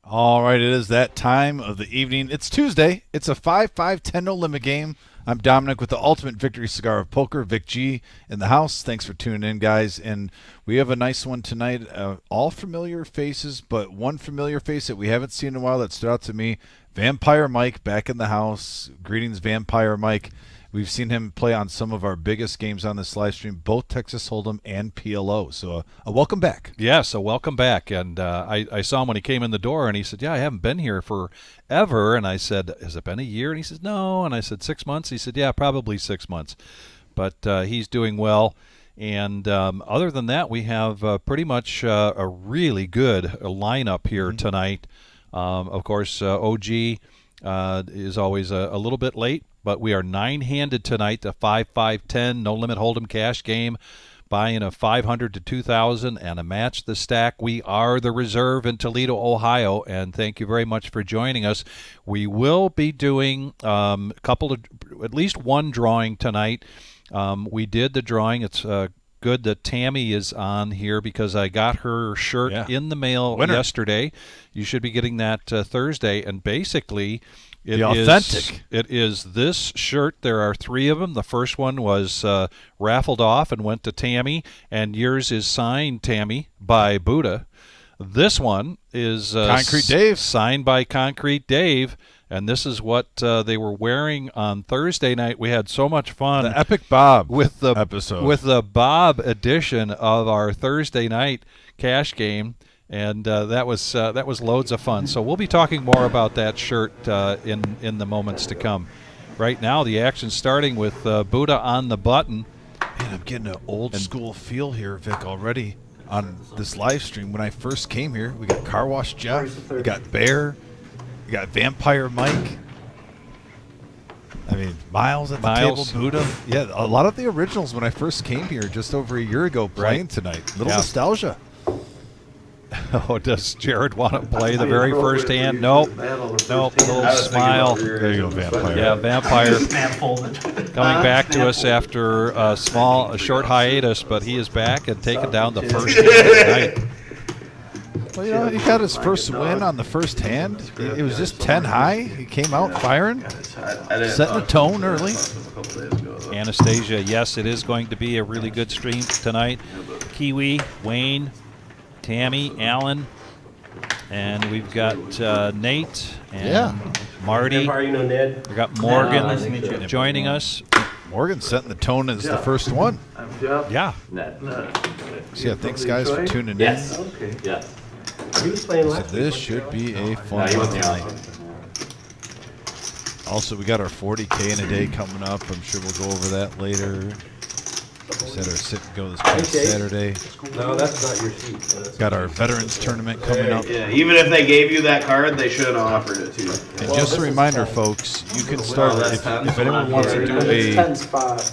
All right, it is that time of the evening. It's Tuesday. It's a 5-5-10 no limit game. I'm Dominic with the Ultimate Victory Cigar of Poker, Vic G in the house. Thanks for tuning in, guys. And we have a nice one tonight. All familiar faces, but one familiar face that we haven't seen in a while that stood out to me. Vampire Mike back in the house. Greetings, Vampire Mike. We've seen him play on some of our biggest games on this live stream, both Texas Hold'em and PLO. So a welcome back. Yeah, so welcome back. And I saw him when he came in the door, and he said, yeah, I haven't been here forever. And I said, has it been a year? And he says, no. And I said, 6 months? He said, yeah, probably 6 months. But he's doing well. And other than that, we have pretty much a really good lineup here tonight. Of course, OG is always a little bit late. But we are nine-handed tonight, a 5-5-10 no-limit hold'em cash game, buying a 500 to 2,000 and a match the stack. We are the reserve in Toledo, Ohio, and thank you very much for joining us. We will be doing at least one drawing tonight. We did the drawing. It's good that Tammy is on here because I got her shirt in the mail yesterday. You should be getting that Thursday, and basically it is this shirt. There are three of them. The first one was raffled off and went to Tammy, and yours is signed, Tammy, by Buddha. This one is Concrete Dave, signed by Concrete Dave, and this is what they were wearing on Thursday night. We had so much fun. The Epic Bob with the episode. With the Bob edition of our Thursday night cash game. And that was loads of fun. So we'll be talking more about that shirt in the moments to come. Right now, the action's starting with Buddha on the button. Man, I'm getting an old school feel here, Vic, already on this live stream. When I first came here, we got Car Wash Jeff, we got Bear, we got Vampire Mike. I mean, Miles at the table, Buddha. Yeah, a lot of the originals when I first came here just over a year ago playing tonight. Little nostalgia. Oh, does Jared want to play the very first hand? Nope. Little smile. There you go, Vampire. Yeah, Vampire coming back to us after a short hiatus, but he is back and taking down the first hand tonight. Well, you know, he got his first win on the first hand. It was just 10 high. He came out firing, setting the tone early. Anastasia, yes, it is going to be a really good stream tonight. Kiwi, Wayne, Tammy, Alan, and we've got Nate and Marty. We've got Morgan joining us. Morgan setting the tone as the first one. Yeah. So yeah, thanks guys for tuning in. So this should be a fun one tonight. Also, we got our 40K in a day coming up. I'm sure we'll go over that later. We had our sit and go this past Saturday. No, that's not your seat. Got our Veterans Tournament coming up. Yeah, even if they gave you that card, they should have offered it to you. And just a reminder, folks, you can start, if anyone wants to do a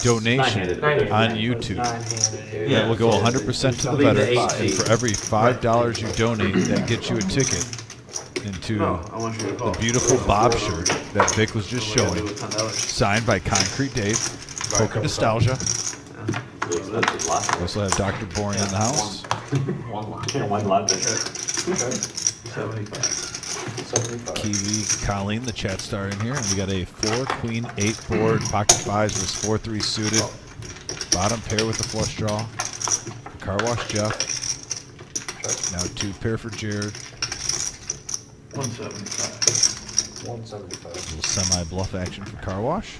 donation on YouTube, that will go 100% to the veterans. And for every $5 you donate, that gets you a ticket into the beautiful Bob shirt that Vic was just showing, signed by Concrete Dave, Poker Nostalgia. We also have Dr. Boring in the house. Kiwi, Colleen, the chat star in here. And we got a 4 Queen 8 board, pocket fives with 4-3 suited. Bottom pair with the flush draw. Car Wash Jeff. Now 2 pair for Jared. 175. A little semi-bluff action for Car Wash.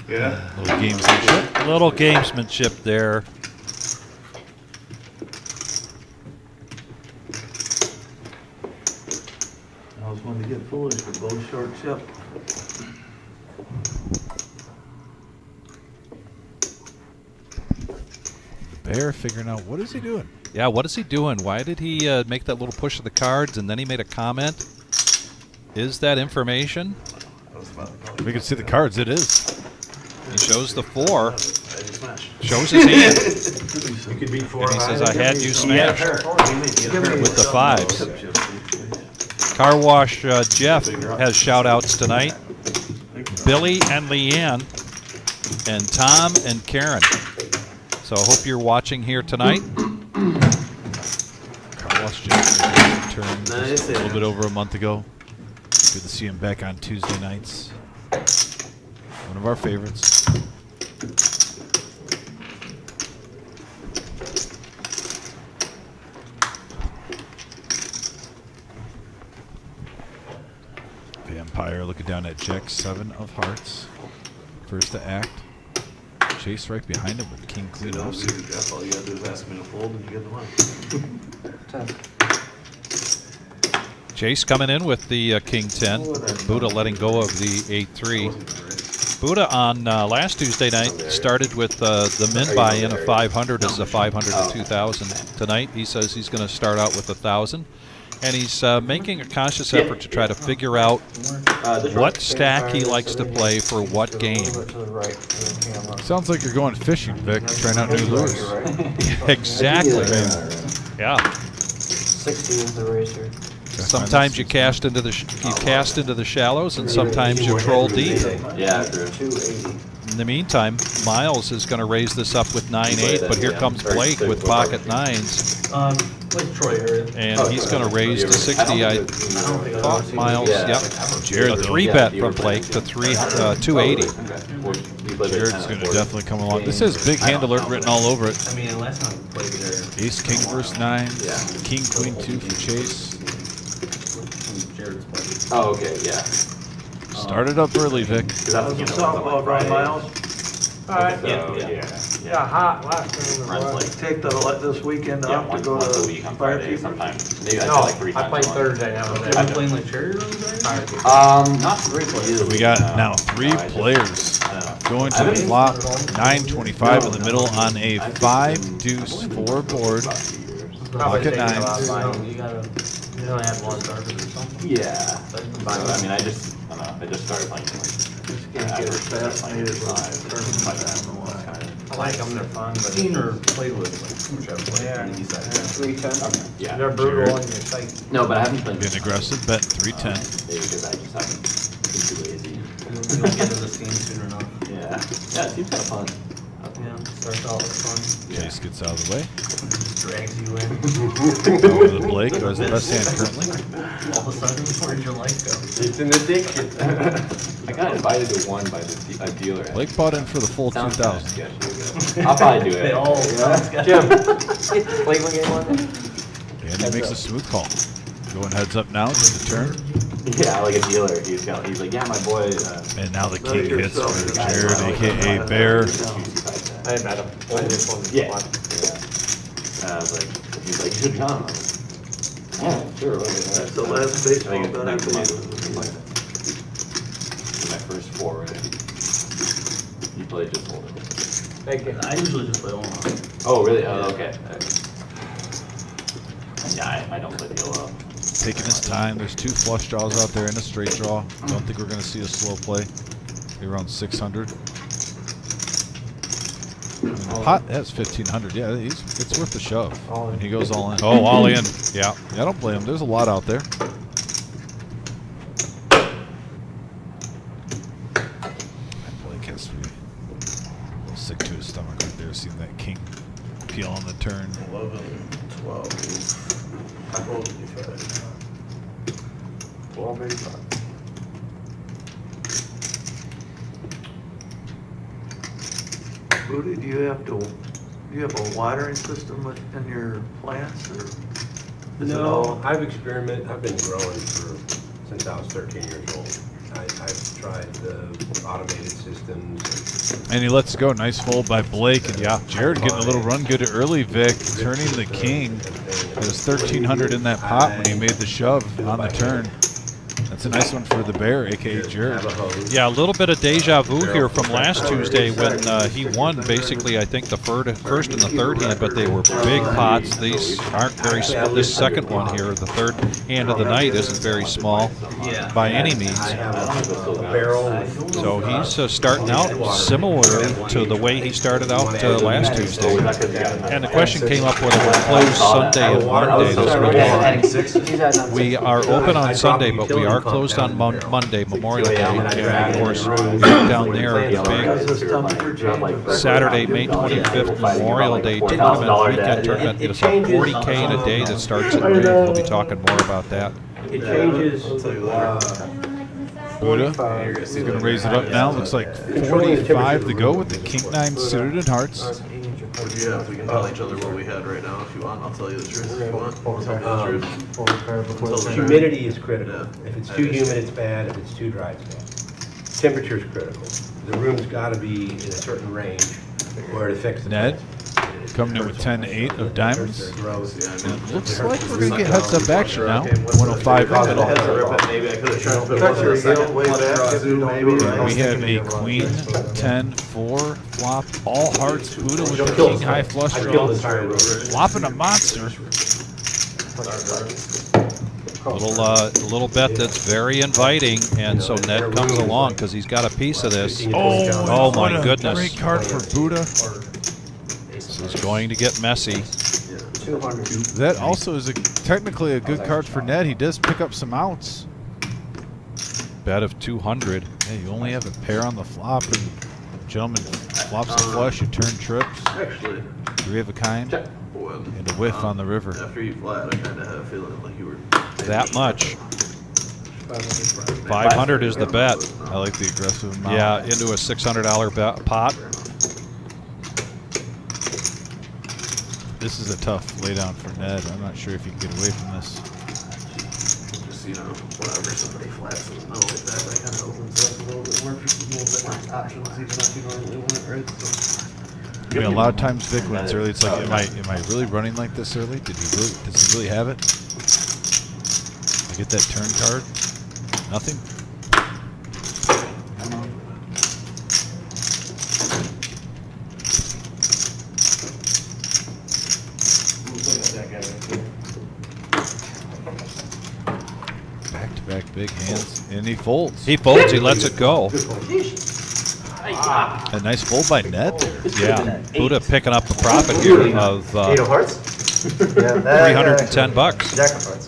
Yeah. Little gamesmanship there. I was going to get foolish with both short chip. The Bear figuring out what is he doing. Yeah, what is he doing? Why did he make that little push of the cards and then he made a comment? Is that information? We can see the cards. It is. He shows the 4. Shows his hand. You could beat 4 And he says, I had you smashed with the 5s. Car Wash Jeff has shout-outs tonight. Billy and Leanne and Tom and Karen. So I hope you're watching here tonight. Carlos just returned Nice, just a little yeah. bit over a month ago. Good to see him back on Tuesday nights. One of our favorites. Vampire looking down at Jack 7 of hearts. First to act. Chase right behind him with King Queen offsuit. That's all you gotta do is ask me to fold and you get the money. Chase coming in with the King 10. Buddha letting go of the 8-3. Buddha on last Tuesday night started with the min buy-in of 500 as a 500 to 2,000. Tonight he says he's going to start out with 1,000. And he's making a conscious effort to try to figure out what stack he likes to play for what game. Sounds like you're going fishing, Vic. Trying out new lures. Exactly. Yeah. 60 is the racer. Sometimes you cast into the shallows, and sometimes you troll deep. Yeah, 280. In the meantime, Miles is going to raise this up with 9-8, but here comes Blake with pocket nines, With Troy area. and he's going to raise to 60. I thought Miles, yep. Jared, A though. 3-bet from Blake to 280. Jared's going to definitely come along. This has big hand alert written all over it. I mean, last time we played there. Ace King versus 9. King Queen 2 for Chase. Jared's played. Oh, okay, yeah. Started up early, Vic. Softball, Brian Miles. Alright, Yeah. hot last time. Runs like Take this weekend yeah, off to once go a to week on fire Friday chief. sometimes. Maybe I No, feel like 3 times I played a month. Thursday now. Are you playing like cherry rose already? Not really. We got now 3 players going to the flop. 925 in the middle on a 5-deuce-4 board. Pocket nines. You only had one target or something? Yeah. So, I mean, I just started playing. Just can't get it fascinated with tournaments like that. I like them, they're fun, but Seen or played with, like, whichever one. Yeah. 310. Yeah. they're brutal and you're like, No, but I haven't played. Being aggressive, bet 310. Maybe because I just haven't been too lazy. You'll get to this game soon enough. Yeah. Yeah, it seems kind of fun. Yeah, starts out with fun. Chase gets out of the way. Drags you in. Over to Blake, who has the best hand currently. All of a sudden, where'd your life go? It's an addiction. I got invited to one by a dealer. Blake bought in for the full Sounds kinda 2,000. sketchy. I'll probably do it. They all sound sketchy. Jim, play one game on it? And he makes a smooth call. Going heads up now to the turn. Yeah, like a dealer. He's like, yeah, my boy. And now the king hits for Jared, a.k.a. Bear. I met him. Yeah. I was like, he's like, you should come. I was like, yeah, sure. That's the last baseball I think bet I it's played. my first 4, right? You played just hold it. Thank you. I usually just play Omaha. Oh, really? Oh, okay. Yeah, I don't play PLO. Taking his time. There's 2 flush draws out there and a straight draw. Don't think we're going to see a slow play. Maybe around 600. I mean, the pot has 1,500. Yeah, it's worth the shove. And he goes all in. Oh, all in. Yeah. Yeah, I don't blame him. There's a lot out there. And Blake has to be a little sick to his stomach right there, seeing that king peel on the turn. 11, 12. I told you 1285. Rudy, do you have a watering system in your plants, or is it No, all? I've experimented, I've been growing since I was 13 years old. I've tried the automated systems. And he lets go. Nice fold by Blake. And yeah, Jared getting a little run good early, Vic. Turning the king. It was 1,300 in that pot when he made the shove on the turn. That's a nice one for the Bear, a.k.a. Jared. Yeah, a little bit of deja vu here from last Tuesday when he won basically, I think, the first and the third hand, but they were big pots. These aren't very small. This second one here, the third hand of the night, isn't very small by any means. So he's starting out similar to the way he started out last Tuesday. And the question came up whether we're closed Sunday and Monday this weekend. We are open on Sunday, but we are closed on Monday, Memorial Day, and of course, down there, the big Saturday, May 25th, Memorial Day tournament, weekend tournament. It's about 40K in a day that starts at noon. We'll be talking more about that. It changes. Buddha, he's going to raise it up now. Looks like 45 to go with the king 9 suited and hearts. What do you have? We can tell each other what we had right now if you want. I'll tell you the truth if you want. I'll tell you the truth. Humidity is critical. Yeah. If it's too humid, it's bad. If it's too dry, it's bad. Temperature is critical. The room's got to be in a certain range where it affects the Ned plants. coming in with 10-8 of diamonds. Yeah, Looks like we're going to get heads up action now. 105 in the middle. Maybe I could have tried to put That's one your in the second heel way back, Zoom, maybe. We have a queen, 10, 4, flop, all hearts, Buddha with the king high flush I killed draw. the entire room. Flopping a monster. Little bet that's very inviting, and so Ned comes along because he's got a piece of this. Oh my what a goodness. Great card for Buddha. This is going to get messy. 200. That also is technically a good card for Ned. He does pick up some outs. Bet of 200. Yeah, you only have a pair on the flop, and gentleman flops a flush, you turn trips. Actually, 3 of a kind, when, and a whiff on the river. after you flat, I kind of had a feeling like you were That much. 500 is the bet. I like the aggressive amount. Yeah, into a $600 pot. This is a tough laydown for Ned. I'm not sure if he can get away from this. just, whenever somebody flats in the middle like that, that kind of opens up a little bit more for some little bit more options, even if you normally wouldn't, right? So, I mean, a lot of times Vic when it's early, it's like, am I really running like this early? Does he really have it? I get that turn card. Nothing. Back-to-back big hands, and he folds. He folds, he lets it go. A nice fold by Ned there. Yeah, Buddha picking up a profit here of 8 of hearts? Yeah, $310. Jack of hearts.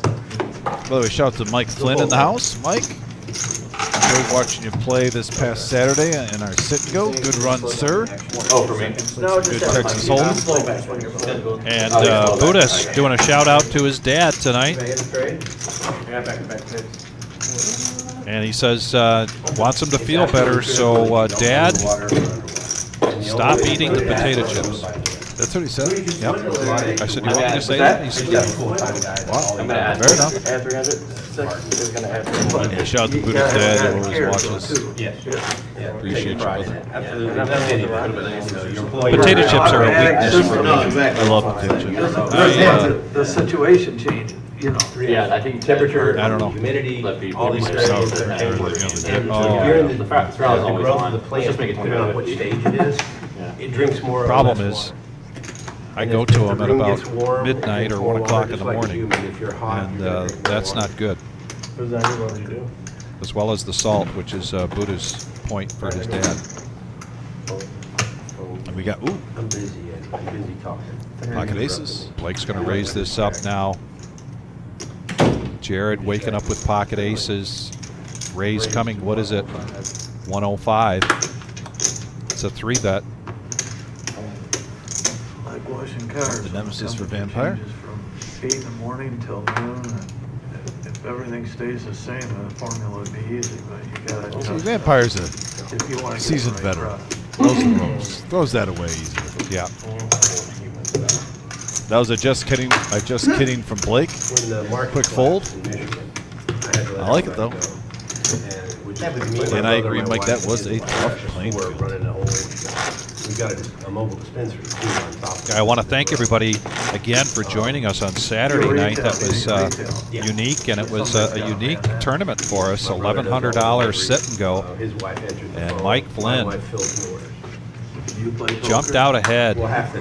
By the way, shout out to Mike Flynn in the house. Mike, enjoyed watching you play this past Saturday in our sit and go. Good run, sir. oh, for me. No, Good just Texas Hold'em. slow back when you're And Buddha's doing a shout out to his dad tonight. Yeah, back to back. And he says wants him to feel better, so Dad, stop eating the potato chips. That's what he said. Yep. I said, you want me to say that? He said, yeah. Wow. I'm gonna add Fair enough. Add 300. Six is gonna add 300. Yeah, shout out to Buddha's dad who always watches. Yes. Appreciate you, brother. Absolutely. Potato chips are a weakness for No, me. exactly. I love potato chips. The situation changes, Yeah, I think temperature. I don't know. Humidity, Let people all these be variables south are there. changing. And Oh. You're in the The frost is always growth on. of the Let's plant, just make it depending on what 250. stage it is, Yeah. it drinks more. or Problem less is, water. I And go if to the him at room about gets warm, midnight it or drinks 1 more o'clock water, in the just like morning. humid. If you're hot, And you're gonna drink more that's water. not good. As well as the salt, which is Buddha's point for his dad. And we got, ooh, I'm busy, I'm busy talking. pocket aces. Blake's going to raise this up now. Jared waking up with pocket aces. Raise coming, what is it? 105. It's a 3-bet. like washing cars. The nemesis for Temperature Vampire? changes from 8 in the morning till noon. And if everything stays the same, the formula would be easy, but you gotta See, adjust Vampire's a if you want to seasoned get the right veteran. product. Throws the ropes. Throws that away easily. Yeah. That was a just kidding from Blake. When the market Quick fold. collapsed in Michigan, I had to let I like it, everybody though. go. And which is me, And my I brother, agree, my Mike, wife, that was and a my tough wife playing were field. running a whole, we've got a mobile dispensary too on top of it. I want to thank everybody again for joining us on Saturday night. That was unique, and it was a unique tournament for us. $1,100 sit and go. His wife entered the And phone. Mike My Flynn wife filled the orders. You play Jumped poker? out ahead We'll have to.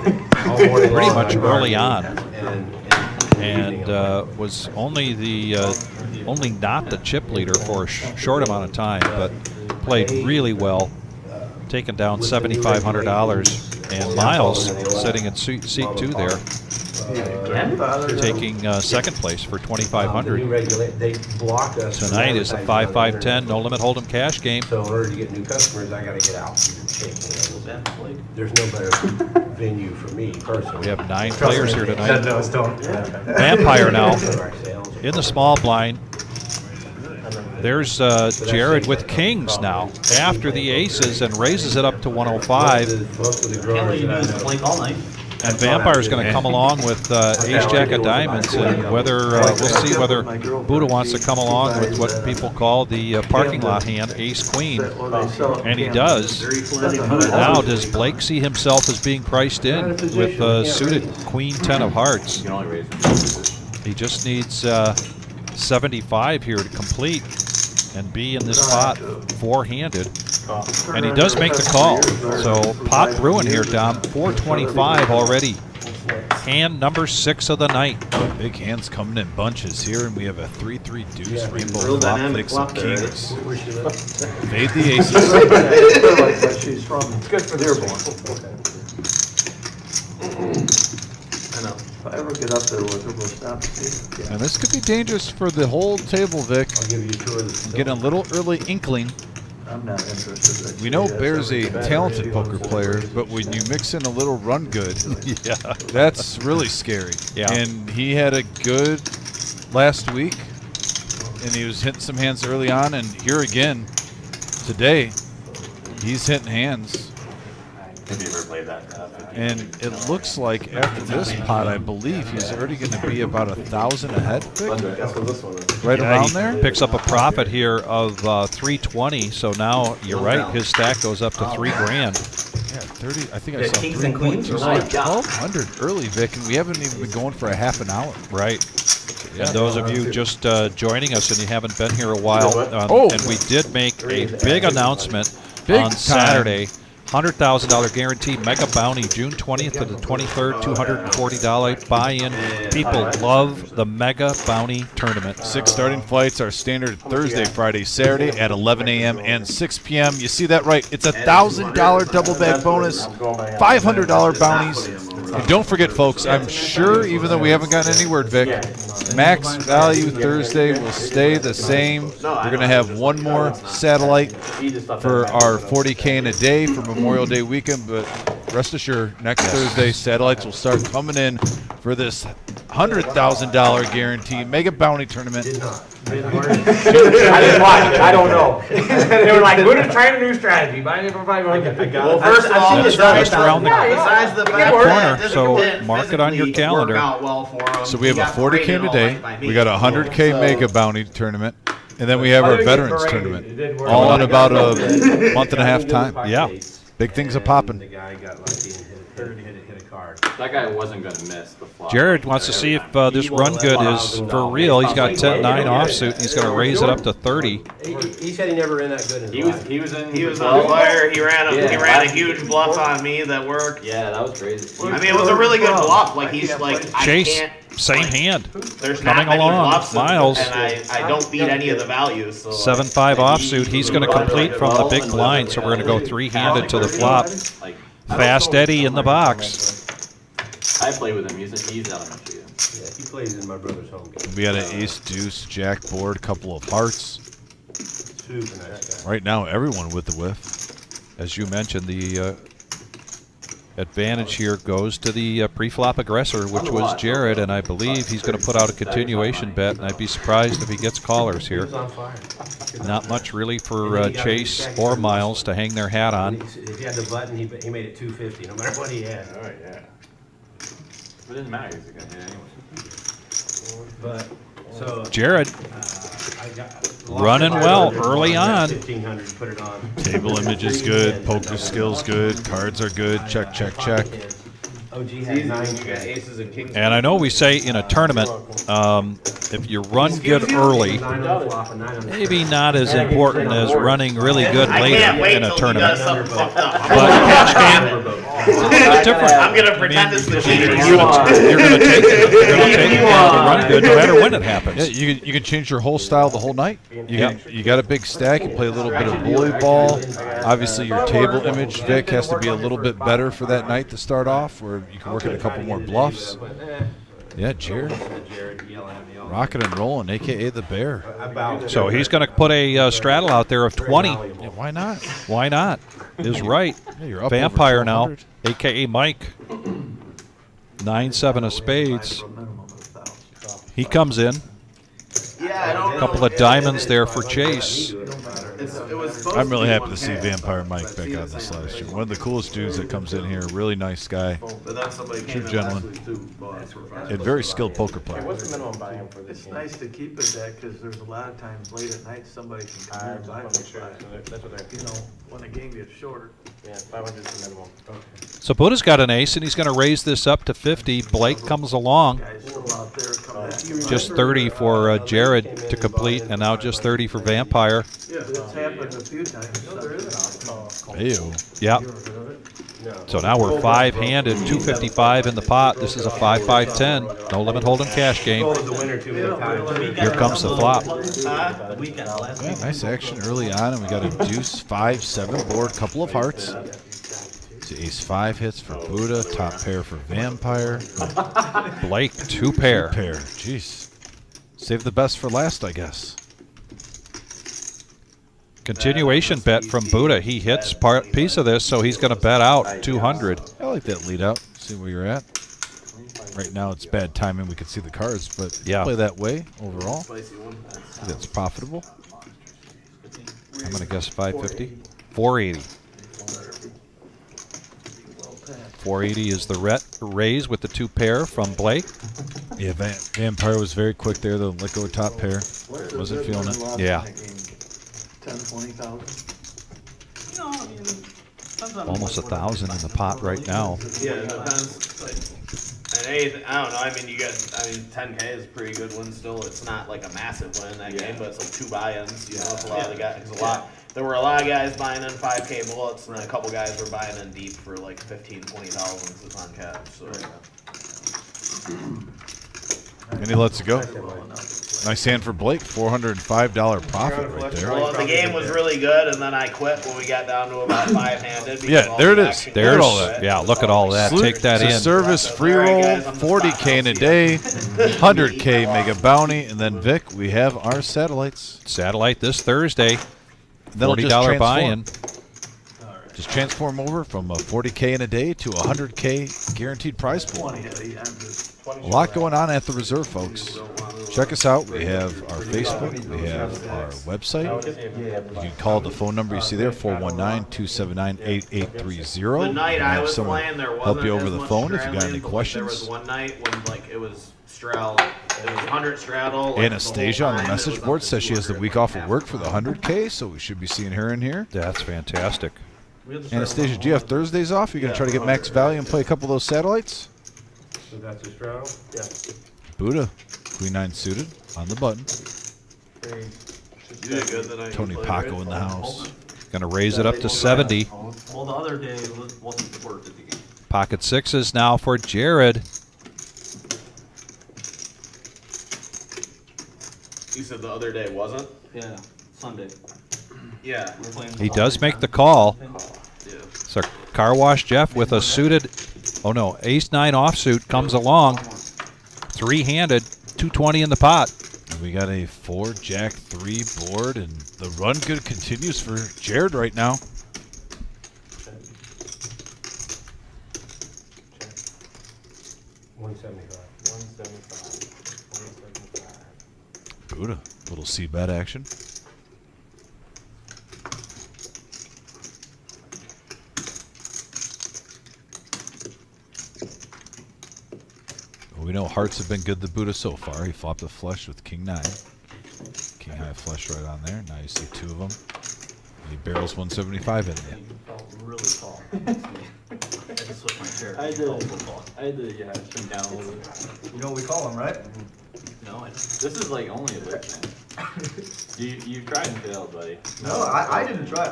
All morning pretty long, much I'm early gardening, on. And and was only only not the chip leader for a short amount of time, but played really well, taking down $7,500. And Miles sitting in seat 2 there. taking second place for The new 2,500. they block us. from Tonight is a advertising on the 5-5-10 internet. no limit hold'em cash game. So in order to get new customers, I gotta get out and shake hands. There's no better venue for me personally. We have 9 players here tonight. No, don't. Vampire now For our sales. in the small blind. There's Jared with kings now after the aces and raises it up to 105. Most of the Can't growers let you do that I is know- blink all night. And Vampire's going to come along with ace jack of diamonds, and whether we'll see whether Buddha wants to come along with what people call the parking lot hand, ace queen, and he does. Now, does Blake see himself as being priced in with suited queen 10 of hearts? You can only raise. He just needs 75 here to complete and be in this spot four-handed. And he does make the call. So pot brewing here, Dom. 425 already. Hand number 6 of the night. Big hands coming in bunches here, and we have a 3-3 deuce, rainbow real flop, dynamic flicks, and flop there, kings. right? Fade the aces. Like that she's from Dearborn. I know. If I ever get up there with her, we'll stop and see. And this could be dangerous for the whole table, Vic. I'll give you a tour of the Getting a little early inkling. I'm not interested. We know Bear's a talented poker player, but when you mix in a little run good, Yeah. that's really scary. Yeah. And he had a good last week, and he was hitting some hands early on, and here again today, he's hitting hands. Have you ever played that? And it looks like after this pot, I believe he's already going to be about 1,000 ahead, Vic? That's what this one is. Right Yeah, around he there. picks up a profit here of 320. So now you're right. His stack goes up to $3 grand. Yeah, 30. I think I The saw kings 3 and queens points or or something. what? Yeah. 1,200 early, Vic, and we haven't even been going for a half an hour. Right. And those of you just joining us and you haven't been here a while, Oh. and we did make a big announcement Big on time. Saturday. $100,000 guarantee mega bounty June 20th to the 23rd, $240 buy-in. People love the mega bounty tournament. 6 starting flights are standard Thursday, Friday, Saturday at 11 a.m. and 6 p.m. You see that right. It's a $1,000 double bag bonus, $500 bounties. And don't forget, folks, I'm sure, even though we haven't gotten any word, Vic, max value Thursday will stay the same. We're going to have one more satellite for our 40K in a day for Memorial Day weekend, but rest assured, next Thursday, satellites will start coming in for this $100,000 guarantee mega bounty tournament. I didn't watch it. I don't know. They were like, we're trying a new strategy. Buy it for $500. Well, first of all, That's just around the besides the fact corner, that it so didn't mark it on your physically calendar. work out well for him. So we have He a got 40K berated all today, night by me. we got a 100K So- mega bounty tournament, and then we have our veterans It tournament, didn't work. all in about a month and a half time. Yeah. Big things are The popping. guy got lucky and hit a card. That guy wasn't going to miss the flop. Jared wants to see if this run good is for real. He's got 10-9 offsuit, and he's going to raise it up to 30. He said he never ran that good in his life. He was in. He was on fire. He ran Yeah. a huge bluff on me that worked. Yeah, that was crazy. I mean, it was a really good bluff. Like he's like, I Chase, can't. same like, hand. There's Coming not many along, bluffs, Miles. and I don't beat any of the values. So 7-5 offsuit. He's going to complete from the big blind, so we're going to go three-handed to the flop. Like, Fast Eddie in the box. I play with him. He's elementary. Yeah, he plays in my brother's home game. We got an ace, deuce, jack board, couple of hearts. Super nice guy. Right now, everyone with the whiff. As you mentioned, the advantage here goes to the pre-flop aggressor, which was Jared, and I believe he's going to put out a continuation bet, and I'd be surprised if he gets callers He here. was on fire. Not much really for Chase or Miles to hang their hat on. If he had the button, he made it 250, no matter what he had. All right, yeah. It didn't matter. He's going to hit anyway. But, so, Jared I got. running well early on. 1,500, put it on. Table image is good, poker skills good, cards are good, check, check, check. OG had 9 You got aces and kings. And I know we say in a tournament, if you run good early, 9 on the flop and 9 on the maybe not as important as running really good I later can't wait in a till he does tournament. something fucked up. But cash game, it's different. I'm gonna pretend it's the cheater. You're going to take it. You're going to take it to run good no matter when it happens. Yeah, you can change your whole style the whole night. You got a big stack. You play a little bit of bully ball. Obviously, your table image, Vic, has to be a little bit better for that night to start off, where you can work in a couple more bluffs. Yeah, Jared. Jared yelling at me all Rocking and rolling, a.k.a. the Bear. about. So he's going to put a straddle out there of 20. Yeah, why not? Why not? Is right. Yeah, you're up Vampire over now, 1200. a.k.a. Mike. 9-7 of spades. For a minimum of 1,000. He comes in. Yeah, I don't know. Couple of diamonds there for Chase. I'm really happy to see Vampire Mike back on this last year. One of the coolest dudes that comes in here. Really nice guy. But then somebody True came in gentleman. last week too. Bought us for $5. And very skilled poker player. What's the minimum buy-in for this It's game? nice to keep it that, because there's a lot of times late at night, somebody can come in and buy Make sure it. that's what they're. You know, when the game gets shorter. Yeah, 500 is the minimum. So Buddha's got an ace, and he's going to raise this up to 50. Blake comes along. Guys still out there coming at you. Just 30 for Jared to complete, and now just 30 for Vampire. Yeah, it's happened a few times. Ayo. Yeah. So now we're 5-handed, 255 in the pot. This is a 5-5-10. No limit hold'em cash game. Goal is the winner too many times. Here comes the flop. The weekend last Yeah, week. nice action early on, and we got a deuce, 5-7 board, couple of hearts. So ace 5 hits for Buddha, top pair for Vampire. Blake, 2 pair. Pair, jeez. Save the best for last, I guess. Continuation bet from Buddha. He hits part piece of this, so he's going to bet out 200. I like that lead out. See where you're at. Right now it's bad timing. We can see the cards, but Yeah. play that way overall. Spicy one. That's profitable. I'm going to guess 550. 480. 480 is the raise with the 2 pair from Blake. Yeah, Vampire was very quick there. The let go top pair. Wasn't feeling it. Yeah. 10, 20,000. You know, I mean, depends on Almost what 1,000 in the pot right now. Yeah, it depends. And anything, I don't know. I mean, 10K is a pretty good win still. It's not like a massive win in that game, but it's like 2 buy-ins. You know, it's a lot of the guys. It's a lot. There were a lot of guys buying in 5K bullets, and then a couple guys were buying in deep for like 15, 20,000 that's on cap. So. And he lets it go. Nice hand for Blake. $405 profit right there. Well, the game was really good, and then I quit when we got down to about 5-handed. Yeah, there it is. There's, all that. yeah, look at all that. Take that It's a in. service free roll, 40K in a day, 100K mega bounty, and then Vic, we have our satellites. Satellite this Thursday. That'll just $40 transform. buy-in. Just transform over from a 40K in a day to a 100K guaranteed prize pool. 20 at the end. A lot going on at the Reserve, folks. Check us out. We have our Facebook. We have our website. You can call the phone number you see there, 419-279-8830. The night I Have was someone playing, there wasn't help you over as the much phone if you got straddling, any but, like, questions. There was one night when like it was straddle, it was 100 straddle. Like, Anastasia on the time, message it was board up to says she has the 200, week like, off of half work the for the time. 100K, so we should be seeing her in here. That's fantastic. Anastasia, do you have Thursdays off? You gonna try to get max value and play a couple of those satellites? So that's a straddle? Buddha, Queen 9 suited on the button. You did good the night you Tony played, Paco right? in the house. Going to raise it up to 70. Well, the other day wasn't worth it. The game. Pocket sixes now for Jared. You said the other day wasn't? Yeah, Sunday. Yeah. We're playing. He does make the call. Yeah. So Car Wash Jeff with a suited, oh no, ace-9 offsuit comes along. 3-handed, 220 in the pot. And we got a 4-Jack-3 board, and the run good continues for Jared right now. Buddha, little C-bet action. Well, we know hearts have been good to Buddha so far. He flopped a flush with King 9. King high flush right on there. Now you see 2 of them. And he barrels 175 in there. You felt really tall. I had to switch my chair. I You felt did. so tall. I did, yeah. Came down a little bit. You know what we call them, right? No, I don't. This is like only a lick, man. You tried and failed, buddy. No, I didn't try.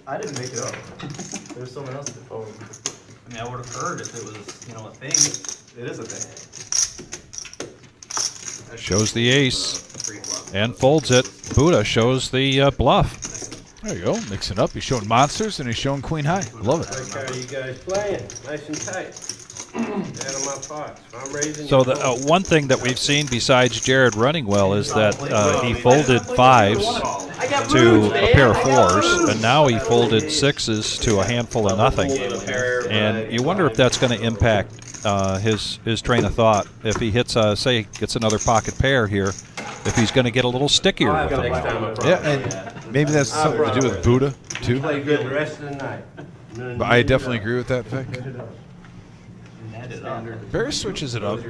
I didn't make it up. There's someone else that told me. I mean, I would have heard if it was, a thing. It is a thing. Shows the ace Free flop. and folds it. Buddha shows the bluff. There you go. Mixing up. He's showing monsters and he's showing Queen High. Love it. How are you guys playing? Nice and tight. Out of my pots. I'm raising So your the gold. one thing that we've seen besides Jared running well is that he folded 5s to a pair of 4s, and now he folded 6s to a handful of nothing. And you wonder if that's going to impact his train of thought. If he hits, say, gets another pocket pair here, if he's going to get a little stickier with them. Yeah, and maybe that's something to do with Buddha too. Play good the rest of the night. But I definitely agree with that, Vic. Barry switches it up.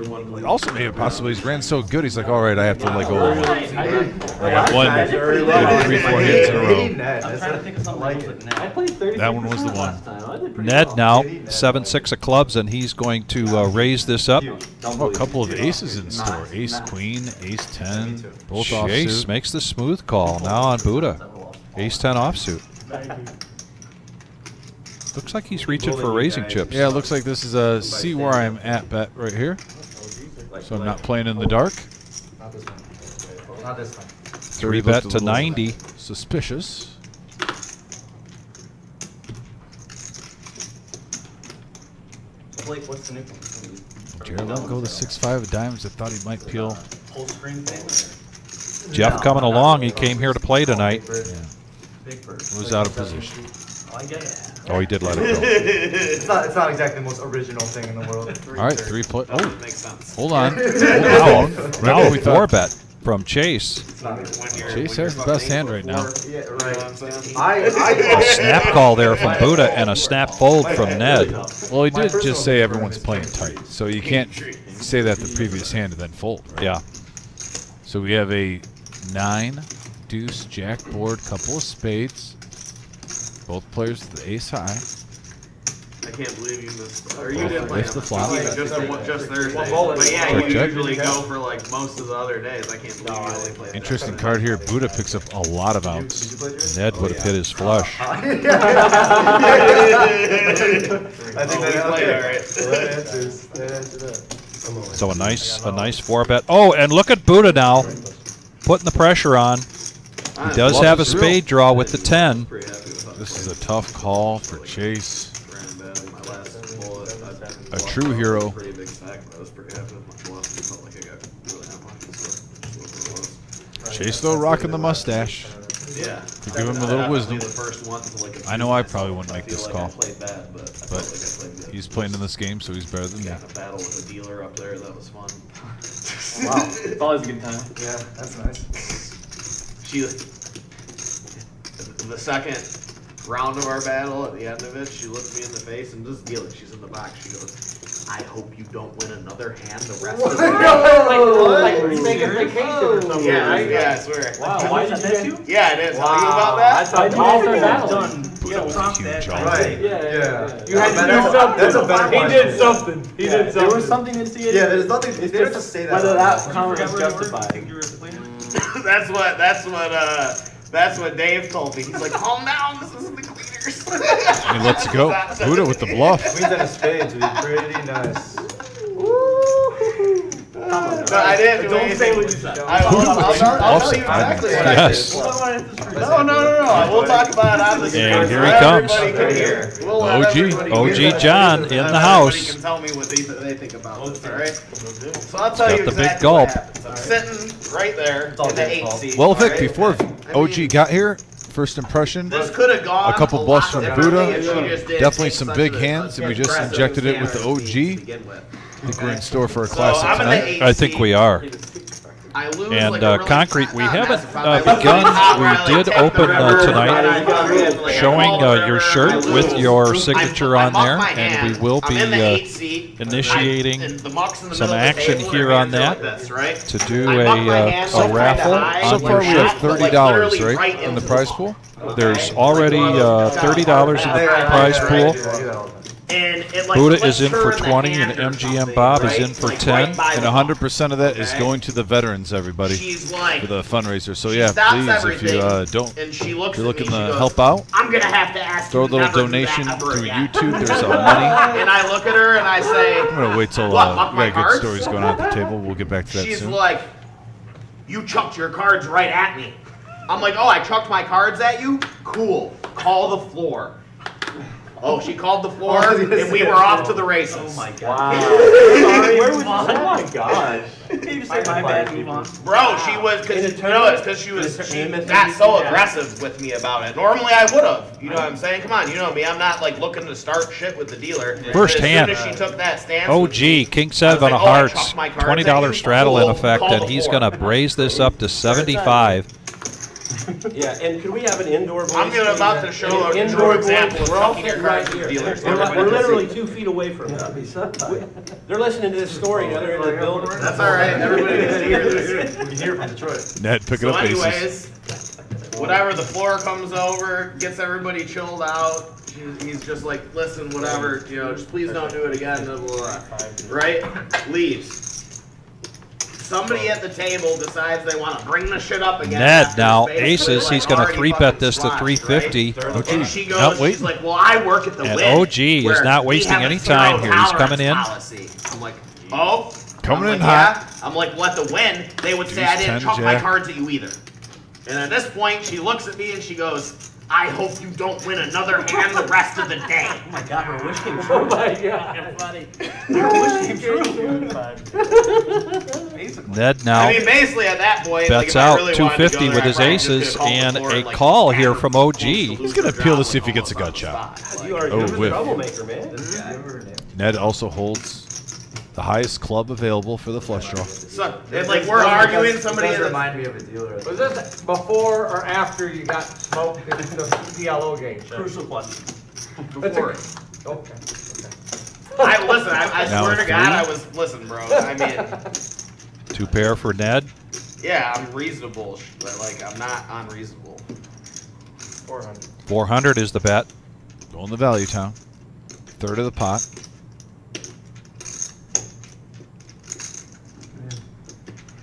Also, maybe possibly he's ran so good, he's like, all right, I have to let go of one. I got one, 3-4 hits in a row. I'm trying to think of something else with Ned. I played 30 That one was the one. last time. I did pretty Ned well. now 7-6 of clubs, and he's going to raise this up. Oh, a couple of aces in store. Ace queen, ace 10, both Chase offsuit. makes the smooth call now on Buddha. Ace 10 offsuit. Looks like he's reaching for raising chips. Yeah, it looks like this is a see where I'm at bet right here. So I'm not playing in the dark. Not this time. Not this time. 3 bet looked a to little 90. Suspicious. Blake, what's the new one? Jared let him go the 6-5 of diamonds. I thought he might peel. Whole screen thing? Jeff coming along. He came here to play tonight. Big bird. Was out of position. I get it. Oh, he did let it go. It's not exactly the most original thing in the world. All right, 3 play. Oh, Makes sense. hold on. Now, Remember now we a 4 thought bet from Chase. Chase has the best hand right now. Yeah, right. A snap call there from Buddha and a snap fold from Ned. Well, he did just say everyone's playing tight, so you can't say that the previous hand and then fold, right? Yeah. So we have a 9, deuce, jack board, couple of spades. Both players to the ace high. I can't believe you missed. Or you didn't play Missed the flop. just Thursday. bullet. But yeah, Check, you check. usually go for like most of the other days. I can't believe you only played. Interesting card here. Buddha picks up a lot of outs. Ned would have hit his flush. I think that played all right. that answers that. So a nice 4 bet. Oh, and look at Buddha now, putting the pressure on. He does Bluff have a is real. spade draw with the 10. Pretty happy with how This is a tough call for Chase. ran bad in my last bullet. A true hero. Pretty big stack, but I was pretty happy with my bluff. It felt like I got really that much. So that's what it was. Chase though rocking the mustache. Yeah. To give him a little wisdom. The first one to like I know I probably wouldn't make feel this like call. I played bad, but I felt But like I played good. he's playing in this game, so he's better than me. Got in a battle with a dealer up there. That was fun. Wow. It's always a good time. Yeah, that's nice. She, the second round of our battle, at the end of it, she looked me in the face and this dealer, she's in the box. She goes, "I hope you don't win another hand the rest of the night." Like remake a vacation or something. Yeah, I swear. Wow, why did that too? Yeah, I did. Tell you about that? I All their did. battles. Buddha with a huge all. Right. Yeah. You had to do That's something. a better He question. did something. He did There something. was something instigated. Yeah, there's nothing. It's They don't just say that. whether out that loud. comment was justified. That's what Dave told me. He's like, "Calm down. This isn't the cleaners." And he lets it go. Buddha with the bluff. Queens and a spades would be pretty nice. No, I didn't. Don't say what you said. I'll tell you Offside. exactly what Yes. I did. No. We'll talk about it on the screen. And here he so comes. everybody can hear. We'll let OG. everybody OG hear. John in the house. Everybody can tell me what they think about this, all right? So I'll tell got you the big exactly gulp. what happens. I'm sitting right there all in the Dave's 8th fault. seat. Well, all Vic, right? before I OG mean, got here, first impression, this could have gone a couple lot bluffs from differently Buddha. if she just didn't Definitely take some such big a hands, and we just aggressive injected it with the stance OG. to begin with. I think we're in store for a So classic I'm in the tonight. 8th I think seat. we are. I lose And like a really Concrete, we not haven't massive problem. I lose begun. really hot We where I, did take the open river, tonight and I go, like, showing I follow the your river, shirt I with lose. your signature I on muck there, my and hand. we will I'm in the be 8th seat. initiating and the muck's in the some middle of the action table, here their on hands are that like this, right? to do I muck my hand so a kinda raffle high, So on far, your we have shirt. but, like, $30, literally right, right in the into prize the pool. There's already $30 in the prize pool. And it, like, Buddha flips is in her for in the 20, hand and or MGM something, Bob is right? in for Like, 10. right by And the 100% of that is okay? going to the veterans, everybody, She's like, for the fundraiser. So she yeah, stops please, if everything, you don't, and she looks if you're at me, looking she to goes, help out, "I'm gonna have to ask throw a you little never do that donation ever through again." YouTube. There's some money. And I look at her and I say, I'm gonna wait till What, we muck my got good cards? stories going on at the table. We'll get back to that she's soon. like, "You chucked your cards right at me." I'm like, "Oh, I chucked my cards at you? Cool. Call the floor." Oh, she called the floor, and we were off to the races. Oh my god. Wow. Sorry, Where move was on. Oh my gosh. You say my bad, move on. Bro, she was, she got so aggressive with me about it. Normally I would have, you know what I'm saying? Come on, you know me, I'm not like looking to start shit with the dealer. First But hand. As soon as she took that stance. Oh, with gee, me, King I 7 was of like, I hearts, chucked my cards at $20 you. straddle in Cool, effect, call and the he's floor. going to raise this up to 75. Yeah, and could we have an indoor voice? I'm about to show a Indoor true voice. example of We're all chucking your sitting right cards with here. dealers. We're literally 2 feet away from them. Yeah. They're listening to this story now. They're in the building. That's all right. Everybody gets to hear this. We can hear from Detroit. Ned picking So up aces. anyways, whatever, the floor comes over, gets everybody chilled out. He's just like, listen, whatever, you know, just please don't do it again, blah, blah, blah. Right? Leaves. Somebody at the table decides they want to bring the shit up again. Ned after now, basically, aces, like, he's going to already 3-bet fucking this to squashed, 350. right? OG, And she goes, not she's waiting. like, well, I work at the And Win, OG is where not we wasting have a any time zero here. He's coming in. tolerance policy. I'm like, oh? Coming I'm in like, hot. yeah. I'm like, well, at the Win, they would say Deuce, I didn't 10, chuck my jack. cards at you either. And at this point, she looks at me and she goes, I hope you don't win another hand the rest of the day. Oh my god, her wish came Oh true. my god. Her wish came true. Ned now I mean, basically at that point, like, bets if I out really wanted to 250 go there, with I his probably just aces could've called the and floor a and, like, call here hammered from both OG. to lose He's gonna the appeal to drama see if he and gets a all gut that shot. spot. You are Oh, a whiff. troublemaker, man. Give her her name. Ned also holds the highest club available for the flush draw. So, it's like we're arguing somebody It does in the remind me of a dealer. Was this before or after you got smoked in the CLO game? Crucial question. before. Okay. I Now swear a to God, three. listen, bro. I mean, 2 pair for Ned. yeah, I'm reasonable, but like, I'm not unreasonable. 400. 400 is the bet. Going the value town. Third of the pot.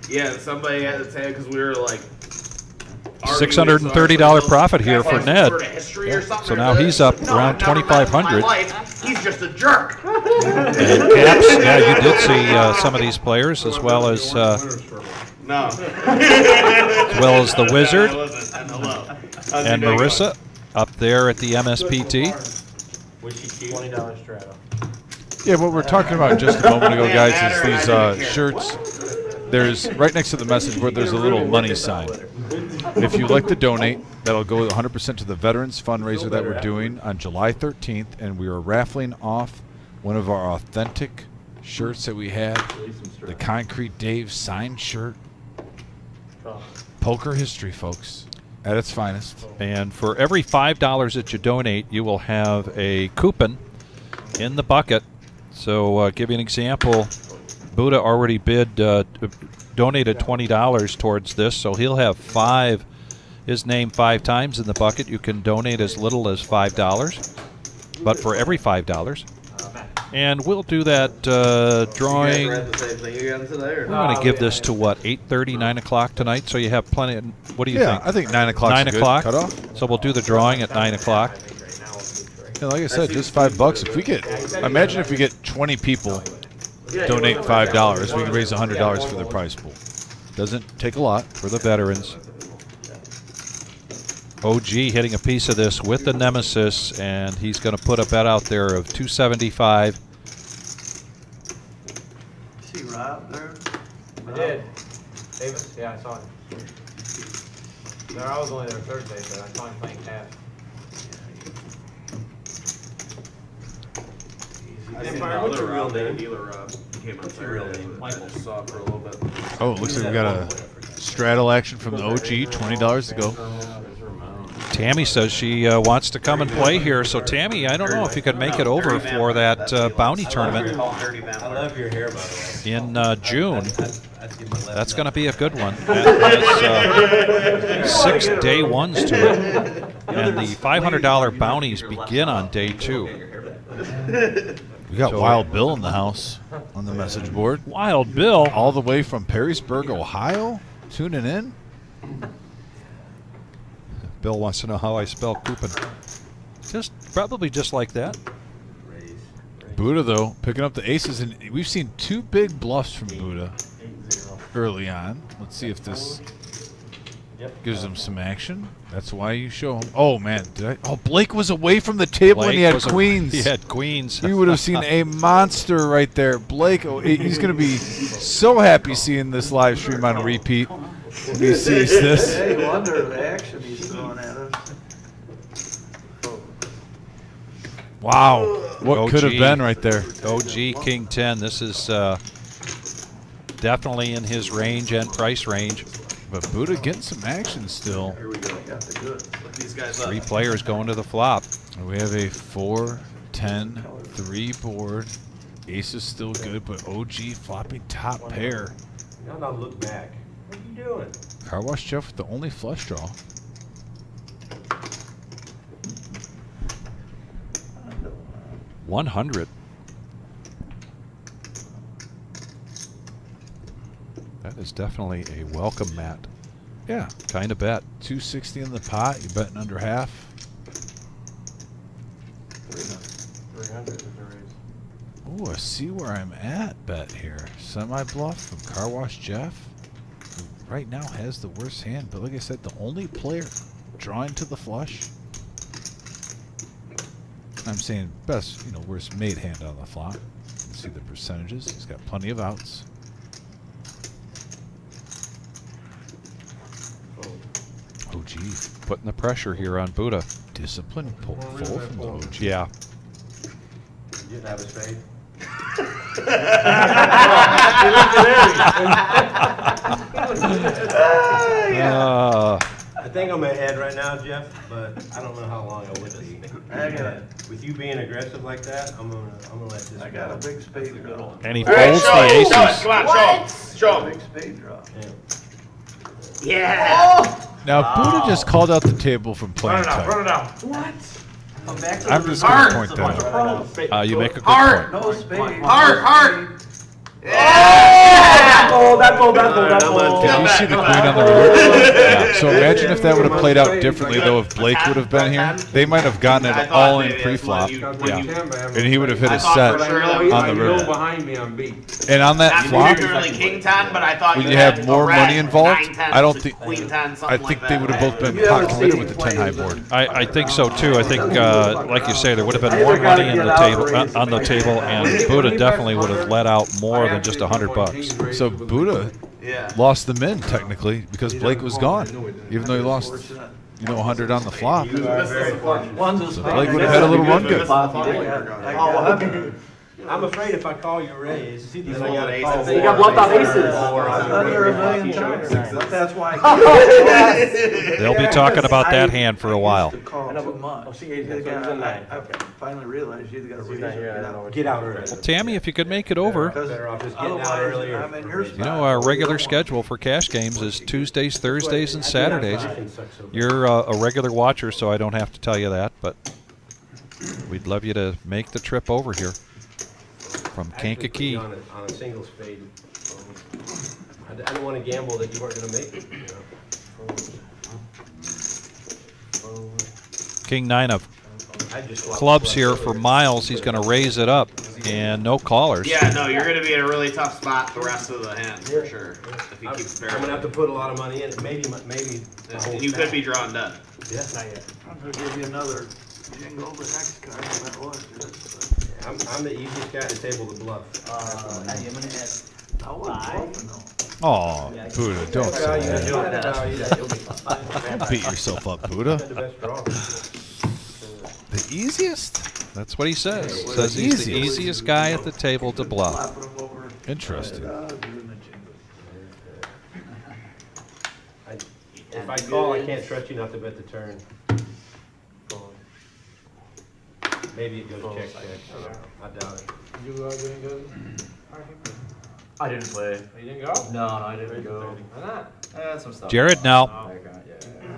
Yeah, and somebody had to say, because we were like, $630 profit here for Ned. So now he's up around 2,500. He's just a jerk. And Caps, yeah, you did see some of these players as well as No. the Wizard No, I wasn't. And hello. How's and your day Marissa up there at the MSPT. $20 straddle. Yeah, what we're talking about just a moment ago, Man, guys, matter, is I these didn't care. shirts. There's right next to the message board. There's a little money sign. If you'd like to donate, that'll go 100% to the Veterans fundraiser that we're doing on July 13th, and we are raffling off one of our authentic shirts that we had, the Concrete Dave signed shirt. Poker history, folks, at its finest. And for every $5 that you donate, you will have a coupon in the bucket. So give you an example. Buddha already donated $20 towards this, so he'll have his name 5 times in the bucket. You can donate as little as $5, but for every $5. And we'll do that drawing. You guys read the same thing again today, or We're not? going to give this to, what, 8:30, 9 o'clock tonight? So you have plenty of, what do you Yeah, think? I think 9 o'clock. 9 o'clock? Cut off. So we'll do the drawing at 9 o'clock. Yeah, like I said, just $5. If we get, imagine if we get 20 people donate $5, we can raise $100 for the prize pool. Doesn't take a lot. For the veterans. OG hitting a piece of this with the Nemesis, and he's going to put a bet out there of 275. See Rob there? I did. Davis? Yeah, I saw him. No, I was only there Thursday, but I saw him playing cash. I seen Empire, the what's other your real Rob, the name? dealer Rob. He came on What's your real Saturday, name? but I just saw it for a little bit. Oh, it looks like we got a straddle action from the OG, $20 to go. Tammy says she wants to come and play here. So, Tammy, I don't know if you could make it over for that bounty tournament I love your hair, by the way. in June. I'd give my left That's going to nut. be a good one. That has 6 day ones to it. And the $500 bounties begin on day 2. We got Wild Bill in the house on the message board. Wild Bill. All the way from Perrysburg, Ohio, tuning in. Bill wants to know how I spell coupon. Probably just like that. Buddha, though, picking up the aces. And we've seen 2 big bluffs from Buddha early on. Let's see if this Yep. Gives him some action. That's why you show him. Oh man, Blake was away from the table and he had queens. He had queens. We would have seen a monster right there. Blake, he's going to be so happy seeing this live stream on repeat when he sees this. Hey, wonder the action he's throwing at us. Wow, what OG. could have been right there. OG King 10. This is definitely in his range and price range. But Buddha getting some action still. Here we go. Got the goods. Look these guys up. 3 players going to the flop. We have a 4, 10, 3 board. Ace is still good, but OG flopping top pair. Now look back. What are you doing? Car Wash Jeff with the only flush draw. $100. That is definitely a welcome mat Yeah, kind of bet. 260 in the pot. You're betting under half. 300 is the raise. Oh, I see where I'm at bet here. Semi-bluff from Car Wash Jeff, who right now has the worst hand. But like I said, the only player drawing to the flush. I'm saying best, worst made hand on the flop. You can see the percentages. He's got plenty of outs. Oh, gee. Putting the pressure here on Buddha. Discipline fold from the OG. Yeah. You didn't have a spade? I think I'm ahead right now, Jeff, but I don't know how long I would be. With you being aggressive like that, I'm gonna let this. I got a big spade draw. And he All right, folds show the it. aces. Show it. Come on, show him. Big spade draw. Yeah. Now, Buddha just called out the table from playing tight. Run it down. I'm just going to point that out. You make a good Heart. point. No spade. Heart. Did you see the queen on the river? Yeah. So imagine if that would have played out differently, though, if Blake would have been here. They might have gotten it all in pre-flop. Yeah. And he would have hit a set on the river. behind me on beat. And on that flop, Particularly king 10, but I thought when you you had have more a rat, money involved, 9-10, I don't think. queen 10, I something think like they that. would have both been pot committed with the 10 high board. I think so too. I think, like you say, there would have been more money in the table on the table, and Buddha definitely would have let out more than just $100. So Buddha Yeah. lost the min technically because Blake was gone, even though he lost 100 on the flop. You are very fortunate. So Blake would have had a little run good. I'm afraid if I call you raise, then I full gotta of call. aces. You got bluffed out aces. Under a million times. That's why They'll be talking about that hand for a while. to call too much. I finally realized you either got to raise or Get out early. Tammy, if you could make it over. Better off just getting out early. I'm in your You know, our regular schedule for cash games is Tuesdays, Thursdays, and Saturdays. You're a regular watcher, so I don't have to tell you that, but we'd love you to make the trip over here from Kankakee. On a single spade. I didn't want to gamble that you weren't going to make it. King 9 of I just swapped clubs the here flush for earlier. Miles. He's going to raise it up, and no callers. Yeah, no, you're going to be in a really tough spot the rest of the hand, for sure, if he keeps I'm gonna have to put a lot of money in. Maybe. my whole You could stack. be drawn dead. Yeah, not yet. I'm going to give you another jingle the next card. That was good. I'm the easiest guy at the table to bluff. I'm gonna add I wasn't bluffing though. Oh, Buddha, don't say that. you'll be fine. Don't beat yourself up, Buddha. The best draw. The easiest? That's what he says. Says he's the easiest guy at the table to bluff. Slapping them over. Interesting. Doing the jingle. If I call, I can't trust you not to bet the turn. Maybe it goes check. I doubt it. I didn't play. You didn't go? No, I didn't go. Why not? Some stuff. Jared now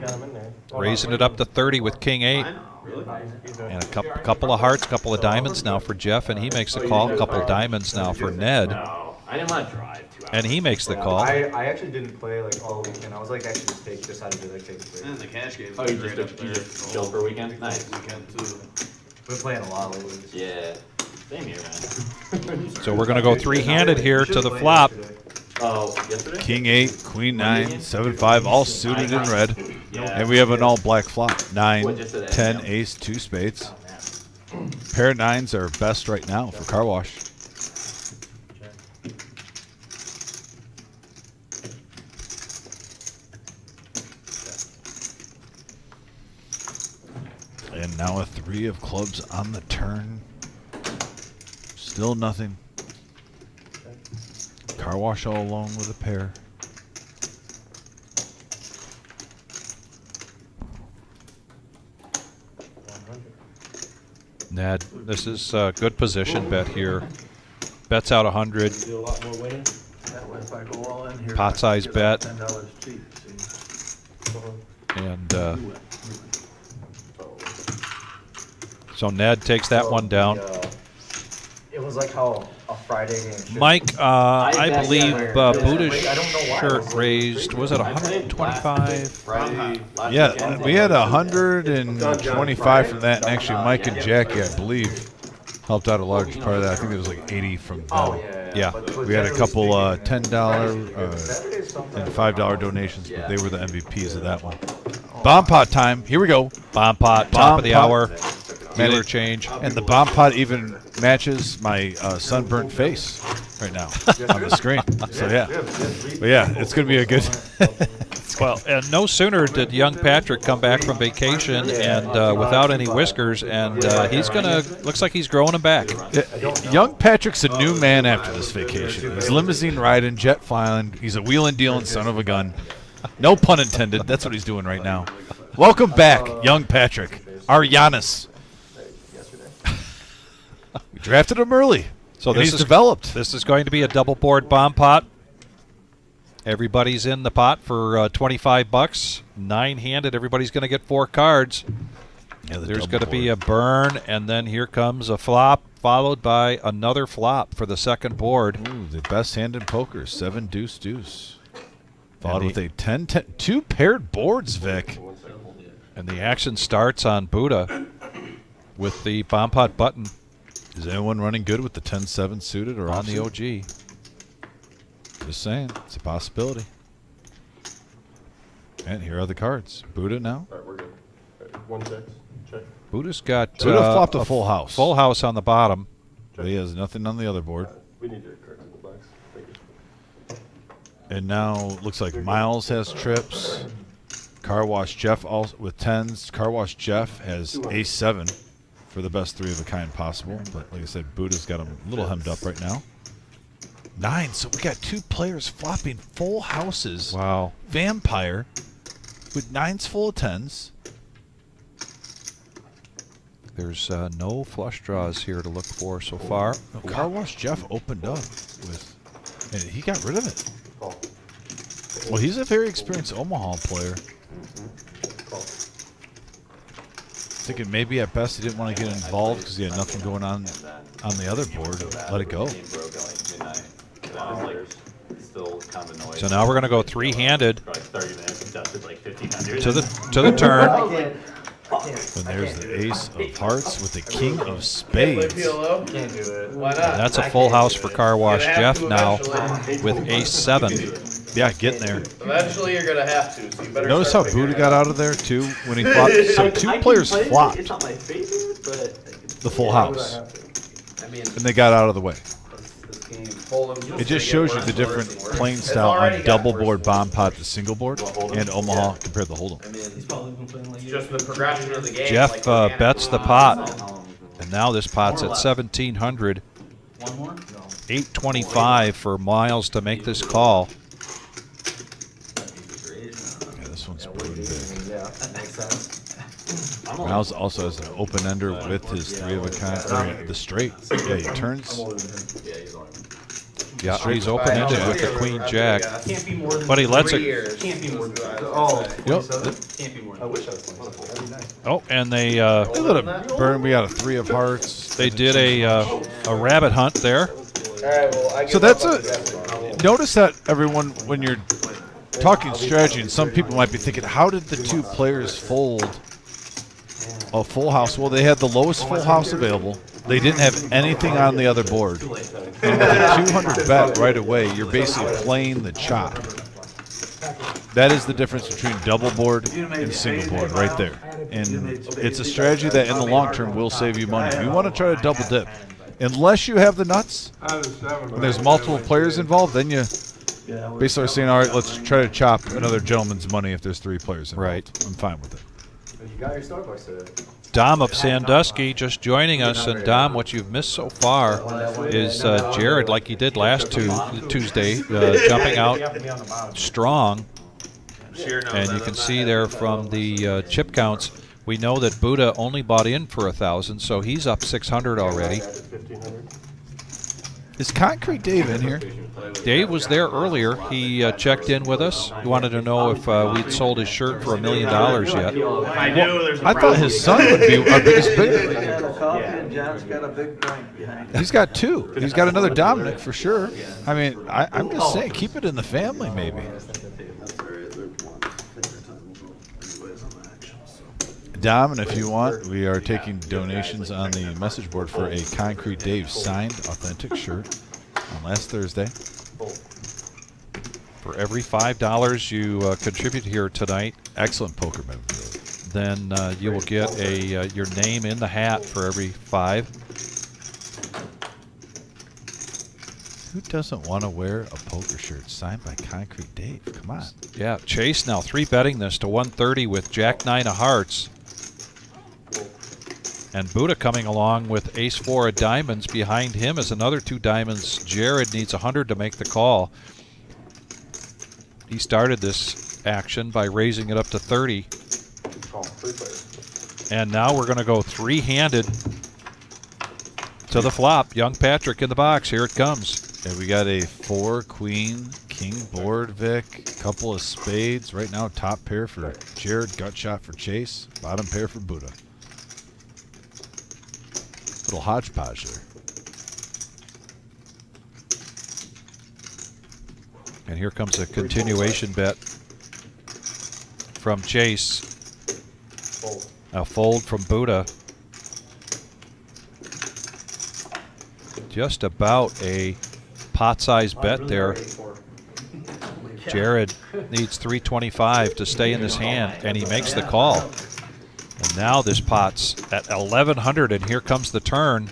Got him in there. raising it up to 30 with King 8. And a couple of hearts, couple of diamonds now for Jeff, and he makes the call. A couple of diamonds now for Ned, No, I didn't want to drive 2 hours. and he makes the call. I actually didn't play like all weekend. I was like actually just decided to like take a break. And the cash game's Oh, you great just, up there. chill for a weekend? Nice. Weekend too. Been playing a lot lately. Yeah. Same here, man. So we're going to go three-handed here to the flop. Oh, yesterday? King 8, Queen 9, 7-5, all suited in red. And we have an all black flop. 9, 10, ace, 2 spades. Pair of 9s are best right now for car wash. And now a 3 of clubs on the turn. Still nothing. Car wash all alone with a pair. Ned, this is a good position bet here. Bets out 100. Do a lot more winning. That way if I go all in here, Pot size I get bet. $10 cheap, see? And so Ned takes that one down. It was like how a Friday game should. Mike, I bet believe I Buddha's don't know why. shirt raised, was it 125? Friday, last Yeah, weekend. we had 125 from that, and actually Mike and Jackie, I believe, helped out a large part of that. I think it was like 80 from them. Oh yeah. Yeah. But We had a couple $10 Saturday's sometimes and $5 donations, but they were the MVPs of that one. Bomb pot time. Here we go. Bomb pot, top Bomb of the pot. hour. Man, Dealer it- change. And the bomb pot even matches my sunburnt face right now on the screen. So yeah, but yeah, it's gonna be a good. Well, and no sooner did young Patrick come back from vacation and without any whiskers, and he's gonna. Looks like he's growing them back. Young Patrick's a new man after this vacation. He's limousine riding, jet flying. He's a wheeling dealing son of a gun. No pun intended. That's what he's doing right now. Welcome back, young Patrick. Our Giannis. We drafted him early. So and this he's is developed. This is going to be a double board bomb pot. Everybody's in the pot for $25. 9-handed. Everybody's going to get 4 cards. Yeah, the There's double going to be board. a burn, and then here comes a flop, followed by another flop for the second board. Ooh, the best hand in poker, 7 deuce deuce. Followed And with a 10-10, 2 paired boards, Vic. And the action starts on Buddha with the bomb pot button Is anyone running good with the 10-7 suited or on the offsuit? OG. Just saying, it's a possibility. And here are the cards. Buddha now. All right, we're good. 1-6, check. Buddha's got Buddha flopped a full house. full house on the bottom. But he has nothing on the other board. We need your cards in the box. Thank you. And now looks like Miles has trips. Car Wash Jeff also with 10s. Car Wash Jeff has ace-7 for the best 3 of a kind possible. But like I said, Buddha's got him a little hemmed up right now. 9. So we got 2 players flopping full houses. Wow. Vampire with 9s full of 10s. There's no flush draws here to look for so far. No, Car Wash Jeff opened up with, and he got rid of it. Call. Well, he's a very experienced Omaha player. Call. Thinking maybe at best he didn't want to get involved because he had nothing going on the other board. Let it go. Game broke at like midnight. And I was like, still kind of annoyed. So now we're going to go 3-handed For like 30 minutes, he dusted like 1,500. to the turn. I can't. And there's the ace of hearts with the king of Play spades. PLO? Can't do it. Why not? And that's a full house for Car Wash You're gonna have Jeff to now eventually. with ace-7. Yeah, getting there. Eventually, you're gonna have to. So you better. Notice how start Buddha figuring got it out of there too when he flopped. So 2 players flopped It's not my favorite, but the full house, I mean, and they got out of the way. this game. It just shows you the different playing style on double board bomb pot to single board and Omaha compared to Hold'em. I mean, He's probably been playing like just the progression of the game. Jeff like, organic. bets the pot, and now this pot's at 1,700. one more? No. 825 for Miles to make this call. Yeah, this one's pretty big. Yeah, that makes sense. Miles also has an open ender with his 3 of a kind, or the straight. Yeah, he turns. Yeah, he's open-ended with the Queen Jack. Can't be more than But he lets 3 it. years. Can't be more than Oh, Yep. Can't be more I than wish I was playing. That'd be nice. Oh, and they They let it burn. We got a 3 of hearts. they did a rabbit hunt there. All right, well, I So give that's up on a. the Jeff. Notice that everyone, when you're talking strategy, and some people might be thinking, how did the 2 players fold a full house? Well, they had the lowest full house available, They didn't have anything on the other board. And with a 200 bet right away, you're basically playing the chop. That is the difference between double board and single board right there. And it's a strategy that in the long term will save you money. If you want to try to double dip, unless you have the nuts, and there's multiple players involved, then you basically are saying, all right, let's try to chop another gentleman's money if there's 3 players involved. Right. I'm fine with it. You got your Starbucks today. Dom of Sandusky just joining us. And Dom, what you've missed so far is Jared, like he did last Tuesday, jumping out strong. And you can see there from the chip counts, we know that Buddha only bought in for 1,000, so he's up 600 already. Is Concrete Dave in here? Dave was there earlier. He checked in with us. He wanted to know if we'd sold his shirt for $1 million yet. If I do, there's a I thought his son would be our biggest bidder. Got a coffee and John's got a big drink behind. He's got 2. He's got another Dominic for sure. I mean, I'm just saying, keep it in the family maybe. Dom, and if you want, we are taking donations on the message board for a Concrete Dave signed authentic shirt on last Thursday. For every $5 you contribute here tonight, Excellent poker member. then you will get your name in the hat for every 5. Who doesn't want to wear a poker shirt signed by Concrete Dave? Come on. Yeah, Chase now 3-betting this to 130 with Jack-9 of hearts. And Buddha coming along with Ace-4 of diamonds. Behind him is another 2 diamonds. Jared needs 100 to make the call. He started this action by raising it up to 30. And now we're going to go 3-handed to the flop. Young Patrick in the box. Here it comes. And we got a 4 queen king board, Vic. Couple of spades. Right now, top pair for Jared. Gut shot for Chase. Bottom pair for Buddha. Little hodgepodge there. And here comes a continuation bet from Chase. A fold from Buddha. Just about a pot-sized bet there. Jared needs 325 to stay in this hand, and he makes the call. And now this pot's at 1,100, and here comes the turn.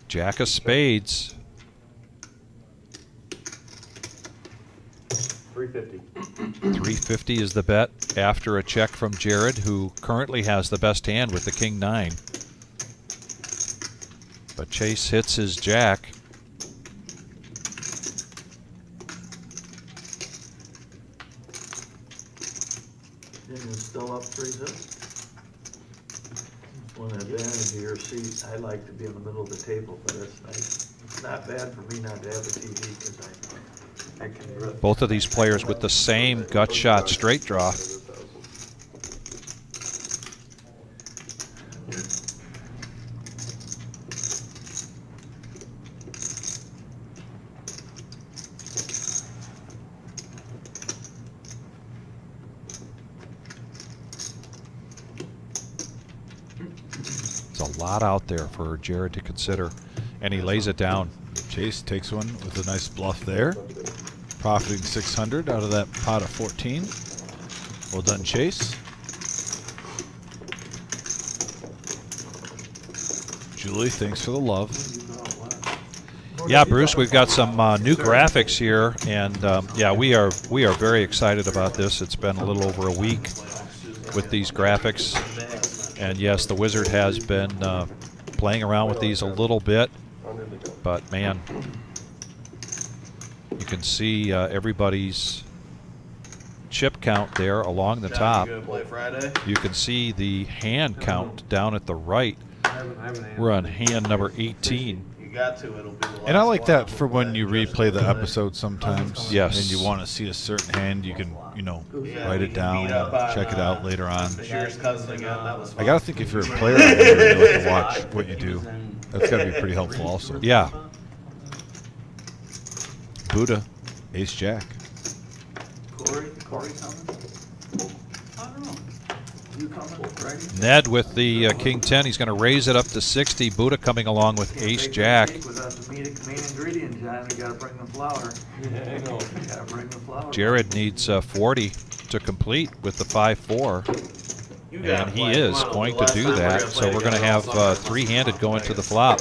Jack of spades. 350. 350 is the bet after a check from Jared, who currently has the best hand with the King-9. But Chase hits his jack. It's still up 3-0. One advantage of your seat, I like to be in the middle of the table, but it's nice. It's not bad for me not to have a TV because I can. Both of these players with the same gut shot straight draw. There's a lot out there for Jared to consider, and he lays it down. Chase takes one with a nice bluff there. Profiting 600 out of that pot of 14. Well done, Chase. Julie, thanks for the love. Yeah, Bruce, we've got some new graphics here, and yeah, we are very excited about this. It's been a little over a week with these graphics, and yes, the Wizard has been playing around with these a little bit, but man, you can see everybody's chip count there along the top. You gonna play Friday? You can see the hand count down at the right. We're on hand number 18. You got to. It'll be the last And I like that one. for when you replay the episode sometimes. Yes. And you want to see a certain hand, you can, you know, Yeah, write we it can down, beat up on, check it out later on. Bashir's cousin again. That was fun. I gotta think if you're a player, you really have to watch what you do. That's gotta be pretty helpful also. Yeah. Buddha, Ace Jack. Corey coming? I don't know. You coming, Greg? Ned with the King 10. He's going to raise it up to 60. Buddha coming along with Can't Ace make Jack. that cake without the main ingredient, John. You gotta bring the flour. Yeah, I know. You gotta bring the flour. Jared needs 40 to complete with the 5-4. You gotta And he play. is Come on, going the to last do time that. gonna So play we're going to together all have summer. three-handed going to the flop.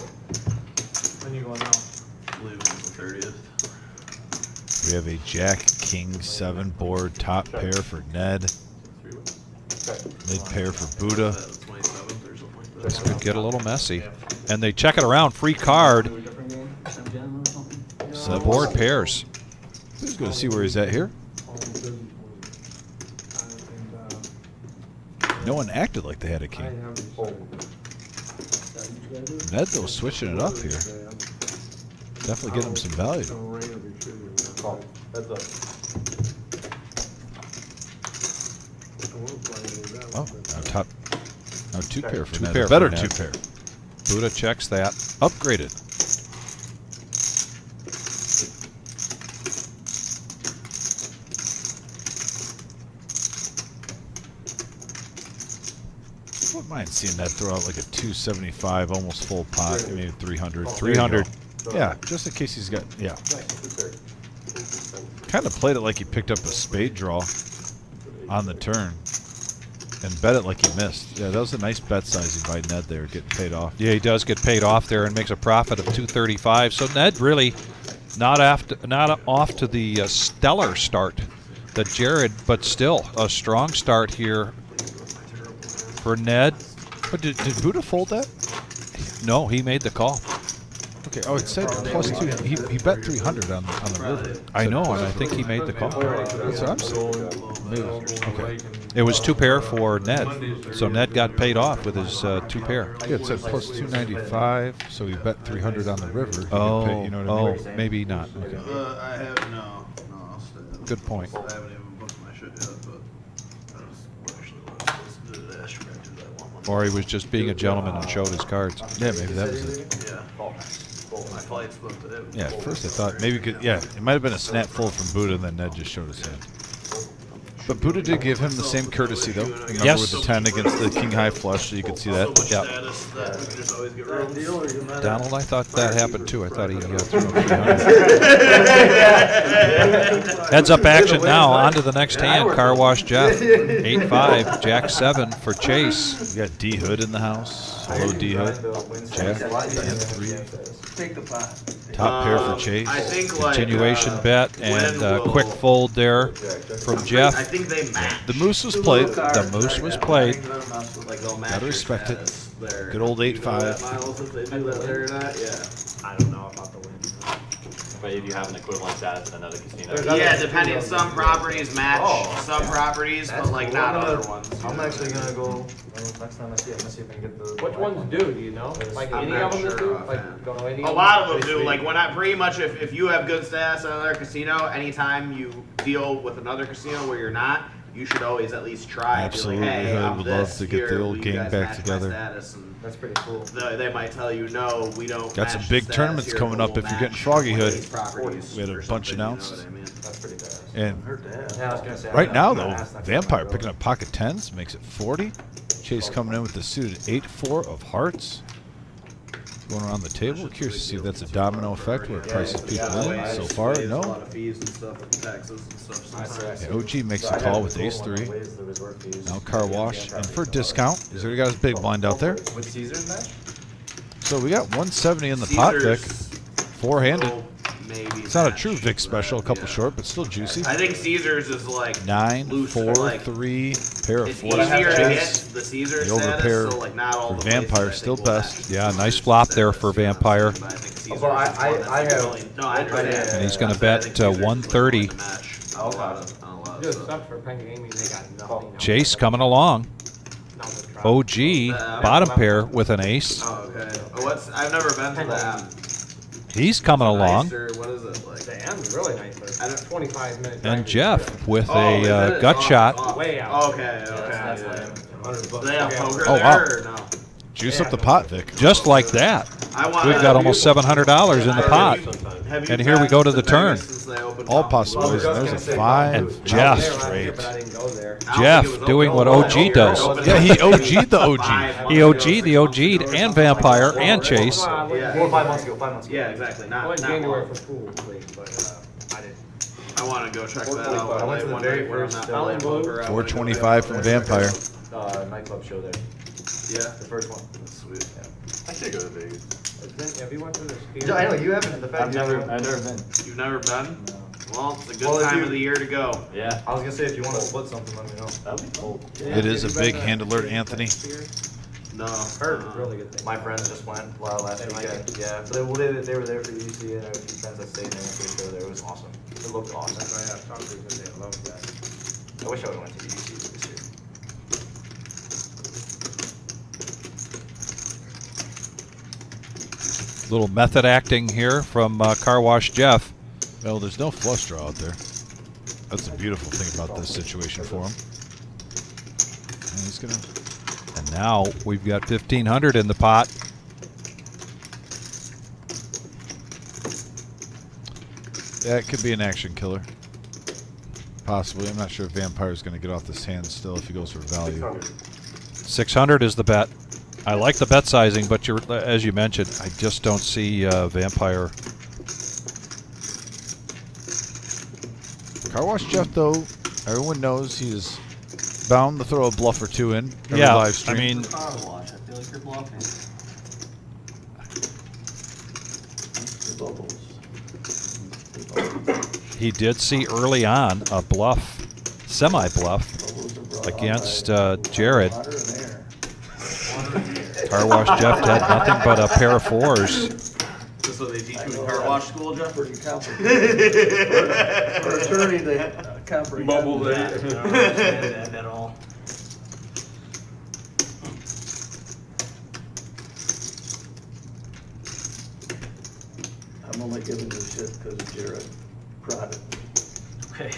When you going now? Leaving the 30th. We have a Jack King 7 board, top pair for Ned, mid pair for Buddha. The 27th or something like that. This could get a little messy. And they check it around. Free card. The board pairs. Who's going to see where he's at here? No one acted like they had a king. Ned, though, switching it up here. Definitely getting him some value. Oh, now top. Now two pair for Two Ned. pair Better for two Ned. pair. Buddha checks that. Upgraded. I wouldn't mind seeing that throw out like a 275, almost full pot, maybe 300. 300. Yeah, just in case he's got, yeah. Kind of played it like he picked up a spade draw on the turn and bet it like he missed. Yeah, that was a nice bet sizing by Ned there, getting paid off. Yeah, he does get paid off there and makes a profit of 235. So Ned really not off to the stellar start that Jared, but still a strong start here for Ned. But did Buddha fold that? No, he made the call. Okay, oh, it said +2. He bet 300 on the river. I know, and I think he made the call. That's what I'm saying. Maybe. Okay. It was two pair for Ned, so Ned got paid off with his two pair. Yeah, it said +295, so he bet 300 on the river. He Oh, could pay, you know what I mean? maybe not. Okay. I have no. I'll stay. Good point. I haven't even booked my shit yet, but I was actually supposed to do that. I should probably do that one. Or he was just being a gentleman and showed his cards. Yeah, maybe that was it. Yeah. My flight's booked. Yeah, at first I thought maybe it might have been a snap full from Buddha, and then Ned just showed his hand. But Buddha did give him the same courtesy, though. Remember Yes. with the 10 against the king high flush, so you could see that. Yeah. Status that we can just always get rid of. Donald, I thought that happened too. I thought he threw up 300. Heads up action now. On to the next hand. Car Wash Jeff. 8-5. Jack 7 for Chase. We got D Hood in the house. Hello, D Hood. Jack 10-3. Take the pot. Top pair for Chase. I think like Continuation bet and when will- quick fold there from I Jeff. think they match. The moose was played. The moose was played. Like they'll match. Gotta your respect it. status there. Good old Do you know 8-5. that, Miles, if they do that there or not? Yeah. I don't know about the win. But if you have an equivalent status in another casino. Yeah, depending. Some properties match some properties, but like not other ones. I'm actually gonna go, next time I see it, I'm gonna see if I can get the. Which ones do you know? Like I'm any not of them that sure do? offhand. Like, don't know any A lot of them do. Like when I pretty much, if you have good status at another casino, anytime you deal with another casino where you're not, you should always at least try. Absolutely, Be like, hey, I I'm would love this. to get the Here, old will you gang guys back match my together. status? And That's pretty cool. they might tell you no, we don't. Got some match big the status tournaments here, coming but up we'll if you're getting match Froggy one of Hood. these properties We had a or bunch something, you know announced. what I mean? That's pretty badass. And Yeah, I was gonna say. right now, though, Vampire picking up pocket 10s makes it 40. Chase coming in with the suited 8-4 of hearts. Going around the table. Curious to see if that's a domino effect where it prices people in. So far, There's a lot no. of fees and stuff with taxes and stuff sometimes. Yeah, OG makes the call with ace-3. Now Car Wash. And for discount, he's already got his big blind out there. With Caesar's match? So we got 170 in the pot, Vic. Caesars Four-handed. will maybe It's not a match, true Vic but, special, a couple yeah. short, but still juicy. I think Caesars is like 9, loose, 4, like, 3, pair of it's 4s easier for to get Chase. the Caesar The overpair status, so like not all for the places, Vampire I think, still will best. match Yeah, the nice Caesar flop there status, for you know, Vampire. but I think Caesar Well, is one that's I have- really- no, I understand. And he's gonna I bet, think Caesars is, like, 130. one to match on a lot of Dude, stuff. sucks for Penny Amy. They got nothing. Chase coming along. Now they're trying. OG, bottom pair with an ace. Oh, okay. I've never been to that. He's coming along. Nice, or what is it like? The end's really nice, but I don't- 25 minutes. And Jeff with Oh, is a it? gut Oh, shot. oh, Way out. Okay, okay. That's yeah. like Do they have poker Oh, there wow. or no? Juice up the pot, Vic. Just like that. I want. We've got almost $700 in the pot. Have you And here we go to been the turn. Vegas since they opened All Tommy possibilities. Well, I was There's gonna a say, 5. And I was Jeff. there last year, Straight. but I didn't go there. I don't Jeff think it was doing open. what Oh, OG it does. opened Yeah, he OG'd the OG. 5 months He ago, OG'd, 6 the months OG'd, ago or and something Vampire, like that. and Chase. Well, Yeah. 4 or 5 months ago. 5 months ago. Yeah, exactly. I Not went in not January long. for school, but I didn't. I want to go check that 425. out. I went to the One very night when I'm first, not playing Blue. poker, I wanna go 425 check from that out. Vampire. Nightclub show there. Yeah, The first one. that's sweet. I should go to Vegas. Have you went to the ski? I know, you haven't, the fact I've you never haven't. been. You've never been? No. Well, it's a good Well, if time you- of the year to go. Yeah. I was gonna say, if you wanna split something, let me know. That'd be cool. It is a big hand alert, Anthony. No, Heard, really good thing. My friends just went last weekend. Yeah, but they were there for UC, and I have a few friends that stayed there for the show there. It was awesome. It looked awesome. I wish I would have went to UC this year. Little method acting here from Car Wash Jeff. Well, there's no flush draw out there. That's the beautiful thing about this situation for him. And he's gonna. And now we've got 1,500 in the pot. Yeah, it could be an action killer. Possibly. I'm not sure if Vampire's going to get off this hand still if he goes for value. 600 is the bet. I like the bet sizing, but as you mentioned, I just don't see Vampire. Car Wash Jeff, though, everyone knows he is bound to throw a bluff or two in every Yeah, live I stream. mean, Car wash. I feel like you're bluffing. he did see early on a bluff, semi-bluff, against Jared. Car Wash Jeff had nothing but a pair of 4s. Is this what they teach you in car wash school, Jeff? Pretty complicated. For attorney, they comprehend. I don't understand that at all. I'm only giving you shit because Jared prodded me. Okay.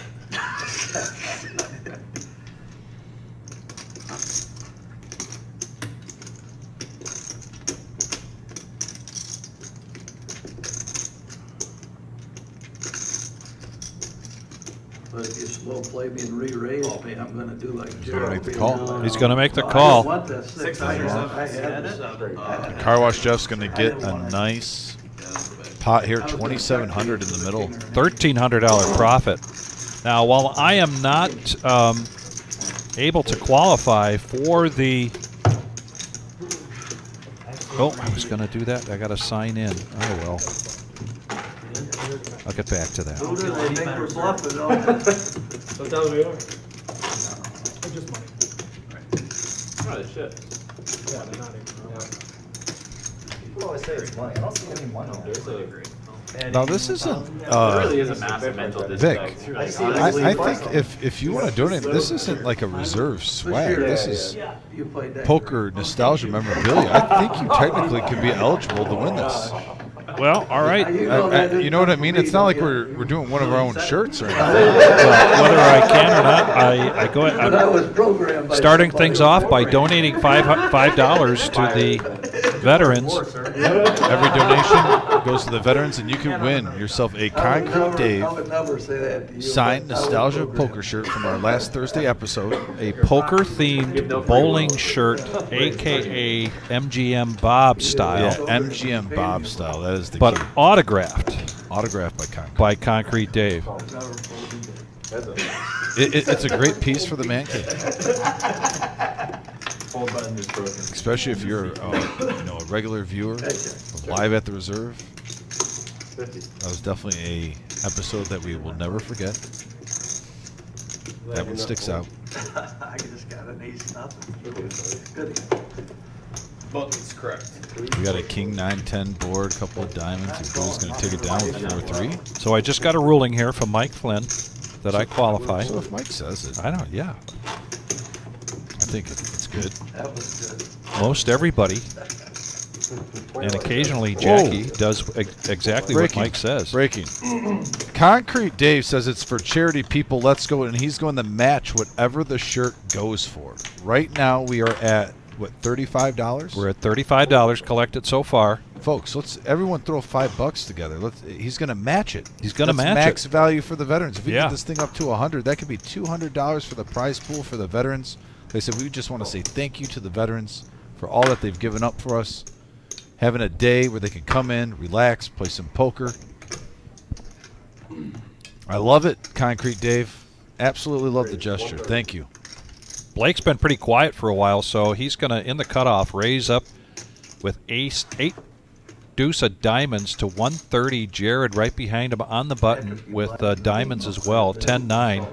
But if you slow play me and re-raise me, I'm gonna do like He's Jared. gonna make the call. He's going to make the No, I call. didn't want the 6. I had the 7. Car Wash Jeff's going to get a nice pot here, 2,700 in the middle. $1,300 profit. Now, while I am not able to qualify for the... Oh, I was going to do that. I got to sign in. Oh, well. I'll get back to that. Who do they think we're bluffing, don't they? Sometimes we are. Just money. Oh, shit. Yeah, they're not even. People always say it's money. I don't see any money. There's a Now, this isn't... It really is a massive mental Vic, disconnect. It's really I see honestly- I think if you want to donate, this isn't like a reserve swag. This is You played that. poker nostalgia memorabilia. I think you technically could be eligible to win this. Well, all right. You know what I mean? It's not like we're doing one of our own shirts or anything. Well, whether I can or not, I go ahead. But I was programmed by Starting somebody things who off by programmed. donating $5 to the veterans. Every donation goes to the veterans, and you can win yourself a I would Concrete never- Dave I would never say that to you, signed but I was nostalgia programmed. poker shirt from our last Thursday episode. A poker-themed bowling shirt, a.k.a. MGM Bob style, Yeah, MGM Bob style. That is the but key. autographed Autographed by Concrete. by Concrete Dave. It's a great piece for the man cave, Hold button is broken. especially if you're a regular viewer of Live at the Reserve. 50. That was definitely a episode that we will never forget. That one sticks out. I just got an ace nothing. Good. Both is correct. We got a king 9-10 board, couple of diamonds. And Bill's going to take it down with 4-3. So I just got a ruling here from Mike Flynn that I qualify. So if Mike says it, I don't, yeah. I think it's good. That was good. Most everybody, and occasionally Jackie, does exactly what Breaking. Mike says. Breaking. Concrete Dave says it's for charity people. Let's go. And he's going to match whatever the shirt goes for. Right now we are at, what, $35? We're at $35 collected so far. Folks, let's everyone throw $5 together. He's going to match it. He's going to That's match max it. value for the veterans. If we Yeah. get this thing up to 100, that could be $200 for the prize pool for the veterans. They said we just want to say thank you to the veterans for all that they've given up for us. Having a day where they can come in, relax, play some poker. I love it, Concrete Dave. Absolutely love the gesture. Thank you. Blake's been pretty quiet for a while, so he's going to, in the cutoff, raise up with ace 8 deuce of diamonds to 130. Jared right behind him on the button with diamonds as well, 10-9.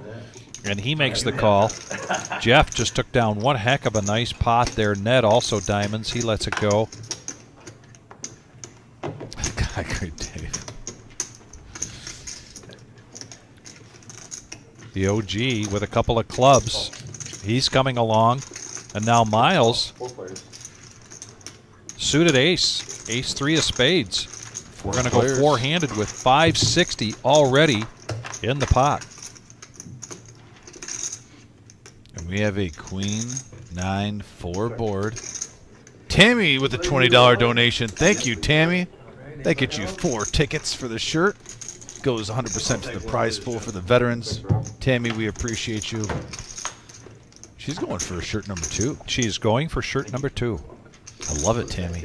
And he makes the call. Jeff just took down one heck of a nice pot there. Ned also diamonds. He lets it go. Concrete Dave. The OG with a couple of clubs. He's coming along. And now Miles, suited ace. Ace 3 of spades. We're going to go four-handed with 560 already in the pot. And we have a queen 9-4 board. Tammy with a $20 donation. Thank you, Tammy. That gets you 4 tickets for the shirt. Goes 100% to the prize pool for the veterans. Tammy, we appreciate you. She's going for shirt number 2. She's going for shirt number 2. I love it, Tammy.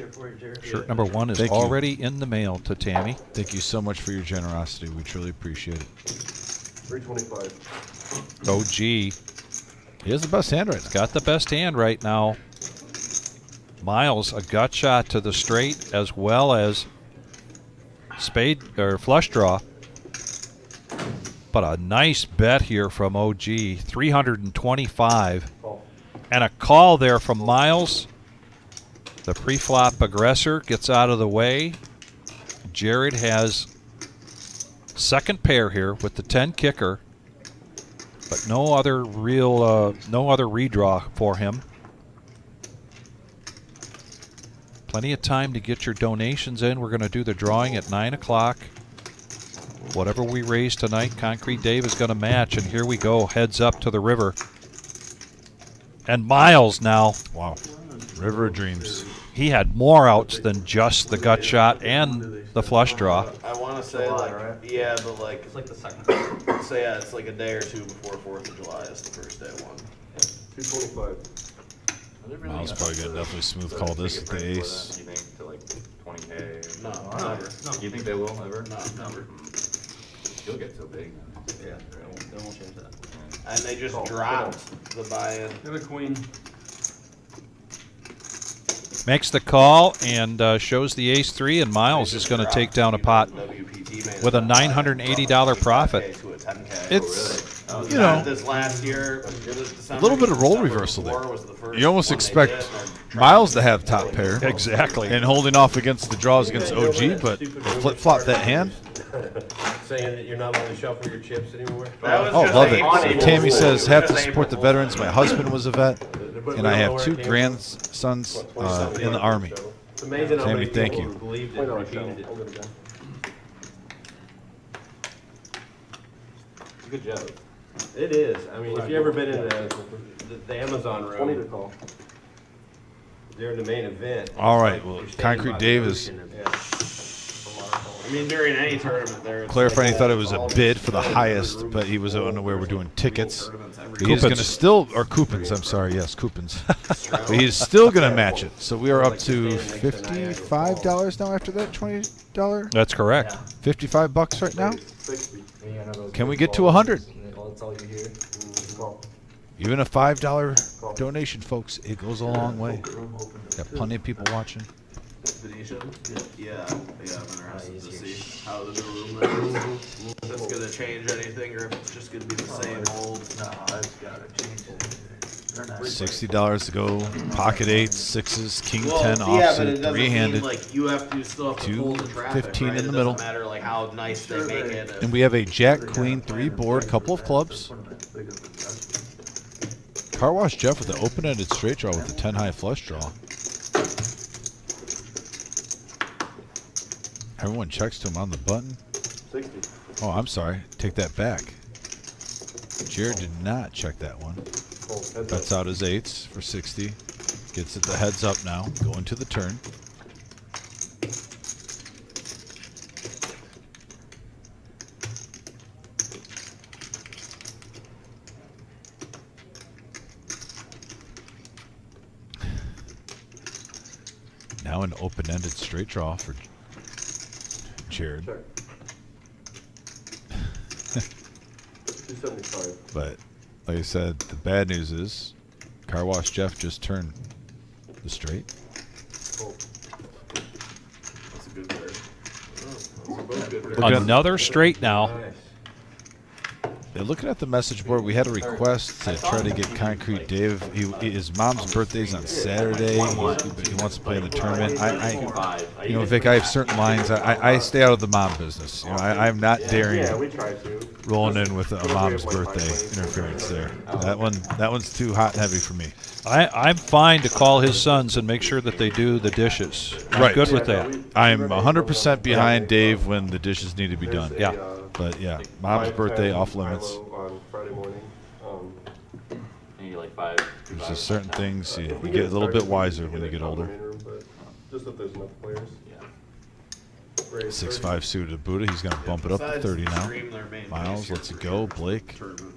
Shirt number 1 is Thank you. already in the mail to Tammy. Thank you so much for your generosity. We truly appreciate it. 325. OG. He has the best hand right now. Got the best hand right now. Miles, a gut shot to the straight as well as spade or flush draw. But a nice bet here from OG, 325. And a call there from Miles. The pre-flop aggressor gets out of the way. Jared has second pair here with the 10 kicker, but no other redraw for him. Plenty of time to get your donations in. We're going to do the drawing at 9 o'clock. Whatever we raise tonight, Concrete Dave is going to match. And here we go, heads up to the river. And Miles now. Wow. River of Dreams. He had more outs than just the gut shot and the flush draw. I want to say, like, yeah, but like, It's like the second. so yeah, it's like a day or two before 4th of July is the first day of one. 225. Miles probably going to definitely smooth call this with the ace. You think to like 20K? No, Never. never. You think they will ever? No, never. You'll get so big. Yeah, they won't change that. And they just dropped the buy-in. Have a queen. Makes the call and shows the ace 3, and Miles is going to take down a pot with a $980 profit. It's, you Not know, this last year. a little bit of role reversal there. You almost expect Miles to have top pair. Exactly. And holding off against the draws against OG, but flip-flop that hand. Saying that you're not allowed to shuffle your chips anymore? Oh, love it. Tammy says, have to support the veterans. My husband was a vet, and I have 2 grandsons in the Army. It's amazing how Tammy, many thank people you. believed it and repeated it. Good job. It is. I mean, if you've ever been in the Amazon room, they're in the main event. All right, well, Concrete Dave is I mean, during any tournament, there's clarifying he thought it was a bid for the highest, but he was unaware we're doing tickets. He's going to still, or coupons, I'm sorry, yes, coupons. But he's still going to match it. So we are up to $55 now after that $20? That's correct. $55 right now? Can we get to 100? That's all you hear. Even a $5 donation, folks, it goes a long way. Got plenty of people watching. Venetian? Yeah, I'm interested to see how the new room is. If it's gonna change anything, or if it's just gonna be the same old. No, it's gotta change anything. They're not. $60 to go. Pocket 8s, 6s, King 10 Yeah, but it offsuit, doesn't mean 3-handed. like you have to still have to pull the traffic, 215 right? in the It middle. doesn't matter like how nice they make it. And we have a Jack Queen 3 board, couple of clubs. Car Wash Jeff with the open-ended straight draw with the 10 high flush draw. Everyone checks to him on the button. 60. Oh, I'm sorry. Take that back. Jared did not check that one. Bets out his 8s for 60. Gets it the heads up now. Going to the turn. Now an open-ended straight draw for Jared. Check. 275. But like I said, the bad news is Car Wash Jeff just turned the straight. Oh, That's a good card. those are both good. Look at- Another straight now. Nice. Yeah, looking at the message board, we had a request to try to get Concrete Dave. His mom's birthday's on Saturday. He wants to play in the tournament. You know, Vic, I have certain lines. I stay out of the mom business. You know, I'm not daring Yeah, we try to. rolling in with a mom's birthday interference there. That one's too hot and heavy for me. I'm fine to call his sons and make sure that they do the dishes. I'm Right. good with that. I'm 100% behind Dave when the dishes need to be done. Yeah. But yeah, mom's birthday off limits. On Friday morning. Maybe like 5. There's just certain things you get a little bit wiser when you get older. Just if there's enough players. Yeah. 6'5" suited Buddha. He's going to bump it up to Besides 30 now. Dream, their main Miles base lets here it for go. the Blake, tournament.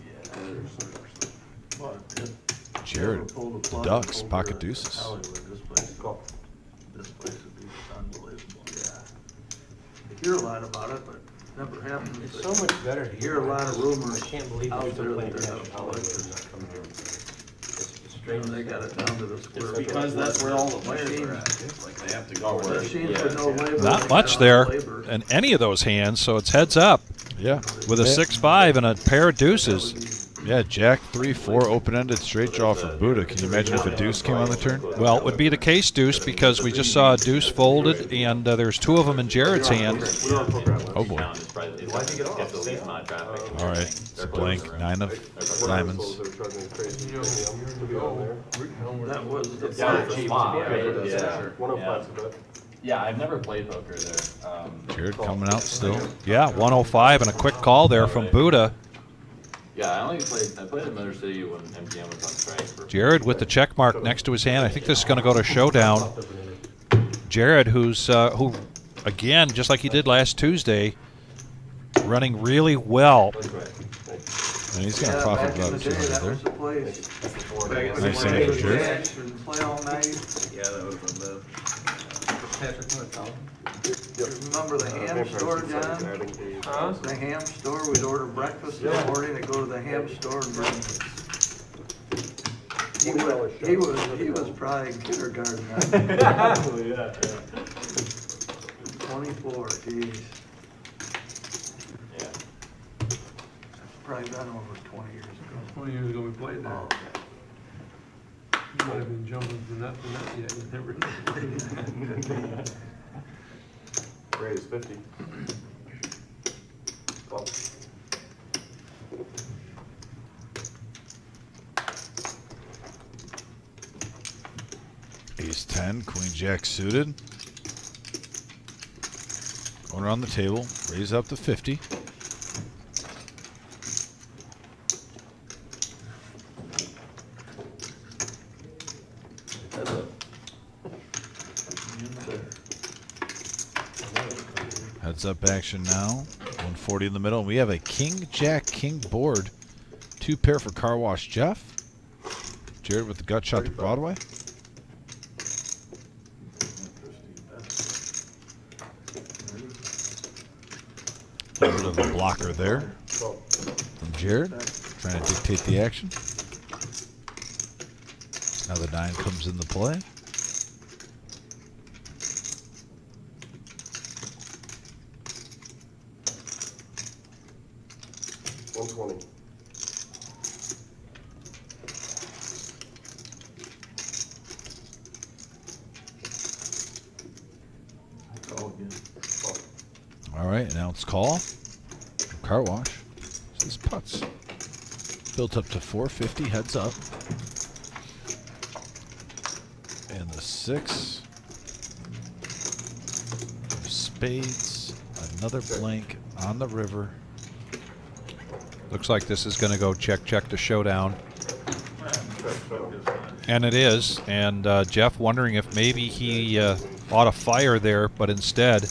Jared, the Ducks, pocket deuces. Hollywood, this place would be unbelievable, yeah. You hear a lot about it, but never happens. It's so much better to You hear a lot of rumors I can't believe out you're there still that playing they're National not Hollywood playing. and not coming here. It's Strange, they got it down to the square. Because that's where all the players are at. Like they have to go where. Machines with no labor. Not they much got there labor. in any of those hands, so it's heads up Yeah. with a 6-5 and a pair of deuces. Yeah, Jack 3-4 open-ended straight draw for Buddha. Can you imagine if a deuce came on the turn? Well, it would be the case deuce because we just saw a deuce folded, and there's 2 of them in Jared's hand. Oh boy. Why'd you get off? All right, it's a blank 9 of diamonds. That was the. Yeah, it's a spot, right? Yeah. 105 is about. Yeah, I've never played poker there. Jared coming out still. Yeah, 105 and a quick call there from Buddha. Yeah, I played in Motor City when MGM was on strike. Jared with the check mark next to his hand. I think this is going to go to showdown. Jared, who again, just like he did last Tuesday, running really well. And he's going to profit about 200 That there. was the place. Nice hand for Jared. Dance and play all night. Yeah, that was on the Patrick Miller. Remember the ham store, John? The ham store, we'd order breakfast in the morning and go to the ham store and bring. He was probably in kindergarten then. Yeah. 24, geez. Yeah. Probably been almost 20 years ago. 20 years ago we played that. Oh, You might have been jumping from that to that yet. You never know. Rate is 50. Call. Ace 10, Queen Jack suited. Going around the table, raise up to 50. Heads up action now. 140 in the middle. And we have a King Jack King board. 2 pair for Car Wash Jeff. Jared with the gut shot to Broadway. A little bit of a blocker there from Jared, trying to dictate the action. Now the 9 comes into play. $120. All right, now it's call. Car Wash. Says putts. Built up to 450, heads up. And the 6. Spades. Another blank on the river. Looks like this is going to go check to showdown. And it is. And Jeff wondering if maybe he ought to fire there, but instead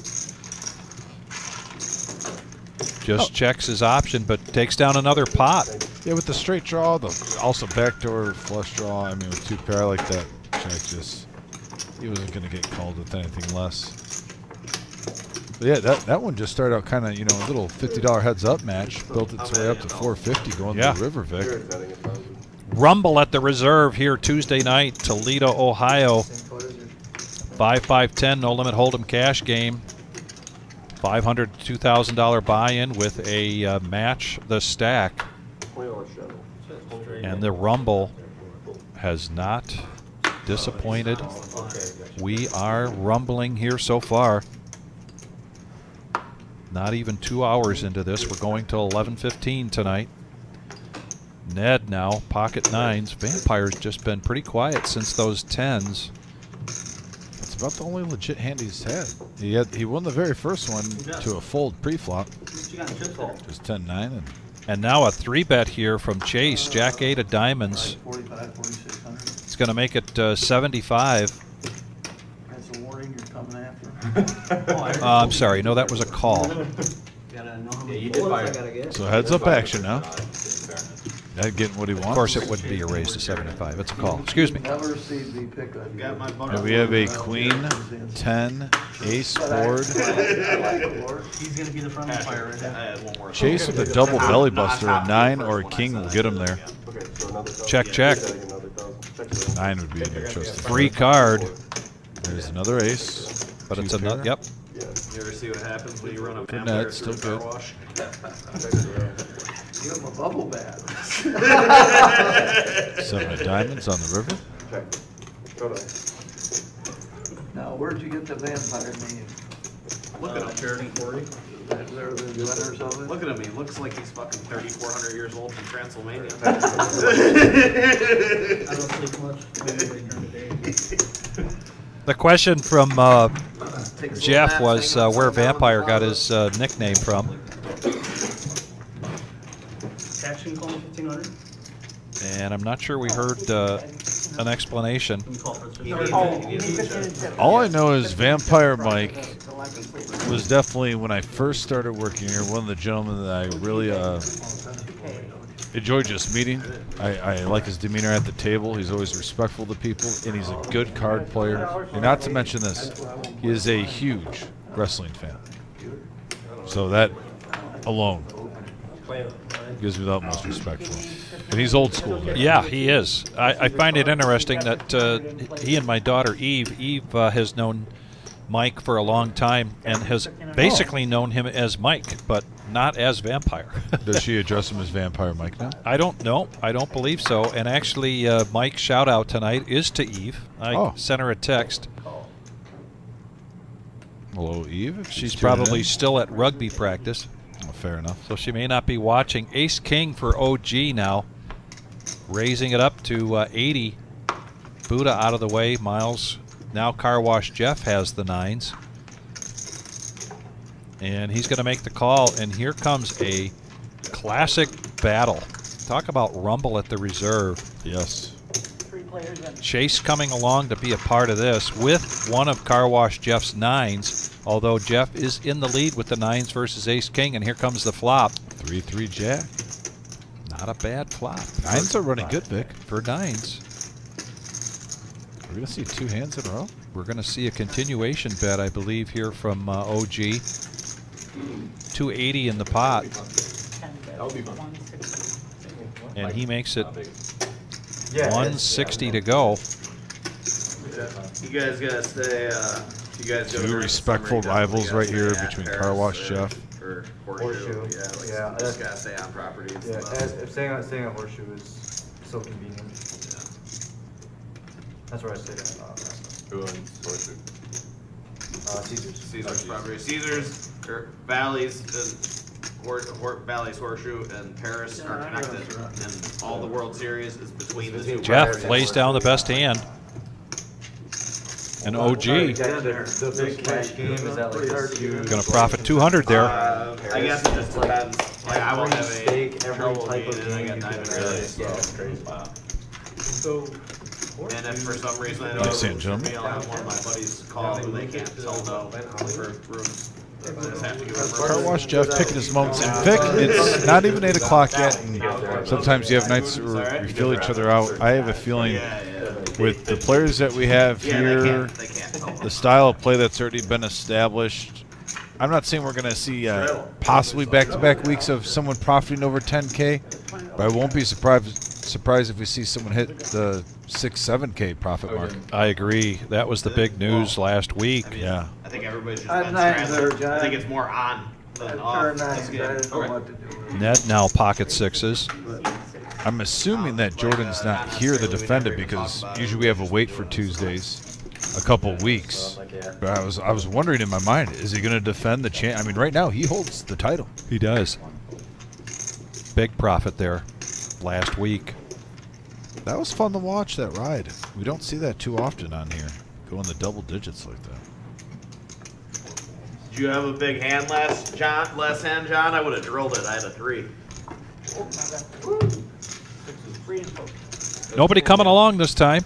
just checks his option, but takes down another pot. Yeah, with the straight draw, the also backdoor flush draw. I mean, with 2 pair like that, check just he wasn't going to get called with anything less. But yeah, that one just started out kind of, a little $50 heads-up match. Built its way up to $450 going to the river, Vic. Rumble at the Reserve here Tuesday night, Toledo, Ohio. 5-5-10 no limit hold'em cash game. $500 to $2,000 buy-in with a match the stack. And the Rumble has not disappointed. We are rumbling here so far. Not even 2 hours into this. We're going till 11:15 tonight. Ned now, pocket nines. Vampire's just been pretty quiet since those tens. That's about the only legit hand he's had. He won the very first one to a fold pre-flop. Just 10-9. And now a 3-bet here from Chase. Jack 8 of diamonds. 45, 4,600. It's going to make it 75. That's a warning you're coming after. I'm sorry. No, that was a call. Yeah, you did fire. So heads up action now. That getting what he wants. Of course, it wouldn't be a raise to 75. It's a call. Excuse me. Never see me pick a. Got my butter. And we have a queen, 10, ace board. He's gonna be the front umpire right I now. had one more. Chase with a double belly buster. A 9 or a king will get him there. Check, check. 9 would be an interesting. Free card. There's another ace. But it's Two another. pair. Yep. You ever see what happens when you run a Good vampire net, still through a good. car wash? Give him a bubble bath. 7 of diamonds on the river. Now, where'd you get the vampire name? Look at him. Charity Corey. They're the winners of it? Look at him. He looks like he's fucking 3,400 years old from Transylvania. I don't sleep much. Maybe later in the day. The question from Takes a Jeff little nap, was hanging where upside down Vampire on got the his nickname from. Action call 1,500. And I'm not sure we heard an explanation. Can you call for All I know is Vampire Mike was definitely, when I first started working here, one of the gentlemen that I really enjoyed just meeting. I like his demeanor at the table. He's always respectful to people, and he's a good card player. And not to mention this, he is a huge wrestling fan. So that alone gives me the utmost respect for him. And he's old school. Yeah, he is. I find it interesting that he and my daughter Eve has known Mike for a long time and has basically known him as Mike, but not as Vampire. Does she address him as Vampire Mike now? I don't know. I don't believe so. And actually, Mike's shout out tonight is to Eve. I sent her a text. Hello, Eve. She's probably still at rugby practice. Oh, fair enough. So she may not be watching. Ace King for OG now. Raising it up to 80. Buddha out of the way. Miles. Now Car Wash Jeff has the nines. And he's going to make the call. And here comes a classic battle. Talk about rumble at the reserve. Yes. Chase coming along to be a part of this with one of Car Wash Jeff's nines. Although Jeff is in the lead with the nines versus Ace King. And here comes the flop. 3-3 jack. Not a bad flop. Nines are running good, Vic. For nines. We're going to see 2 hands in a row. We're going to see a continuation bet, I believe, here from OG. 280 in the pot. And he makes it 160 to go. You guys gotta stay. You guys go 2 respectful rivals right here between Car Wash Jeff. Or Horseshoe. Yeah, just gotta stay on property. Yeah, staying on Horseshoe is so convenient. That's where I stayed at last Who owns Horseshoe? night. Caesar's. Caesar's property. Caesar's, Valleys, Valleys, Horseshoe, and Paris are connected, and all the World Series is between the 2. Jeff lays down the best hand. And OG The big cash game is that like this huge. going to profit 200 there. I guess it just depends. Like I won't have Steak, a every trouble type of getting game it. I you got can diamond really. Yeah, it's crazy. So, And if for some reason I Nice don't seeing you, gentlemen. I'll have one of my buddies call who they can't tell no for rooms. I just have to give them Car Wash Jeff picking his moments. And Vic, it's not even 8 o'clock yet. And sometimes you have nights where we feel each other out. I have a feeling with the players that we have here, They can't. the style of play that's already been established, I'm not saying we're going to see possibly back-to-back weeks of someone profiting over 10K, but I won't be surprised if we see someone hit the 6-7K profit mark. I agree. That was the big news last week. Yeah. I think everybody's just I'd been nine there, straddling. I John. think it's more on than off. Turn this 9, game. I didn't know what to do. Ned now pocket sixes. I'm assuming that Jordan's not here to defend it because usually we have a wait for Tuesdays, a couple weeks. But I was wondering in my mind, is he going to defend the champ? I mean, right now he holds the title. He does. Big profit there last week. That was fun to watch, that ride. We don't see that too often on here, going the double digits like that. Did you have a big hand last hand, John? I would have drilled it. I had a 3. Nobody coming along this time.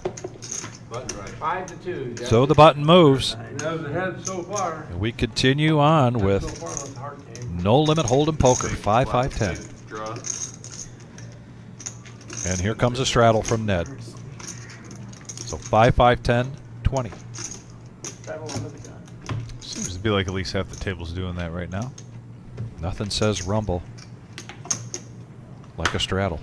5-2. So the button moves. Knows ahead so far. And we continue on So with far, that's a hard game. no limit hold'em poker, 5-5-10. Draw. And here comes a straddle from Ned. So 5-5-10, 20. Seems to be like at least half the table's doing that right now. Nothing says rumble like a straddle.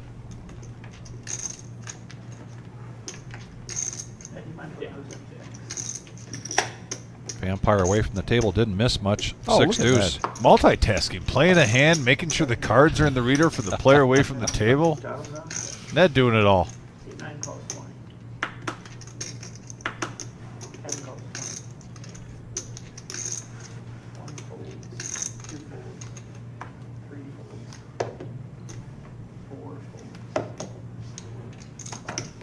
Vampire away from the table, didn't miss much. Oh, Six look at deuce. that. Multitasking, playing a hand, making sure the cards are in the reader for the player away from the table. Ned doing it all.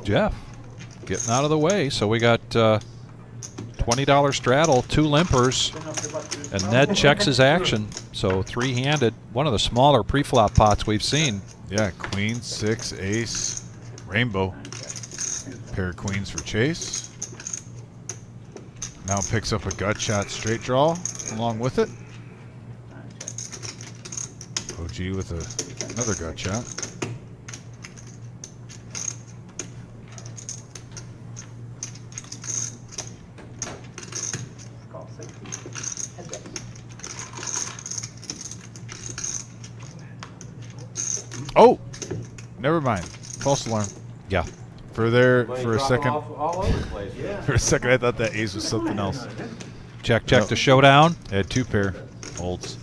Jeff getting out of the way. So we got $20 straddle, 2 limpers, and Ned checks his action. So 3-handed, one of the smaller pre-flop pots we've seen. Yeah, queen, 6, ace, rainbow. Pair of queens for chase. Now picks up a gut shot straight draw along with it. OG with another gut shot. Oh, never mind. False alarm. Yeah. For a second, All over the place. Yeah. for a second, I thought that ace was something else. Check to showdown. Had 2 pair holds.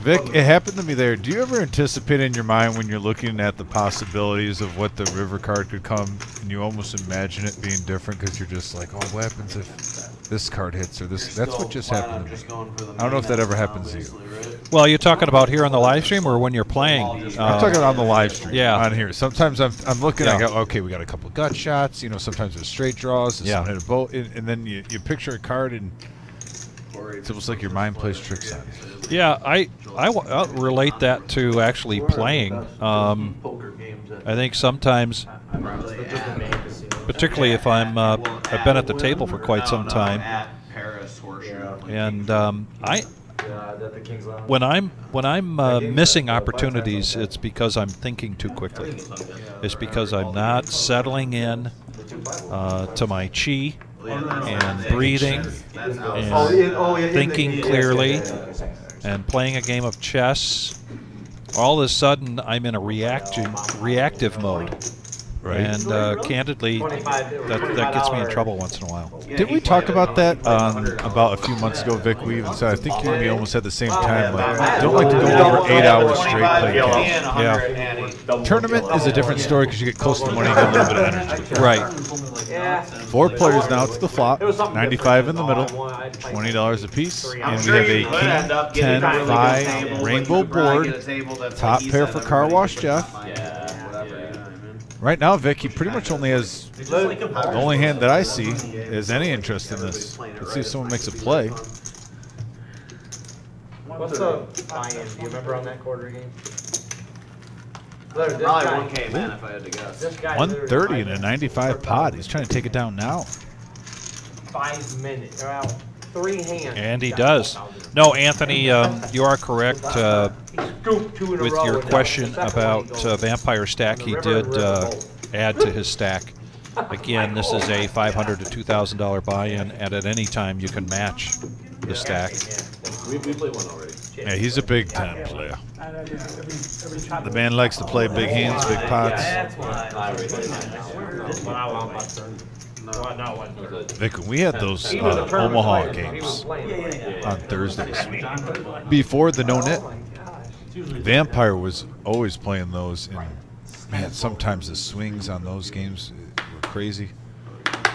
Vic, it happened to me there. Do you ever anticipate in your mind when you're looking at the possibilities of what the river card could come, and you almost imagine it being different because you're just like, oh, what happens if this card hits or this? That's what just happened to me. I don't know if that ever happens to you. Well, you're talking about here on the live stream or when you're playing? I'm talking on the live stream. Yeah. On here. Sometimes I'm looking. I Yeah. go, okay, we got a couple gut shots. You know, sometimes there's straight draws. And Yeah. someone hit a boat, and then you picture a card, and it's almost like your mind plays tricks on you. Yeah, I'll relate that to actually playing. Poker games. I think sometimes, particularly if I've been at the table for quite some time, At Paris Horseshoe. and At the King's Lounge. when I'm missing opportunities, it's because I'm thinking too quickly. It's because I'm not settling in to my chi and breathing and thinking clearly and playing a game of chess. All of a sudden, I'm in a reactive mode. Right. And candidly, that gets me in trouble once in a while. Did we talk about that about a few months ago, Vic? We even said, I think you and me almost had the same time. Like, don't like to go over 8 hours straight playing games. Yeah. Tournament is a different story because you get close to the money and get a little bit of energy. Right. 4 players now to the flop, 95 in the middle, $20 a piece, and we have a king, 10, 5, rainbow board, top pair for Car Wash Jeff. Right now, Vic, he pretty much only has the only hand that I see is any interest in this. Let's see if someone makes a play. What's up, buy-in? Do you remember on that quarter game? Probably 1K, man, if I had to guess. 130 in a 95 pot. He's trying to take it down now. 5 minutes. Around 3 hands. And he does. No, Anthony, you are correct. Scoop 2 in a With row your and question the second one about he goes Vampire Stack, in he the river did and river both. add to his stack. Again, this is a $500 to $2,000 buy-in, and at any time you can match the stack. We played one already. Yeah, he's a big time player. The man likes to play big hands, big pots. That's why. But I want my turn. Vic, when we had those He was a perfect Omaha player. He was games playing. on Thursdays, before the no net, Vampire was always playing those, and man, sometimes the swings on those games were crazy.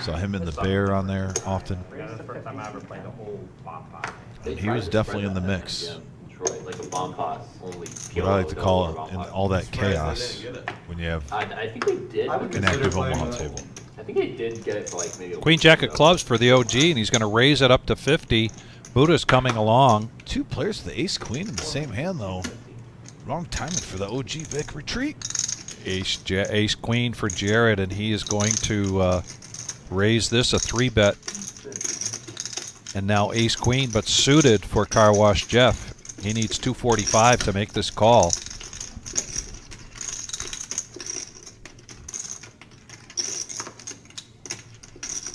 Saw him and the Bear on there often. That's the first time I ever played the whole bomb pot. He was definitely in the mix. Detroit, like a bomb pot only. What I like to call it, in all that chaos, when you have I think they did. an active Omaha table. I think they did get it to like maybe. Queen Jack of clubs for the OG, and he's going to raise it up to 50. Buddha's coming along. Two players with the ace queen in the same hand, though. Wrong timing for the OG Vic retreat. Ace queen for Jared, and he is going to raise this a 3-bet. And now ace queen, but suited for Car Wash Jeff. He needs 245 to make this call.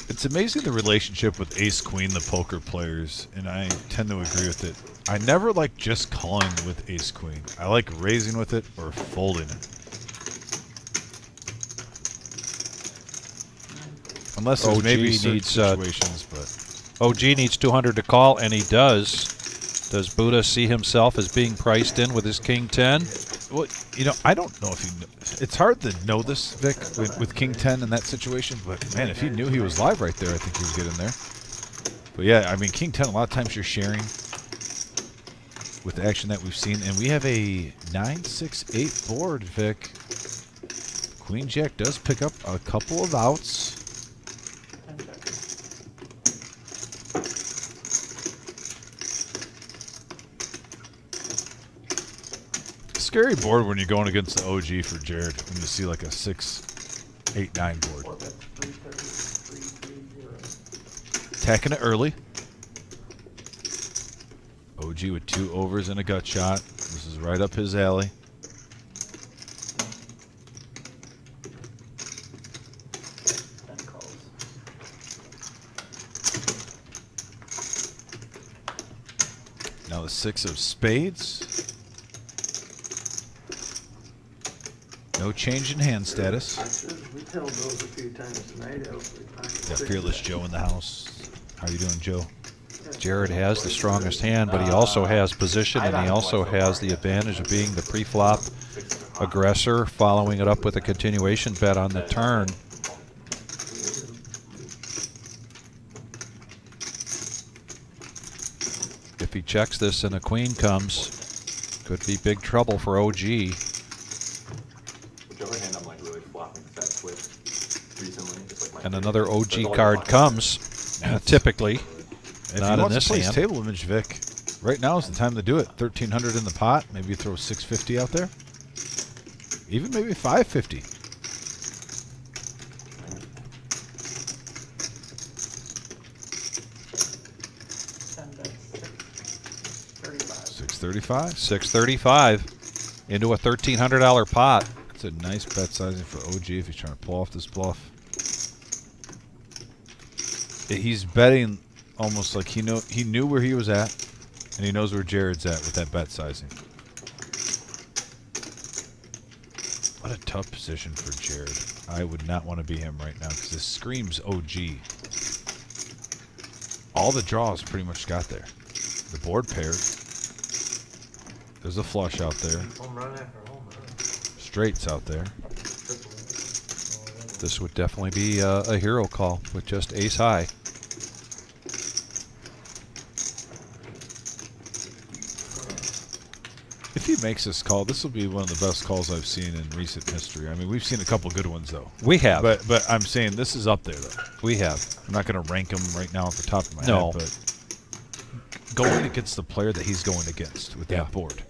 It's amazing the relationship with ace queen, the poker players, and I tend to agree with it. I never like just calling with ace queen. I like raising with it or folding it. Unless there's OG maybe certain needs, situations, but OG needs 200 to call, and he does. Does Buddha see himself as being priced in with his king 10? well, you know, I don't know if he. It's hard to know this, Vic, with king 10 in that situation. But man, if he knew he was live right there, I think he would get in there. But yeah, I mean, king 10. A lot of times you're sharing with the action that we've seen, and we have a 9-6-8 board, Vic. Queen Jack does pick up a couple of outs. Scary board when you're going against the OG for Jared when you see like a 6-8-9 board. Attacking it early. OG with 2 overs and a gut shot. This is right up his alley. Now the 6 of spades. No change in hand status. We told those a few times tonight. Got Fearless Joe in the house. How you doing, Joe? Jared has the strongest hand, but he also has position, and he also has the advantage of being the pre-flop aggressor, following it up with a continuation bet on the turn. If he checks this and a queen comes, could be big trouble for OG. Whichever hand I'm like really flopping that switch recently. It's like my And another OG card comes, typically. If Not he in wants this to play his hand. table image, Vic, right now is the time to do it. 1,300 in the pot. Maybe throw 650 out there. Even maybe 550. $635. 635 into a $1,300 pot. It's a nice bet sizing for OG if he's trying to pull off this bluff. He's betting almost like he knew where he was at, and he knows where Jared's at with that bet sizing. What a tough position for Jared. I would not want to be him right now because this screams OG. All the draws pretty much got there. The board paired. There's a flush out there. Home run after home run. Straights out there. This would definitely be a hero call with just ace high. If he makes this call, this will be one of the best calls I've seen in recent history. I mean, we've seen a couple good ones though. We have. But I'm saying this is up there though. We have. I'm not going to rank him right now off the top of my No. head, but going against the player that he's going against with Yeah. that board.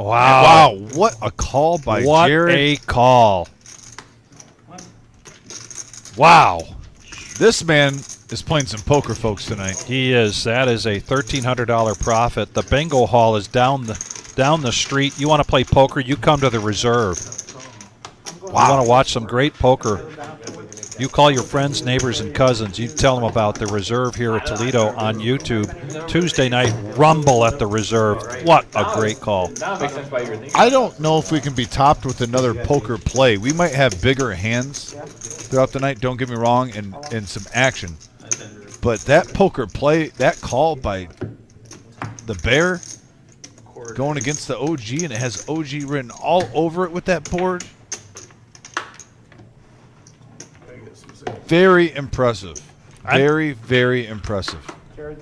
Wow. Wow, what a call by What Jared. a call. Wow. This man is playing some poker, folks, tonight. He is. That is a $1,300 profit. The bingo hall is down the street. You want to play poker, you come to the reserve. You want to watch some great poker, you call your friends, neighbors, and cousins. You tell them about the reserve here at Toledo on YouTube. Tuesday night, Rumble at the reserve. What a great call. Now it makes sense why you were thinking. I don't know if we can be topped with another poker play. We might have bigger hands throughout the night, don't get me wrong, and some action. But that poker play, that call by the Bear going against the OG, and it has OG written all over it with that board. Very impressive. Very, very impressive.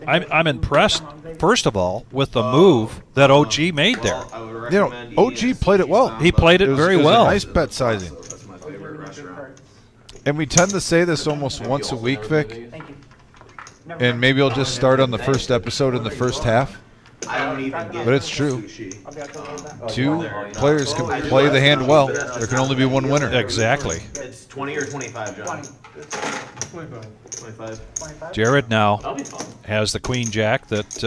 I'm impressed, first of all, with the move that OG made there. I would You know, recommend OG eating played it well. He played it was- very was well. a nice bet sizing. That's my favorite restaurant. And we tend to say this almost once a week, Vic. And maybe I'll just start on the first episode in the first half. I don't even get But it's true. sushi. Two players can play the hand well. There can only be one winner. Exactly. It's 20 or 25, John. 25. 25. Jared now That'll be fun. has the queen jack that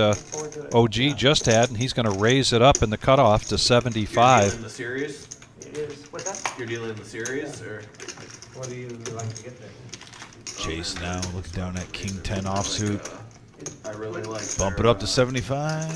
OG just had, and he's going to raise it up in the cutoff to You're dealing 75. in the series? You're dealing in the series, or? What do you like to get there? Chase now, look down at King 10 offsuit. I really like. Bump it up to 75.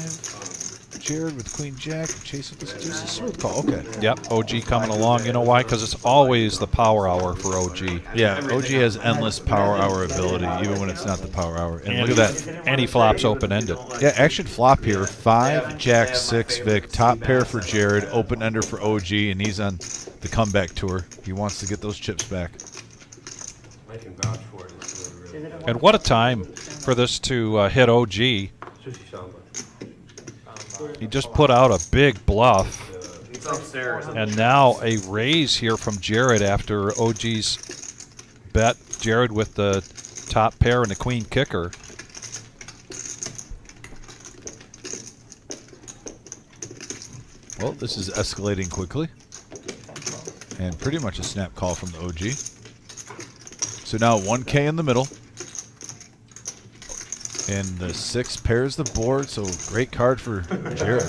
Jared with Queen Jack. Chase with this. This is a smooth call. Okay. Yep, OG coming along. You know why? Because it's always the power hour for OG. Yeah, OG has endless power hour ability, even when it's not the power hour. And look at that. And he flops open-ended. Yeah, action flop here. 5, Jack, 6, Vic. Top pair for Jared. Open ender for OG, and he's on the comeback tour. He wants to get those chips back. I can vouch for it. It's really, really And what a time for this to hit OG. sushi samba. He just put out a big bluff. It's upstairs. And now a raise here from Jared after OG's bet. Jared with the top pair and the queen kicker. Well, this is escalating quickly. And pretty much a snap call from the OG. So now 1K in the middle. And the 6 pairs the board, so great card for Jared.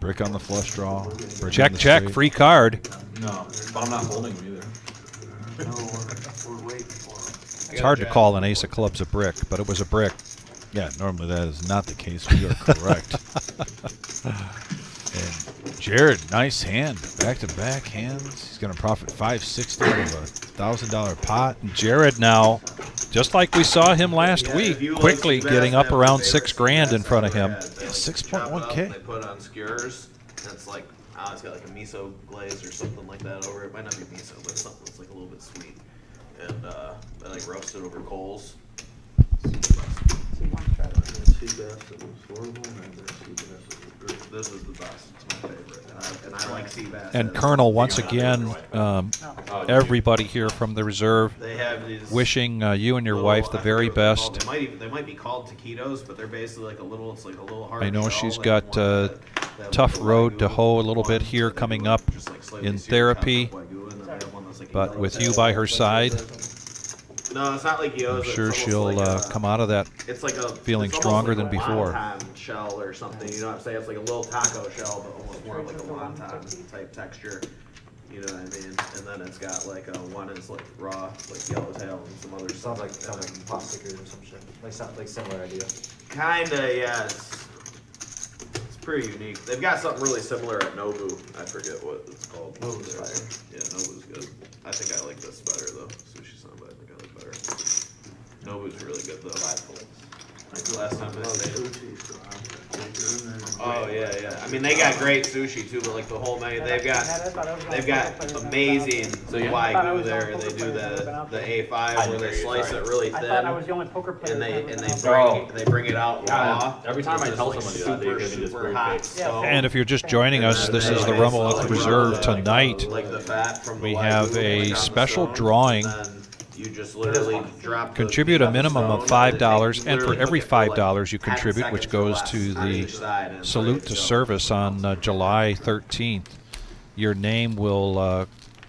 Brick on the flush draw. Brick on Check, the check, straight. free card. No, but I'm not holding them either. We're waiting for him. It's hard to call an ace of clubs a brick, but it was a brick. Yeah, normally that is not the case. You are correct. And Jared, nice hand. Back-to-back hands. He's going to profit $560 out of a $1,000 pot. Jared now, just like we saw him last Yeah, week, if you like quickly sea getting bass, up my around favorite 6 sea grand in bass front of I've him. had. Yeah, Chop it 6.1K. up, They put on skewers. And it's like, it's got like a miso glaze or something like that over it. It might not be miso, but it's something that's like a little bit sweet. And they like roast it over coals. Sea bass that was horrible, and that sea bass that was great. This is the best. It's my favorite. And I like sea bass. And Colonel, once again, everybody here from the reserve They have these wishing you and your little- wife the I very forget what they're called. best. They might be called taquitos, but they're basically like a little. It's like a little hard. I know shell she's that got one that- that tough like road to wagyu hoe a little bit ones, here and they coming do up just like slightly in seared therapy, top wagyu, and then they have one that's like but yellow with tail. you by her side, No, it's not like I'm gyoza. sure it's she'll almost like come out of that. It's like a feeling it's almost stronger like than a before. wonton shell or something. You know what I'm saying? It's like a little taco shell, but almost more like a wonton type texture. You know what I mean? And then it's got like one is like raw, like yellowtail, and some other Sounds stuff like that. pop stickers or some shit. Like similar idea. Kinda, yeah. It's pretty unique. They've got something really similar at Nobu. I forget what it's called. Nobu's fire. Yeah, Nobu's good. I think I like this better though. Sushi Samba, I think I like better. Nobu's really good though. Like the last time I stayed. Oh yeah, yeah. I mean, they got great sushi too, but like the whole menu, they've got amazing wagyu there. They do the A5 where they slice it really thin, and they bring it out raw. Every time I It's tell like someone to do that, they give me this super weird hot face. stone. And if you're just joining us, this is the Rumble at the Reserve tonight. Like the fat from the We wagyu, have like a on the special stone, drawing and then You just literally drop. Contribute a minimum of $5, and for every $5 you contribute, which goes to the Salute to Service on July 13th, your name will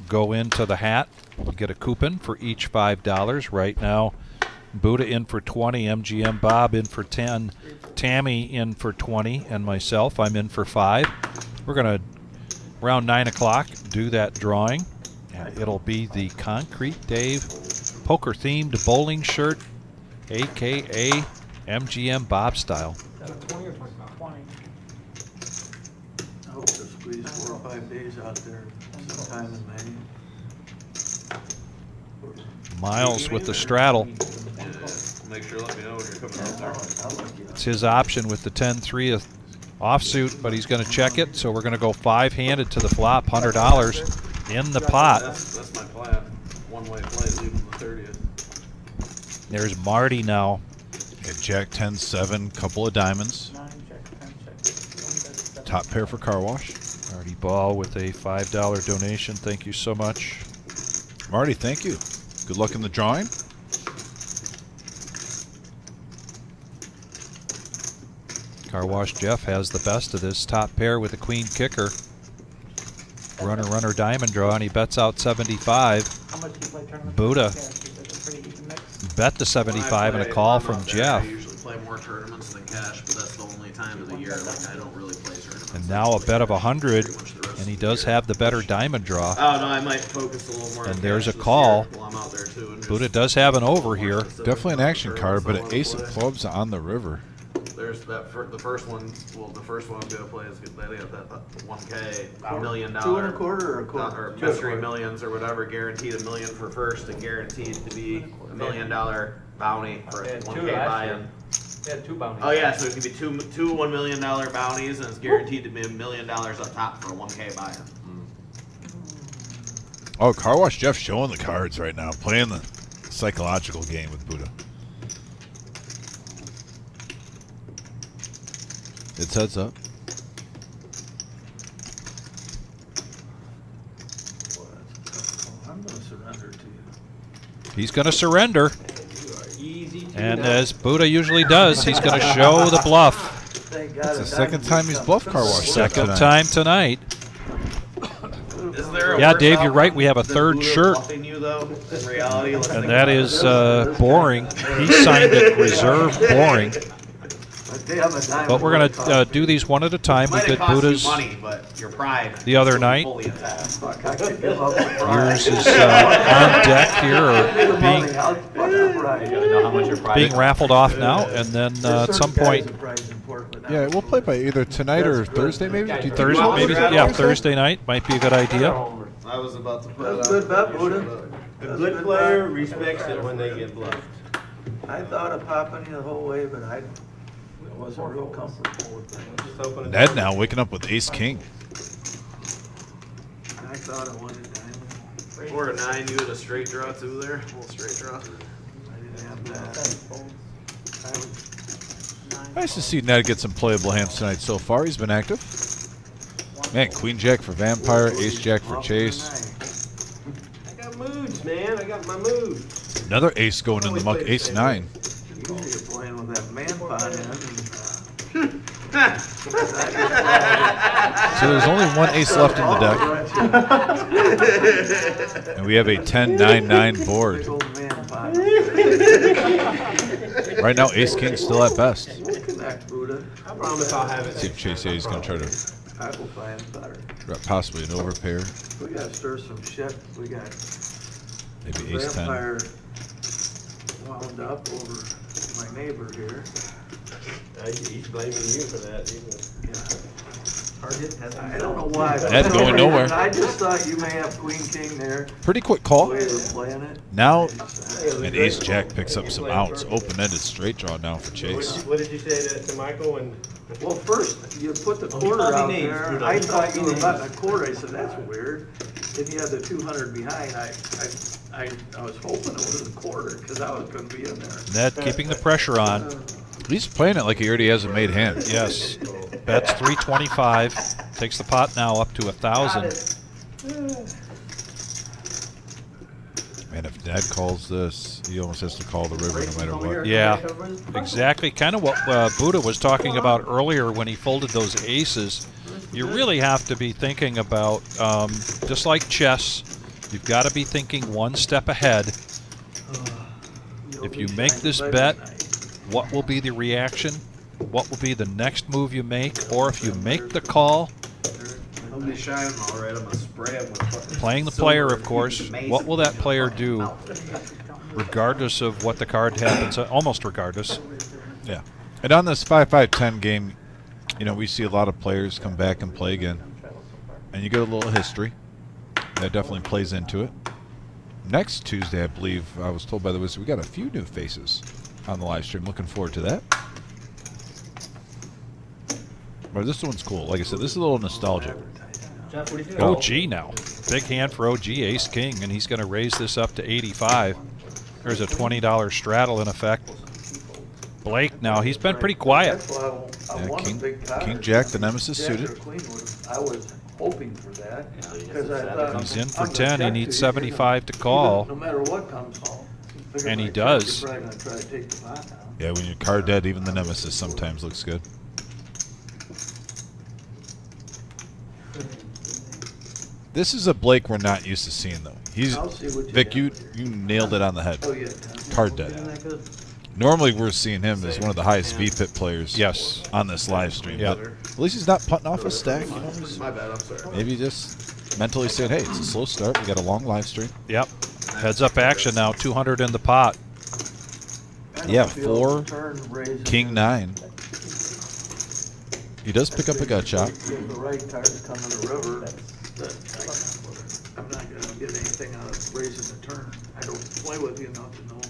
go into the hat. You get a coupon for each $5. Right now, Buddha in for 20, MGM Bob in for 10, Tammy in for 20, and myself, I'm in for 5. We're going to, around 9 o'clock, do that drawing. And it'll be the Concrete Dave poker-themed bowling shirt, a.k.a. MGM Bob style. I hope to squeeze 4 or 5 days out there sometime in May. Miles with the straddle. Make sure, let me know when you're coming out there. It's his option with the 10-3 offsuit, but he's going to check it, so we're going to go 5-handed to the flop, $100 in the pot. That's my plan. One-way play, leaving the 30th. There's Marty now. Okay, Jack 10-7, couple of diamonds. Top pair for car wash. Marty Ball with a $5 donation. Thank you so much. Marty, thank you. Good luck in the drawing. Car Wash Jeff has the best of this top pair with a queen kicker. Runner diamond draw, and he bets out 75. Buddha bet the 75 and a call from Jeff. I usually play more tournaments than cash, but that's the only time of the year like I don't really play tournaments. And now a bet of 100, and he does have the better diamond draw. Oh no, I might focus a little more. And on there's a cash this call. year while I'm out there too, and Buddha does have an over here. Definitely an action card, but an ace of clubs on the river. There's that the first one. Well, the first one I'm gonna play is they got that 1K $1 million. 2 1/4 or a quarter? Or mystery millions or whatever, guaranteed $1 million for first and guaranteed to be $1 million bounty for a 1K buy-in. Yeah, 2 bounties. Oh yeah, so it could be two $1 million bounties, and it's guaranteed to be $1 million up top for a 1K buy-in. Oh, Car Wash Jeff showing the cards right now, playing the psychological game with Buddha. It's heads up. I'm gonna surrender to you. He's going to surrender. And as Buddha usually does, he's going to show the bluff. Thank God. It's the second time he's bluffed Car Wash Jeff Second tonight. time tonight. Is there a Yeah, worse Dave, you're right. We have a than third Buddha shirt. bluffing you, though, in reality? Let's And think that about is it. boring. He signed it reserve boring. But we're going to do these one at a time. We Might did have cost Buddha's you money, but your pride the other will be night. fully intact. Yours is on deck here, or being raffled off now, and then at some point, Yeah, we'll play by either tonight or Thursday, maybe. Do you think Thursday, we'll maybe, play yeah, Thursday night might be a good idea. I was about to put That's it good bet, Buddha. A good player respects it when they get bluffed. I thought of popping you the whole way, but I wasn't real comfortable with things. Ned now waking up with Ace King. I thought I wanted diamond. 4 or 9, you had a straight draw too there? A little straight draw. I didn't have that. Nice to see Ned get some playable hands tonight so far. He's been active. Man, Queen Jack for Vampire, Ace Jack for Chase. I got moods, man. I got my moods. Another ace going in the muck, Ace 9. Usually you're playing with that man pot in. So there's only one ace left in the deck. And we have a 10-9-9 board. Big old man pot. Right now, Ace King's still at best. We'll connect, Buddha. I promise I'll have See it. if Chase A's going to try to I will find better. drop possibly an overpair. We gotta stir some shit. We got Maybe Ace 10. vampire wound up over my neighbor here. He's blaming you for that. I don't know why. but Ed going nowhere. I just thought you may have queen king there. Pretty quick The call. way they're playing it. Now, and Ace Jack picks up some outs. Open-ended straight draw now for Chase. What did you say to Michael when? Well, first, you put the quarter out there. I thought you were betting a quarter. I said, that's weird. Then you had the 200 behind. I was hoping it was a quarter because I was gonna be in there. Ned keeping the pressure on. He's playing it like he already has a made hand. Yes, bets 325. Takes the pot now up to 1,000. And if Dad calls this, he almost has to call the river no matter what. Yeah, exactly. Kind of what Buddha was talking about earlier when he folded those aces. You really have to be thinking about, just like chess, you've got to be thinking one step ahead. If you make this bet, what will be the reaction? What will be the next move you make? Or if you make the call, I'm gonna shine them all right. I'm gonna spray them with fucking playing the silver player, of and course, use the what will that mason. player do, regardless of what the card happens, almost regardless. Yeah. And on this 5-5-10 game, you know, we see a lot of players come back and play again. And you get a little history. That definitely plays into it. Next Tuesday, I believe, I was told by the Wizard, we got a few new faces on the live stream. Looking forward to that. But this one's cool. Like I said, this is a little nostalgic. Jeff, what do you think? OG now. Big hand for OG, ace king, and he's going to raise this up to 85. There's a $20 straddle in effect. Blake now, he's been pretty quiet. That's why I Yeah, won King- a big card. King Jack, the Nemesis Jack or suited. Queen I was hoping for that. Because I thought He's in for I'm gonna 10. He check needs to you, you're 75 to gonna- call. No matter what comes home. And he does. You're probably gonna try to take the pot down. Yeah, when you're card dead, even the Nemesis sometimes looks good. This is a Blake we're not used to seeing, though. He's I'll see what you Vic, got. you nailed it on the head. Oh, yeah. Card dead. Normally, we're seeing him as one of the highest VPIP players. Yes. On this live stream. Yep. But at least he's not putting off a stack. You know, he's My bad. I'm sorry. maybe just mentally saying, "Hey, it's a slow start. We got a long live stream." Yep. Heads up action now, 200 in the pot. I don't Yeah, feel 4, turn raises King is- 9. He does pick up a gut shot. If the right cards come in the river, I'm not gonna get anything out of raising the turn. I don't play with you enough to know,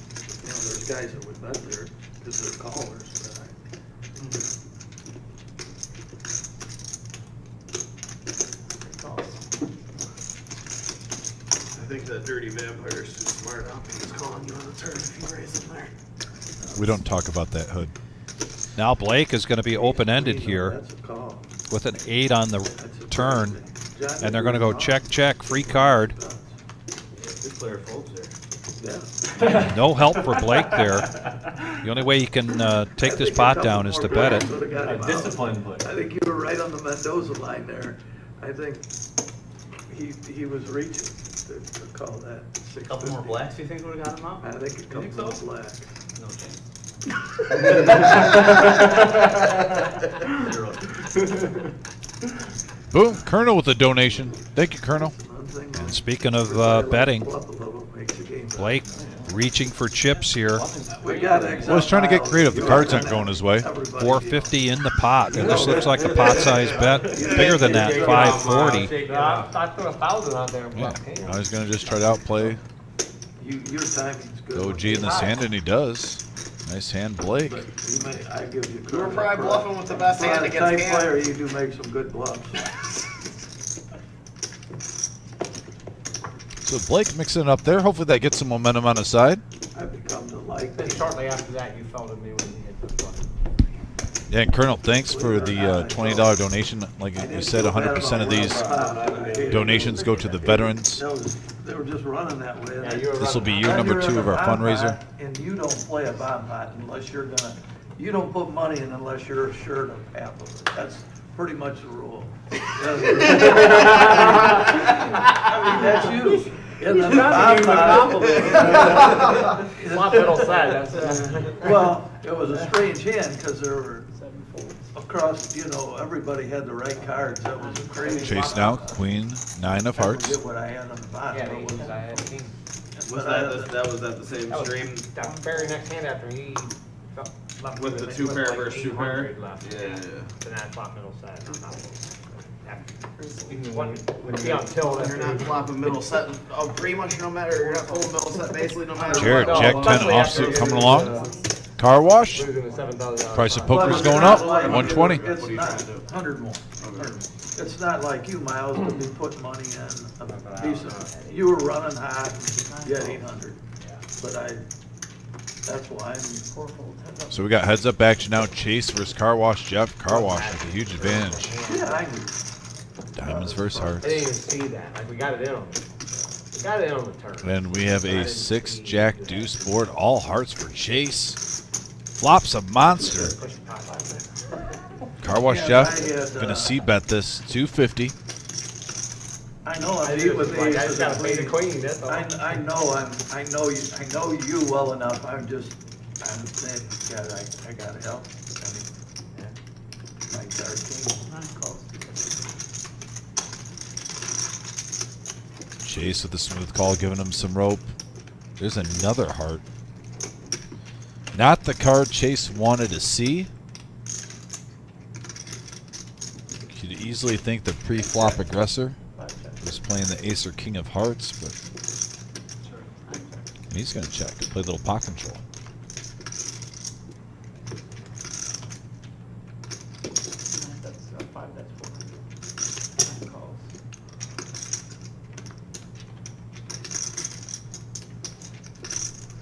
there's guys that would bet there, because they're callers, but I think that dirty vampire is too smart. I don't think he's calling you on the turn if you raise him there. We don't talk about that, Hood. Now Blake is going to be open-ended here that's a call. with an 8 on the That's a turn. thing. John, And they're going to go check, check, free card. This player folds there. Yeah. No help for Blake there. The only way he can take this pot down is to bet it. Discipline player. I think you were right on the Mendoza line there. I think he was reaching to call that. A couple more blacks, do you think would have got him out? I think it comes so? from black. No chance. Boom, Colonel with a donation. Thank you, Colonel. And speaking of betting, Blake reaching for chips here. Well, he's trying to get creative. The cards aren't going his way. 450 in the pot, and this looks like a pot size bet. Bigger than that, 540. I threw 1,000 out there. Yeah. Now he's going to just try to outplay Your timing's good. the OG in this hand, and he does. Nice hand, Blake. But I give you You were credit. probably bluffing with the best hand For a against tight hand. player, you do make some good bluffs. So Blake mixing it up there. Hopefully that gets some momentum on his side. I've become to like Then it. shortly after that, you felt at me when he hit the button. Yeah, and Colonel, thanks for the $20 donation. Like you said, 100% of these donations go to the veterans. They were just running that way. Yeah, you were This will be running. year Then number you're 2 in of a our bomb fundraiser. pot, And you don't play a bomb pot unless you're gonna, you don't put money in unless you're assured of half of it. That's pretty much the rule. I mean, that's you. In the bomb pot. Flop middle side, that's Well, it was a strange hand because there were across, everybody had the right cards. That was a crazy. Chase now, Queen, 9 of I hearts. forget what I had on the bottom. Yeah, but it was- because I had king. Was that was at the same That was stream? that very next hand after he left With the it, two with pair like versus two pair? 800 left. Yeah. Then I flop middle side. When he on tilt, You're not flopping middle set. Oh, pretty much no matter. You're not full middle set basically no matter Jared, what. Jack 10 offsuit coming along. Car wash. losing the $7,000. Price of But poker's it's going not up, like- 120. It's What are you not, trying to do? 100 more. 100 more. It's not like you, Miles, to be putting money in a piece of, you were running hot, you had 800. But that's why I'm. So we got heads up action now. Chase versus Car Wash. Jeff, Car Wash with a huge advantage. Yeah, I knew. Diamonds versus hearts. I didn't even see that. Like, we got it in him. Got it on the turn. And we have a 6 jack deuce board, all hearts for Chase. Flops a monster. Car Wash Jeff gonna c-bet this 250. I know I beat with I aces just gotta and play the queens. queen, that's all. I know you well enough. I'm saying, God, I gotta help. I mean, my card king. Chase with the smooth call, giving him some rope. There's another heart. Not the card Chase wanted to see. Could easily think the pre-flop aggressor was playing the ace or king of hearts, but and he's going to check, play a little pot control.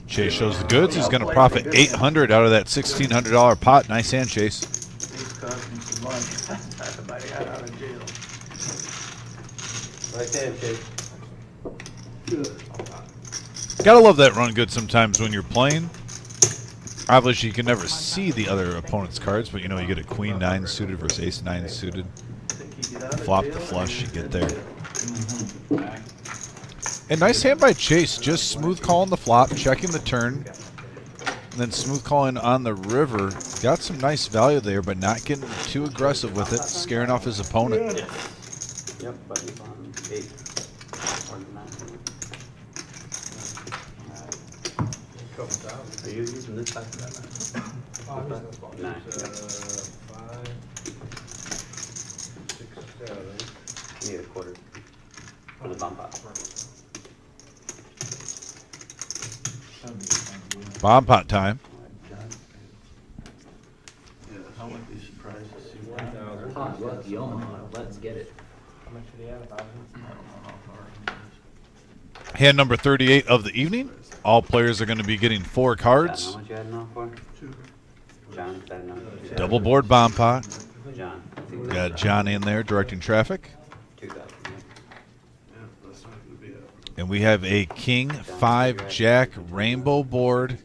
Chase shows the goods. He's going to profit $800 out of that $1,600 pot. Nice hand, Chase. He's cost me some money. I got out of jail. Right hand, Chase. Gotta love that run good sometimes when you're playing. Obviously, you can never see the other opponent's cards, but you know you get a queen 9 suited versus ace 9 suited. Flop the flush, you get there. And nice hand by Chase, just smooth calling the flop, checking the turn, and then smooth calling on the river. Got some nice value there, but not getting too aggressive with it, scaring off his opponent. Yep, but he's on 8 or 9. Are you using this type of that? 9. 5, 6, 7. You need a quarter for the bump out. Bomb pot time. I wouldn't be surprised to see 1,000. Let's get it. How much did he have? 1,000? Hand number 38 of the evening. All players are going to be getting 4 cards. How much you had enough for? 2. John, that enough? Double board bomb pot. John. Got John in there directing traffic. 2,000. And we have a king 5 jack rainbow board.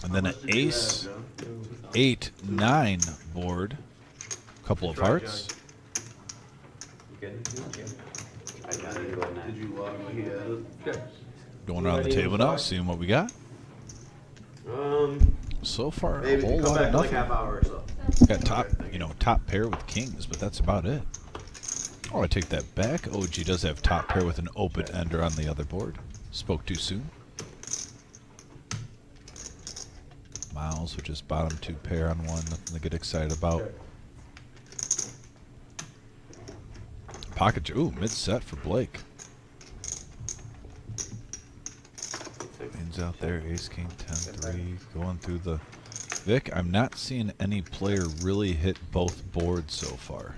And then an ace 8 9 board. Couple of hearts. I got it. Go ahead. Did you log? Going around the table now, seeing what we got. So far, a Maybe whole come lot back of in like nothing. half hour or so. Got top pair with kings, but that's about it. Oh, I take that back. OG does have top pair with an open ender on the other board. Spoke too soon. Miles with just bottom 2 pair on one. Nothing to get excited about. Pocket, ooh, mid-set for Blake. Queens out there, ace, king, 10-3, going through the... Vic, I'm not seeing any player really hit both boards so far.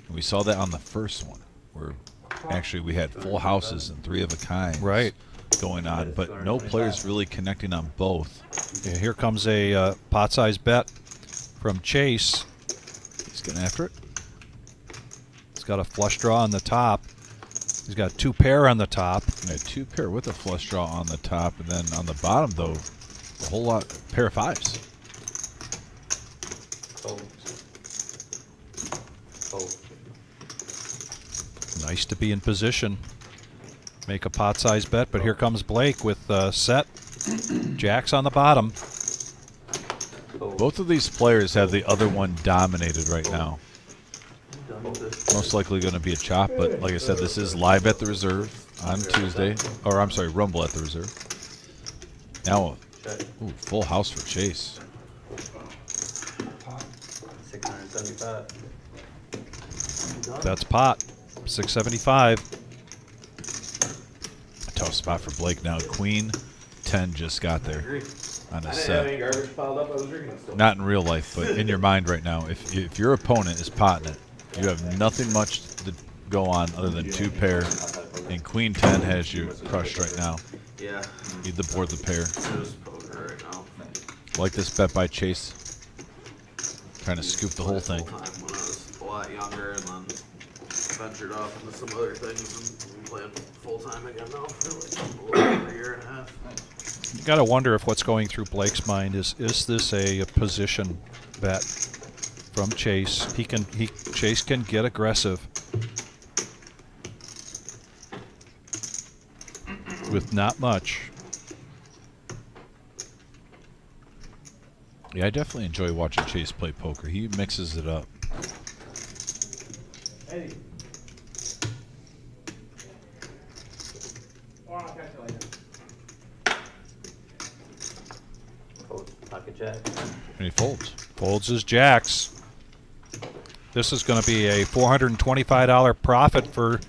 And we saw that on the first one, where actually we had full houses and 3 of a kind going on, but no players really connecting on both. Yeah, here comes a pot-sized bet from Chase. He's getting after it. He's got a flush draw on the top. He's got 2 pair on the top. Yeah, 2 pair with a flush draw on the top, and then on the bottom, though, a whole lot, pair of 5s. Nice to be in position. Make a pot-sized bet, but here comes Blake with set. Jacks on the bottom. Both of these players have the other one dominated right now. Most likely going to be a chop, but like I said, this is live at the reserve on Tuesday. Or I'm sorry, Rumble at the reserve. Now, ooh, full house for Chase. 675. That's pot. 675. A tough spot for Blake now. Queen 10 just got there on a set. Garbage piled up. I was drinking it still. Not in real life, but in your mind right now. If your opponent is potting it, you have nothing much to go on other than 2 pair, and Queen 10 has you crushed right now. Yeah. Need the board the pair. Just poker right now. Like this bet by Chase. Trying to scoop the whole thing. When I was a lot younger, and then ventured off into some other things and playing full time again now for like a little over a year and a half. You gotta wonder if what's going through Blake's mind is this a position bet from Chase? Chase can get aggressive with not much. Yeah, I definitely enjoy watching Chase play poker. He mixes it up. Hey. Oh, I'll catch you later. Pocket jack. And he folds. Folds his jacks. This is going to be a $425 profit for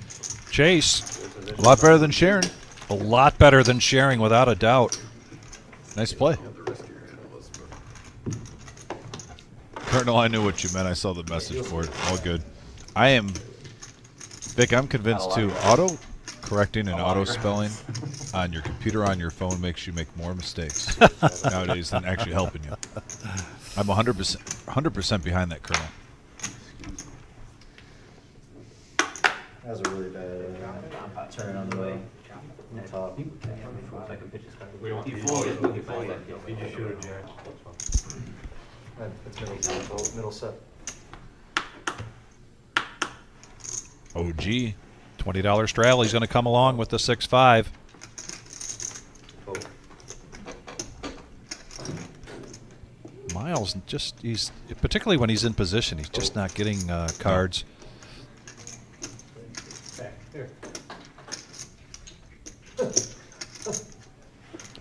Chase. A lot better than Sharon. A lot better than sharing, without a doubt. Nice play. Colonel, I knew what you meant. I saw the message board. All good. I am, Vic, I'm convinced too, auto-correcting and auto-spelling on your computer on your phone makes you make more mistakes nowadays than actually helping you. I'm 100% behind that, Colonel. That was a really bad turn on the way. Top. We don't. You fold it. You fold it. You just shoot a jack. That's middle set. OG. $20 straddle. He's going to come along with the 6-5. Miles he's particularly when he's in position, he's just not getting cards.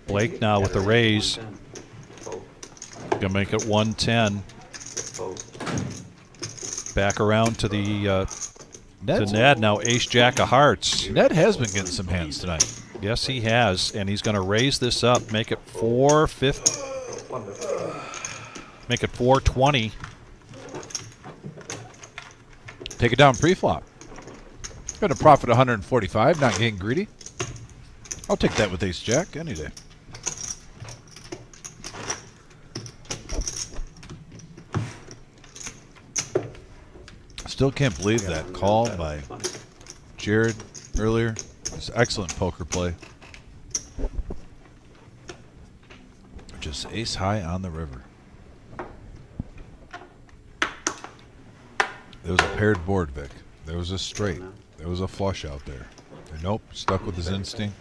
Blake now with the raise. Gonna make it 110. Back around to the to Ned. Now ace jack of hearts. Ned has been getting some hands tonight. Yes, he has, and he's going to raise this up, make it 450. Make it 420. Take it down pre-flop. Got a profit 145. Not getting greedy. I'll take that with ace jack any day. Still can't believe that call by Jared earlier. It's excellent poker play. Just ace high on the river. There was a paired board, Vic. There was a straight. There was a flush out there. And nope, stuck with his instinct.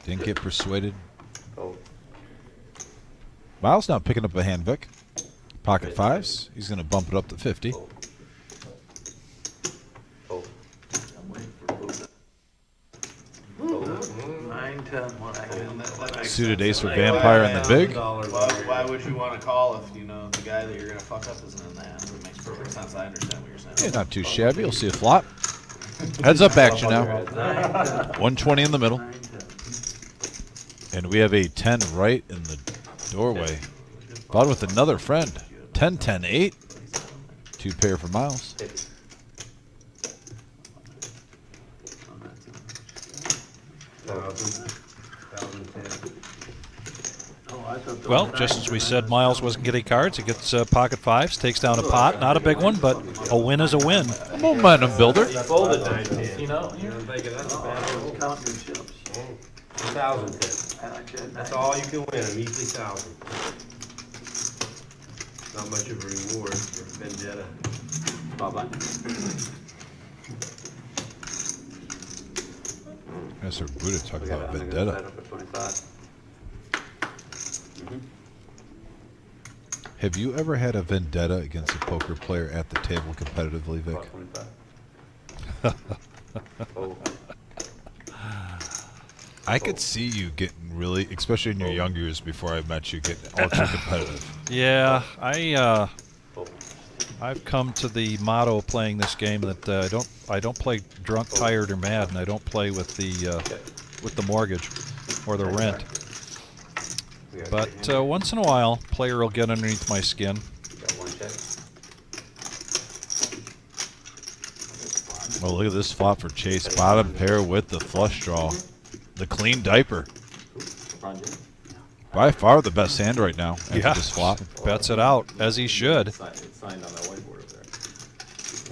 Didn't get persuaded. Miles now picking up a hand, Vic. Pocket fives. He's going to bump it up to 50. Suited ace for vampire in the big. Why would you want to call if you know the guy that you're going to fuck up isn't in the hand? It makes perfect sense. I understand what you're saying. Yeah, not too shabby. You'll see a flop. Heads up action now. 120 in the middle. And we have a 10 right in the doorway. Followed with another friend. 10, 10, 8. Two pair for Miles. Well, just as we said, Miles wasn't getting cards. He gets pocket fives, takes down a pot. Not a big one, but a win is a win. A momentum builder. Folded 9-10. You know? Count your chips. 1,000. That's all you can win, a measly 1,000. Not much of a reward for vendetta. That's our Buddha talking about vendetta. Have you ever had a vendetta against a poker player at the table competitively, Vic? I could see you getting really, especially in your younger years before I met you, getting ultra competitive. Yeah, I've come to the motto of playing this game that I don't play drunk, tired, or mad, and I don't play with the mortgage or the rent. But once in a while, player will get underneath my skin. Oh, look at this flop for Chase. Bottom pair with the flush draw. The clean diaper. By far the best hand right now after this flop. Bets it out, as he should. It's signed on that whiteboard up there.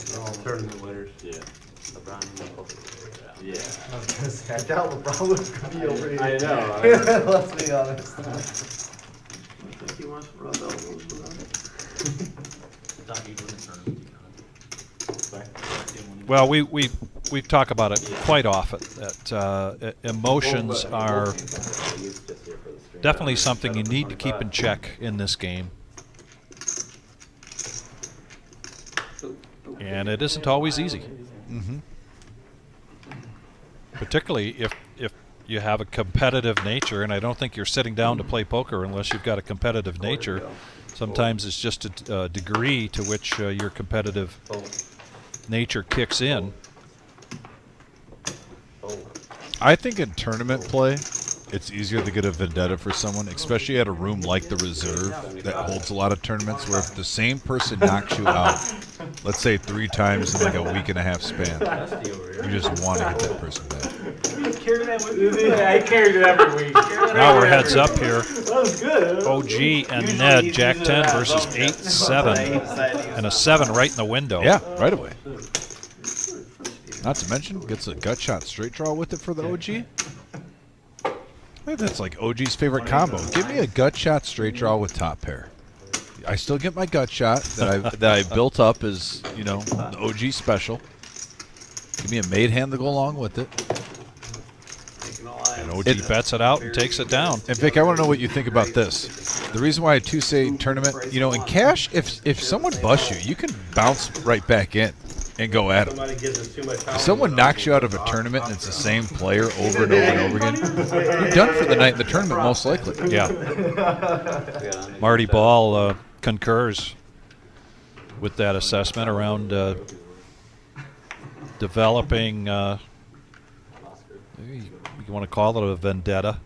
They're all tournament winners. Yeah. I was gonna say, I doubt LeBron would be over here. I know. Let's be honest. I think he wants to rub elbows with Well, we talk about it quite often, that emotions are definitely something you need to keep in check in this game. And it isn't always easy. Mm-hmm. Particularly if you have a competitive nature, and I don't think you're sitting down to play poker unless you've got a competitive nature. Sometimes it's just a degree to which your competitive nature kicks in. I think in tournament play, it's easier to get a vendetta for someone, especially at a room like the Reserve that holds a lot of tournaments, where if the same person knocks you out, let's say 3 times in like a week and a half span, you just want to get that person back. I carried it every week. Now we're heads up here. That was good. OG and Ned, Jack 10 versus 8-7, and a 7 right in the window. Yeah, right away. Not to mention, gets a gut shot straight draw with it for the OG. I think that's like OG's favorite combo. Give me a gut shot straight draw with top pair. I still get my gut shot that I built up as, you know, the OG special. Give me a made hand to go along with it. And OG bets it out and takes it down. And Vic, I want to know what you think about this. The reason why I too say tournament, you know, in cash, if someone busts you, you can bounce right back in and go at them. If someone knocks you out of a tournament and it's the same player over and over and over again, you're done for the night in the tournament, most likely. Yeah. Marty Ball concurs with that assessment around developing, you want to call it a vendetta.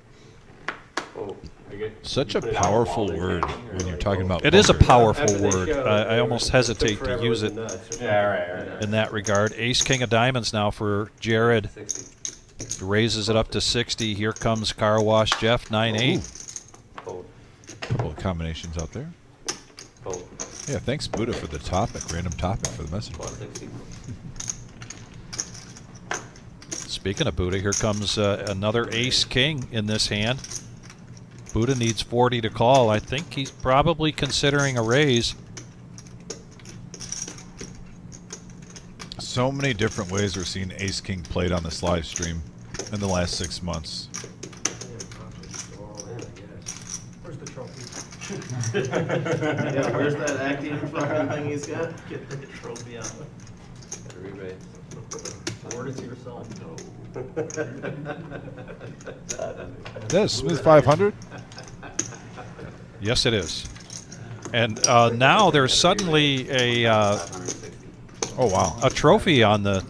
Such a powerful word when you're talking about It is a poker. powerful word. I almost hesitate to use it in that regard. Ace King of Diamonds now for Jared. Raises it up to 60. Here comes Car Wash Jeff, 9-8. Couple of combinations out there. Yeah, thanks Buddha for the topic, random topic for the message board. Speaking of Buddha, here comes another Ace King in this hand. Buddha needs 40 to call. I think he's probably considering a raise. So many different ways we're seeing Ace King played on this live stream in the last 6 months. Where's the trophy? Yeah, where's that acting fucking thing he's got? Get the trophy out. Award it to yourself. Is that a smooth 500? Yes, it is. And now there's suddenly a Oh wow, a trophy on the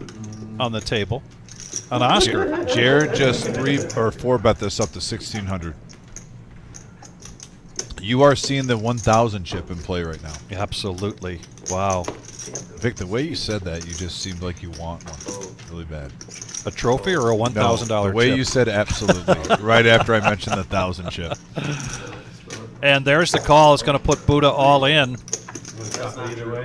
table, an Oscar. Jared just 3 or 4 bet this up to 1,600. You are seeing the 1,000 chip in play right now. Absolutely. Wow. Vic, the way you said that, you just seemed like you want one really bad. A trophy or a $1,000 No, the way chip? you said absolutely, right after I mentioned the 1,000 chip. And there's the call. It's going to put Buddha all in. Either way.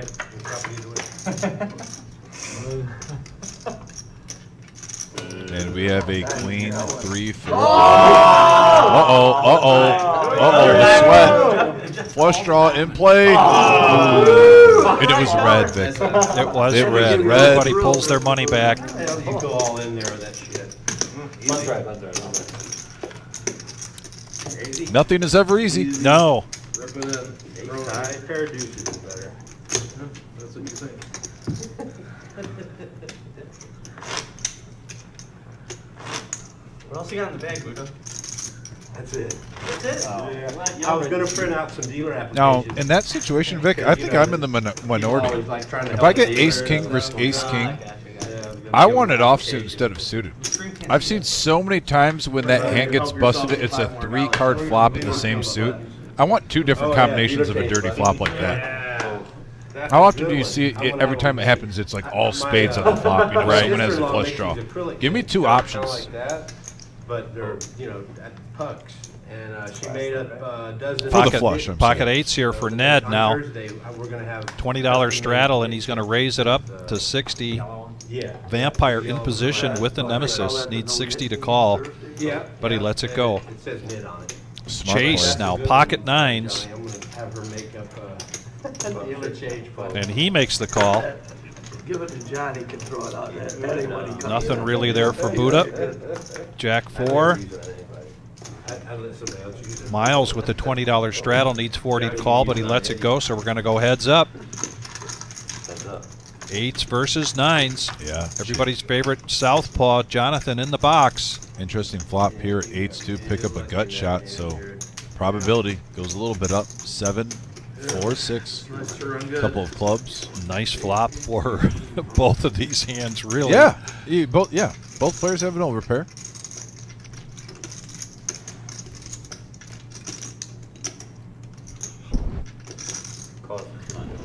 And we have a clean 3-4. Uh-oh, the sweat. Flush draw in play. And it was red, Vic. It was It red. was red. Everybody pulls their money back. You go all in there with that shit. That's right. Nothing is ever easy. No. Rip it in. Throw pair of deuces is better. That's what you think. What else you got in the bag, Buddha? That's it. That's it? I was gonna print out some dealer Now, applications. in that situation, Vic, I think I'm in the minority. If I get Ace King versus Ace King, I want it offsuit instead of suited. I've seen so many times when that hand gets busted, it's a 3-card flop in the same suit. I want 2 different combinations of a dirty flop like that. How often do you see it, every time it happens, it's like all spades on the flop, you know, someone has a flush draw. Give me 2 options. But they're, you know, at pucks. And she made up dozen. For the flush, I'm Pocket saying. 8s here for Ned now. Thursday, we're gonna have $20 straddle, and he's going to raise it up to 60. Yeah. Vampire in position with the Nemesis. Needs 60 to call, Yeah. but he lets it go. It says mid on it. Smart Chase play. now pocket nines, I'm gonna have her make up The interchange button. and he makes the call. Give it to Johnny, he can throw it out at anyone he comes. Nothing really there for Buddha. Jack 4. I let somebody else use it. Miles with the $20 straddle needs 40 to call, but he lets it go, so we're going to go heads up. Heads up. 8s versus 9s. Yeah. Everybody's favorite southpaw, Jonathan, in the box. Interesting flop here. 8s do pick up a gut shot, so probability goes a little bit up. 7, 4, 6. Couple of clubs. Nice flop for both of these hands, really. Yeah. Both players have an overpair.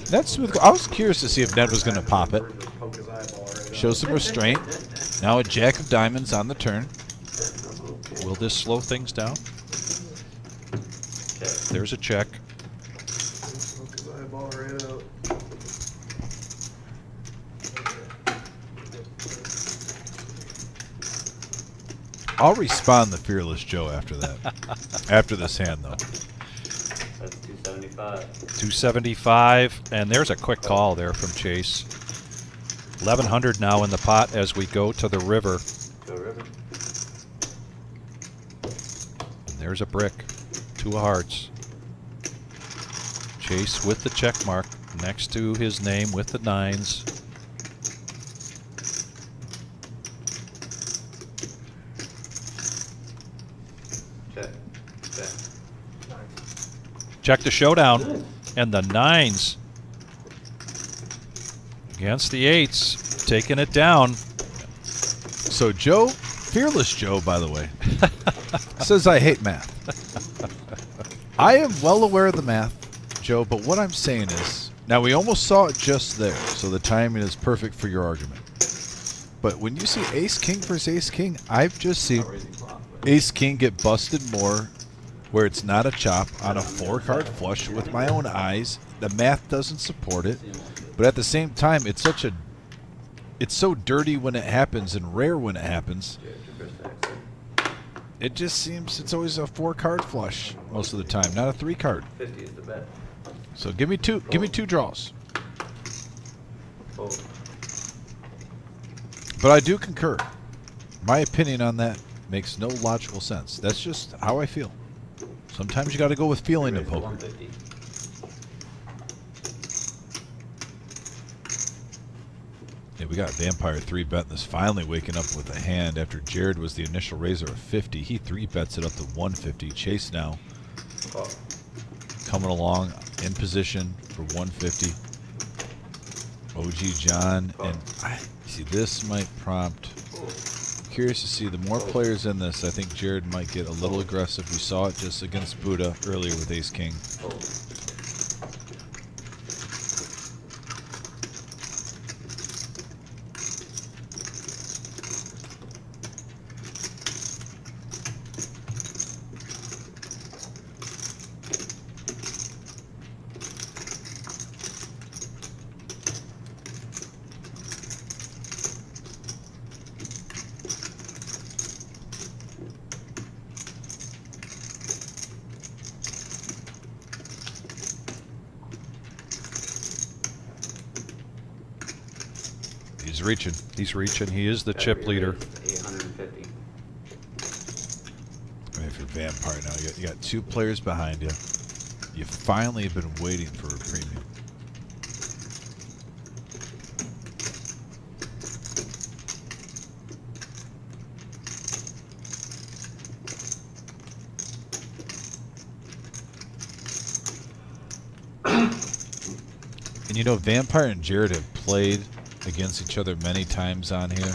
That's smooth. I was curious to see if Ned was going to pop it. Show some restraint. Now a jack of diamonds on the turn. Will this slow things down? There's a check. I'll respond the Fearless Joe after that. After this hand, though. That's 275. 275, and there's a quick call there from Chase. 1,100 now in the pot as we go to the river. Go river. And there's a brick. 2 of hearts. Chase with the check mark next to his name with the 9s. Check. Check. Check the showdown, and the 9s against the 8s, taking it down. So Joe, Fearless Joe, by the way, says I hate math. I am well aware of the math, Joe, but what I'm saying is, now we almost saw it just there, so the timing is perfect for your argument. But when you see Ace-King versus Ace-King, I've just seen Ace-King get busted more where it's not a chop on a 4-card flush with my own eyes. The math doesn't support it, but at the same time, it's so dirty when it happens and rare when it happens. It just seems it's always a 4-card flush most of the time, not a 3-card. 50 is the bet. So give me two draws. Fold. But I do concur. My opinion on that makes no logical sense. That's just how I feel. Sometimes you got to go with feeling in poker. 150. Yeah, we got Vampire 3-betting this, finally waking up with a hand after Jared was the initial raiser of 50. He 3-bets it up to 150. Chase now Call. coming along in position for 150. OG John, and I see this might prompt. Curious to see the more players in this. I think Jared might get a little aggressive. We saw it just against Buddha earlier with Ace King. Fold. He's reaching. He's reaching. He is the chip leader. 850. I mean, if you're Vampire now, you got 2 players behind you. You finally have been waiting for a premium. And you know, Vampire and Jared have played against each other many times on here.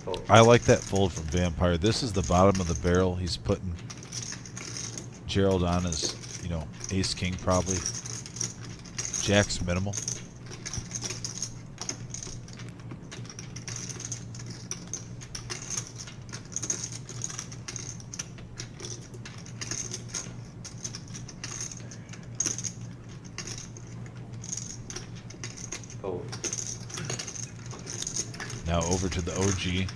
Fold. I like that fold from Vampire. This is the bottom of the barrel. He's putting Gerald on as, you know, Ace King probably. Jack's minimal. Fold. over to the OG.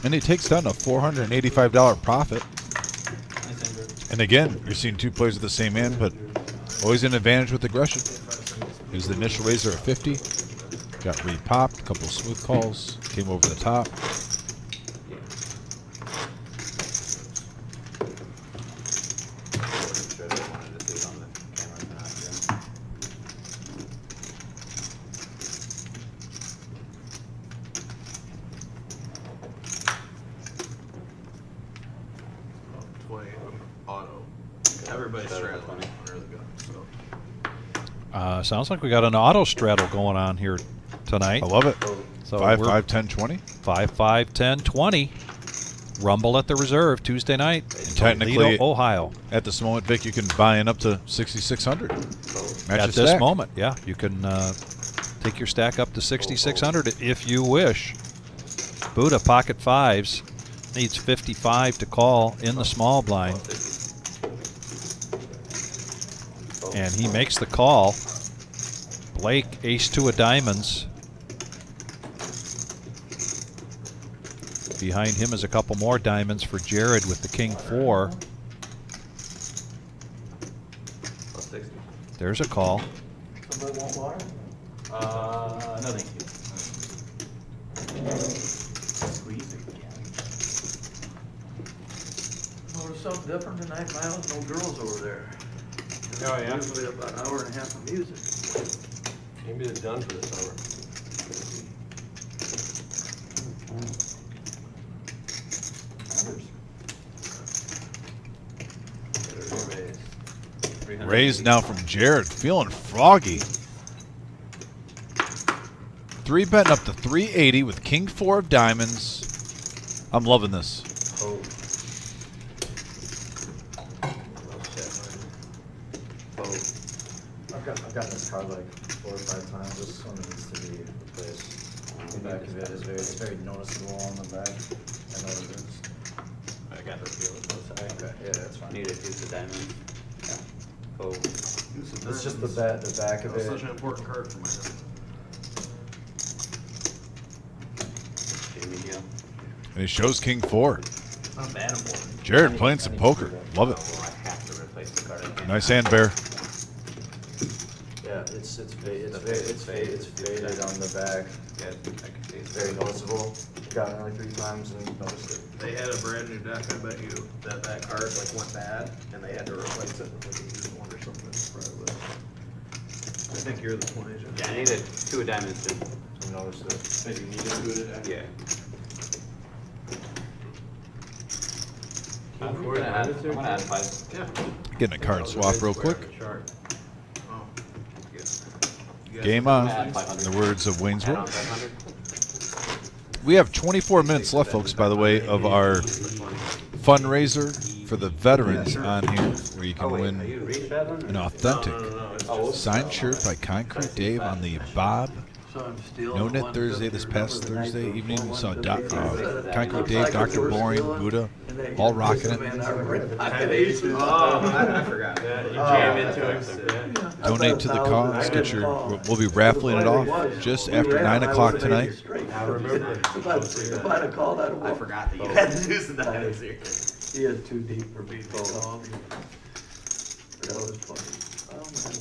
And he takes down a $485 profit. And again, you're seeing two players with the same hand, but always an advantage with aggression. Here's the initial raiser at 50. Got re-popped, a couple of smooth calls, came over the top. Everybody's straddling really good. So. Sounds like we got an auto straddle going on here tonight. I love it. So 5, we're 5, 10, 20. 5, 5, 10, 20. Rumble at the Reserve Tuesday night in Technically, Toledo, Ohio. At this moment, Vic, you can buy in up to 6,600. At this moment, yeah, you can take your stack up to 6,600 if you wish. Buddha pocket fives needs 55 to call in the small blind. And he makes the call. Blake, ace two of diamonds. Behind him is a couple more diamonds for Jared with the king four. There's a call. Somebody want water? No thank you. Squeeze again. Oh, there's something different tonight, Miles. No girls over there. Oh, yeah? Usually about an hour and a half of music. Maybe they're done for the summer. Raised now from Jared, feeling froggy. 3-betting up to 380 with king four of diamonds. I'm loving this. I've gotten this card like 4 or 5 times. This one needs to be replaced. The back of it is it's very noticeable on the back. I know it is. I got the feel of both sides. Okay, yeah, that's fine. Need a use of diamond. Yeah. Oh. It's just the back of it. Such an important card for my Jamie Hill. And he shows king four. Not bad important. Jared playing some poker. Love it. Oh, I have to replace the card. I can't. Nice hand, Bear. Yeah, it's faded on the back. Yeah, I can see It's very noticeable. Got it only 3 times and noticed it. They had a brand new deck. I bet you that card like went bad, and they had to replace it with like a used one or something. Probably. I think you're the 20. Yeah, I needed 2 of diamonds too. I noticed it. Maybe you needed 2 today. Yeah. I'm gonna add 5. Yeah. Getting a card swap real quick. Oh. Game on. Add In 500. the words of Wayne's Add on World. 500. We have 24 minutes left, folks, by the way, of our fundraiser for the veterans on here, where you can win an authentic signed shirt by Concrete Dave on the Bob So I'm still. No Net Thursday this past Thursday evening. We saw Concrete Dave, Dr. Boring, Buddha, all rocking it. I forgot. Yeah, you jam into it. Donate to the cause. Get your. We'll be raffling it off just after 9 o'clock tonight. I remember. If I'd have called, I'd have I won. forgot that you had to do some diamonds here. He is too deep for me. That was funny. Oh, man.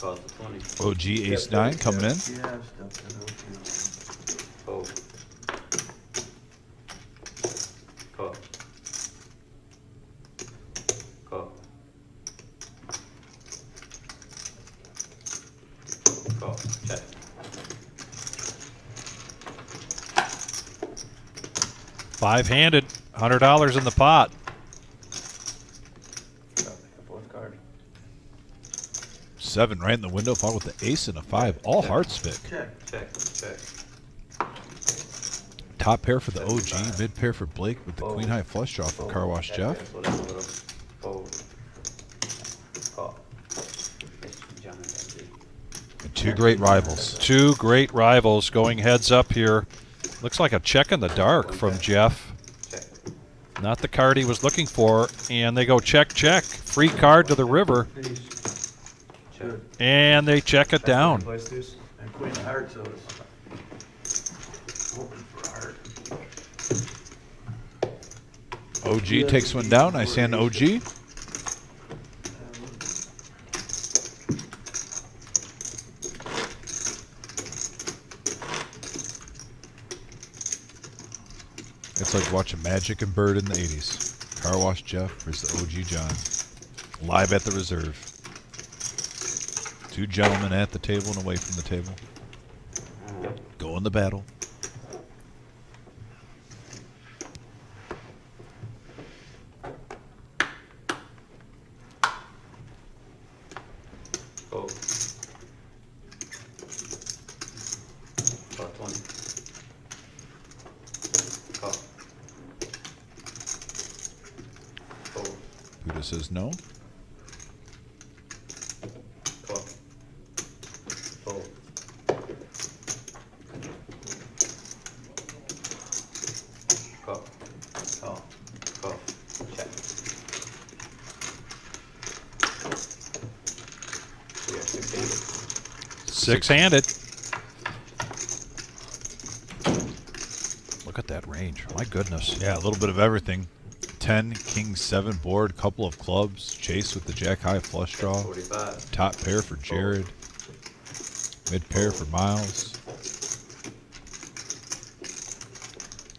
Cost of 20. OG Ace 9 coming in. Yeah, I've stepped in those, Oh. Call. Call. Call. Check. Five-handed, $100 in the pot. Fourth card. 7 right in the window, followed with the ace and a 5. All hearts pick. Check. Check. Top pair for the OG, mid pair for Blake with the queen high flush draw for Car Wash Jeff. Fold. Call. And Two great rivals. Two great rivals going heads up here. Looks like a check in the dark from Jeff. Check. Not the card he was looking for. And they go check, check. Free card to the river. Check. And they check it down. Place deuce. And queen of hearts, so it's hoping for a heart. OG takes one down. Nice hand, OG. It's like watching Magic and Bird in the 80s. Car Wash Jeff versus OG John. Live at the reserve. Two gentlemen at the table and away from the table. Go in the battle. Fold. Call 20. Call. Fold. Buddha says no. Call. Fold. Call. Call. Call. Check. We are 6-handed. Six-handed. Look at that range. My goodness. Yeah, a little bit of everything. 10, king 7 board, couple of clubs. Chase with the jack high flush draw. 45. Top pair for Jared. Mid pair for Miles.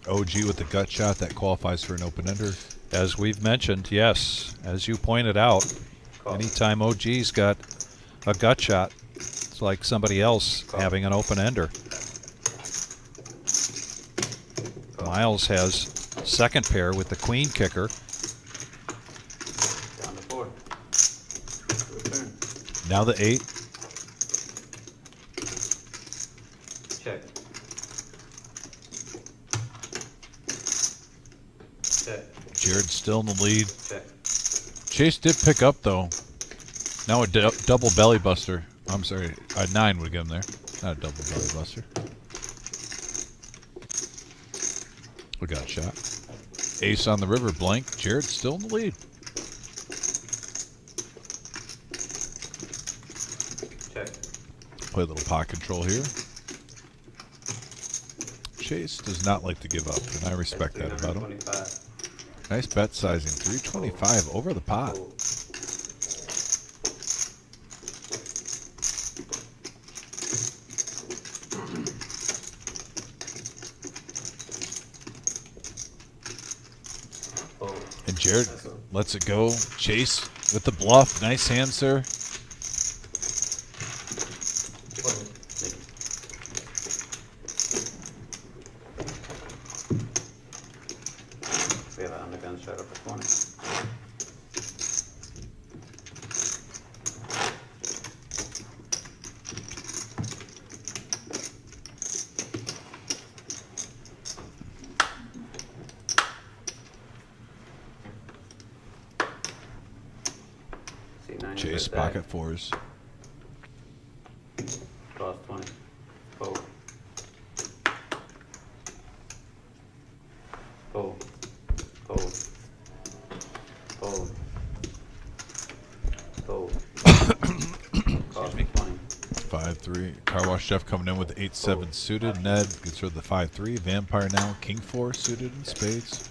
OG with the gut shot that qualifies for an open ender. As we've mentioned, yes, as you pointed out, Call. anytime OG's got a gut shot, it's like somebody else having an open ender. Miles has second pair with the queen kicker. Down to 4. Return. Now the 8. Check. Check. Jared's still in the lead. Check. Chase did pick up though. Now a double belly buster. I'm sorry, a 9 would get him there. Not a double belly buster. We got shot. Ace on the river blank. Jared's still in the lead. Check. Play a little pot control here. Chase does not like to give up, and I respect that about him. 325. Nice bet sizing. 325 over the pot. Fold. Fold. And Jared lets it go. Chase with the bluff. Nice hand, sir. We have an undergun shot up at 20. See, 9 Chase bet pocket 4s. Draws 20. Fold. Fold. Fold. Fold. Fold. Cost me 20. 5-3. Car Wash Jeff coming in with 8-7 suited. Ned gets rid of the 5-3. Vampire now. King 4 suited in spades.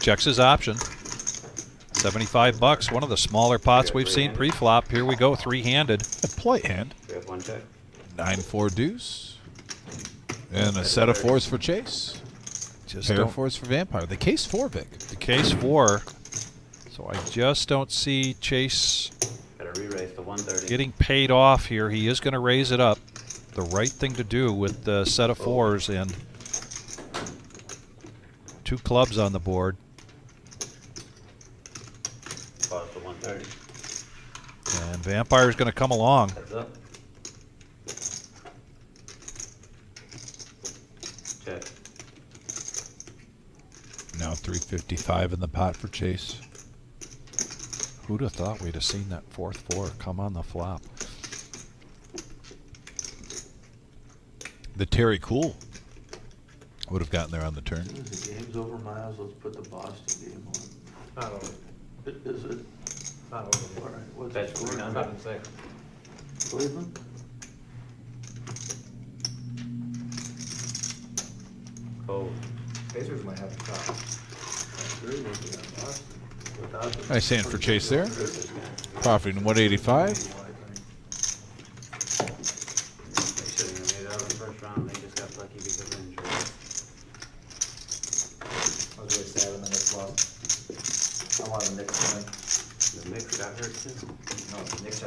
Checks his option. $75. One of the smaller pots we've seen pre-flop. Here we go, three-handed. A polite hand. We have one check. 9-4 deuce. And a set of 4s for Chase. Just Pair don't, of 4s for Vampire. The case 4, Vic. the case 4. So I just don't see Chase Gotta re-raise to 130. getting paid off here. He is going to raise it up. The right thing to do with the set of 4s and 2 clubs on the board. Cost to 130. And Vampire's going to come along. Heads up. Check. Now 355 in the pot for Chase. Who'd have thought we'd have seen that 4th 4 come on the flop? The Terry Cool would have gotten there on the turn. The game's over, Miles. Let's put the Boston game on. Not over. Is it? Not over. All right. What's the That's score? 306. Cleveland? Oh, Pacers might have a shot. Three will be on Boston. Without the- Nice hand for Chase there. Profiting 185. they should have made it out of the first round. They just got lucky because of injury. I was really sad when the Knicks lost. I wanted the Knicks to win. The Knicks got hurt too. No, the Knicks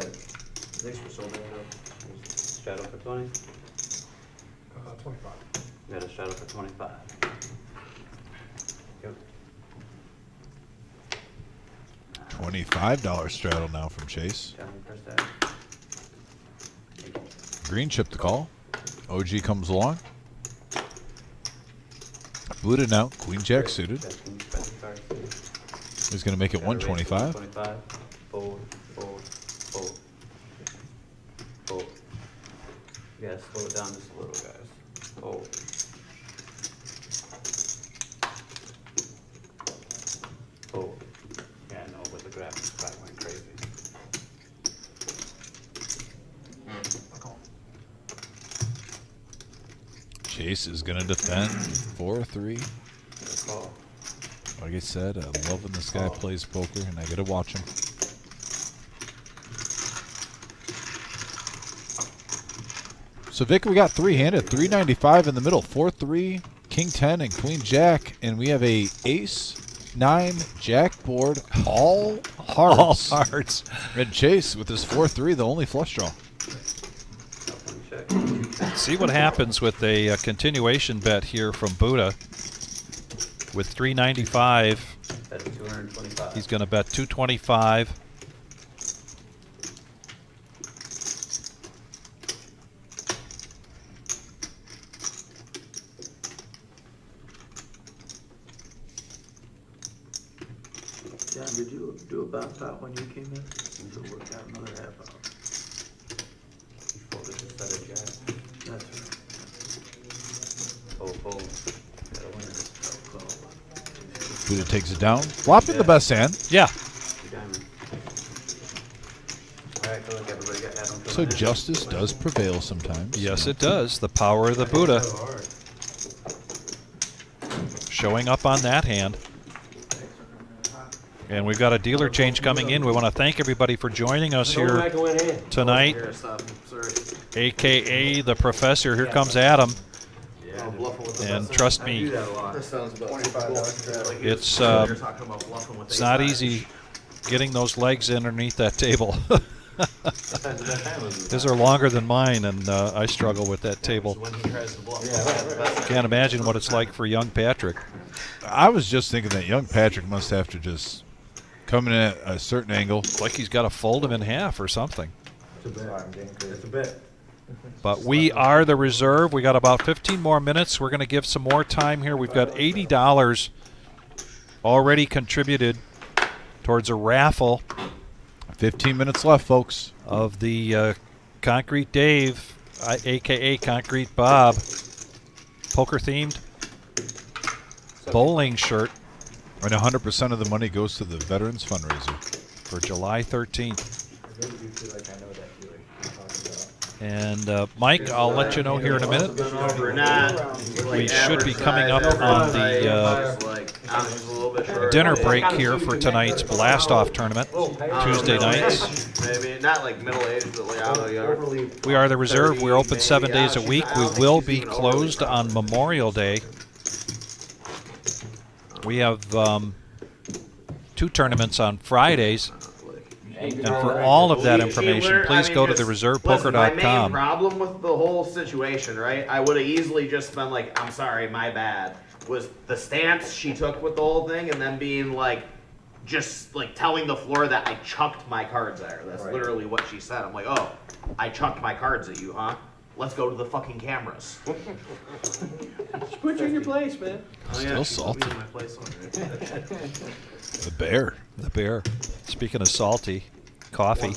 were so banged up. Straddle for 20. 25. You got a straddle for 25. Yep. $25 straddle now from Chase. Tell me first out. Green chip the call. OG comes along. Booted now. Queen Jack suited. He's going to make it 125. 125. Fold, fold, fold. Fold. You gotta slow it down just a little, guys. Fold. Fold. Yeah, I know, but the graphics probably went crazy. Chase is going to defend 4-3. Good call. Like I said, I love when this guy plays poker, and I got to watch him. So, Vic, we got three-handed, 395 in the middle, 4-3, King 10, and Queen Jack, and we have a Ace 9 Jack board, all hearts. All hearts. Red Chase with his 4-3, the only flush draw. See what happens with a continuation bet here from Buddha. With 395, That's 225. he's going to bet 225. John, did you do a bounce out when you came in? So we got another half out. You folded the set of jacks. That's right. Fold, fold. Got a winner. Buddha takes it down. Flopping the best hand. Yeah. Two diamond. Alright, good luck, everybody. Got Adam So filling in. justice does prevail sometimes. Yes, it does. The power of the Buddha showing up on that hand. And we've got a dealer change coming in. We want to thank everybody for joining us here tonight, Here, stop. Sorry. a.k.a. the Professor. Here comes Adam. Yeah, bluffing with the And best. trust I me, do that a lot. That sounds about $25. it's You're talking about bluffing with it's the not ace easy high. getting those legs underneath that table. Sometimes the best hand was His are longer than mine, and I struggle with that table. When he tries to bluff. Can't imagine what it's like for young Patrick. I was just thinking that young Patrick must have to just come in at a certain angle. Like he's got to fold him in half or something. It's a bet. It's a bet. But we are the reserve. We got about 15 more minutes. We're going to give some more time here. We've got $80 already contributed towards a raffle 15 minutes left, folks. of the Concrete Dave, a.k.a. Concrete Bob, poker-themed bowling shirt And 100% of the money goes to the Veterans Fundraiser. for July 13th. I really do feel like I know that feeling you're talking about. And Mike, I'll let you know here in a minute. We're not. We should be coming up on the dinner break here for tonight's Blast-Off tournament, Tuesday nights. Maybe not like middle aged, but like I don't know, younger. We are the reserve. We're open 7 days a week. We will be closed on Memorial Day. We have 2 tournaments on Fridays. And for all of that information, please go to the Listen, my main reservepoker.com. problem with the whole situation, right? I would have easily just been like, I'm sorry, my bad. Was the stance she took with the whole thing, and then being like, just like telling the floor that I chucked my cards at her. That's literally what she said. I'm like, oh, I chucked my cards at you, huh? Let's go to the fucking cameras. Just put you in your place, man. Still salty. My place The bear. The bear. Speaking of salty, coffee.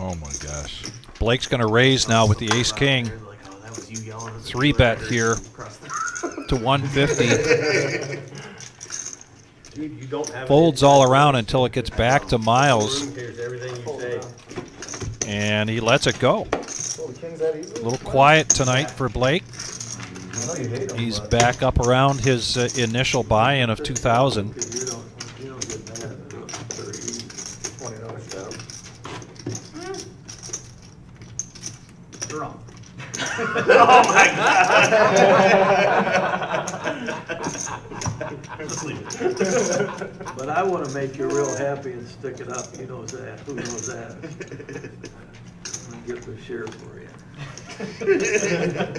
Oh my gosh. Blake's going to raise now with the ace king. Like, oh, that was you yelling at the 3-bet dealer here across the- to 150. Dude, you don't have Folds all around until it gets back to Miles, Here's everything you say. and he lets it go. Oh, the king's that easy? A little quiet tonight for Blake. I know you hate him, He's but- back up around his initial buy-in of 2,000. You don't get mad at it. Very easy. $20 down. Drunk. But I want to make you real happy and stick it up. He knows that. Who knows that? I'll get the share for you.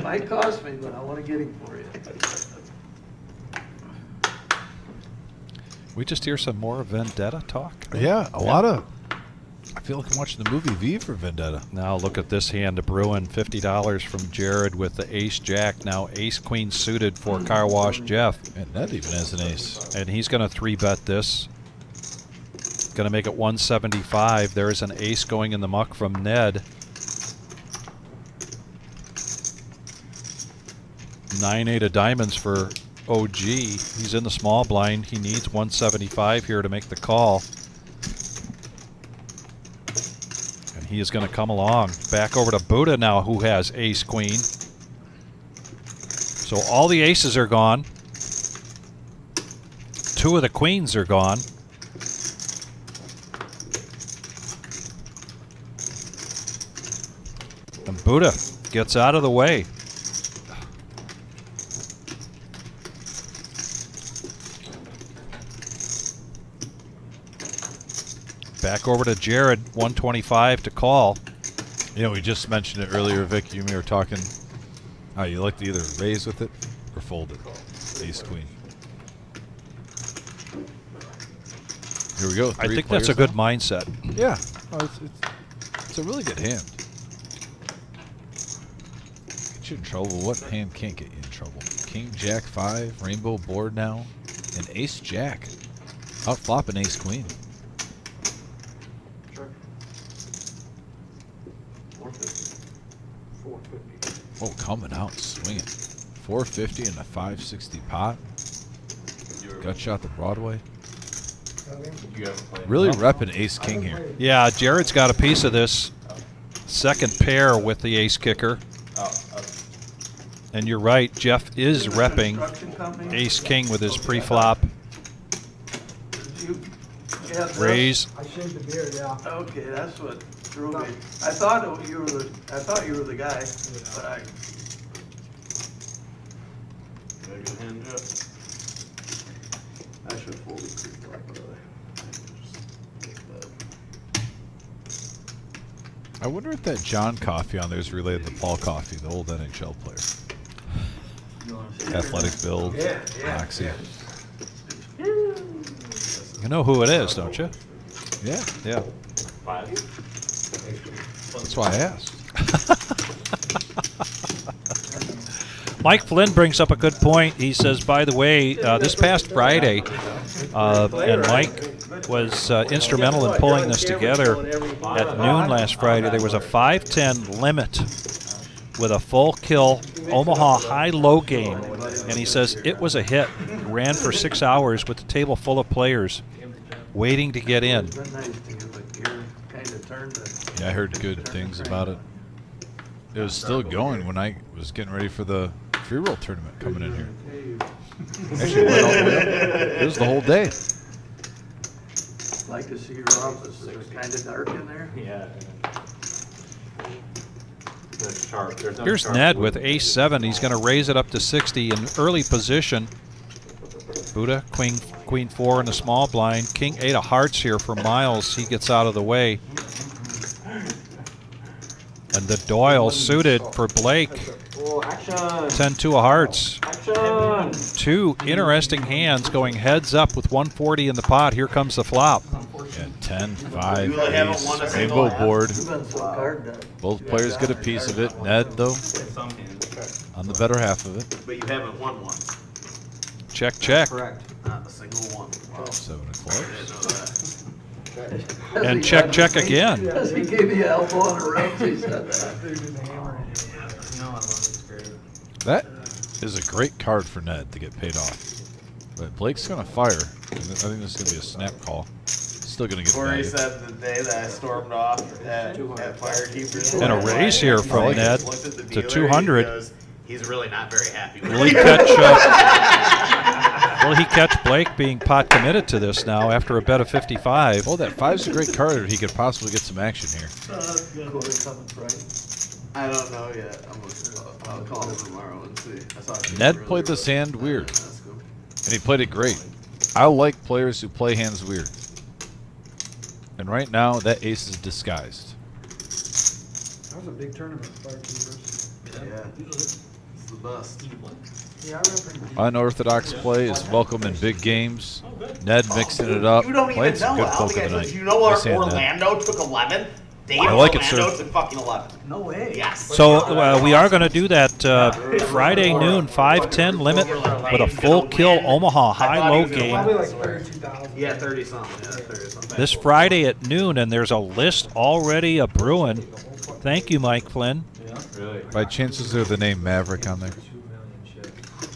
Might cost me, but I want to get him for you. We just hear some more Vendetta talk. Yeah, a lot of. I feel like I'm watching the movie V for Vendetta. Now look at this hand to Bruin, $50 from Jared with the ace-jack. Now ace-queen suited for Car Wash Jeff. And that even has an ace. And he's going to 3-bet this. Going to make it 175. There's an ace going in the muck from Ned. 9-8 of diamonds for OG. He's in the small blind. He needs 175 here to make the call. And he is going to come along. Back over to Buddha now, who has ace-queen. So all the aces are gone. 2 of the queens are gone. And Buddha gets out of the way. Back over to Jared, 125 to call. You know, we just mentioned it earlier, Vic. You and me were talking. Oh, you like to either raise with it or fold it. Ace queen. Here we go. I 3 think that's a players good now. mindset. Yeah. Oh, it's a really good hand. Get you in trouble. What hand can't get you in trouble? King, Jack, 5, rainbow board now, and Ace, Jack. Out flopping Ace, Queen. Sure. 450. Oh, coming out swinging. 450 and a 560 pot. Gut shot the Broadway. You haven't played. Really repping Ace King here. Yeah, Jared's got a piece of this second pair with the ace kicker. And you're right, Jeff is repping Construction company? ace king with his pre-flop You have this? raise. I shaved the beard, yeah. Okay, that's what threw me. I thought you were the guy, but Very good hand, Jeff. I should have folded pre-flop, by the way. I wonder if that John Coffey on there is related to Paul Coffey, the old NHL player. Athletic build, moxie. You know who it is, don't you? Yeah, Yeah. 5. that's why I asked. Mike Flynn brings up a good point. He says, by the way, this past Friday, and Mike was instrumental in pulling this together at noon last Friday. There was a 5-10 limit with a full kill Omaha high-low game, and he says it was a hit. Ran for 6 hours with the table full of players waiting to get in. it's been nice to you, but you're kind of turned to. Yeah, I heard good things about it. It was still going when I was getting ready for the free roll tournament coming in here. Actually, it went all the way up. It was the whole day. Like to see your office. It's kind of dark in there. Yeah. There's sharp. There's no Here's sharp Ned wood. with ace-7. He's going to raise it up to 60 in early position. Buddha, queen 4 in the small blind. King 8 of hearts here for Miles. He gets out of the way. And the Doyle suited for Blake. Oh, action! 10-2 of hearts. Action! 2 interesting hands going heads up with 140 in the pot. Here comes the flop. Yeah, 10, 5, You really haven't ace, won a single rainbow hand? board. You've been so card dead. Both players get a piece of it. Ned, though, Some hands, on the better half of it. but you haven't won one. Check, check. Correct. Not a single one. Wow. 7 of I clubs. didn't know that. And check again. Yes, he gave me an elbow on the ribs, he said that. You know, I love this grade. That is a great card for Ned to get paid off. But Blake's going to fire. I think this is going to be a snap call. Still going to get Corey value. said the day that I stormed off at Firekeepers. And a raise here from Ned to 200. He's really not very happy. Will he catch? Will he catch Blake being pot committed to this now after a bet of 55? Oh, that 5's a great card. He could possibly get some action here. I don't know yet. I'll call him tomorrow and see. I saw Ned played this hand weird, and he played it great. I like players who play hands weird. And right now, that ace is disguised. That was a big tournament, Firekeepers. Yeah, it's the best. Unorthodox play is welcome in big games. Ned mixing it up. You don't even Played some know good how poker tonight. You know where Nice hand, Ned. Orlando took 11? Dave I like it, sir. Orlando took fucking 11. No way. Yes. So we are going to do that Friday noon 5-10 limit with a full kill Omaha high-low game Probably like 32,000. Yeah, 30 something. Yeah, 30 something. this Friday at noon, and there's a list already a brewing. Thank you, Mike Flynn. Really? By chances are the name Maverick on there.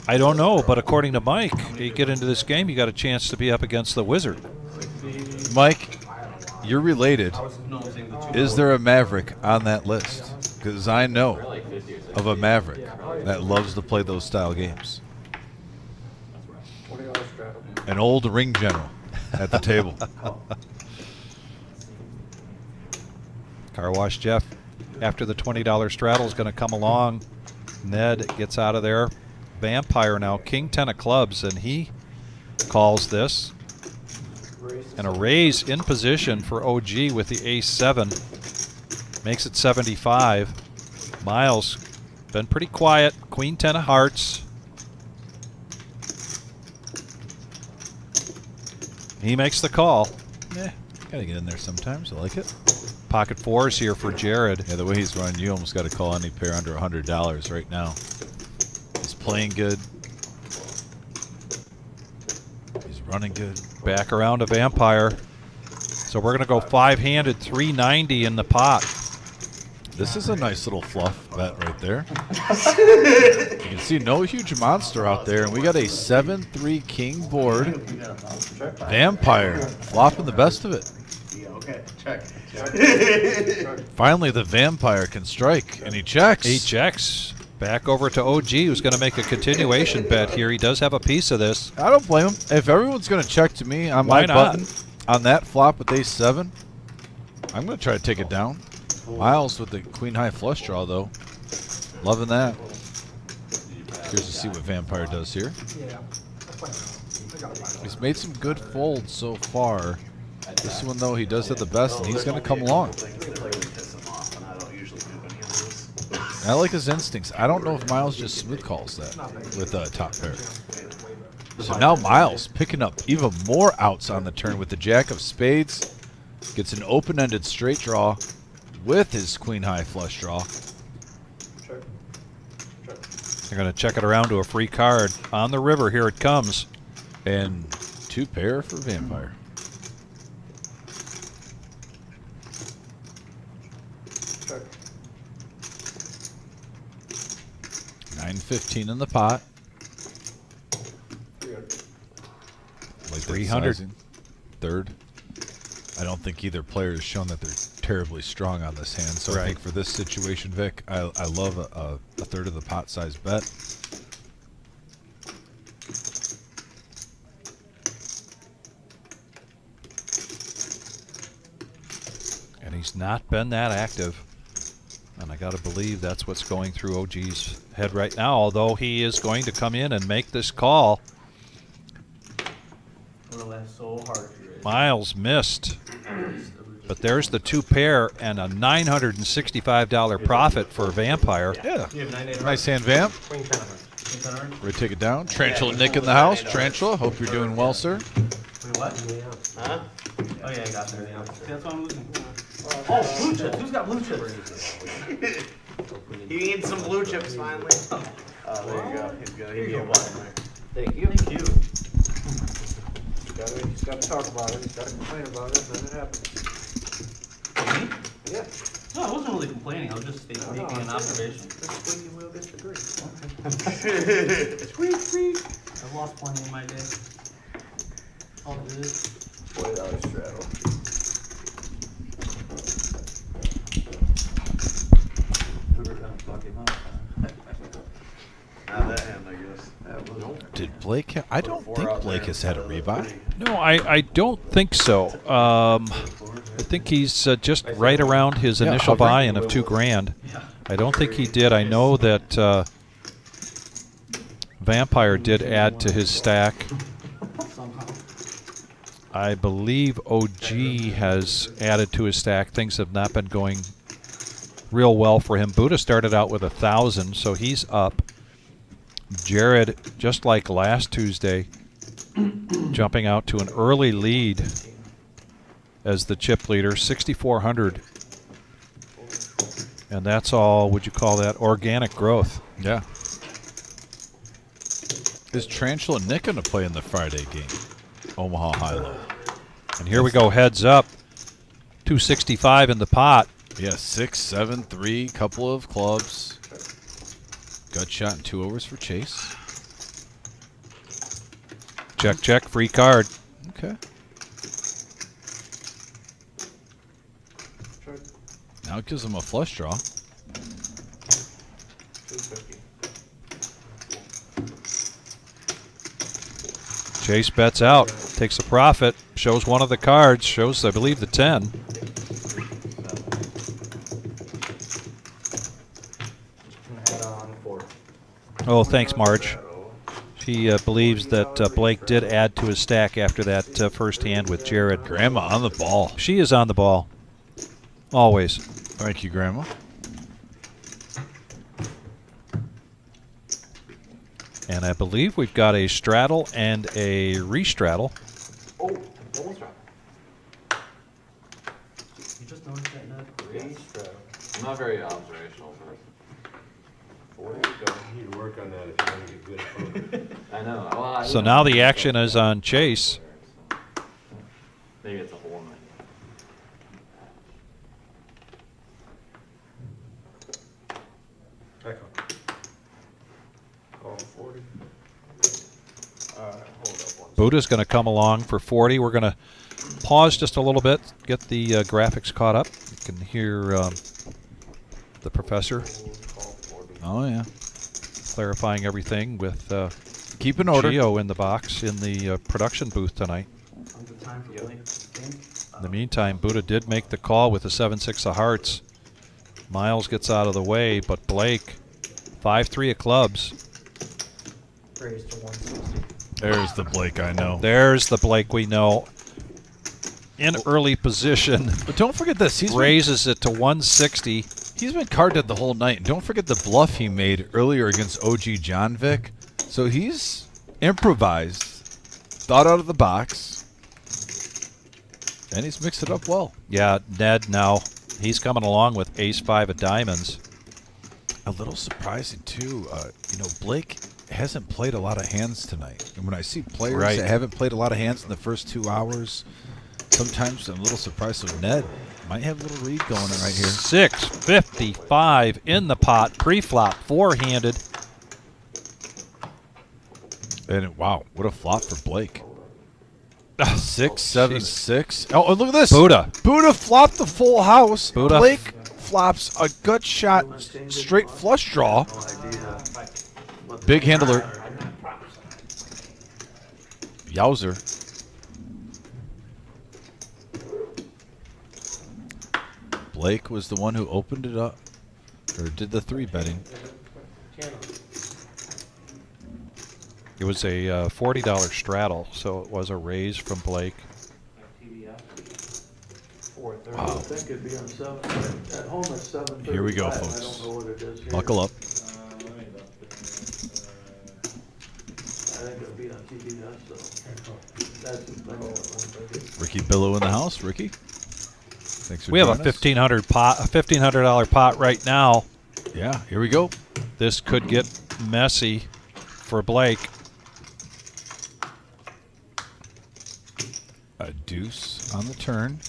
I don't know, but according to Mike, you get into this game, you got a chance to be up against the Wizard. Mike, you're related. Is there a Maverick on that list? Because I know of a Maverick that loves to play those style games. An old ring general at the table. Car Wash Jeff, after the $20 straddle, is going to come along. Ned gets out of there. Vampire now, king 10 of clubs, and he calls this. And a raise in position for OG with the ace 7. Makes it 75. Miles, been pretty quiet. Queen 10 of hearts. He makes the call. Gotta get in there sometimes. I like it. Pocket fours here for Jared. Yeah, the way he's running, you almost got to call any pair under $100 right now. He's playing good. He's running good. Back around to Vampire. So we're going to go 5-handed, 390 in the pot. This is a nice little fluff bet right there. You can see no huge monster out there, and we got a 7-3 king board. Vampire flopping the best of it. Yeah, okay, check. Finally, the Vampire can strike, and he checks. He checks. Back over to OG, who's going to make a continuation bet here. He does have a piece of this. I don't blame him. If everyone's going to check to me on Why my not? button on that flop with ace 7, I'm going to try to take it down. Miles with the queen high flush draw, though. Loving that. Here's to see what Vampire does here. He's made some good folds so far. This one, though, he does have the best, and he's going to come along. I like his instincts. I don't know if Miles just smooth calls that with a top pair. So now Miles picking up even more outs on the turn with the jack of spades. Gets an open-ended straight draw with his queen high flush draw. They're going to check it around to a free card. On the river, here it comes. And 2 pair for Vampire. $9.15 in the pot. Like 300. Third. I don't think either player has shown that they're terribly strong on this hand. So I think for this situation, Vic, I love a third of the pot size bet. And he's not been that active. And I got to believe that's what's going through OG's head right now, although he is going to come in and make this call. Miles missed. But there's the 2 pair and a $965 profit for Vampire. Yeah. Nice hand, Vamp. Ready to take it down. Tarantula Nick in the house. Tarantula, hope you're doing well, sir. Wait, what? Huh? Oh, yeah, I got there. Yeah. That's what I'm looking for. Oh, blue chips. Who's got blue chips? He needs some blue chips finally. Oh, there you go. He's gonna give you one. Thank you. Thank you. He's gotta talk about it, he's gotta complain about it, then it happens. Yeah. No, I wasn't really complaining. I was just making an observation. Squeaky wheel gets the grease. Squeak, squeak. I've lost plenty in my day. All it is. $40 straddle. We're gonna fuck him up, huh? Not that hand, I guess. Did Blake? I don't think Blake has had a rebuy. No, I don't think so. I think he's just right around his Yeah, initial hovering. buy-in of $2,000. I don't think he did. I know that Vampire did add to his stack. Somehow. I believe OG has added to his stack. Things have not been going real well for him. Buddha started out with 1,000, so he's up. Jared, just like last Tuesday, jumping out to an early lead as the chip leader, 6,400. And that's all, would you call that, organic growth? Yeah. Is Tarantula Nick going to play in the Friday game? Omaha High-Low. And here we go, heads up. 265 in the pot. Yeah, 6, 7, 3, couple of clubs. Gut shot and 2 overs for Chase. Check, check, free card. Okay. Now it gives him a flush draw. 250. Chase bets out, takes a profit, shows one of the cards, shows, I believe, the 10. Head on 4. Oh, thanks, Marge. She believes that Blake did add to his stack after that first hand with Jared. Grandma on the ball. She is on the ball. Always. Thank you, Grandma. And I believe we've got a straddle and a restraddle. Oh, almost right. You just noticed that, Ned? I'm not very observational person. 40. You need to work on that if you want to get good at poker. I know. Well, I So now the action is on Chase. Maybe it's a hole in my. Echo. Oh, 40. Alright, hold up one. Buddha's going to come along for 40. We're going to pause just a little bit, get the graphics caught up. You can hear the professor Oh, yeah. clarifying everything with Keep in order. Gio in the box in the production booth tonight. On the time for Blake. In the meantime, Buddha did make the call with the 7-6 of hearts. Miles gets out of the way, but Blake, 5-3 of clubs. Raised to 160. There's the Blake I know. There's the Blake we know. In early position, But don't forget this. raises it to 160. He's been carded the whole night. And don't forget the bluff he made earlier against OG John Vic. So he's improvised, thought out of the box, and he's mixed it up well. Yeah, Ned now, he's coming along with ace-5 of diamonds. A little surprising, too. Blake hasn't played a lot of hands tonight. And when I see players Right. that haven't played a lot of hands in the first 2 hours, sometimes I'm a little surprised. So Ned might have a little read going on right here. 655 in the pot, pre-flop, four-handed. And wow, what a flop for Blake. 6, 7, jeez. 6. Oh, look at this. Buddha. Buddha flopped the full house. Buddha. Blake flops a gut shot, straight flush draw. No idea. Big handler. Yowzer. Blake was the one who opened it up, or did the 3 betting. It was a $40 straddle, so it was a raise from Blake. 430. I think it'd be on 7, at home at 7:35. Here we go, I folks. don't know what it is here. Buckle up. I think it'll be on TBS, so. That's the thing. Ricky Billow in the house. Ricky, thanks for We have a joining us. $1,500 pot right now. Yeah, here we go. This could get messy for Blake. A deuce on the turn.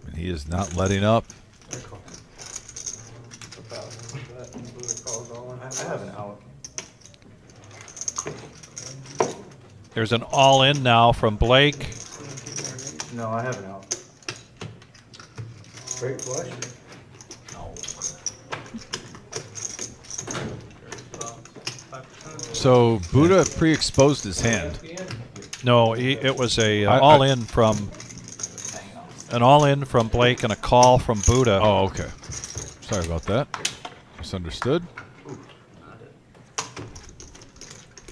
And he is not letting up. I have an out. There's an all-in now from Blake. No, I have an out. Great flush. So Buddha pre-exposed his hand. No, it was a all-in from Blake and a call from Buddha. Oh, okay. Sorry about that. Misunderstood.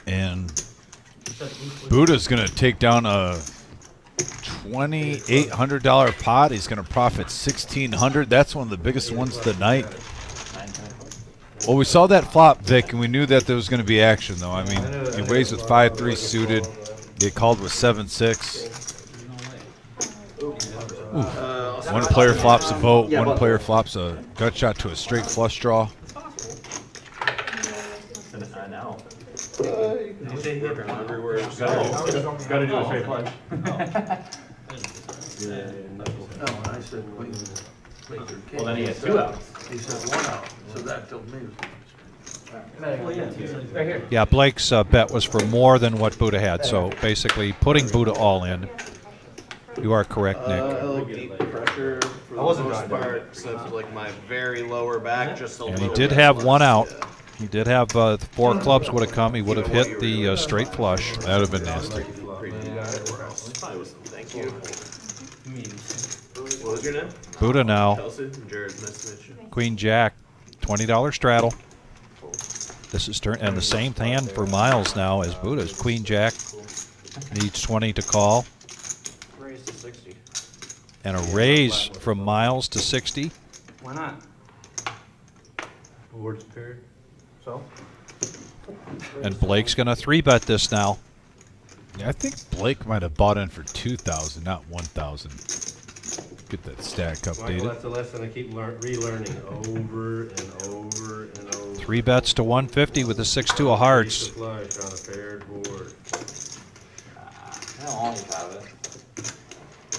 And Buddha's going to take down a $2,800 pot. He's going to profit $1,600. That's one of the biggest ones of the night. Well, we saw that flop, Vic, and we knew that there was going to be action, though. I mean, he raised with 5-3 suited. He called with 7-6. One player flops a boat. One player flops a gut shot to a straight flush draw. Gotta do a straight flush. No, I said queen. Well, then he has 2 outs. He said 1 out, so that told me. Right here. Yeah, Blake's bet was for more than what Buddha had, so basically putting Buddha all in. You are correct, Nick. Deep pressure for the most part, except like my very lower back, just a And little he did bit have less. 1 out. Yeah. He did have 4 clubs would have come. He would have hit the straight flush. That would have been nasty. Thank you. What was your name? Buddha now. Kelsey? Jared, nice to meet you. Queen Jack, $20 straddle. This is turn and the same hand for Miles now as Buddha's. Queen Jack needs 20 to call. Raise to 60. And a raise from Miles to 60. Why not? Board's paired. So? And Blake's going to 3-bet this now. Yeah, I think Blake might have bought in for 2,000, not 1,000. Get that stack Michael, updated. that's a lesson I keep relearning over and over and over. 3 bets to 150 with a 6-2 of hearts. Flush on a paired board. I don't always have it.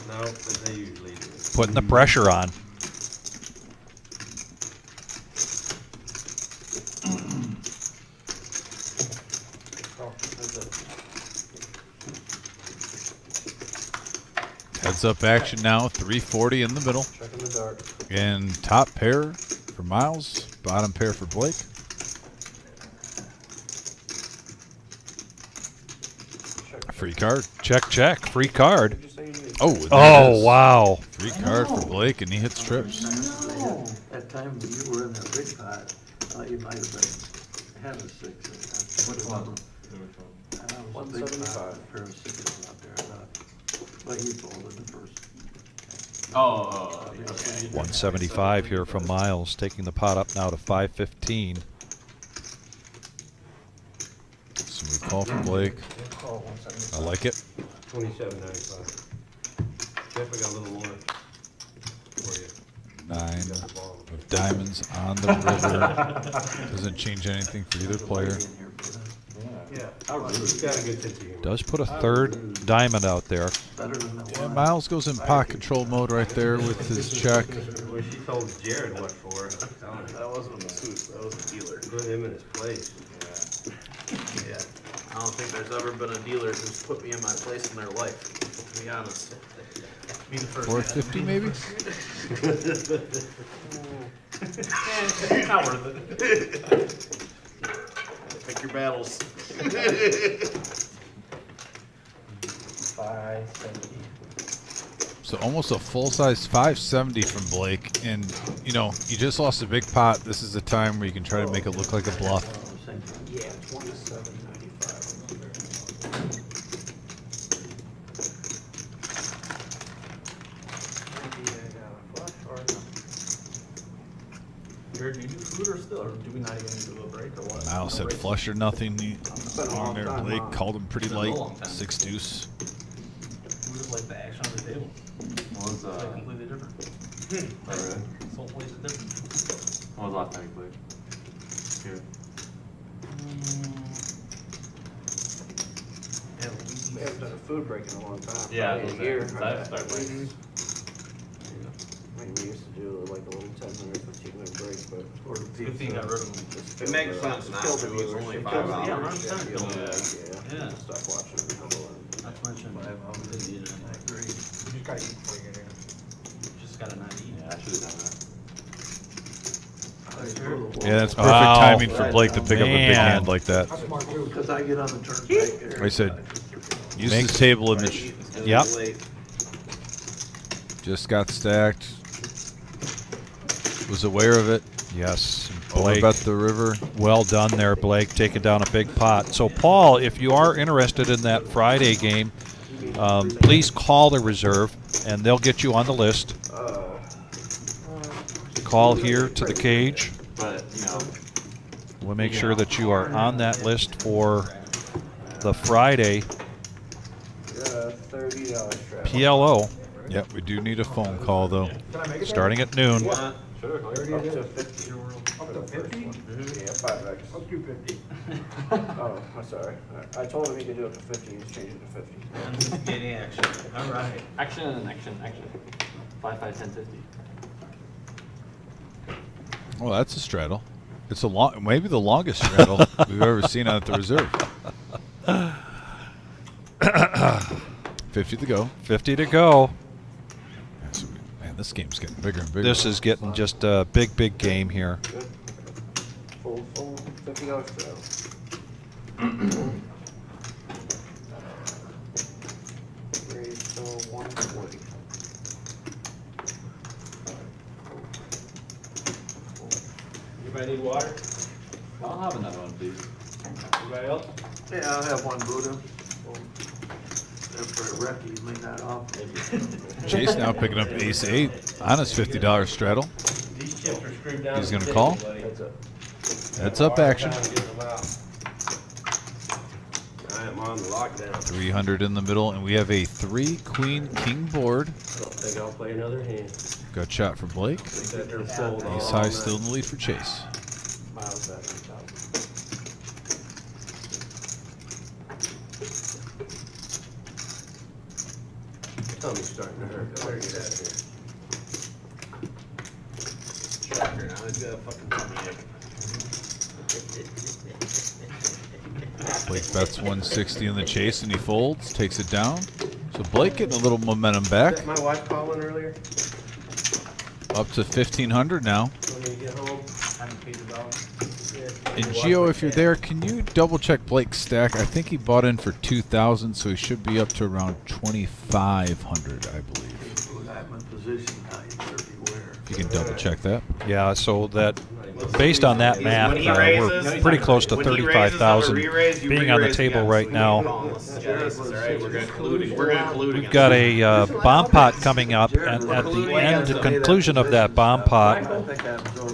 No, but they usually do. Putting the pressure on. Heads up action now, 340 in the middle. Check in the dark. And top pair for Miles, bottom pair for Blake. Free card. Check, check. Free card. Oh, there it Oh, is. wow. Free card for Blake, and he hits trips. That time when you were in that big pot, you might have been, had a 6. Which one? One big pot, a pair of 6s out there, I thought. But he folded the first. Oh, okay. 175 here from Miles, taking the pot up now to 515. Smooth call for Blake. I like it. 27.95. Jeff, I got a little more for you. 9 of diamonds on the river. Doesn't change anything for either player. Yeah, he's got a good sense of humor. Does put a 3rd diamond out there. Better than the Yeah, one. Miles goes in pot control mode right there with his check. Well, she told Jared what for. I'm telling you. That wasn't a masseuse, that was a dealer. Put him in his place. Yeah. I don't think there's ever been a dealer who's put me in my place in their life, to be honest. Be the first 450 maybe? Not worth it. Pick your battles. 570. So almost a full-size 570 from Blake. And, you know, you just lost a big pot. This is a time where you can try to make it look like a bluff. Yeah, 27.95. Jared, do you do food or still, or do we not even do a break or what? Miles said flush or nothing. He on there. Blake called him pretty light. 6 deuce. We just like the action on the table. What was, It's like completely different. oh, really? This whole place is different. When was the last time you played? Here. We haven't done a food break in a long time. Yeah, Probably a year. that started like. I mean, we used to do like a little 10-minute, 15-minute break, but. Or the Good thing pizza. I rid of them. just It killed makes the- sense just now, killed the too. It's viewers. only It 5 kills the hours. viewers. Yeah, You know, yeah. yeah. Stop watching the couple of. Not to mention, I agree. You just gotta eat before you get here. Just gotta not eat. Yeah, I should have done that. Yeah, that's perfect Wow. timing for Blake to pick up a big Man. hand like that. That's smart too. Because I get on the turnpike there. I said, use this table image. Yep. Just got stacked. Was aware of it. Yes, Over Blake. about the river. Well done there, Blake, taking down a big pot. So, Paul, if you are interested in that Friday game, please call the reserve, and they'll get you on the list. Call here to the cage. But, you know, We'll make sure that you are on that list for the Friday $30 strap. PLO, Yep, we do need a phone call though. starting at noon. Up to 50. Up to 50? Yeah, 5X. Up to 50. Oh, I'm sorry. I told him he could do up to 50, he's changing to 50. Getting action. All right. action. 5, 5, 10, 50. Oh, that's a straddle. It's a long, maybe the longest straddle we've ever seen out at the reserve. 50 to go. 50 to go. Man, this game's getting bigger and bigger. This is getting just a big, big game here. Good. Full $50 strap. Raise to 140. Anybody need water? I'll have another one, please. Anybody else? Yeah, I'll have one Buddha. After a wreck, he may not offer. Chase now picking up ace 8 on his $50 straddle. These chips are screwed down. He's to the gonna call? table, buddy. Heads up. Heads up action. I am on lockdown. 300 in the middle, and we have a 3 queen king board. I don't think I'll play another hand. Good shot for Blake. Sit there and fold all Ace high night. still in the lead for Chase. Miles better than 1,000. Tummy's starting to hurt. Better get out of here. Shocker, now he's got a fucking tummy ache. Blake bets 160 in the chase, and he folds, takes it down. So Blake getting a little momentum back. Is that my wife calling earlier? Up to 1,500 now. When we get home? Haven't paid the dog. And Gio, if you're there, can you double check Blake's stack? I think he bought in for 2,000, so he should be up to around 2,500, I believe. I'm in position now, you better beware. If you can double check that. Yeah, so that, based on that math, When he we're raises- pretty close to when he raises on a 35,000 re-raise, you being on the re-raise table again. right So now. you call us. Yeah, this is all right. We're gonna collude. We're gonna collude We've against got him. a bomb pot coming up, and at the end, the conclusion of that bomb pot,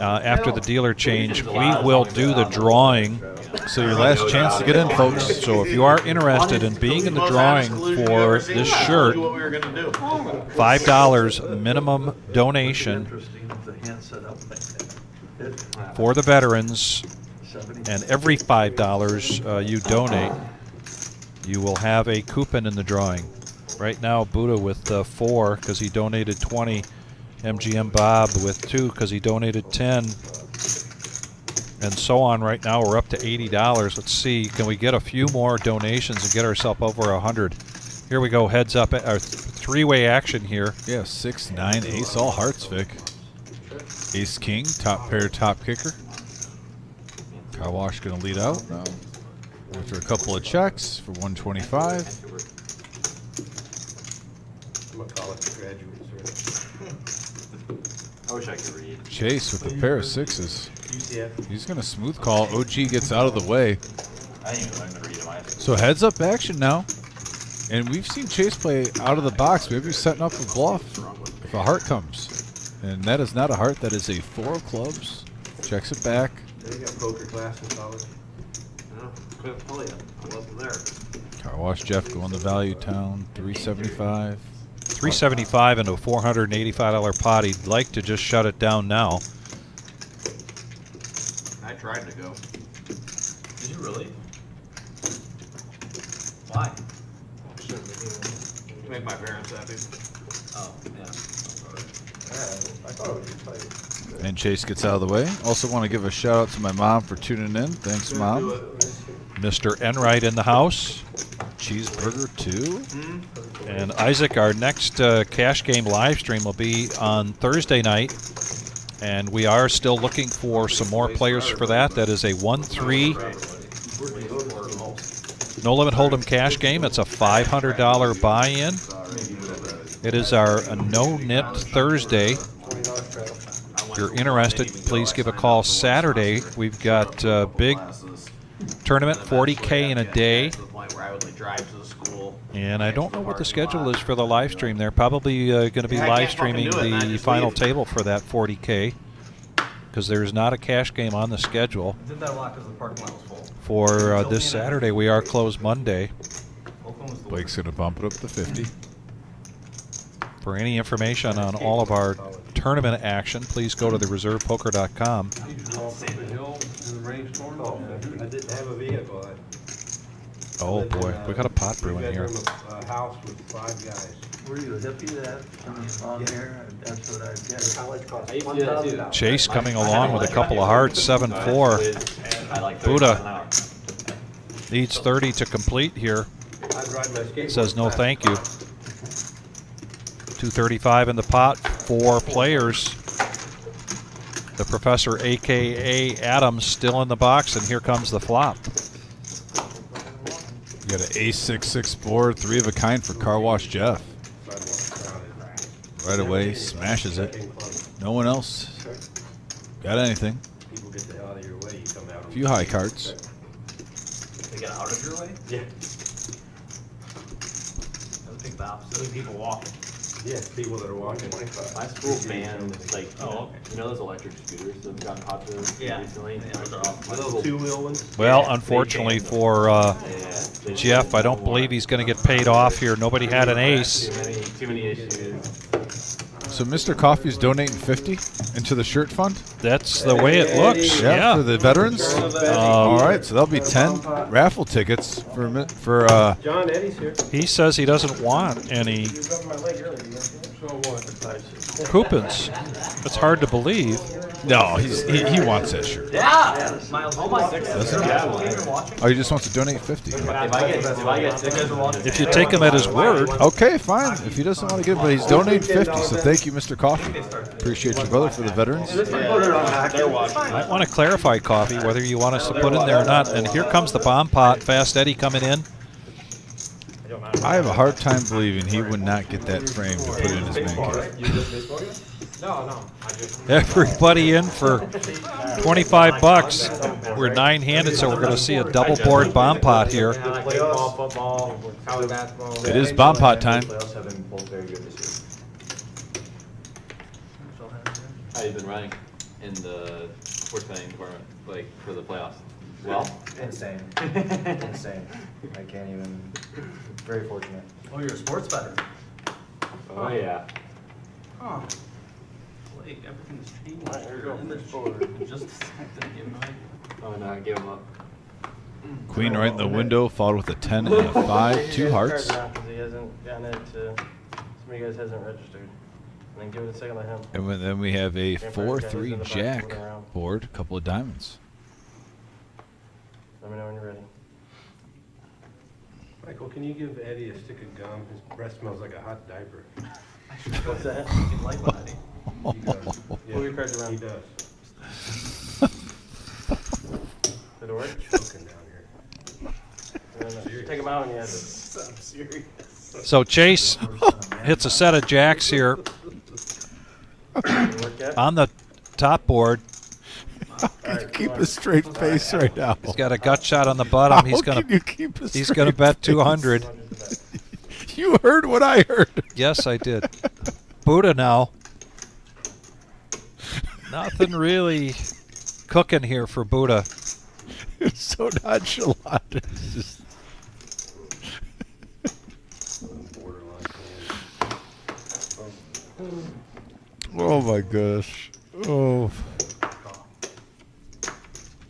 after the dealer change, we will do the drawing. So your last chance to get in, folks. So if you are interested in being in the drawing for this shirt, What we were gonna do. $5 minimum donation Interesting if the hand set up like that. for the veterans, 70. and every $5 you donate, you will have a coupon in the drawing. Right now, Buddha with 4 because he donated 20. MGM Bob with 2 because he donated 10. And so on. Right now, we're up to $80. Let's see, can we get a few more donations and get ourselves over 100? Here we go, heads up, our three-way action here. Yeah, 6, 9, ace, all hearts, Vic. Ace king, top pair, top kicker. Car wash gonna lead out now. After a couple of checks for 125. I'm a college graduate, sir. I wish I could read. Chase with a pair of 6s. UCF. He's gonna smooth call. OG gets out of the way. I didn't even learn to read in my high school. So heads up action now. And we've seen Chase play out of the box. Maybe he's setting up a bluff if a heart comes. And that is not a heart. That is a 4 of clubs. Checks it back. They got poker class in college. No, couldn't tell you. I wasn't there. Car wash Jeff going to Value Town. 375. 375 into a $485 pot. He'd like to just shut it down now. I tried to go. Did you really? Why? Make my parents happy. Oh, yeah. Yeah, I thought it was tight. And Chase gets out of the way. Also want to give a shout out to my mom for tuning in. Thanks, Mom. Mr. Enright in the house. Cheeseburger 2. And Isaac, our next cash game live stream will be on Thursday night. And we are still looking for some more players for that. That is a 1-3 No Limit Hold'em cash game. It's a $500 buy-in. It is our No Knit Thursday. If you're interested, please give a call Saturday. We've got a big tournament, 40K in a day. And I don't know what the schedule is for the live stream. They're probably going to be live streaming the final table for that 40K because there's not a cash game on the schedule. Did that a lot because the parking lot was full. For this Saturday, we are closed Monday. Blake's going to bump it up to 50. For any information on all of our tournament action, please go to thereservepoker.com. You just walk up the hill in the rainstorm. I didn't have a vehicle. Oh boy, we got a pot brewing here. House with 5 guys. Were you a hippie that on here? That's what I get. College cost I used to do that too. $1,000. Chase coming along with a couple of hearts, 7-4. Buddha needs 30 to complete here. I'd ride my skateboard. Says no thank you. 235 in the pot, 4 players. The Professor, a.k.a. Adams, still in the box, and here comes the flop. You got an A6-6 board, 3 of a kind for Car Wash Jeff. Right away, smashes it. No one else got anything. People get the hell out of your way, you come out. A few high cards. They get out of your way? Yeah. That was big bops. Those people walking. Yeah, people that are walking. My school banned, like, Oh, okay. you know those electric scooters that have gotten popular Yeah. recently? Yeah, those are awesome. My school- two-wheel ones? Well, unfortunately for they Jeff, I don't believe he's going to get paid off here. Nobody had an ace. Too many issues. So Mr. Coffee's donating 50 into the shirt fund? That's the way it looks. Yeah, Yeah. for the veterans? All right, so there'll be 10 raffle tickets for John Eddie's here. He says he doesn't want any So what? coupons. It's hard to believe. no, he wants that shirt. Yeah! Oh my Doesn't he? Oh, he just wants to donate 50. If I get tickets, If you take him at his word, Okay, fine. If he doesn't want to give it, but he's donating 50, so thank you, Mr. Coffee. Appreciate your brother for the veterans. I want to clarify, Coffee, whether you want us to put in there or not. And here comes the bomb pot. Fast Eddie coming in. I have a hard time believing he would not get that frame to put in his man cave. Everybody in for 25 bucks. We're 9-handed, so we're going to see a double board bomb pot here. Baseball, football, college basketball. It is bomb pot time. Playoffs have been both very good this How you been running in the sports betting department, like for the playoffs? Well, Insane. Insane. I can't even. Very fortunate. Oh, you're a sports bettor. oh yeah. Huh. Like, everything's changed. In this board. Just a second, you know. Oh no, give them up. Queen right in the window, followed with a 10 and a 5, 2 hearts. He hasn't gotten it to, some of you guys hasn't registered. And then give it a second to him. And then we have a 4-3 jack board, a couple of diamonds. Let me know when you're ready. Michael, can you give Eddie a stick of gum? His breath smells like a hot diaper. What's that? You can like one, Eddie. He does. Yeah, Move your cards around. He does. Did it work? Choking down here. Take him out and you have to. I'm serious. So Chase hits a set of jacks here Work yet? on the top board. Keep a straight face right now. He's got a gut shot on the bottom. He's How gonna can you keep a he's straight gonna bet face? 200. You heard what I heard. Yes, I did. Buddha now. Nothing really cooking here for Buddha. It's so nonchalant. It's just oh my gosh. Oh.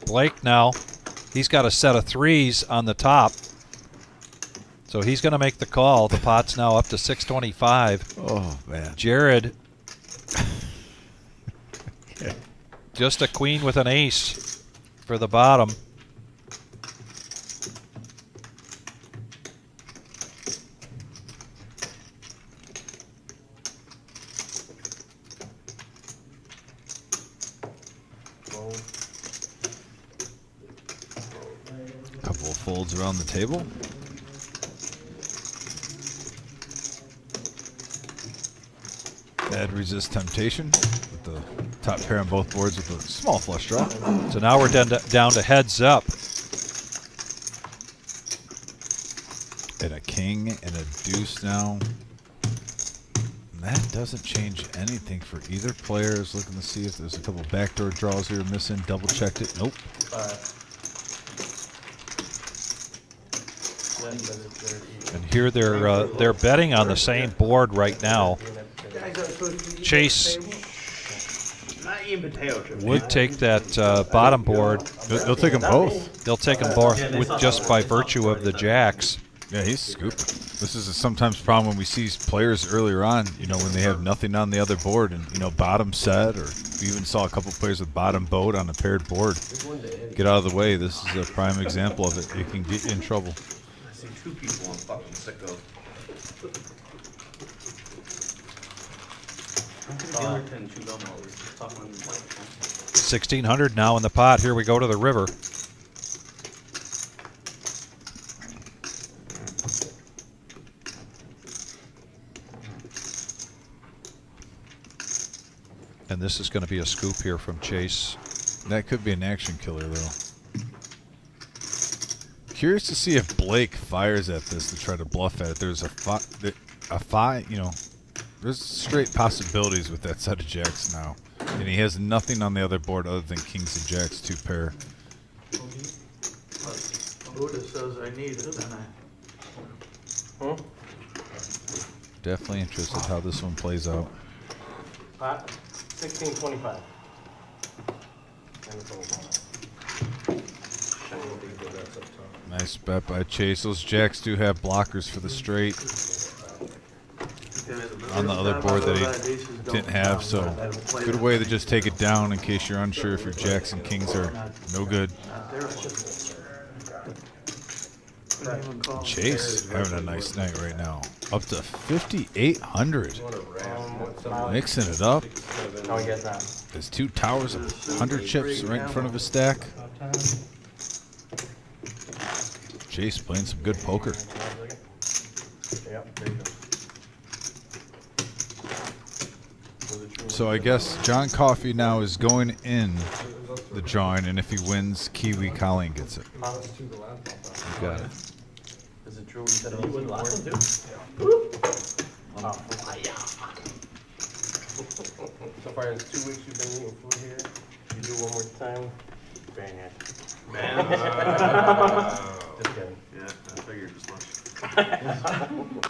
Blake now. He's got a set of threes on the top. So he's going to make the call. The pot's now up to 625. Oh, man. Jared, just a queen with an ace for the bottom. Couple of folds around the table. Bad resist temptation with the top pair on both boards with a small flush draw. So now we're down to heads up. And a king and a deuce now. And that doesn't change anything for either player. Is looking to see if there's a couple backdoor draws here missing. Double checked it. Nope. And here they're betting on the same board right now. Chase would take that bottom board. They'll take them both. They'll take them both with just by virtue of the jacks. Yeah, he's scooping. This is a sometimes problem when we see players earlier on, you know, when they have nothing on the other board and, you know, bottom set, or we even saw a couple players with bottom boat on a paired board. Get out of the way. This is a prime example of it. It can get you in trouble. I see two people I'm fucking sick of. 1,600 now in the pot. Here we go to the river. And this is going to be a scoop here from Chase. That could be an action killer, though. Curious to see if Blake fires at this to try to bluff at it. There's you know, there's straight possibilities with that set of jacks now. And he has nothing on the other board other than kings and jacks, two pair. Buddha says I need it, then I. Definitely interested how this one plays out. 1625. Nice bet by Chase. Those jacks do have blockers for the straight on the other board that he didn't have, so good way to just take it down in case you're unsure if your jacks and kings are no good. Chase having a nice night right now. Up to 5,800. Mixing it up. How we get that? There's two towers of 100 chips right in front of his stack. Chase playing some good poker. Yep, there you go. So I guess John Coffey now is going in the drawing, and if he wins, Kiwi Colleen gets it. You got it. Is it true we said it was last one too? So far in 2 weeks you've been eating food here. You do one more time. Bang it. Man. Just kidding. Yeah, I figured as much.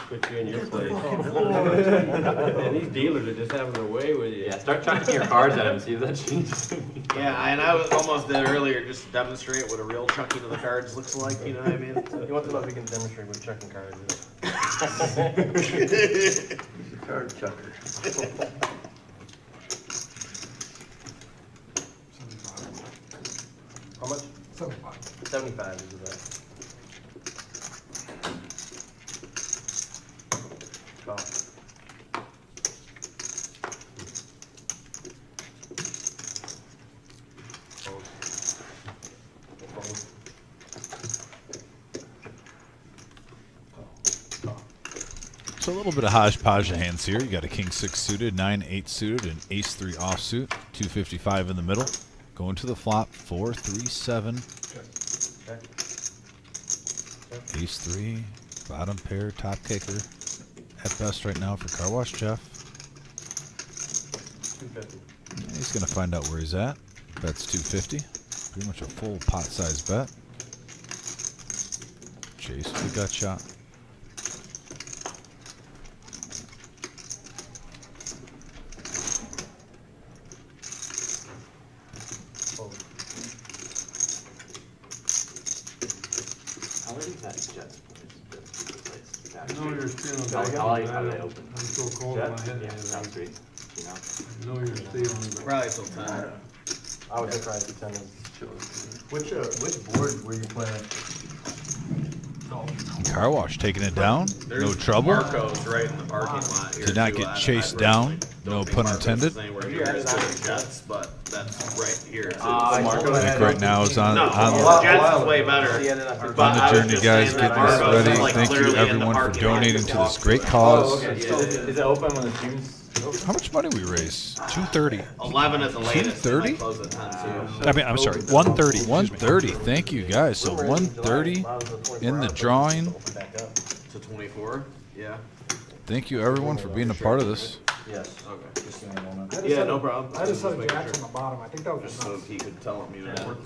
Put you in your place. And these dealers are just having their way with you. Yeah, start chucking your cards at him, see if that changes. Yeah, and I was almost did earlier just to demonstrate what a real chucking of the cards looks like, you know what I mean? You want to know if we can demonstrate what checking cards is? He's a card chucker. How much? 75 is that. Oh. So a little bit of hodgepodge of hands here. You got a king 6 suited, 9-8 suited, and ace 3 offsuit, 255 in the middle. Going to the flop, 4-3-7. Ace 3, bottom pair, top kicker. At best right now for Car Wash Jeff. 250. He's going to find out where he's at. Bet's 250. Pretty much a full pot size bet. Chase with the gut shot. How are these Jets players? I know you're stealing. I like how they open. I'm so cold in my head. Yeah, sounds great. You know? I know you're stealing, but. Probably till 10. I would say probably 10 is. Which board were you playing? Car wash taking it down. No There's trouble. Marco's right in the parking lot here. Did not too. get I chased personally down. don't No think pun Marco's intended. anywhere near as good as Jets, but that's right here. Too. Nick right now is on No, the Jets is way better. on But the I was journey, just guys. saying Getting that this Marco's ready. is, like, Thank you clearly in the everyone for parking lot. donating to this great cause. Okay. Is it open when the team's open? How much money we raised? 230. 11 at the latest. 2:30? They might close at 10 too. I mean, I'm sorry, 130. 130. Thank you guys. So 130 in the drawing. To 24. Yeah. Thank you everyone for being a part of this. Yes. Okay. Just give me a moment. Yeah, no problem. I just saw making Jack's sure. on the bottom. I think that was Just just so nuts. he could tell him you know.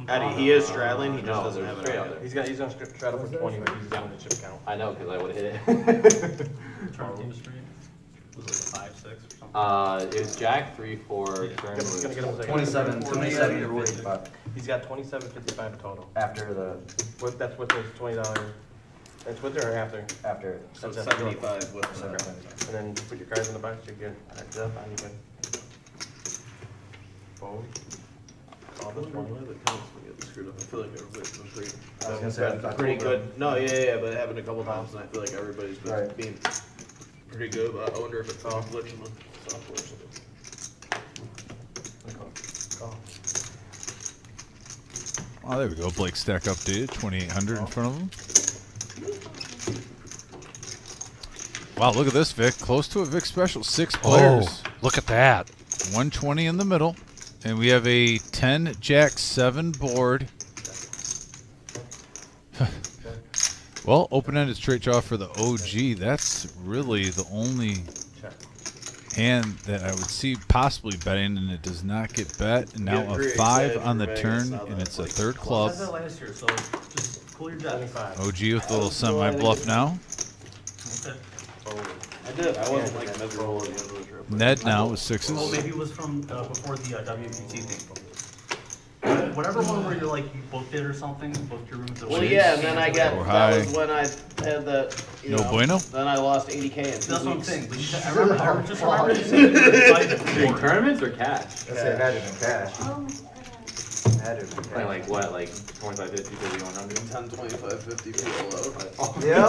Eddie, he is straddling. He just doesn't have it straight on out yet. He's gonna straddle for 20, but he's down the chip count. I know, because I would have hit it. Was it 5, 6 or something? It was Jack 3, 4, turn He's gonna get him a second. 27, 55 He's got 27.55 total. after the, That's with his $20. That's with or after? after. So That's after. 75 with And then put your cards in the box, you're good. Heads up, and you can. Fold. Call this one. I feel like everybody's been pretty, I was gonna say, I pretty told her. good. No, yeah, but it happened a couple times, and I feel like everybody's been Right. being pretty good. But I wonder if it's all glitch in the software. Call. Oh, there we go. Blake stack updated. 2,800 in front of him. Wow, look at this, Vic. Close to a Vic special. 6 players. Oh, look at that. 120 in the middle. And we have a 10 Jack 7 board. Well, open-ended straight draw for the OG. That's really the only hand that I would see possibly betting, and it does not get bet. And now Getting a pretty 5 excited on for the Vegas turn, now and that it's a it's, third like, club. I said that last year, so just cool your jets. 75. OG with a little semi-bluff now. Okay. I did. I wasn't like miserable at the end of the trip. Ned now with Well, 6s. maybe it was from before the WPT thing. Whatever one where you're like, you booked it or something, booked your room at the Well, Ritz. yeah, and then I got, Or that high. was when I had that, you No know, bueno? Then I lost 80K in 2 That's what I'm weeks. saying. But you, I remember, just remember you said you were excited before. Tournaments or cash? Let's say it had to be cash. Had to be Playing cash. like what, like 25, 50, 30, 100? 10, 25, 50 PLO. Yeah,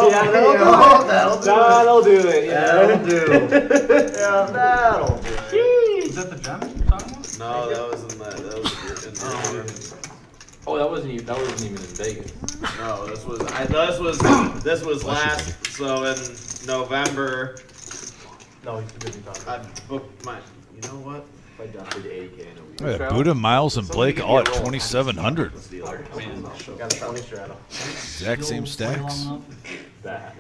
That'll do it, yeah. That'll do. Yeah, that'll do. Is that the gem you're talking about? No, that was in that. That was in the Oh, that wasn't even in Vegas. No, this was last. So in November, No, he's too busy talking. I booked my. You know what? If I did 80K in a week. Look at Buddha, Miles, and Blake all at 2,700. This dealer. Got a 20 straddle. Exact same Play long stacks. enough? That,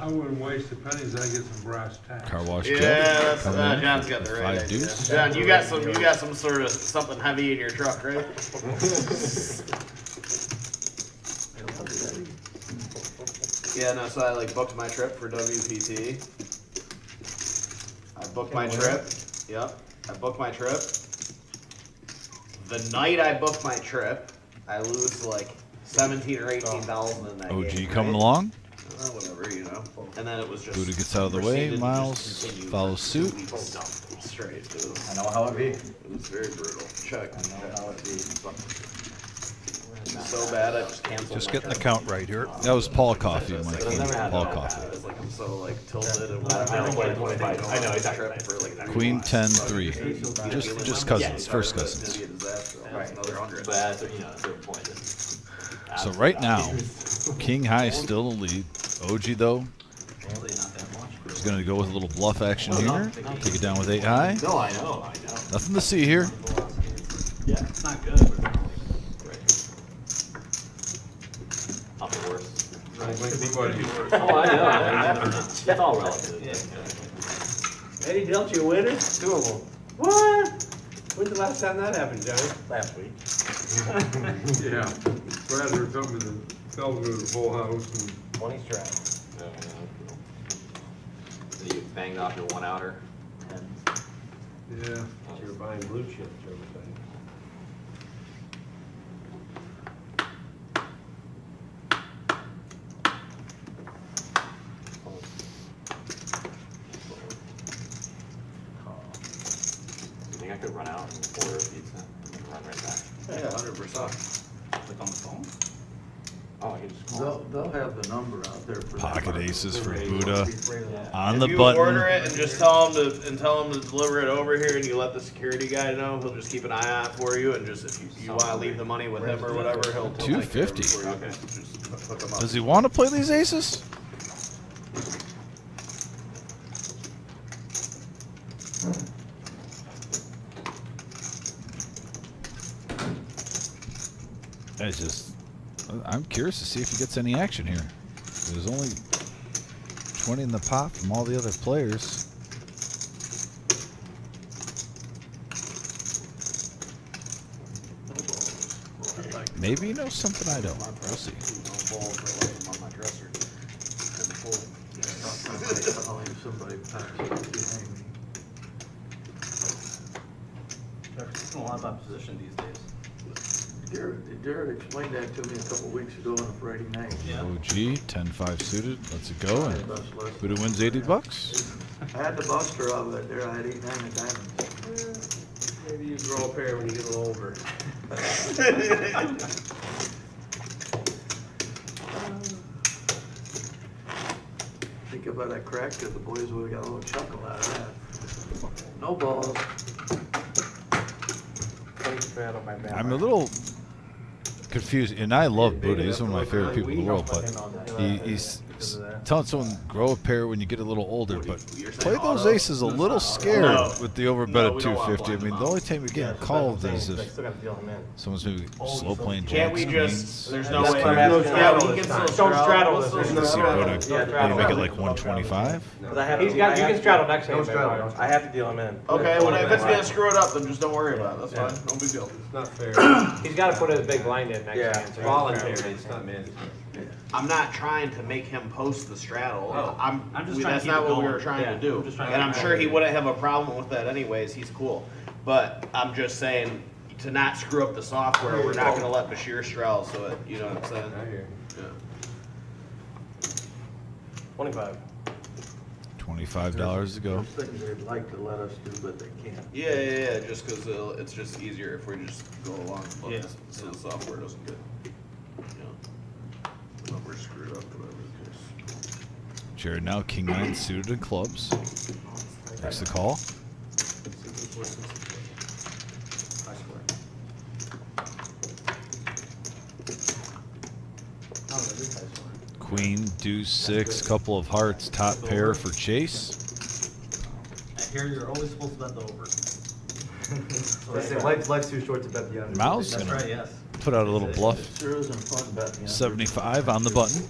I wouldn't waste the pennies, I'd get some brass tacks. Car wash Yeah, Jeff that's, coming in John's for got the the right 5 idea. deuce. John, you got some sort of something heavy in your truck, right? Yeah, no. So I like booked my trip for WPT. I booked my trip. Yep, I booked my trip. The night I booked my trip, I lose like 17 or 18,000 in that OG game. coming right? along. Whatever, you know. And then it was just. Buddha gets out of the way. proceeded to just Miles continue follows suit. 2 weeks straight. It was, I know how it be. it was very brutal. Check. I know how it be. So bad, I just canceled. Just my getting the trip. count right here. That was Paul Coffee, Mike. I've never had Paul that. Coffee. I was like, I'm so like tilted and I don't play 25. I know exactly. trip for like that. Queen 10-3. Just cousins, first cousins. Right. Another 100. But at a certain point, So right now, King High still in the lead. OG though is going to go with a little bluff action here. Take it down with 8 high. No, I know. Nothing to see here. Yeah. It's not good. But Not the worst. Everybody. Oh, I know. It's all relative. Eddie dealt you a winner? 2 of them. What? When's the last time that happened, Johnny? Last week. Yeah. Brad or something, the fell to the full house and 20 straddle. So you banged off your 1-outer. yeah. So you're buying blue chips or everything. right back. Yeah, 100%. Like on the phone? Oh, you just call. They'll have the number out there for that. Pocket aces for Buddha Yeah. on If the you button. order it and just tell him to deliver it over here, and you let the security guy know, he'll just keep an eye out for you. And just if you want to leave the money with him or whatever, he'll take care of it $250. for you. Okay. Just hook him up. Does he want to play these aces? I'm curious to see if he gets any action here. There's only 20 in the pot from all the other players. Maybe he knows something I don't. We'll see. Somebody packs it behind me. There's a lot of opposition these days. Jared explained that to me a couple weeks ago on a Friday night. OG, 10-5 suited. Let's it go. And Buddha wins $80. I had the buster of it there. I had 8-9 of diamonds. Maybe you grow a pair when you get a little older. Think about that crack, because the boys would have got a little chuckle out of that. No balls. I'm a little confused, and I love Buddha. He's one of my favorite people in the world, but he's telling someone grow a pair when you get a little older, but play those aces a little scared with the overbet of 250. I mean, the only time you're getting called is if someone's maybe slow playing Can't we jacks, just? queens. There's no way. Yeah, we can still straddle this. There's no See straddle. Buddha, you make it like 125. He's got. You can straddle next game. I have to deal him in. Okay, well, if it's gonna screw it up, then just don't worry about it. That's fine. No big deal. It's not fair. He's got to put a big blind in next game. So Voluntary, it's not mandatory. I'm not trying to make him post the straddle. Oh, I'm just trying to That's keep not it what we going. were trying to do. I'm just trying to And keep I'm it sure he going. wouldn't have a problem with that anyways. He's cool. But I'm just saying to not screw up the software. We're not gonna let Bashir straddle. So it, you know what I'm saying? I hear. Yeah. 25. $25 to go. There's things they'd like to let us do, but they can't. Yeah. Just because it's just easier if we just go along. Yeah. So the software doesn't get, we're screwed up. Whatever the case. Jared now king 9 suited in clubs. Takes the call. Queen, deuce, 6, couple of hearts, top pair for Chase. I hear you're always supposed to bet the over. Life's too short to bet the under. Mouse That's gonna right, yes. put out a little bluff. Sure isn't fun betting. 75 on the button.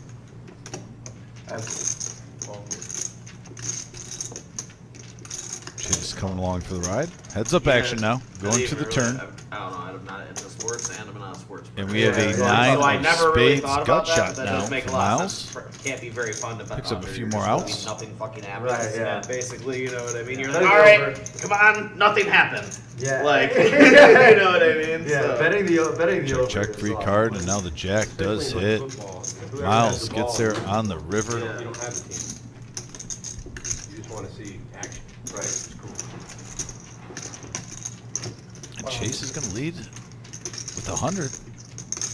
Chase coming along for the ride. Heads up action now. Going to the turn. I don't know. I'm not into sports, and I'm not a sports person. And we have a So 9 I of never really spades thought gut about that, shot but that now does make for a lot of Miles. sense. Can't be very fun to bet Picks up a under. few You're more just outs. hoping Nothing fucking happens. Right, yeah. Basically, you know what I mean. You're Bet like, the all right, over. come on, nothing happened. Yeah. Like, you know what I mean? Yeah, So- betting the over. Check is free awesome. card, and now the jack does hit. Miles gets there on the river. You don't have a team. You just want to see action. Right. It's cool. And Chase is going to lead with 100.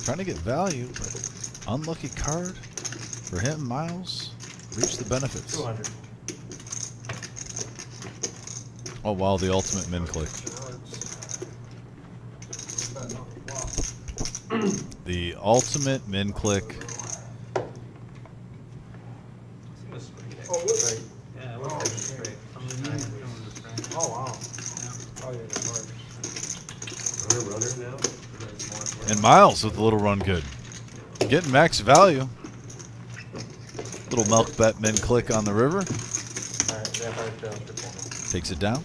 Trying to get value, but unlucky card for him. Miles reached the benefits. 200. Oh wow, the ultimate min click. The ultimate min click. Yeah, it looks straight. Oh, wow. Runner now. And Miles with a little run good. Getting max value. Little milk bet min click on the river. All right, Vampire Trails for 400. Takes it down.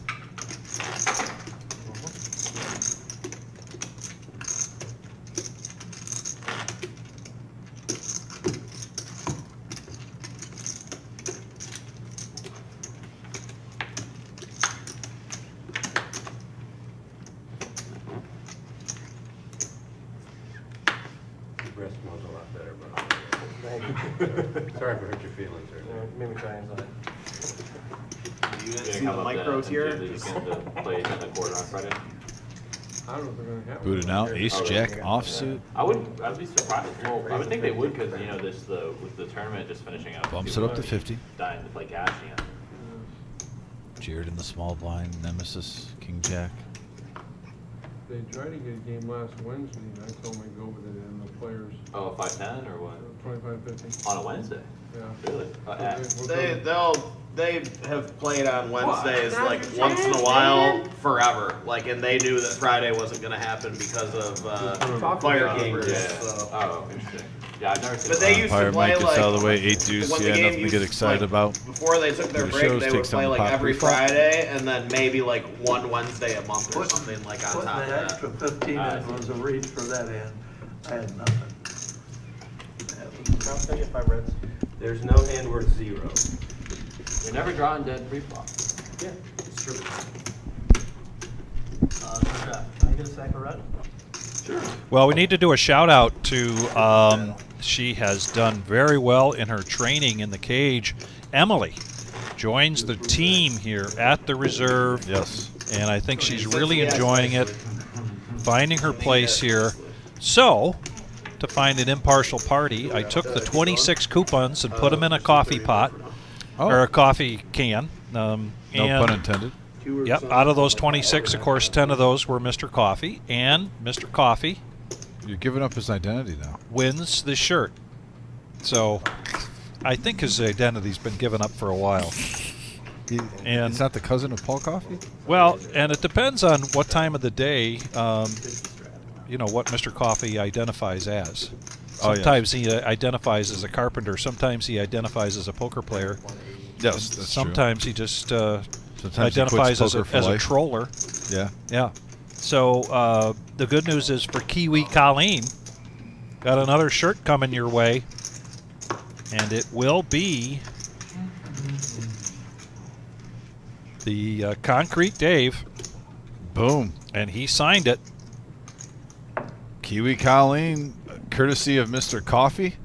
Your breath smells a lot better, bro. Thank you. Sorry for hurt your feelings there. Made me cry inside. You You're guys see gonna the come up micros here? that weekend to play in the quarter on Friday? I don't know if they're gonna have. Booted out, ace Oh, jack yeah. offsuit. I'd be surprised. Well, I would think they would because with the tournament just finishing up. Bumps it people up to are 50. Dying to play cash again. Jared in the small blind, nemesis, king jack. They tried to get a game last Wednesday, and I told them I'd go with it, and the players, Oh, 5-10 or what? 25-50. On a Wednesday. Yeah. Really? So They have played on Wednesdays like once in a while forever. Like, and they knew that Friday wasn't going to happen because of fire games. Yeah. So. Oh, interesting. Yeah, I've never seen But they used to Umpire play Mike gets like out of the way, 8 deuce. when the Yeah, game nothing to used get excited like, about. Before they took their The break, shows they take would some play like pop every pre-flop. Friday, and then maybe like one Wednesday a month or something like on Putting top of the that. extra 15 in was a reach for that end. I had nothing. I'll take it 5 reds. There's no hand worth 0. You're never drawing dead pre-flop. Yeah. It's true. Can I get a sack of red? Well, we need to do a shout out to, she has done very well in her training in the cage. Emily joins the team here at the reserve. Yes. And I think she's really enjoying it, finding her place here. So, to find an impartial party, I took the 26 coupons and put them in a coffee pot, or a coffee can. No pun intended. Yep, out of those 26, of course, 10 of those were Mr. Coffee, and Mr. Coffee You're giving up his identity now. wins the shirt. So, I think his identity's been given up for a while. And It's not the cousin of Paul Coffey? well, and it depends on what time of the day, you know, what Mr. Coffee identifies as. Oh, yes. Sometimes he identifies as a carpenter. Sometimes he identifies as a poker player. Yes, that's Sometimes he just Sometimes he identifies quits as poker for a life. troller. true. Yeah. Yeah. So the good news is for Kiwi Colleen, got another shirt coming your way, and it will be the Concrete Dave, Boom. and he signed it. Kiwi Colleen, courtesy of Mr. Coffee.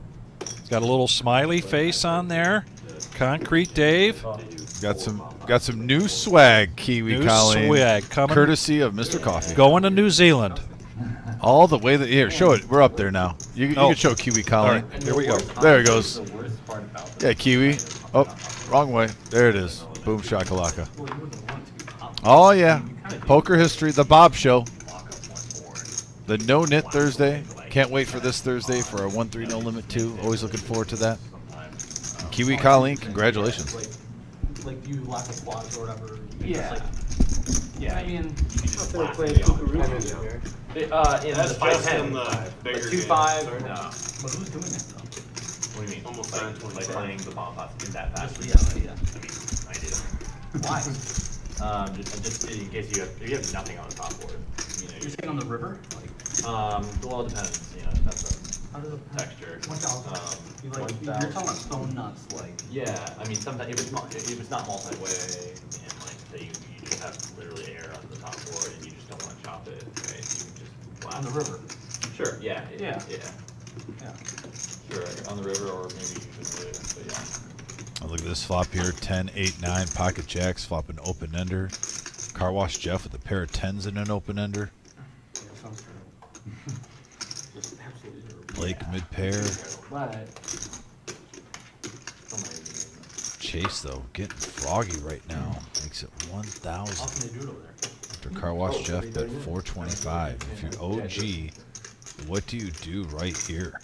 He's got a little smiley face on there. Concrete Dave, Got some new swag, Kiwi new Colleen. swag coming, Courtesy of Mr. Coffee. going to New Zealand. All the way here, show it. We're up there now. You Oh. can show Kiwi All Colleen. right, here we go. There it goes. Yeah, Kiwi. Oh, wrong way. There it is. Boom shakalaka. Oh yeah. Poker history, the Bob Show. The No Knit Thursday. Can't wait for this Thursday for our 1-3 no limit 2. Always looking forward to that. Kiwi Colleen, congratulations. Like you lock the quads or whatever. Yeah. Yeah. I mean, They're playing Kukuruzu here. In that's the just 5-10, in the bigger 2-5. games. No. but who's doing that though? What do you mean? Almost like playing the bomb pots in that fashion. Yeah. I mean, I do. Why? Just in case if you have nothing on the top board, you know. You're saying on the river? Like, Well, it depends. You know, that's how does it? a texture. 1,000. You like, you're talking about stone nuts, like. Yeah, I mean, sometimes if it's not multi-way and like say you just have literally air on the top board and you just don't want to chop it, right? You can just blast On the river. Sure. Yeah. Yeah. Yeah. Sure. On the river or maybe you can do it. But yeah. Oh, look at this flop here. 10, 8, 9, pocket jacks, flop an open ender. Car wash Jeff with a pair of 10s and an open ender. Yeah, sounds good. Just absolutely terrible. Blake mid pair. But Chase though getting froggy right now. Makes it how 1,000. can they do it over there? After car wash Jeff bet 425. If you're OG, what do you do right here?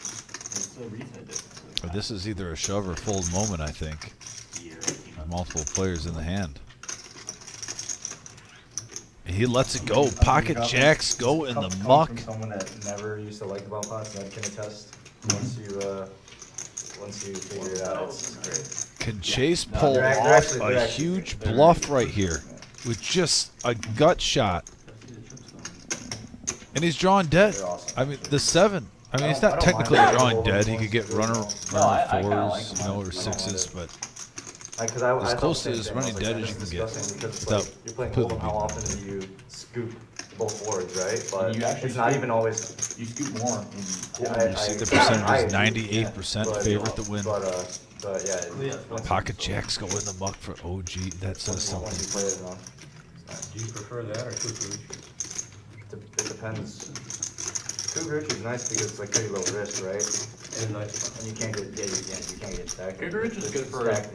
It's so recent. Or this is either a shove or fold moment, I think. Multiple players in the hand. He lets it go. Pocket jacks go in the muck. From someone that never used to like the ball pots, and I can attest. Once you figure it out, it's great. Can Chase pull they're off actually- a huge bluff right here with just a gut shot? And he's drawing dead. They're awesome. I mean, the 7. I mean, he's not technically drawing dead. He could get runner fours, or 6s, but as close to as running dead as you can get without You're playing completely Hold'em, how beating often do you scoop both boards, right? But You actually it's not scoop- even always. You scoop more. You see the percentages, 98% favorite to win. But yeah, Yeah. Pocket jacks go in the muck for OG. That says once you something. play it enough, Do you prefer that or cucuroo? It depends. Cucuroo is nice because it's like pretty low risk, right? And nice. And you can't get, yeah, you can't get stacked. Cucuroo is good for, like,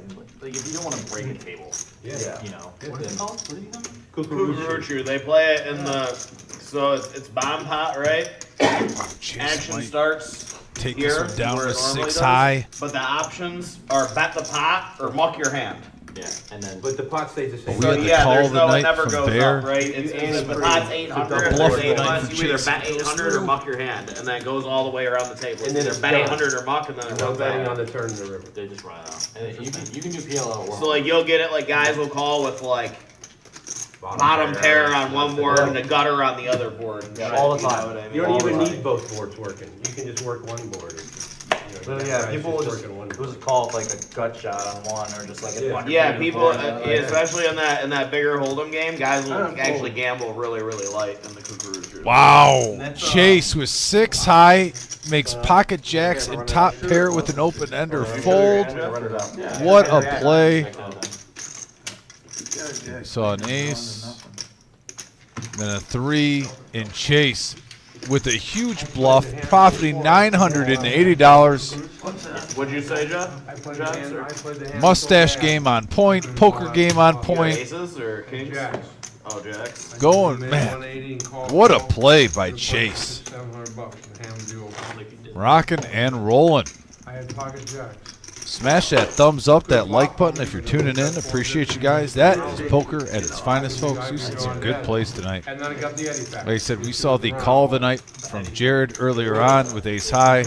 if you don't want to break a table, Yeah. you know. What is it called? What are you talking Cucuroo. They play it in the, so it's bomb pot, right? Jeez, Action might starts take here, this one down where to it normally 6 does, high. But the options are bet the pot or muck your hand. Yeah, and then. But the pot stays the same. We had the call there's of the no, it night never from goes Bear. up, right? It's either the pot's 800, Bluff or of the night from you either Chase. bet 800 or muck your hand, and then it goes all the way around the table. And It's then either it's bet done. 800 or muck, and then it No runs betting out. on the turn in the river. They just run it out. And you can do PLO or So like you'll get it like guys will call with like bottom pair on one board and the gutter on the other board. And shit, all the you know time. what I mean? You don't All the even time. need both boards working. You can just work one board. But yeah, people will just, it was called like a gut shot on one or just like a one. Yeah, people, especially in that bigger hold'em game, guys will actually gamble really light in the Cucuroo. Wow. Chase with 6 high makes pocket jacks and top pair with an open ender fold. What a play. Saw an ace, then a 3, and Chase with a huge bluff, profiting $980. What'd you say, Jeff? I played the hand, I played the hand. Mustache game on point, poker game on point. Aces or kings? Jacks. Oh, jacks. Going, Made man. 180 and called What a call. play by Put Chase. $700. The hand was over. Rocking and rolling. I had pocket jacks. Smash that thumbs up, that like button if you're tuning in. Appreciate you guys. That is poker at its finest, folks. We've seen some good plays tonight. And then I got the Eddie back. Like I said, we saw the call of the night from Jared earlier on with ace high,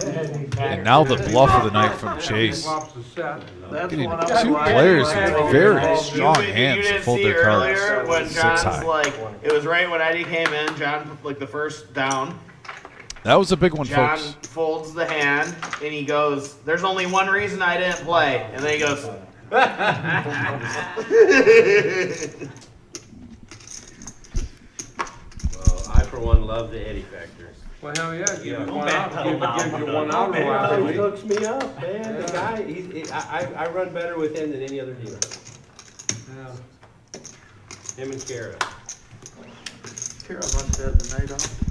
and now the bluff of the night from Chase. Flops is set. Getting 2 players with very strong hands to fold their cards. Earlier when 6 John's high. like, it was right when Eddie came in, John, like the first down. That was a big one, John folks. folds the hand and he goes, "There's only one reason I didn't play," and then he goes. Well, I for one love the Eddie factor. Well, hell yeah, give Yeah. you one out, gives you one out a while. He hooks me up, man. The guy, I run better with him than any other dealer. Yeah. Him and Kara. Kara must have the night off.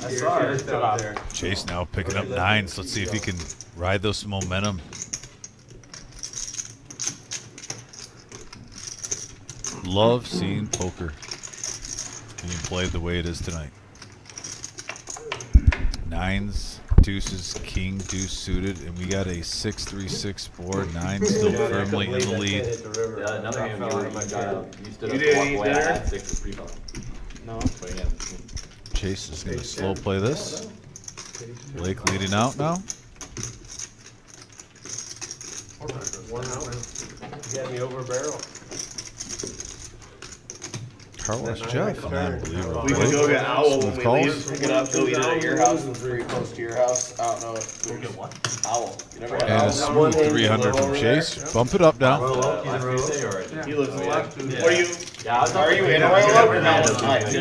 I saw her out there. Chase now picking up 9s. Let's see if he can ride those momentum. Love seeing poker being played the way it is tonight. 9s, deuces, king, deuce suited, and we got a 6-3-6 board. 9 still firmly in the lead. Yeah, another game you stood up You didn't walk eat away. I dinner? had 6 to pre-flop. No. But yeah. Chase is going to slow play this. Blake leading out now. One out. You got me over a barrel. Car wash Jeff. Unbelievable. We can go get Owl when Smooth we calls. leave. Pick it up, go eat it at your house. It's pretty close to your house. I don't know if Go get what? Owl. You never had And a Owl? smooth 300 from Chase. Bump it up now. Last Tuesday or? He lives in left. What are you? Yeah, I was Are you in Royal Oak or not? And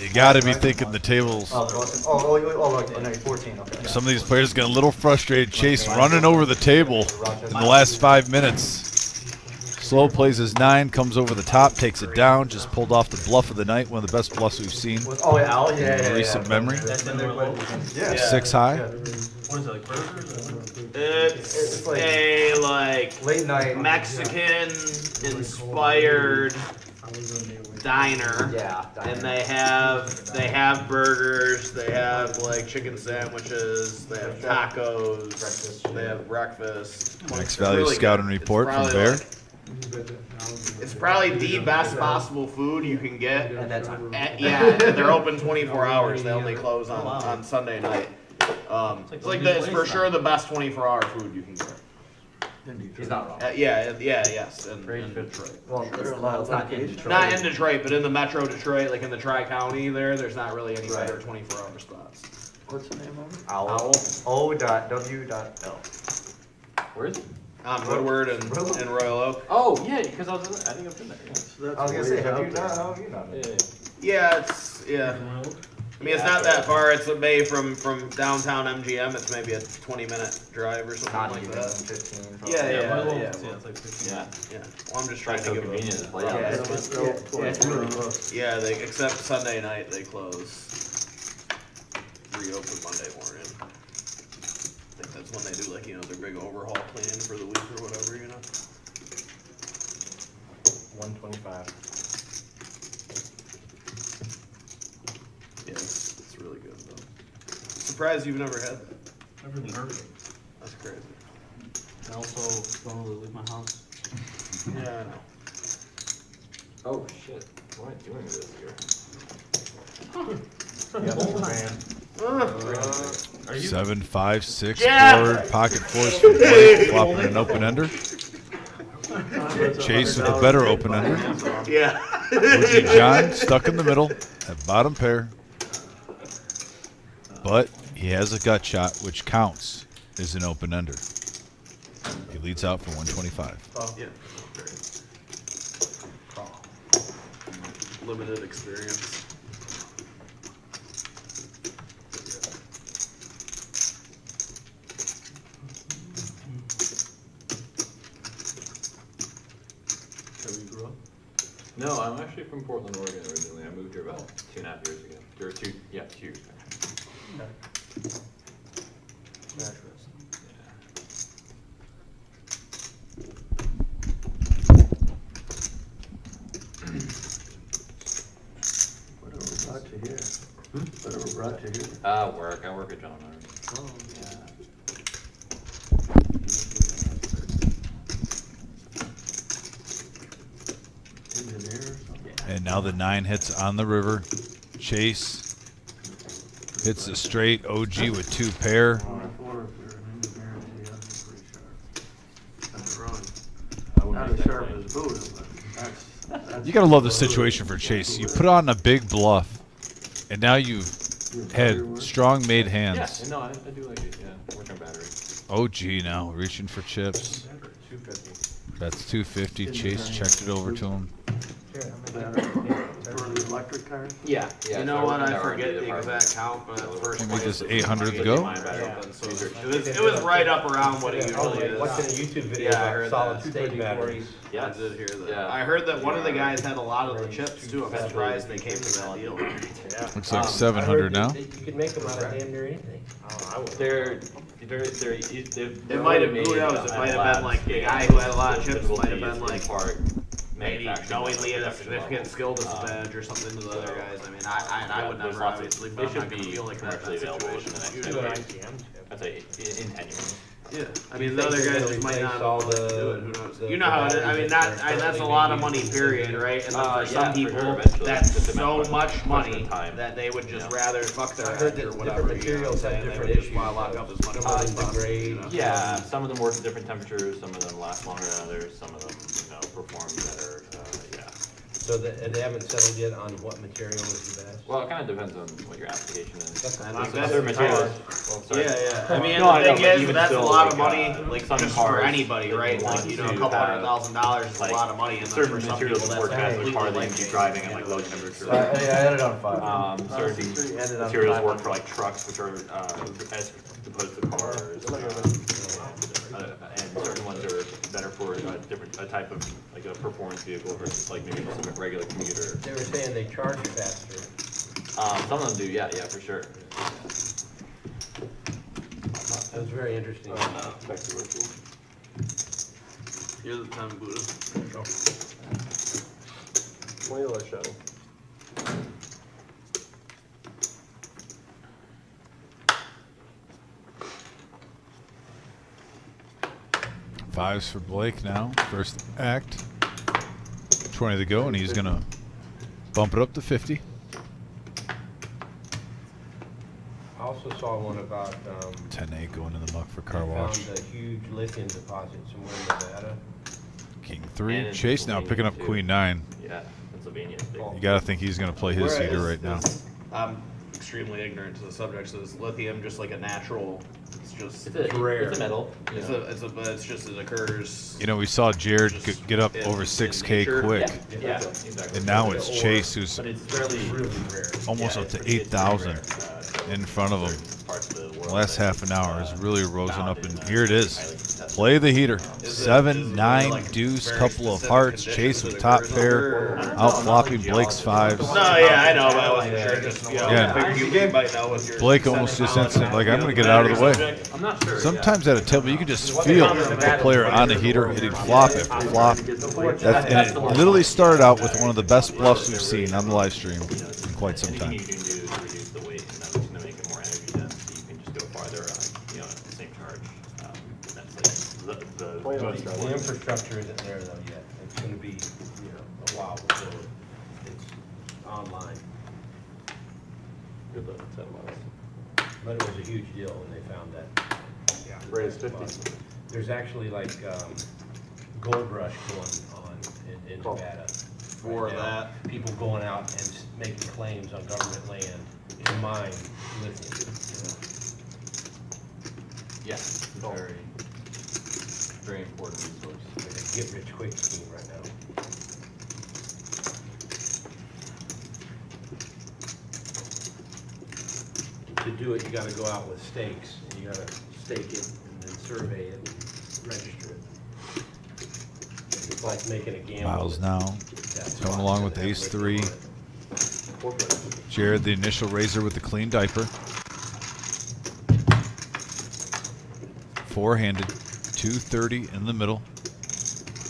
you got to be thinking the tables. No, 14, okay. Some of these players get a little frustrated. Chase running over the table in the last 5 minutes. Slow plays his 9, comes over the top, takes it down. Just pulled off the bluff of the night, one of the best bluffs we've seen Oh, yeah, Al, yeah, in recent memory. That's in there, what? Yeah. 6 high. What is it, like burgers? It's a like Late night. Mexican inspired diner. Yeah. And they have burgers, they have like chicken sandwiches, they have tacos, Breakfast. they have breakfast. Max It's Value really Scouting good. It's Report from probably Bear. like- it's probably the best possible food you can get. At that time. Yeah, they're open 24 hours. They only close on Sunday night. It's for sure the best 24-hour food you can get. He's not wrong. Yes. In Detroit. Well, it's not in Detroit. Not in Detroit, but in the metro Detroit, like in the Tri-County there's not really any better 24-hour spots. What's the name of it? Owl. O.W.L. Where is it? On Woodward and Royal Oak. Oh, yeah, because I think I've been there. Yeah. So that's I was gonna way say, have out you there. not? How have you not? Yeah. Yeah, it's I mean, it's not that far. It's maybe from downtown MGM. It's maybe a 20-minute drive or something Not like even that. 15. Yeah. It's like 15. Yeah. Well, I'm just trying to So give convenient to them. play Yeah, out. it's really close. Yeah, except Sunday night they close. Reopen Monday morning. I think that's when they do their big overhaul plan for the week or whatever, 125. Yeah, it's really good though. Surprised you've never had that. Never even heard of it. That's crazy. I also don't really leave my house. Yeah, I know. Oh shit! What am I doing this year? Are you? 7, 5, 6 Yeah. board, pocket fours for Blake, flopping an open ender. Chase with a better open ender. Yeah. OG John stuck in the middle at bottom pair. But he has a gut shot, which counts as an open ender. He leads out for 125. Yeah. Limited experience. Where you grew up? No, I'm actually from Portland, Oregon originally. I moved here about 2.5 years ago. Or 2 years ago. Whatever brought you here. Whatever brought you here. Work. I work at John Myers. Oh, Yeah. Engineer or something. And now the 9 hits on the river. Chase hits a straight. OG with 2 pair. 24 if you're an engineer, yeah, that's pretty sharp. That's wrong. I wouldn't Not make as that sharp claim. as Buddha, but that's. You got to love the situation for Chase. You put on a big bluff, and now you've had strong made Yeah, hands. no, I do like it. Yeah, work on battery. OG now reaching for chips. 250. That's 250. Chase checked it over to him. For the electric cars? Yeah. You know what? I forget the exact count, but first Maybe place just was 800 to like go? 89 battery, so it was right up around what it usually is. Watching a YouTube video Yeah, I about heard solid that. state batteries. Yeah, I did hear that. Yeah. I heard that one of the guys had a lot of the chips too. I'm surprised they came to that deal. Looks like 700 now. You could make them out of damn near anything. It might have, who knows? It might have been like the guy who had a lot of chips. Might have been like maybe knowingly a significant skill disadvantage or something to the other guys. I mean, I would never obviously, but I'm not gonna feel like that situation. I'd say in 10 years. Yeah, I mean, the other guys just might not do it, who knows? You know how it is, I mean, that's a lot of money, period, right? And then for some people, that's so much money that they would just rather fuck their head or whatever, you know what I'm saying? They would just wanna lock up as much money as possible, you know? Yeah, some of them work at different temperatures, some of them last longer than others, some of them, perform better, yeah. So they haven't settled yet on what material is the best? Well, it kind of depends on what your application is. I think Other materials. Yeah. I mean, No, I the know, thing but is, even that's a still, lot of like, money, like some just for cars anybody, that right? you Like, want you know, a to couple have, $100,000 is a like, lot of money, and then certain for some materials people, that work that's best with a car completely that you can be life-changing. driving at like low temperature. I ended on 5. Certain ended on materials 500. work for like trucks, which are as opposed to cars. And certain ones are better for a type of like a performance vehicle versus like maybe just a regular commuter. They were saying they charge faster. Some of them do, yeah, for sure. That was very interesting. Back to virtual. You're the time, Buddha. $20 shuttle. Fives for Blake now. First act. 20 to go, and he's going to bump it up to 50. I also saw one about, 10-8 going in the muck for car they wash. found a huge lithium deposit somewhere in Nevada. King And 3. in Chase now picking up Pennsylvania, too. Queen 9. Yeah, Pennsylvania. You got to think he's going to play his heater right now. I'm extremely ignorant to the subject. So is lithium just like a natural It's just It's rare. It's a metal. but it's just it occurs. You know, we saw Jared get up in- over in 6K nature. quick, Yeah, exactly. and now it's Chase who's But it's fairly rare. almost yeah, up to it's pretty 8,000 rare, so in front of him. certain parts of the The world last that half an hour it's, has really risen found up, in, and here it highly is. contested. Play the heater. Is it 7, 9, like deuce, very couple of specific hearts. conditions Chase that with top occurs pair, under, or- out flopping Blake's fives. No, yeah, I know, but I wasn't sure. Just Yeah. I figured you might know if you're. Blake almost just instant, like, I'm going to get out of the way. I'm not sure. Sometimes at a table, you can just feel the player on the heater hitting flop after flop. And it literally started out with one of the best bluffs we've seen on the live stream in quite some Anything time. you can do to reduce the weight, and that's going to make it more energy dense, so you can just go farther on, at the same charge. That's like The infrastructure isn't there though yet. It's gonna be, a while before it's online. Good luck, 10 miles. But it was a huge deal when they found that. Raised 50. There's actually like, gold rush going on in Nevada. For right now. that. People going out and making claims on government land to mine lithium. Yeah, very, very important resource. Like a get-rich-quick scheme right now. To do it, you gotta go out with stakes, and you gotta stake it, and then survey it, and register it. It's like making a gamble. Miles now That's coming why along it's with gonna ace have 3. lithium on it. Jared, the initial raiser with the clean diaper. 4-handed, 230 in the middle.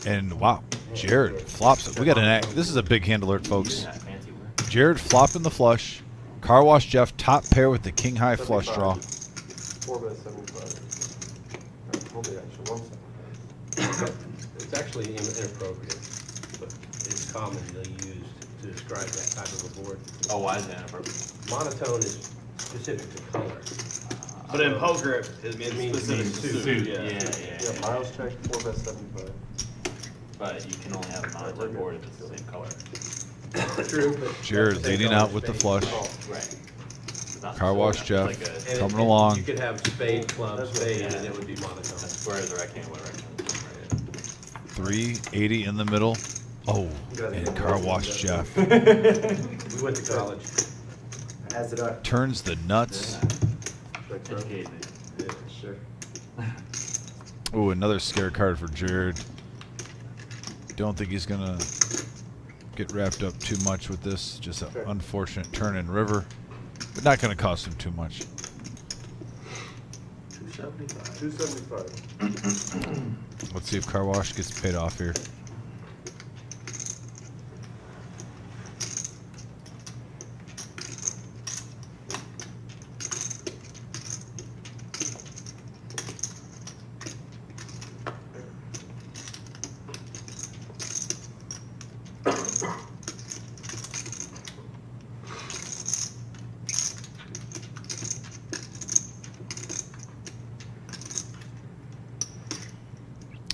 And wow, Jared flops it. We got this is a big hand alert, folks. Yeah, fancy work. Jared flopping the flush. Car Wash Jeff top pair with the king high flush draw. 4x75. Hold it, actually, 175. It's actually inappropriate, but it's commonly used to describe that type of a board. Oh, why is that inappropriate? Monotone is specific to color. But in poker, it means specific to suit. Yeah, Yeah. Yeah, miles check, 4x75. But you can only have a monotone board if it's the same color. True, but. Jared leading out with the flush. Right. Car Wash Jeff Like a, And coming you along. could have spade, club, spade, and it would be monotone. a square is a rectangle, right? 380 in the middle. Oh, and Car Wash Jeff We went to college. As it are. turns the nuts. Educate me. Yeah, sure. Ooh, another scare card for Jared. Don't think he's gonna get wrapped up too much with this. Just an unfortunate turn in river, but not gonna cost him too much. 275. 275. Let's see if Car Wash gets paid off here.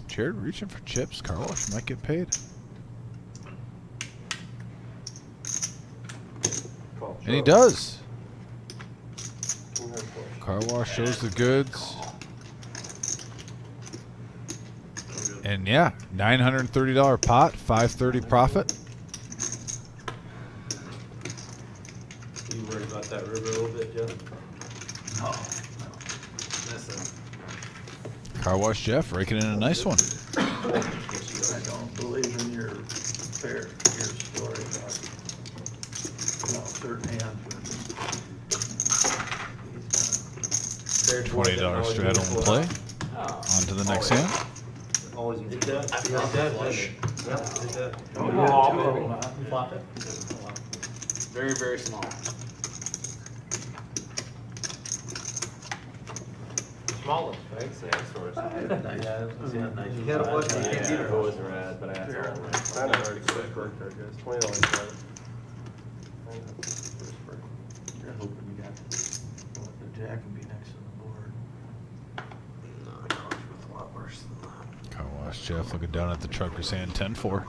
Jared reaching for chips. Car Wash might get paid. Call. And he does. Car Wash shows the goods. And yeah, $930 pot, $530 profit. You worried about that river a little bit, Jeff? No. Listen. Car Wash Jeff raking in a nice one. I don't believe in your story about, certain hands. $20 straddle in play. On to the next hand. Always easy. It does. It does, doesn't it? Yep, it does. You flopped it? Very, very small. Smallest, right? Say source. Yeah, nice. You had a flush, you can't beat Yeah, her. it was red, but I had to. Kind of already said correct there, guys. $20 card. You're hoping you got, the jack can be next to the board. No, I got with a lot worse than that. Car Wash Jeff looking down at the trucker's hand, 10-4.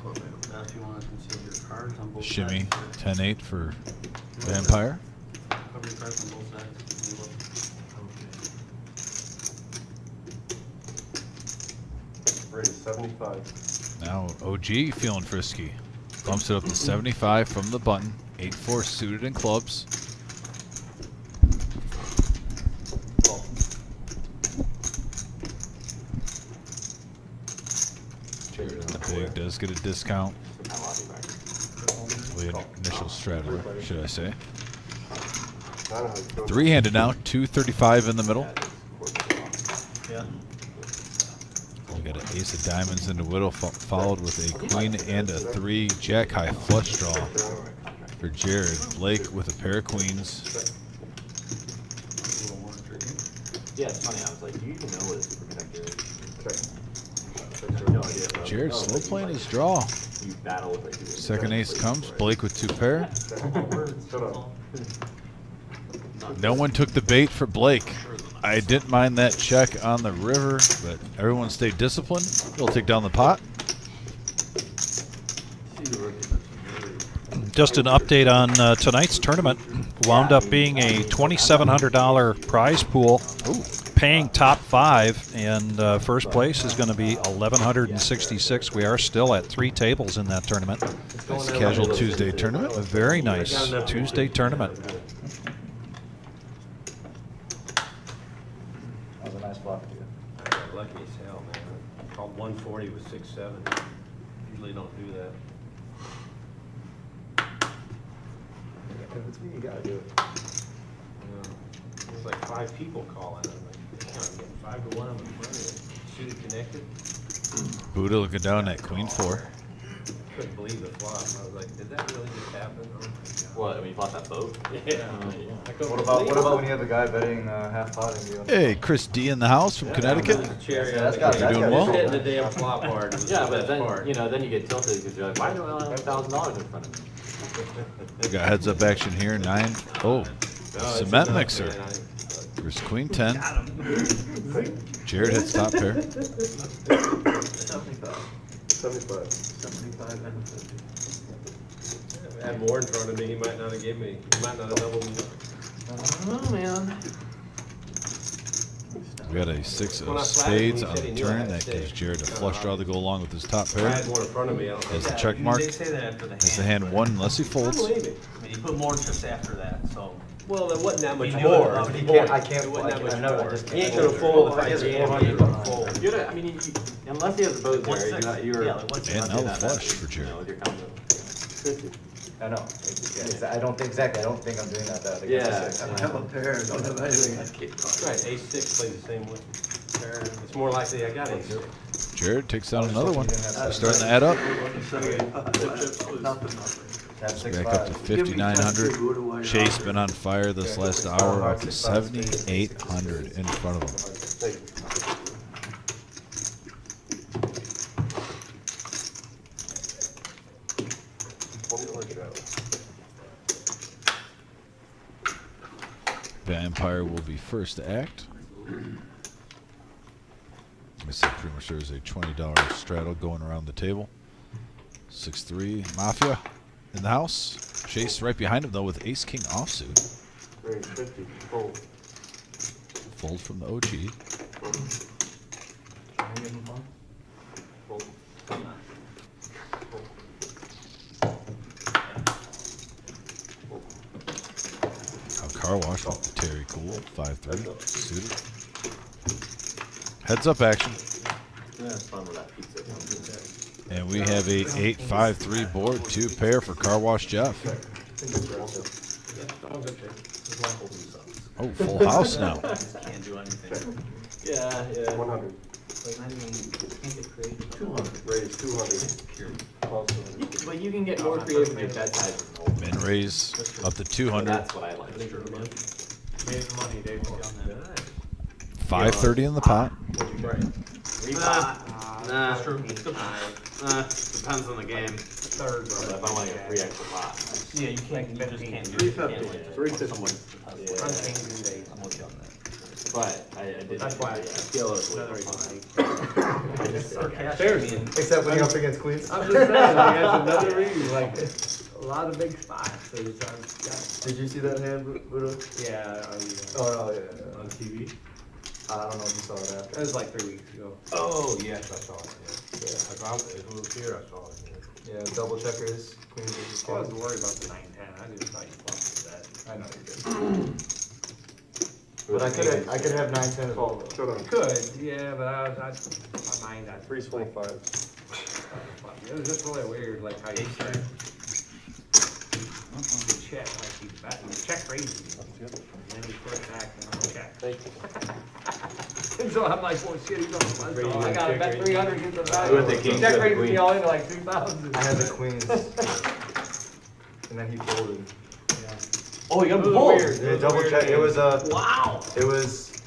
Now, if you want to consider your cards on both Shimmy, sides. 10-8 for Vampire. Cover your cards on both sides. Raise 75. Now OG feeling frisky. Bumps it up to 75 from the button. 8-4 suited and clubs. The big does get a discount. The initial strategy, should I say. Three-handed now, 235 in the middle. Yeah. We got an ace of diamonds in the middle, followed with a queen and a 3 jack high flush draw for Jared. Blake with a pair of queens. Yeah, it's funny. I was like, do you even know what a superconductor is? No idea. Jared slow playing his draw. You battle with like Second ace comes. Blake with 2 pair. No one took the bait for Blake. I didn't mind that check on the river, but everyone stayed disciplined. We'll take down the pot. Just an update on tonight's tournament. Wound up being a $2,700 prize pool, paying top 5, and first place is going to be $1,166. We are still at 3 tables in that tournament. Nice casual Tuesday tournament. A very nice Tuesday tournament. That was a nice flop for you. I got lucky as hell, man. I called 140 with 6-7. Usually don't do that. If it's me, you gotta do it. There's like 5 people calling. I'm like, damn, I'm getting 5 to 1 on the front. Suited connected. Buddha looking down at queen 4. Couldn't believe the flop. I was like, did that really just happen? Oh my God. What? I mean, you bought that boat? Yeah. I couldn't What about believe it. when you have a guy betting half pot and you? Hey, Chris D in the house from Connecticut. Cherry Yeah, that's on got- the You that's doing got- well? hitting the damn flop hard. was Yeah, the but best then, part. you know, then you get tilted because you're like, why do I only have $1,000 in front of me? We got heads up action here. 9. Oh, it's cement enough, mixer. man. There's queen 10. Jared hits top pair. 75. 75. 75 and 50. If I had more in front of me, he might not have given me. He might not have doubled me. Oh, man. We got a 6 When I of flattered him, spades he on said he the knew I turn. had That gives six. Jared a flush draw to go along with his top If I pair. had more in front of me, I don't As think. the check mark. They say that after the hand. As the hand 1 unless he I folds. believe it. I mean, you put more chips after that, so. Well, there wasn't that much He knew more. it, It he wasn't I can't. that much I know, I more. just He ain't can't gonna fold if I I guess jam it's him. He wouldn't 400. fold. You're not, I mean, unless he has a boat there, you're Yeah, like what's And not now doing the that flush bad, for you Jared. know, with your combo. I know. I don't think exactly. I don't think I'm doing that bad. Yeah. I don't have a pair, don't have anything, I keep That's right, ace-6 plays the same way. It's more likely I got ace-6. Jared takes down another one. That's We're starting to add up. Nothing. Back up to 5,900. Chase been on fire this last hour, up to 7,800 in front of him. Vampire will be first to act. I said pretty much there's a $20 straddle going around the table. 6-3 Mafia in the house. Chase right behind him though with Ace King offsuit. 50. Fold. Fold from the OG. Fold. Car wash with the Terry Cool. 5-3 suited. Heads up action. Yeah, it's fun with that pizza. And we have a 8-5-3 board. 2 pair for Car Wash Jeff. Oh, full house now. Can't do anything. Yeah. 100. Like, not even, can't get creative. 200. Raise 200. But you can get more creative with your bet size. Min raise up to 200. That's what I like. Made some money, Dave. 530 in the pot. Repot. Nah, That's true. depends on the game. Third, But if I want to get 3 extra pots. Yeah, you can't, you just can't do it. 350. But I did. That's why I feel it was way Except when you're up against queens. I'm just saying, like, that's another reason, like, a lot of big spots, so it's, Did you see that hand, Buddha? yeah, Oh, no, yeah. On TV? I don't know if you saw that. That was like 3 weeks ago. Oh, yes, I saw it, yeah. I found it, it was here, I saw it. Yeah, double checkers, queen versus I king. wasn't worried about the 9-10, I just thought you bluffed that. I know you did. But I could have 9-10 as well. You could, yeah, but my mind, I. Three's full of fives. It was just really weird, like how you check. You check, like you bet, you check raises. And then you put it back and then check. And so I'm like, well, shit, he's on the line, so I gotta bet 300 get the value. With the kings, Check with the raises me queens. all into like 2,000. I had the queens. And then he folded. Oh, you got It the was bull. weird. Yeah, double check. It was Wow. It was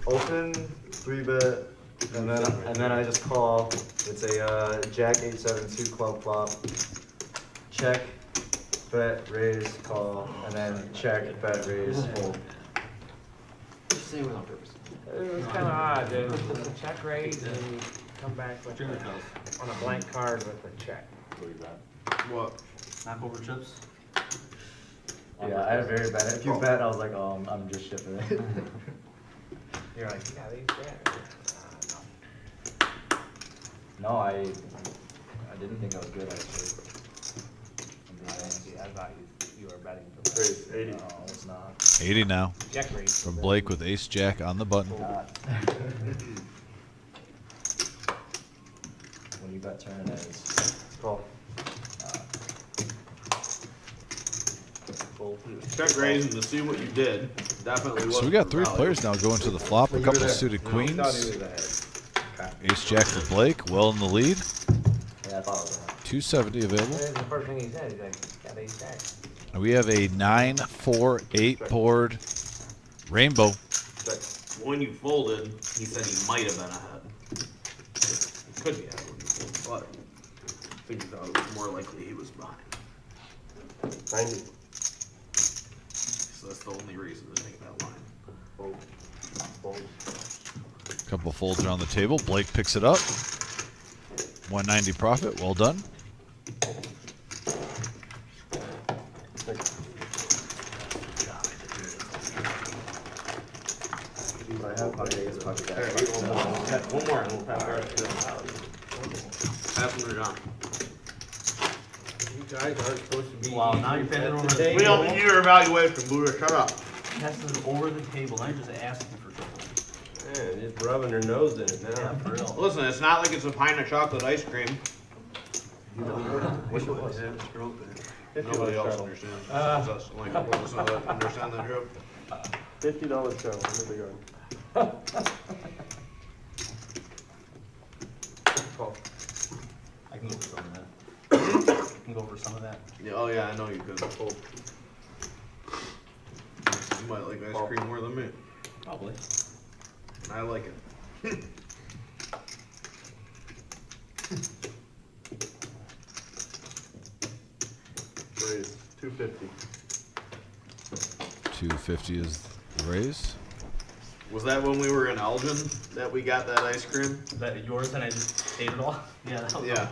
open 3-bet, and then I just call. It's a Jack 8-7-2 club flop. Check, bet, raise, call, and then check, bet, raise, fold. Just saying without purpose. It was kinda odd, it was a check raise and you come back with on a blank card with a check. What? Knock over chips? Yeah, I had a very bad. If you bet, I was like, oh, I'm just shipping it. You're like, yeah, these check. No, I didn't think I was good actually. I thought you were betting for that. 80. No, it's not. 80 now Check raise. from Blake with ace jack on the button. When you bet turn, it's call. Check raising to see what you did. Definitely was. So we got 3 players now going to the flop. A couple suited queens. Ace jack for Blake, well in the lead. Yeah, I thought it was 270 available. That's the first thing he said, he's like, got ace jack. And we have a 9-4-8 board rainbow. When you folded, he said he might have been ahead. He could be ahead when you folded, but I think he thought it was more likely he was behind. 90. So that's the only reason to take that line. Fold. Fold. Couple folds are on the table. Blake picks it up. 190 profit. Well done. One more and we'll pass the rest to him. Pass them to John. You guys aren't supposed to be. Wow, now you're passing over the table. We don't need your evaluation, Buddha. Shut up. Passing over the table, now you're just asking for trouble. Man, just rubbing her nose in it Yeah, now. for real. Listen, it's not like it's a pint of chocolate ice cream. Wish it was. Nobody else understands. It's just like, understand that joke? $50 show in the yard. I can go for some of that. I can go for some of that. Yeah, oh yeah, I know you could. You might like ice cream more than me. Probably. I like it. Raise, 250. 250 is the raise. Was that when we were in Elgin that we got that ice cream? Is that yours and I just ate it all? Yeah, that was Yeah.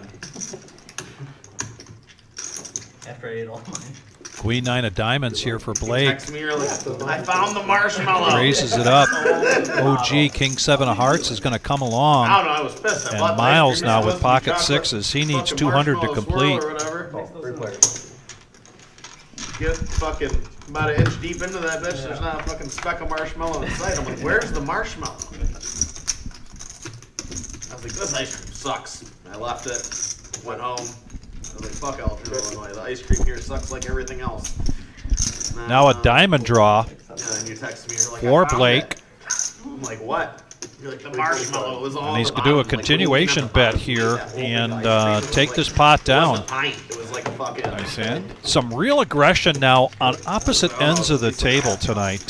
after I ate all mine. Queen 9 of diamonds here for Blake. Text me early. I found the marshmallow. Raises it up. OG King 7 of hearts is going to come I along. don't know. I was pissed. I And bought the Miles ice cream, now it with wasn't pocket chocolate sixes. He needs fucking 200 to marshmallow complete. swirl or whatever. Oh, 3 players. Get fucking about an inch deep into that bitch. There's not a fucking speck of marshmallow inside. I'm like, where's the marshmallow? I was like, this ice cream sucks. And I left it. Went home. I was like, fuck Elgin, Illinois. The ice cream here sucks like everything else. And then, Now a diamond draw Yeah, then you text me. You're like, for I found Blake. it. I'm like, what? You're like, the marshmallow was all And he's going going to do a continuation bet here and take this pot down. It was like a fucking. Nice hand. Some real aggression now on opposite ends of the table tonight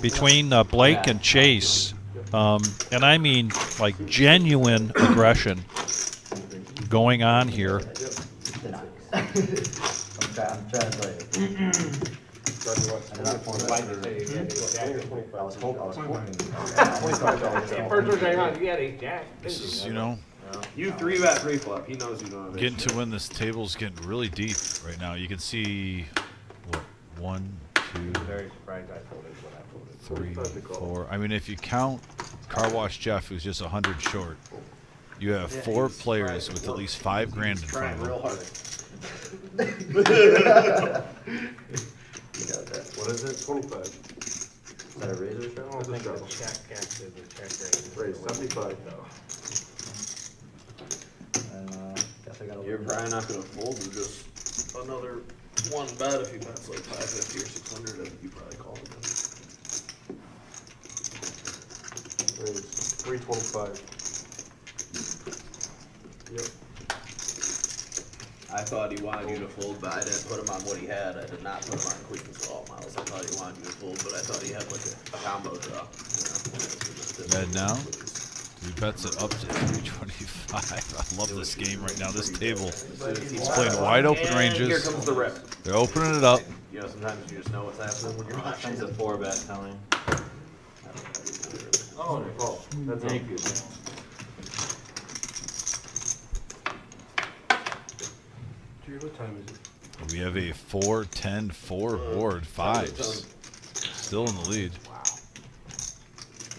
between Blake and Chase. And I mean like genuine aggression going on here. I'm trying to tell you. I was hoping. This is, you know, You 3-bet pre-flop. He knows you don't have getting to when this table's getting really deep right now. You can see, what, 1, Very surprised I folded when I folded. 3, 4. I mean, if you count Car Wash Jeff, who's just 100 short, you have 4 players with at least 5 grand in front of them. Real hard. You got that. What is it? 25. Is that a razor shot? I don't think the check actually, the check Raise 75 though. And, guess I gotta. You're probably not gonna fold with just another one bet if you bet like 550 or 600. I think you probably call it. Raise 325. Yep. I thought he wanted you to fold, but I didn't put him on what he had. I did not put him on queens at all, Miles. I thought he wanted you to fold, but I thought he had like a combo draw. Red now. He bets it up to 325. I love this game right now. This table. He's playing wide open And ranges. here comes the rip. They're opening it up. You know, sometimes you just know what's happening when you're watching. It's a 4-bet telling. Oh, that's Thank you. Jerry, what time is it? We have a 4-10-4 board. 5s. Still in the lead.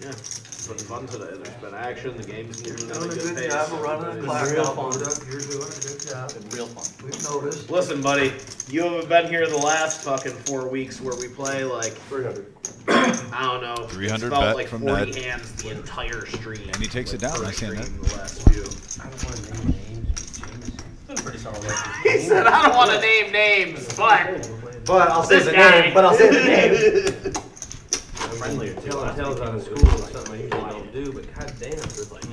Yeah, it's been fun today. There's been action. The game's moving at a Doing a good good pace. job of running the clock Real out, fun. Doug. You're doing a good job. Real fun. We've noticed. Listen, buddy, you haven't been here the last fucking 4 weeks where we play like 300. I don't know. 300 it's felt bet like from 40 Ned. hands the entire stream. And he takes it down. First Nice hand, stream Ned. the last few. I don't want to name names. James. Pretty solid. He said, "I don't want to name names, but But I'll say this the guy." name. But I'll say the name. Friendlier too. Telling tales out of school is something I usually don't do, but goddamn, it's like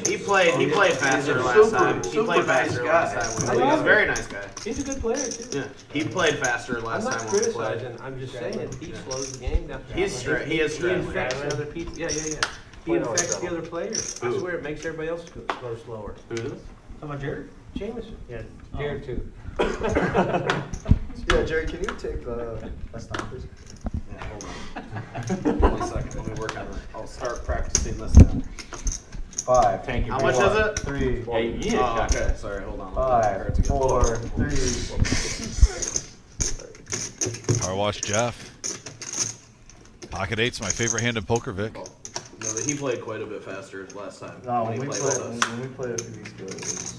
He played faster last time. He super played nice faster guy. last time. I He's love a very nice guy. he's a good player too. Yeah, he played faster I'm last not time when we played. criticizing. I'm just saying he slows the game down. He is He straddling. infects the other people. Yeah. He infects the other players. I swear it makes everybody else go slower. Who is this? How about Jared? Jameson. Yeah, Jared too. Yeah, Jerry, can you take the last time, please? Yeah, hold on. 1 second. Let me work on it. I'll start practicing this now. 5. Thank you. How much is it? 3. Yeah, you need a Oh, shot. okay. Sorry. Hold on. 5, 4, 3. Car Wash Jeff. Pocket 8's my favorite hand in poker, Vic. No, he played quite a bit faster last time. No, when when he we played played, with us. when we played a few weeks ago, it was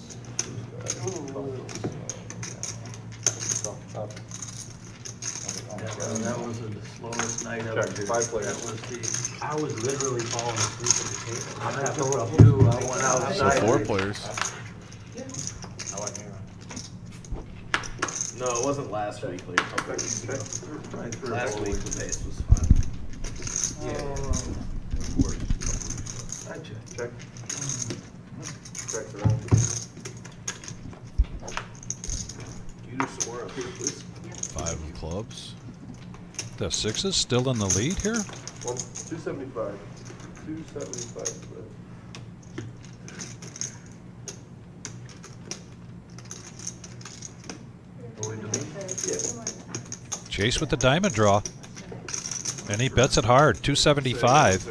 That was the slowest night ever. Check, 5 players. That was the. I was literally falling asleep at the table. I told you, I went So outside. 4 players. I wasn't here. No, it wasn't last week. Like a couple weeks ago. Right through Last the week whole the pace was fine. I checked. Check. Checks around. You do some more up here, please. 5 of clubs. The 6s still in the lead here? 275. 275. Chase with the diamond draw. And he bets it hard. 275.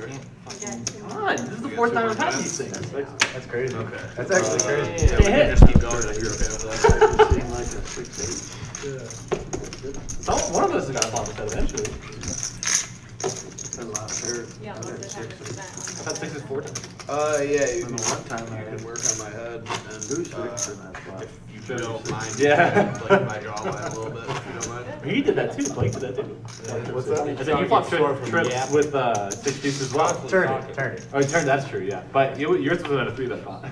Come on, this is the fourth time I've had these things. That's crazy. Okay. That's actually crazy. Yeah, we can just keep going if you're okay with that. Seemed like a 6-8. One of us has got to fall with that eventually. A lot of pairs. Yeah, I look had at six. that. I had 6 is 4 times. Yeah, you I can, know one time I you had can work on my head and, two six in that spot. if you don't mind. Yeah. Like my jawline a little bit, if you don't mind. He did that too. Blake did that too. What's that? I said you fought trips with 6 deuces as well. Turn it. Oh, you turned. That's true. Yeah, but yours was at a 3-bet pot.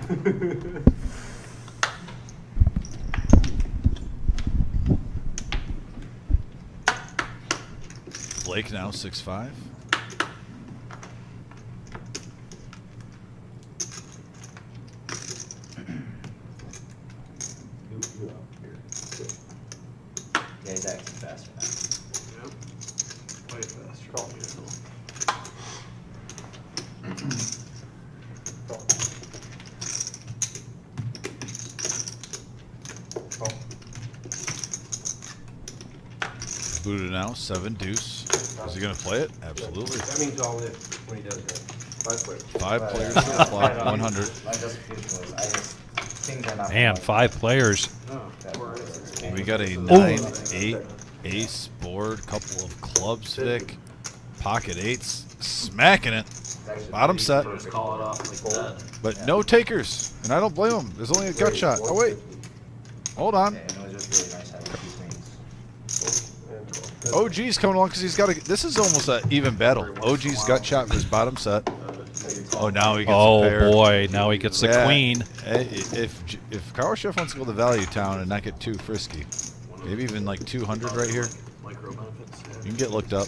Blake now 6-5. Yeah, he's acting faster now. Yep. Way faster. Buddha now 7 deuce. Is he going to play it? Absolutely. That means all in when he does that. 5 players. 5 players on the clock. 100. My justification was, I just, kings are not. Man, 5 players. Oh, We got a 9-8. Ace, board, couple of clubs, Vic. Pocket eights, smacking it. Bottom set. Just call it off like that. But no takers, and I don't blame him. There's only a gut shot. Oh, wait. Hold on. Yeah, and it was just really nice having two queens. OG's coming along because he's got a. This is almost an even battle. OG's gut shot for his bottom set. Oh, now he gets a pair. Oh boy, now he gets the queen. Hey, if Carl Schiff wants to go to Value Town and not get too frisky, maybe even like 200 right here, Micro benefits. you can get looked up.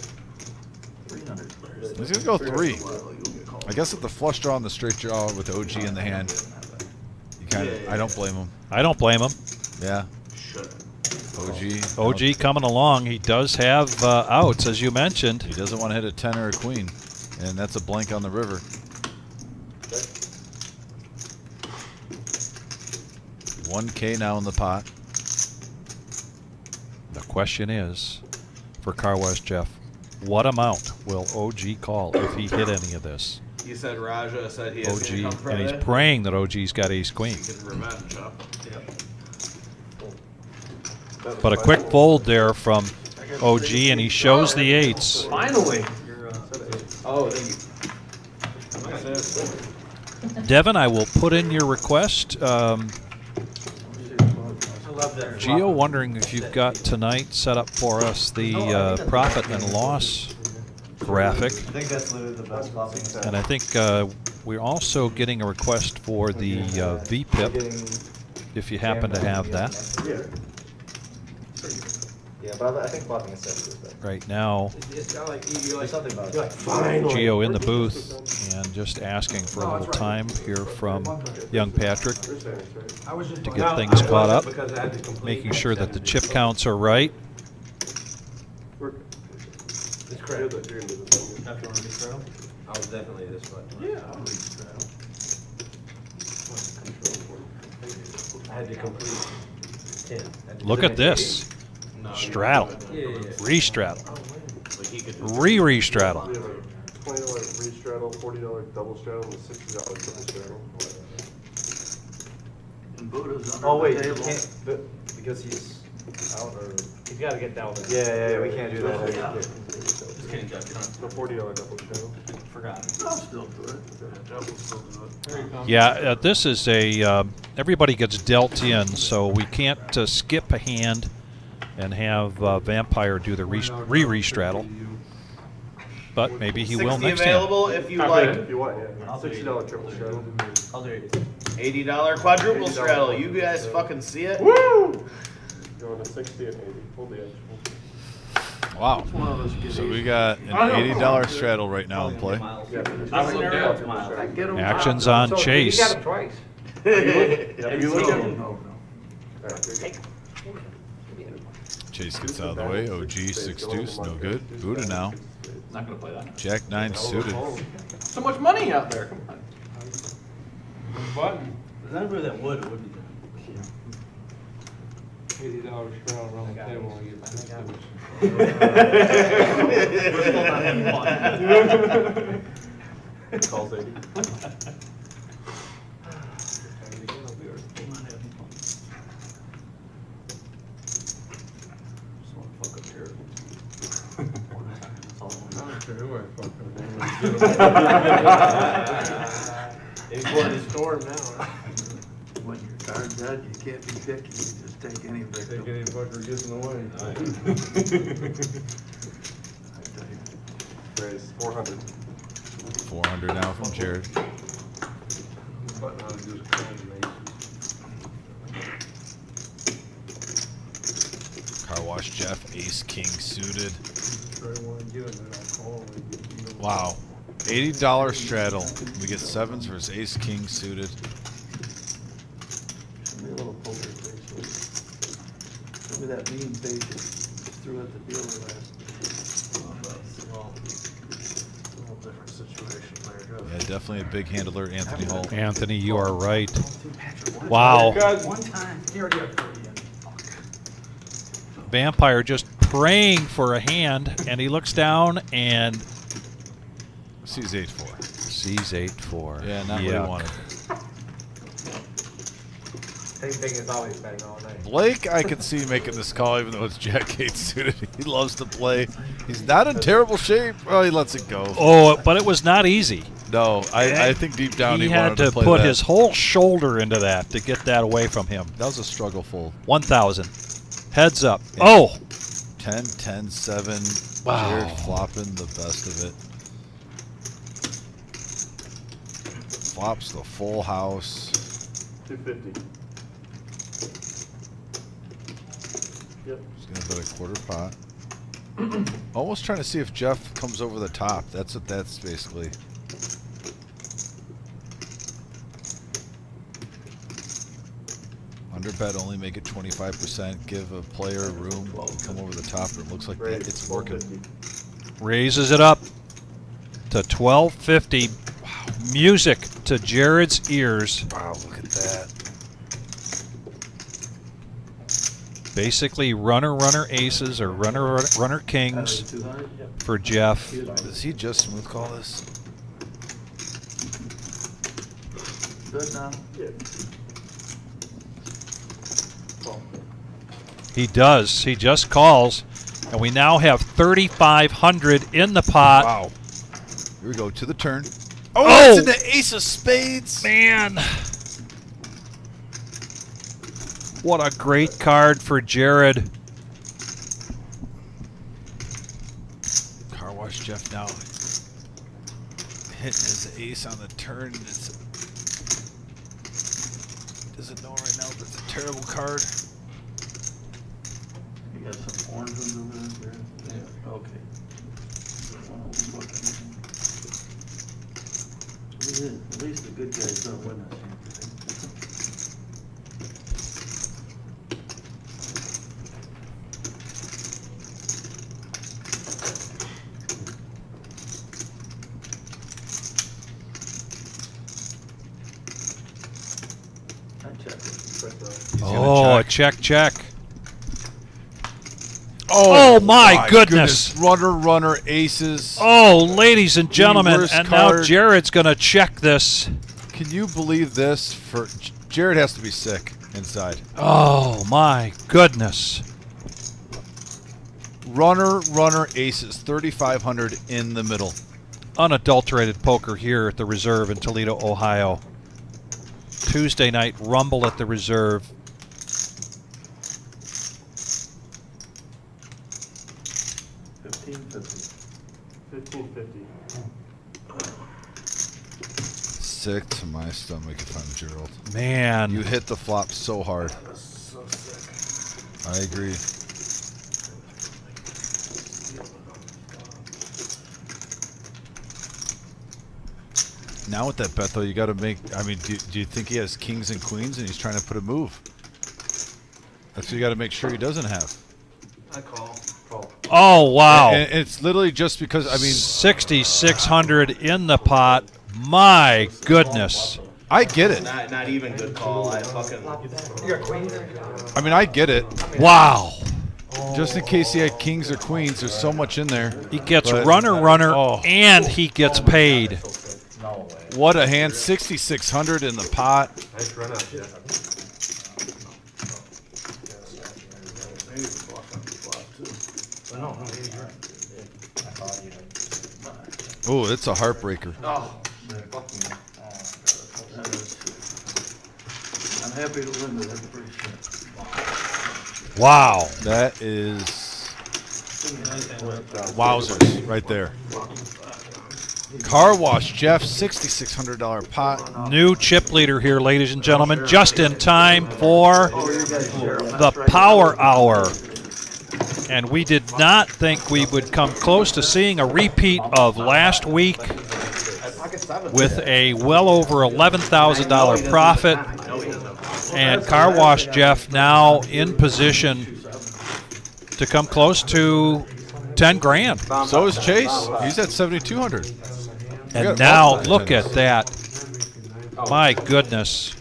300 players. He's gonna go 3. I guess with the flush draw and the straight draw with OG in the hand, you kind of. I don't blame him. I don't blame him. Yeah. Should. OG coming along. He does have outs, as you mentioned. He doesn't want to hit a 10 or a queen, and that's a blank on the river. $1K now in the pot. The question is, for Car West Jeff, what amount will OG call if he hit any of this? He said Raja said he has to come OG, Friday. and he's praying that OG's got ace queen. He can revenge, huh? But a quick fold there from OG, and he shows the eights. Finally. Oh, thank you. Devin, I will put in your request. Gio, wondering if you've got tonight set up for us the profit and loss graphic. I think that's literally the best flopping set. And I think we're also getting a request for the VPIP, if you happen to have that. Yeah, but I think flopping is set. Right now, It's not like you're There's like, something about you're it. like, finally. Gio in the booth and just asking for a little time here from young Patrick I was just to get things caught up, making sure that the chip counts are right. It's crap. After one of these throw? I was definitely this way. Yeah, I'm I had to complete 10. Look at this. Straddle. Re-straddle. Re-straddle. $20 re-straddle, $40 double straddle, and $60 triple straddle. And Buddha's under Oh, wait, the you table. can't, but because he's out or. He's gotta get down there. Yeah, we can't do that. No, $40 double straddle. Forgot. I'll still do it. Yeah, this is a, everybody gets dealt in, so we can't skip a hand and have Vampire do the re-straddle. But maybe he will 60 next hand. available if you like. If you want, yeah. $60 triple straddle. I'll do it. $80 quadruple straddle. You guys fucking see it? Woo! Going to 60 and 80. Hold the edge. Wow. One of us get So eight. we got an $80 straddle right now in play. I get him. Actions on So Chase. You got him twice. Yeah, you look at him. No, no. Chase gets out of the way. OG 6 deuce, no good. Buddha now. Not gonna play that. Jack 9 suited. So much money out there. Come on. Button. If there's anybody that would, it would be $80 straddle around the table. I get $6. We're still not having fun. Calls 80. He's going to storm now, right? When your card's dead, you can't be picky. You just take any victim. Take any fucker gets in the way. I tell you. Raise 400. 400 now from Jared. Button on to do is coins and aces. Car wash Jeff, ace king suited. Try one and get him, then I'll call and get him. Wow. $80 straddle. We get sevens versus ace king suited. Show me a little poker face. Show me that mean face you threw at the dealer last. Well, a little different situation there, Jeff. Yeah, definitely a big handler, Anthony Hall. Anthony, you are right. Wow. One time. He already got 30 in. Vampire just praying for a hand, and he looks down and Sees 8-4. sees 8-4. Yeah, not what he wanted. Same thing as always betting all night. Blake, I can see making this call even though it's Jack 8 suited. He loves to play. He's not in terrible shape. Well, he lets it go. Oh, but it was not easy. No, I think deep down he had wanted to play put that. his whole shoulder into that to get that away from him. That was a struggleful. 1,000. Heads up. Oh! 10, 10, 7. Wow. Jared flopping the best of it. Flops the full house. 250. Yep. He's going to bet a quarter pot. Almost trying to see if Jeff comes over the top. That's what that's basically. Underbet only, make it 25%. Give a player room to come over the top. It looks like that it's working. Raises it up to 1250. Wow. Music to Jared's ears. Wow, look at that. Basically, runner aces or runner kings for Jeff. Does he just smooth call this? Good now? Yeah. He does. He just calls. And we now have 3,500 in the pot. Wow. Here we go to the turn. Oh! It's in the ace of spades. Man. What a great card for Jared. Car wash Jeff now. Hitting his ace on the turn. Doesn't know right now, but it's a terrible card. You got some orange ones over there? Yeah. Okay. At least the good guys don't win this game. I check it. Oh, a check. Oh, my goodness. Runner, aces. Oh, ladies and gentlemen, worst and now card. Jared's going to check this. Can you believe this? For Jared has to be sick inside. Oh, my goodness. Runner, aces. 3,500 in the middle. Unadulterated poker here at the Reserve in Toledo, Ohio. Tuesday night rumble at the Reserve. $15.50. Sick to my stomach if I'm Gerald. Man. You hit the flop so hard. So sick. I agree. Now with that bet, though, you got to make... I mean, do you think he has kings and queens and he's trying to put a move? That's what you got to make sure he doesn't have. I call. Oh, wow. And it's literally just because, I mean... 6,600 in the pot. My goodness. I get it. Not even good call. I fucking. I mean, I get it. Wow. Just in case he had kings or queens, there's so much in there. He gets But- runner, Oh. and he gets paid. What a hand. 6,600 in the pot. Nice run out, yeah. Oh, it's a heartbreaker. I'm happy to win this. That's pretty shit. Wow. That is wowzers right there. Car wash Jeff, $6,600 pot. New chip leader here, ladies and gentlemen, just in time for the Power Hour. And we did not think we would come close to seeing a repeat of last week with a well over $11,000 profit. And Car Wash Jeff now in position to come close to 10 grand. So is Chase. He's at 7,200. And now look at that. My goodness.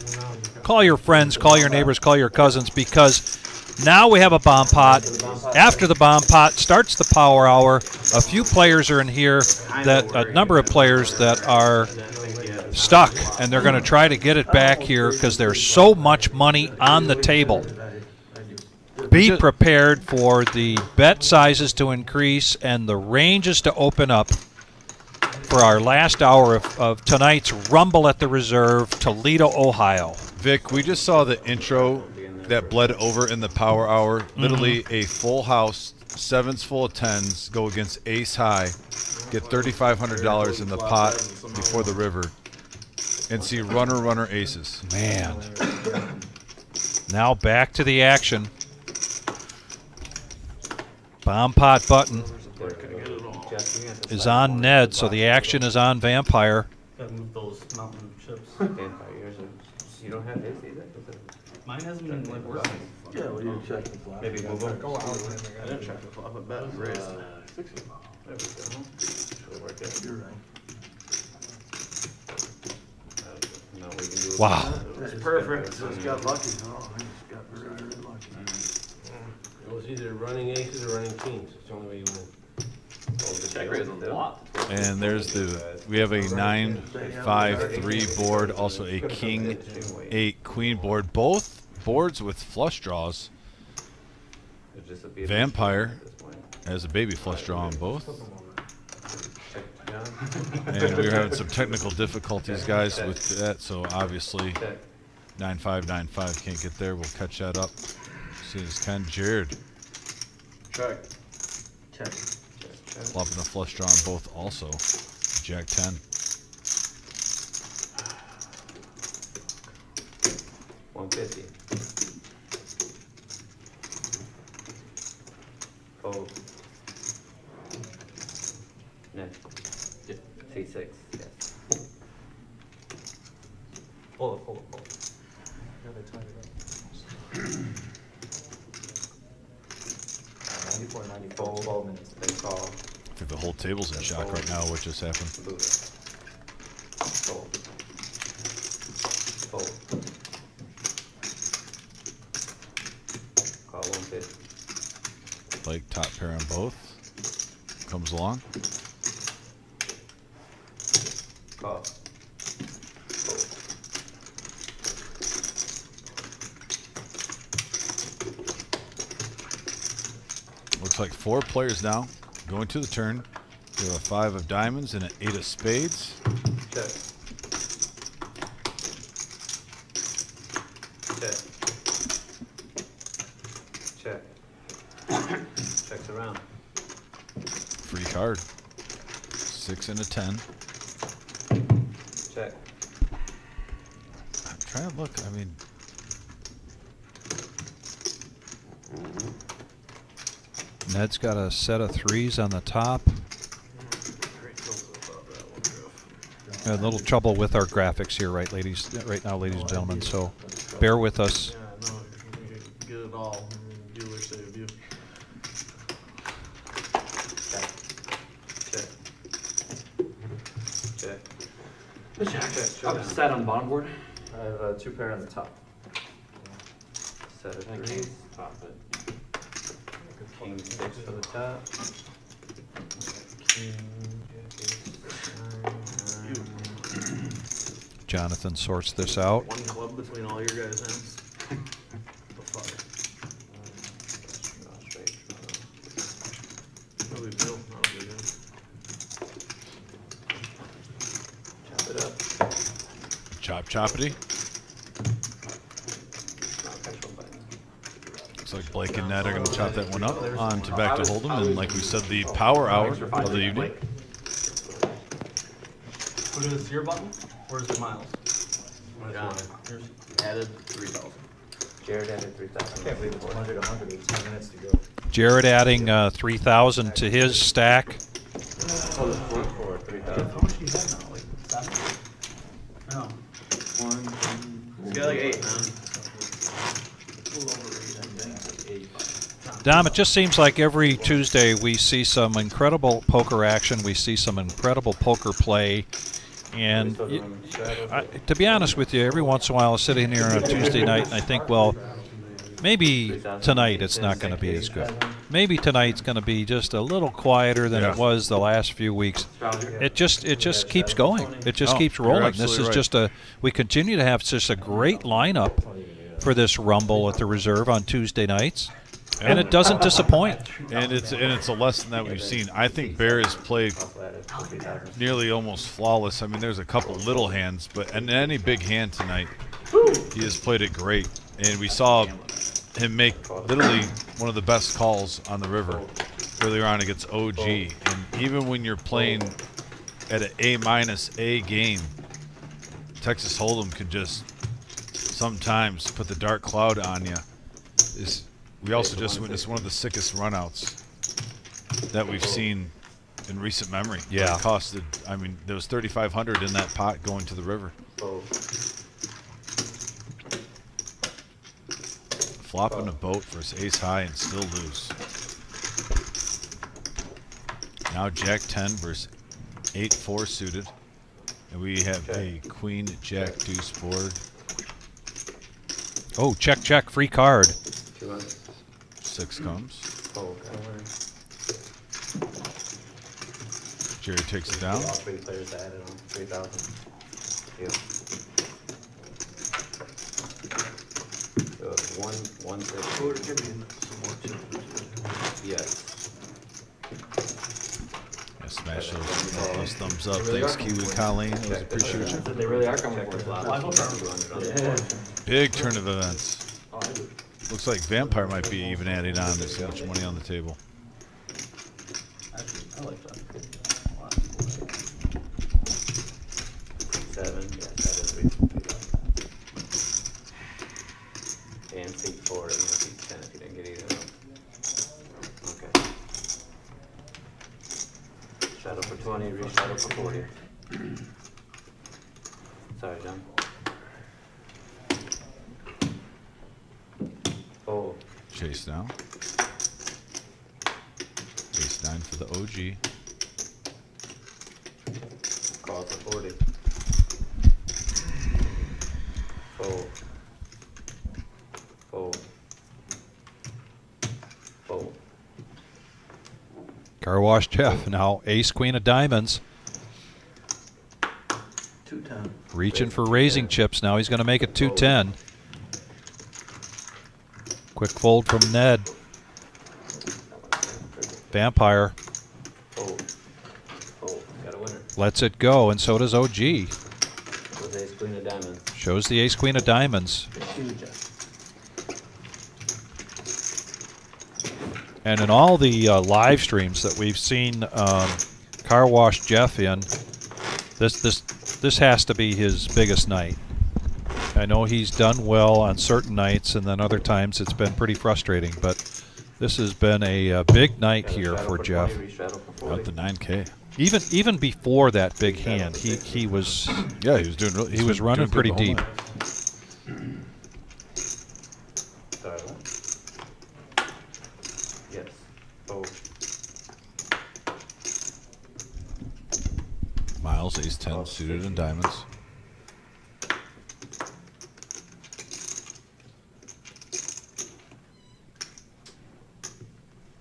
Call your friends, call your neighbors, call your cousins, because now we have a bomb pot. After the bomb pot starts the Power Hour. A few players are in here, that a number of players that are stuck, and they're going to try to get it back here because there's so much money on the table. Be prepared for the bet sizes to increase and the ranges to open up for our last hour of tonight's Rumble at the Reserve, Toledo, Ohio. Vic, we just saw the intro that bled over in the power hour. Literally a full house, sevens full of tens, go against ace high, get $3,500 in the pot before the river, and see runner aces. Man. Now back to the action. Bomb pot button is on Ned, so the action is on Vampire. Gotta move those mountain chips. You don't have this either? Mine hasn't been like working. Yeah, well, you check the flop. Maybe move them. I didn't check the flop, I bet it raised. There we go. Should work it. You're right. No, we can do it. Wow. It's perfect. Just got lucky. Oh, I just got very, very lucky. It was either running aces or running kings. It's the only way you win. Check raise a lot. And there's we have a 9-5-3 board, also a king 8 queen board. Both boards with flush draws. Vampire has a baby flush draw on both. And we were having some technical difficulties, guys, with that, so obviously 9-5 can't get there. We'll catch that up. See as Ken Jared. Check. Check. Flopping a flush draw on both also. Jack 10. $150. Fold. No. C6. Yes. Pull it. 94, 94. 12 minutes. Then call. I think the whole table's in shock right now. What just happened? Fold. Call 150. Like top pair on both. Comes along. Call. Looks like 4 players now going to the turn. We have a 5 of diamonds and an 8 of spades. Check. Checks around. Free card. 6 and a 10. Check. I'm trying to look. I mean, Ned's got a set of 3s on the top. A little trouble with our graphics here, right now, ladies and gentlemen. So bear with us. Yeah, no, you get it all. Dealer saved you. Check. Set on bottom board. I have 2 pair on the top. Set of 3s. King 6 for the top. King, Jonathan sorts this out. One club between all your guys' hands. The fuck? No big deal. Not a big deal. Chop it up. choppity. Looks like Blake and Ned are going to chop that one up on to back to Hold'em. And like we said, the power hour of the evening. Put it in the sear button? Where's the miles? Here's added 3,000. Jared added 3,000. I can't believe it's 100 with 10 minutes to go. Jared adding 3,000 to his stack. Oh, the 4, 3,000. How much do you have now? Like 7? No. He's got like 8, man. Dom, it just seems like every Tuesday we see some incredible poker action. We see some incredible poker play. And to be honest with you, every once in a while I sit in here on a Tuesday night and I think, well, maybe tonight it's not going to be as good. maybe tonight's going to be just a little quieter than it was the last few weeks. It just keeps going. It just keeps rolling. This is just we continue to have just a great lineup for this Rumble at the Reserve on Tuesday nights, and it doesn't disappoint. And it's a lesson that we've seen. I think Bear has played nearly almost flawless. I mean, there's a couple little hands, but in any big hand tonight, he has played it great. And we saw him make literally one of the best calls on the river earlier on against OG. And even when you're playing at an A- game, Texas Hold'em can just sometimes put the dark cloud on you. We also just witnessed one of the sickest runouts that we've seen in recent memory. Yeah. It costed, I mean, there was 3,500 in that pot going to the river. Flopping a boat versus ace high and still lose. Now Jack 10 versus 8-4 suited. And we have a Queen Jack Deuce board. Oh, check, free card. 6 comes. Oh, Jerry takes it down. all 3 players added on 3,000. Yeah. So it's 1, 6. Give me some more chips. Yes. Yeah, smash those thumbs up. Thanks, Q and Colleen. Always appreciate you. They really are coming for a lot. Big turn of events. Looks like Vampire might be even adding on. There's so much money on the table. I like that. 7, yeah, 7, 3. And seat 4, and seat 10 if you didn't get either. Okay. Shadow for 20, reshadow for 40. Sorry, John. Oh. Chase down. Ace 9 for the OG. Call for 40. Fold. Fold. Fold. Car wash Jeff. Now ace queen of diamonds. 210. Reaching for raising chips. Now he's going to make it 210. Quick fold from Ned. Vampire Fold. Fold. Got a winner. lets it go, and so does OG. With ace queen of diamonds. Shows the ace queen of diamonds. Huge. And in all the live streams that we've seen Car Wash Jeff in, this has to be his biggest night. I know he's done well on certain nights, and then other times it's been pretty frustrating, but this has been a big night here for Jeff. Got the 9K. Even before that big hand, he was he was doing really, he was running pretty deep. Sorry, what? Yes. Fold. Miles, ace 10 suited in diamonds.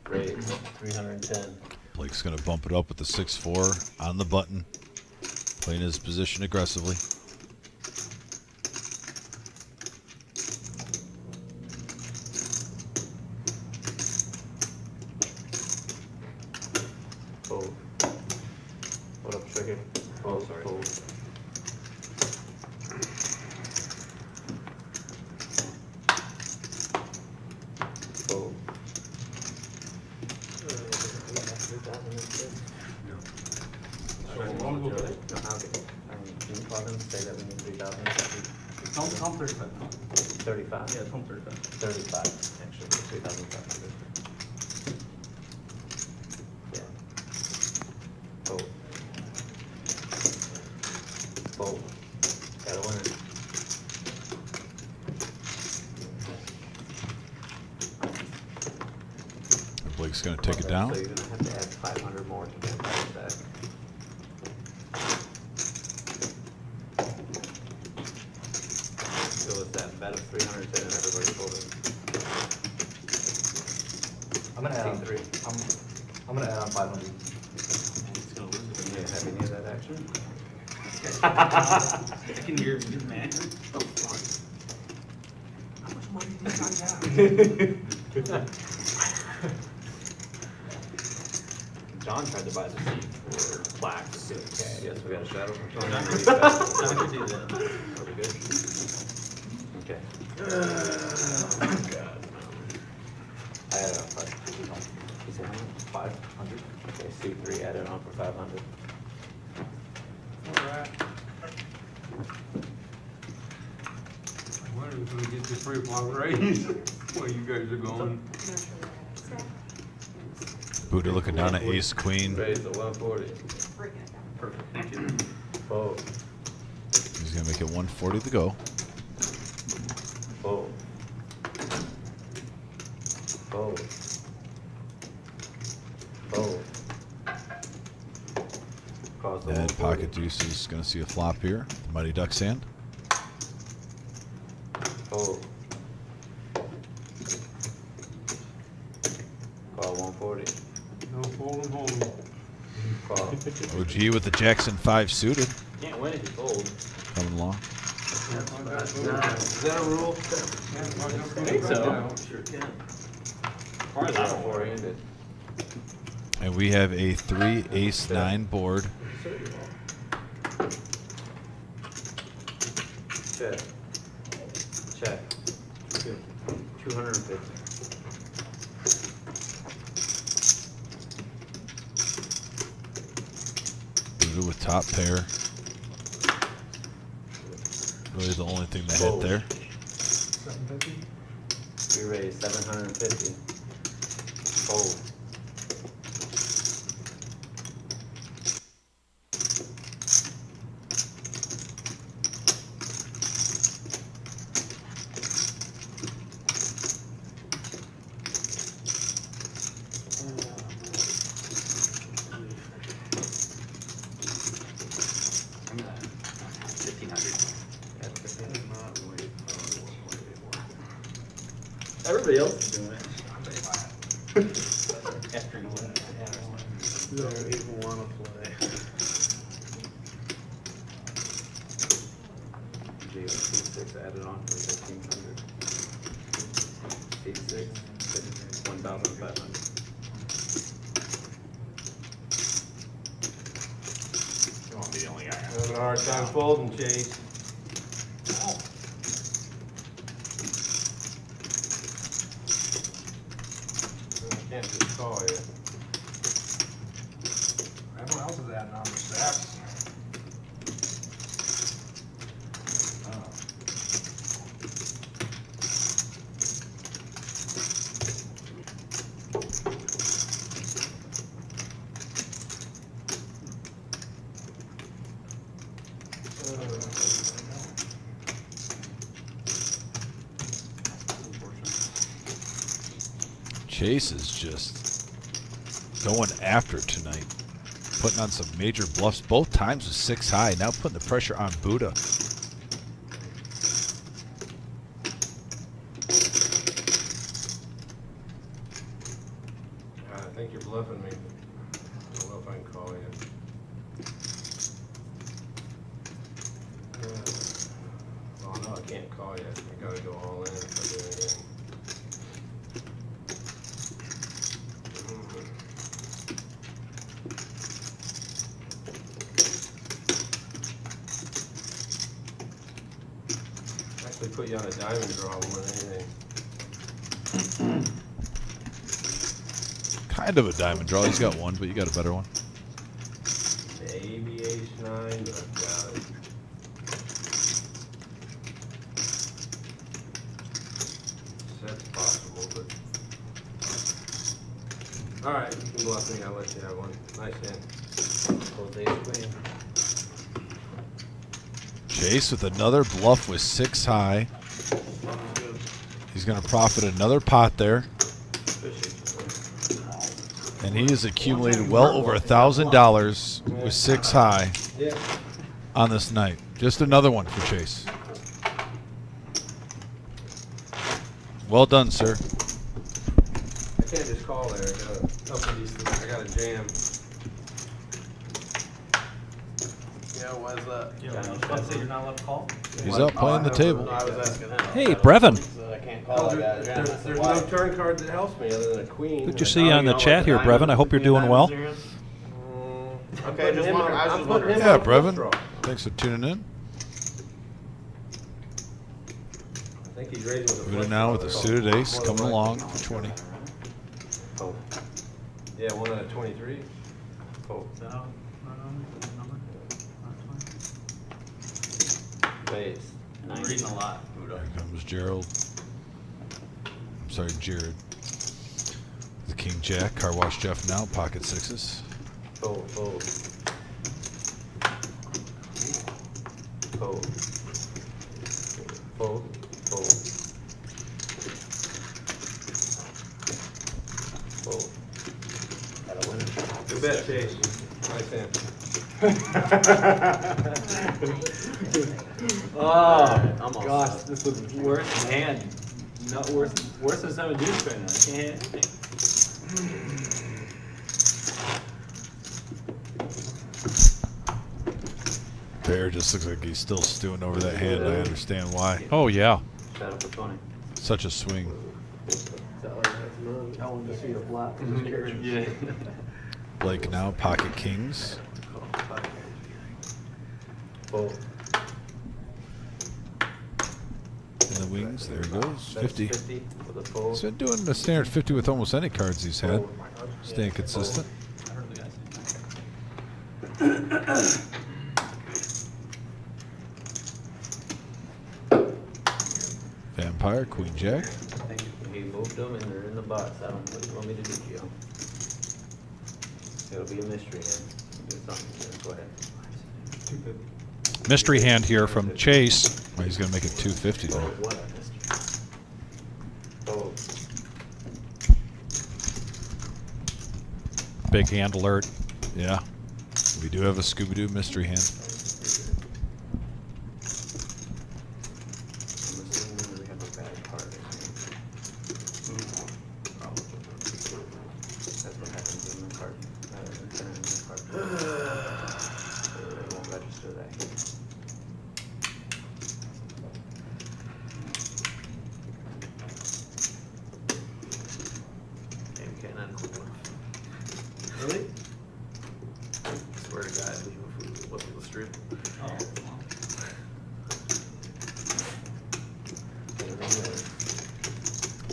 Raise. 310. Blake's going to bump it up with the 6-4 on the button, playing his position aggressively. Fold. What up, Trigger? Oh, sorry. Fold. Fold. Can you call them, say that we need 3,000? Tom 35. 35? Yeah, Tom 35. 35, actually, 3,500. Yeah. Fold. Fold. Got a winner. Blake's going to take it down. So you're going to have to add 500 more to get that back. So with that bet of 310 and everybody folded. I'm I'm gonna add on. C3. I'm gonna add on 500. It's gonna lose it. You didn't have any of that action? Can you're mad? Oh, fuck. How much money do you guys have? John tried to buy the seat for plaques. Okay, yes, we got a shadow from John John. could do that. Are we good? Okay. God. I added on 500. He said how much? 500? Okay, C3 added on for 500. Alright. When are we gonna get the free flop raise? Where you guys are going? Buddha looking down at ace queen. Raise the 140. Perfect, thank you. Fold. He's gonna make it 140 to go. Fold. Fold. Fold. Calls the And 140. pocket deuce is gonna see a flop here. The Mighty Ducks hand. Fold. Call 140. No folding, holding. Call. OG with the Jackson 5 suited. Can't win if you fold. Coming along. Is that a rule? I think so. Sure can. Or is that a four? Four-handed. And we have a 3 ace 9 board. Check. Check. 250. Buddha with top pair. Really the only thing that hit there. 750? We raised 750. Fold. Everybody else is doing it. After you win. Don't even wanna play. C6 added on for 1,500. C6, 1,500. You won't be the only guy. Having a hard time folding, Chase. I can't just call you. Everyone else is adding on the stacks. Chase is just going after it tonight. Putting on some major bluffs both times with 6 high. Now putting the pressure on Buddha. I think you're bluffing me. I don't know if I can call you. Oh no, I can't call you. I gotta go all in if I do anything. Actually put you on a diamond draw more than anything. Kind of a diamond draw. He's got one, but you got a better one. Maybe ace 9, but I've got it. That's possible, but. Alright, you can bluff me, I'll let you have one. Nice hand. Fold ace queen. Chase with another bluff with 6 high. He's going to profit another pot there. And he has accumulated well over $1,000 with 6 high on this night. Just another one for Chase. Well done, sir. can't just call there, I gotta open these things, I gotta jam. Yeah, why is that? You're not allowed to call? He's out playing the table. No, I was asking him. Hey, Brevin. I can't call a guy. There's no turn card that helps me other than a queen. Good to see you on the chat here, Brevin. I hope you're doing well. Okay, just wondering. I was just wondering. Yeah, Brevin. Thanks for tuning in. I think he's raising with a We're now with the suited ace coming along for 20. Oh. Yeah, 1 out of 23. Oh. Base. I'm reading a lot. Here comes Gerald. I'm sorry, Jared. The King Jack. Car wash Jeff now. Pocket sixes. Fold, fold. Fold. Fold, fold. Fold. Got a winner. Good bet, Chase. Nice hand. Oh, Almost. gosh, this was worse than hand. Not worse than 7 deuce right now. I can't hit anything. Bear just looks like he's still stewing over that hand. I understand why. Oh, yeah. Shut up for 20. Such a swing. I wanted to see a flop. Just curious. Yeah. Blake now. Pocket kings. Fold. In the wings. There he goes. 50. 50 with a fold. He's been doing the standard 50 with almost any cards he's had. Staying consistent. I heard the guy say Vampire. Queen Jack. I think he moved them and they're in the box. I don't know what you want me to do, Gio. It'll be a mystery hand. Do something. Go ahead. Mystery hand here from Chase. Well, he's going to make it 250 though. What a mystery. Fold. Big hand alert. Yeah. We do have a Scooby-Doo mystery hand. I'm assuming we have a bad card. That's what happens in the card. Turn in the card. They won't register that here. Maybe can't end quick enough. Really? I swear to God, if we wasn't the street. Oh,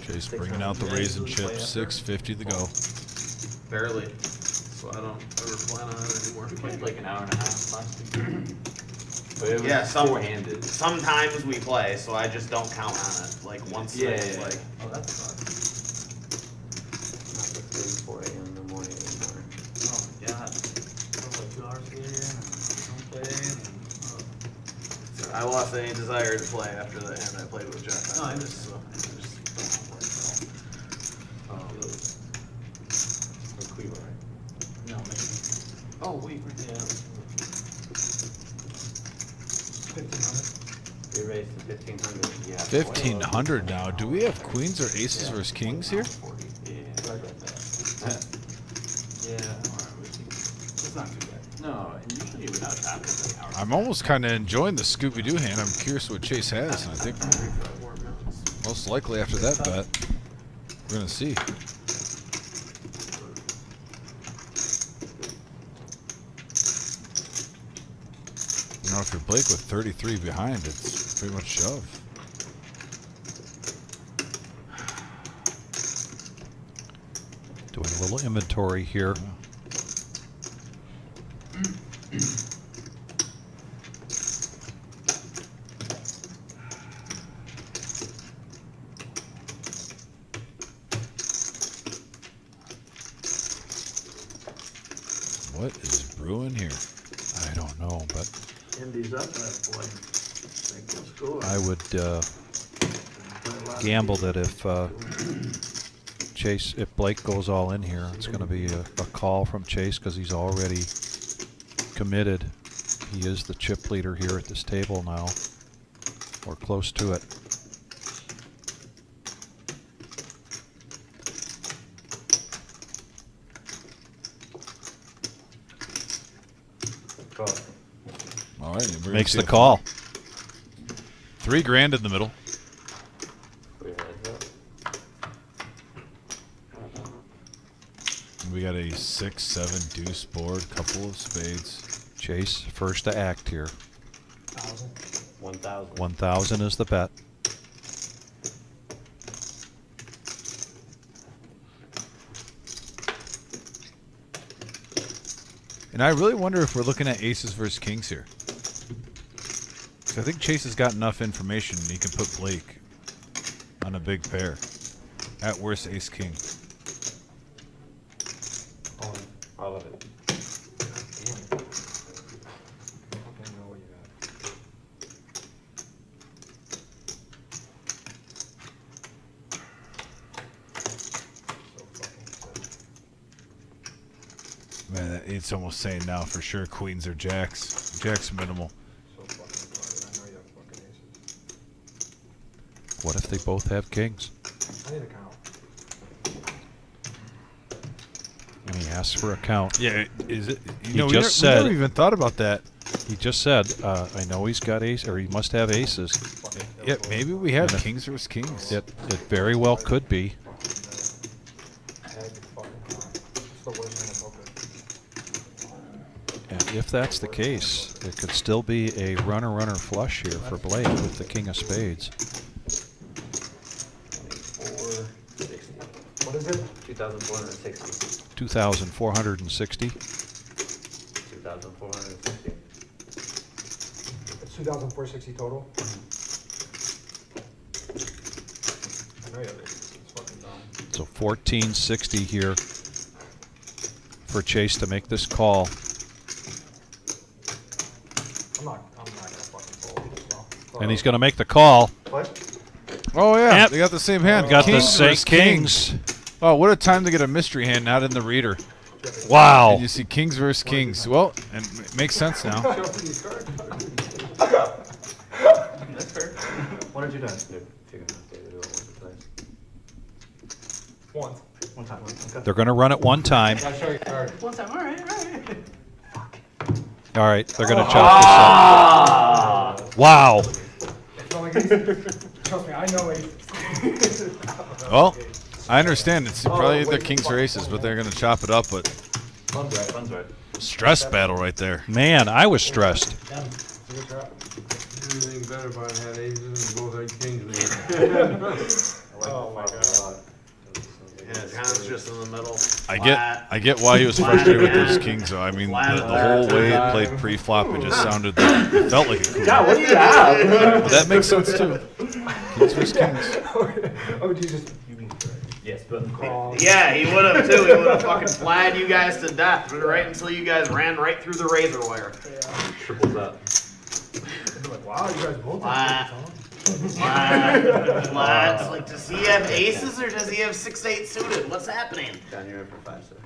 Chase bringing out the raisin chip. 650 to go. Barely. So I don't ever plan on it anymore. We played like an hour and a half last week. But it was Yeah, four-handed. sometimes we play, so I just don't count on it. Like once it's Yeah. like Oh, that's fun. Not the 3, 4 a.m. in the morning anymore. Oh my god. Like 2 hours later and don't play and I lost any desire to play after the hand I played with Jeff. No, I After understand. this, so I just don't play at all. oh, really? From Cleveland, right? No, maybe. Oh, wait, yeah. 1500. We raised to 1500. Yeah. 1500 now. Do we have queens or aces versus kings here? Yeah. Sorry about that. Yeah, alright, it's not too bad. No, and usually without that, it's like hours. I'm almost kind of enjoying the Scooby-Doo hand. I'm curious what Chase has, and I think most likely after that bet, we're going to see. You know, if you're Blake with 33 behind, it's pretty much shove. Doing a little inventory here. What is brewing here? I don't know, but Indy's up that point. Think we'll score. I would gamble that if if Blake goes all in here, it's going to be a call from Chase because he's already committed. He is the chip leader here at this table now, or close to it. Call. All right. we're gonna Makes see the a call. $3,000 in the middle. We got a 6, 7 deuce board, couple of spades. Chase, first to act here. 1,000. 1,000 is the bet. And I really wonder if we're looking at aces versus kings here. 'Cause I think Chase has got enough information he can put Blake on a big pair. At worst, ace king. All of it. Man, it's almost saying now for sure queens or jacks. Jacks minimal. What if they both have kings? I need a count. And he asks for a count. Yeah, is it? He You know, just we never said- even thought about that. He just said, I know he's got ace, or he must have aces. Yeah, maybe we have And if- kings versus kings. It very well could be. And if that's the case, it could still be a runner-runner flush here for Blake with the king of spades. 460. What is it? 2,460. 2,460. 2,460. It's 2,460 total. I know you have it. It's fucking dumb. So 1460 here for Chase to make this call. I'm not gonna fucking fold this well. And he's going to make the call. What? Oh yeah, Yep. they got the same hand. We got the Kings same versus kings. Oh, what a time to get a mystery hand not in the reader. Wow. And you see kings versus kings. Well, and it makes sense now. That's fair. One or two times. Once. One time. Okay. They're going to run it one time. I'll show you a card. One time, all right, all right. All right, they're going to chop this up. Wow. It's not like aces. Trust me, I know aces. Well, I understand it's probably their kings or aces, but they're gonna chop it up. But Fun's right. Fun's right. stress battle right there. Man, I was stressed. Everything better if I had aces and both had kings. Oh my god. Yeah, John's just in the middle. I get why he was frustrated with those kings though. I mean, the whole way it played pre-flop, it just sounded like, it felt like it could. God, what do you have? But that makes sense too. Kings versus kings. Oh, do you just Yes, but call? Yeah, he would have too. He would have fucking flagged you guys to death right until you guys ran right through the razor wire. triples up. I'd be like, wow, you guys both Wow. have aces, huh? It's like, does he have aces or does he have 6-8 suited? What's happening? Down here for 5, sir.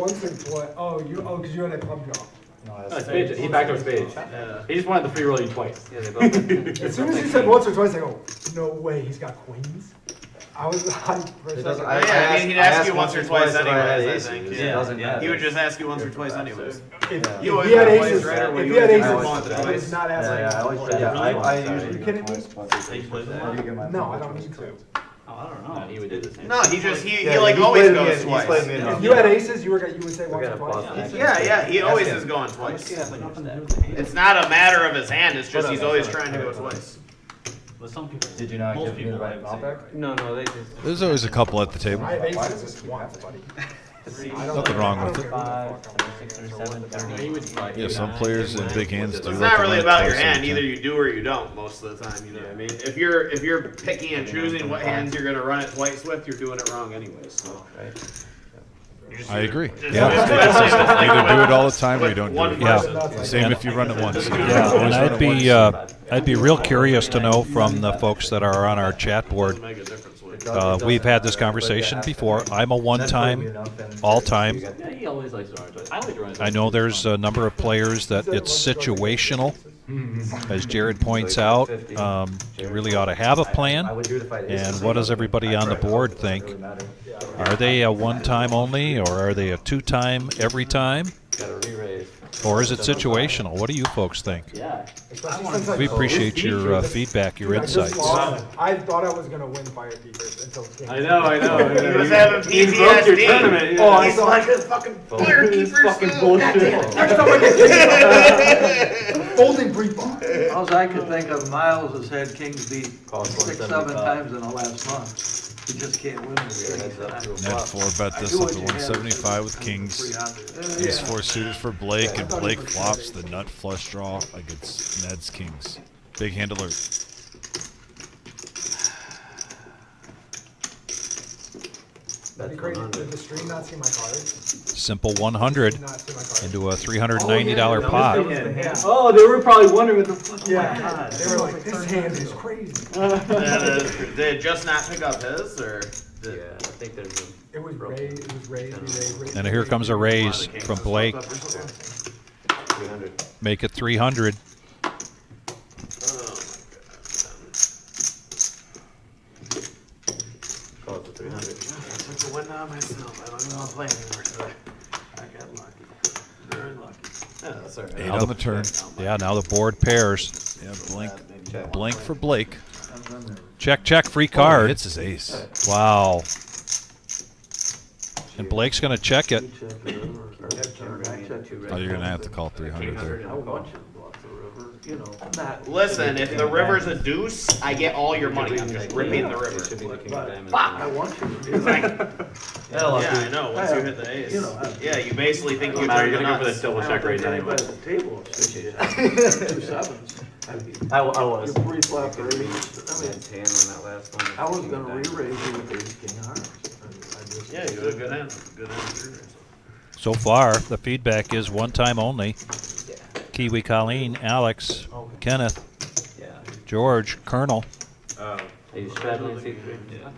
Once in play. Oh, because you had a club drop. No, No, spades. He backdoor spades. Yeah. He just wanted the free roll you twice. Yeah, they both. As soon as he said once or twice, I go, no way, he's got queens. I was hyped for a It doesn't- second. Yeah, I mean, he'd ask you once or twice if I had anyways, I aces. think. It Yeah. doesn't matter. He would just ask you once or twice anyways. If You always he had got aces, aces, right? Or if you he had always aces, got once or I twice. was not asking. Yeah, I always for play. it. Yeah, I Are usually you kidding me? No, I don't need to. Oh, I don't know. No, he would do the same. No, he just, he Yeah, like he always played me goes in- twice. He's played me in. If you had aces, you would say once got or a twice. plus. Yeah, he always is going twice. Nothing to do with the hand. It's not a matter of his hand, it's just he's always trying to go twice. But some people. Did you not most give me people the right have amount same. back? No, they just. There's always a couple at the table. I have aces once, buddy. Nothing wrong with it. 5, 6 or 7, 30. Yeah, some players in big hands do. It's like not to really run it about your twice every hand, time. either you do or you don't most of the time, you know what I mean? If you're picking and choosing what hands you're gonna run it twice with, you're doing it wrong anyways, so. I agree. Just- Yeah, stay consistent. Either do it all the time or you don't do One it. person. Same if you run it once. Yeah, and I'd be real curious to know from the folks that are on our chat board. Doesn't make a difference what- We've had this conversation before. I'm a one-time, all-time. Yeah, he always likes to run it twice. I like to run it twice. I know there's a number of players that it's situational. As Jared points out, you really ought to have a plan. And what does everybody on the board think? Are they a one-time only, or are they a two-time every time? Gotta re-raise. Or is it situational? What do you folks think? Yeah. Especially since I We just- appreciate your feedback, your Dude, I just insights. lost. I thought I was gonna win Fire Keepers until King. I know. He was having You broke your PTSD. tournament. Oh, Yeah. he's like a fucking fire keeper. Fucking bullshit. Next time I get King, folding pre-bought. All I could think of, Miles has had Kings beat Cost 6, 7 175. times in the last month. He just can't win with Heads up to a Ned flop. 4 bet this up to 175 with kings. Ace 4 suited for Blake, and Blake flops the nut flush draw against Ned's kings. Big hand alert. That'd be crazy. Did the stream not see my cards? Simple 100 Did not see my cards. into a $390 pot. Oh, they were probably wondering what the fuck. Yeah, they were like, this hand is crazy. Did just not pick up his, or? Yeah, I think there's a. It was raised, it was raised. And here comes a raise from Blake. 300. Make it 300. Call it the 300. I took a win on myself. I don't even want to play anymore today. I got lucky. Very lucky. Yeah, that's all right. 8 on the turn. Yeah, now the board pairs. Yeah, blank for Blake. Check, check, free Oh, card. he hits his ace. Wow. And Blake's going to check it. Oh, you're going to have to call 300 there. Listen, if the river's a deuce, I get all your money. I'm just ripping the river. Should be the king of diamonds. I want you. Yeah, I know. Once you hit the ace. Yeah, you basically think you're You're turning gonna go for nuts. the double check raise anyway. Table. 2 sevens. I was. Your pre-flop raise. Tan on that last one. I was gonna re-raise you with ace king hearts. Yeah, you had a good hand. Good hand. So far, the feedback is one time only. Kiwi Colleen, Alex, Kenneth, Yeah. George, Colonel. Are you straddling secret? Yeah.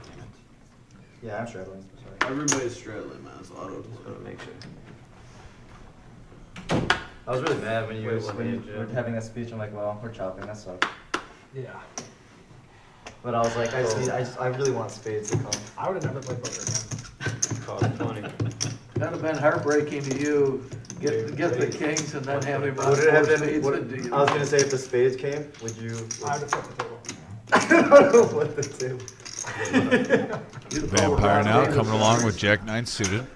Yeah, I'm straddling. Sorry. Everybody's straddling, man. It's auto. Just wanna make sure. I was really mad when you Wait, guys one when you minute, were having that speech. I'm like, well, we're chopping. That sucks. Yeah. But I was like, I really want spades to come. I would have never played poker again. Cost 20. That'd have been heartbreaking to you, get the kings and then have him run Would it have four been? spades Would into you. I was gonna say if the spades came, would you? I would have flipped the table. I don't know what to do. Vampire now coming along with Jack 9 suited. You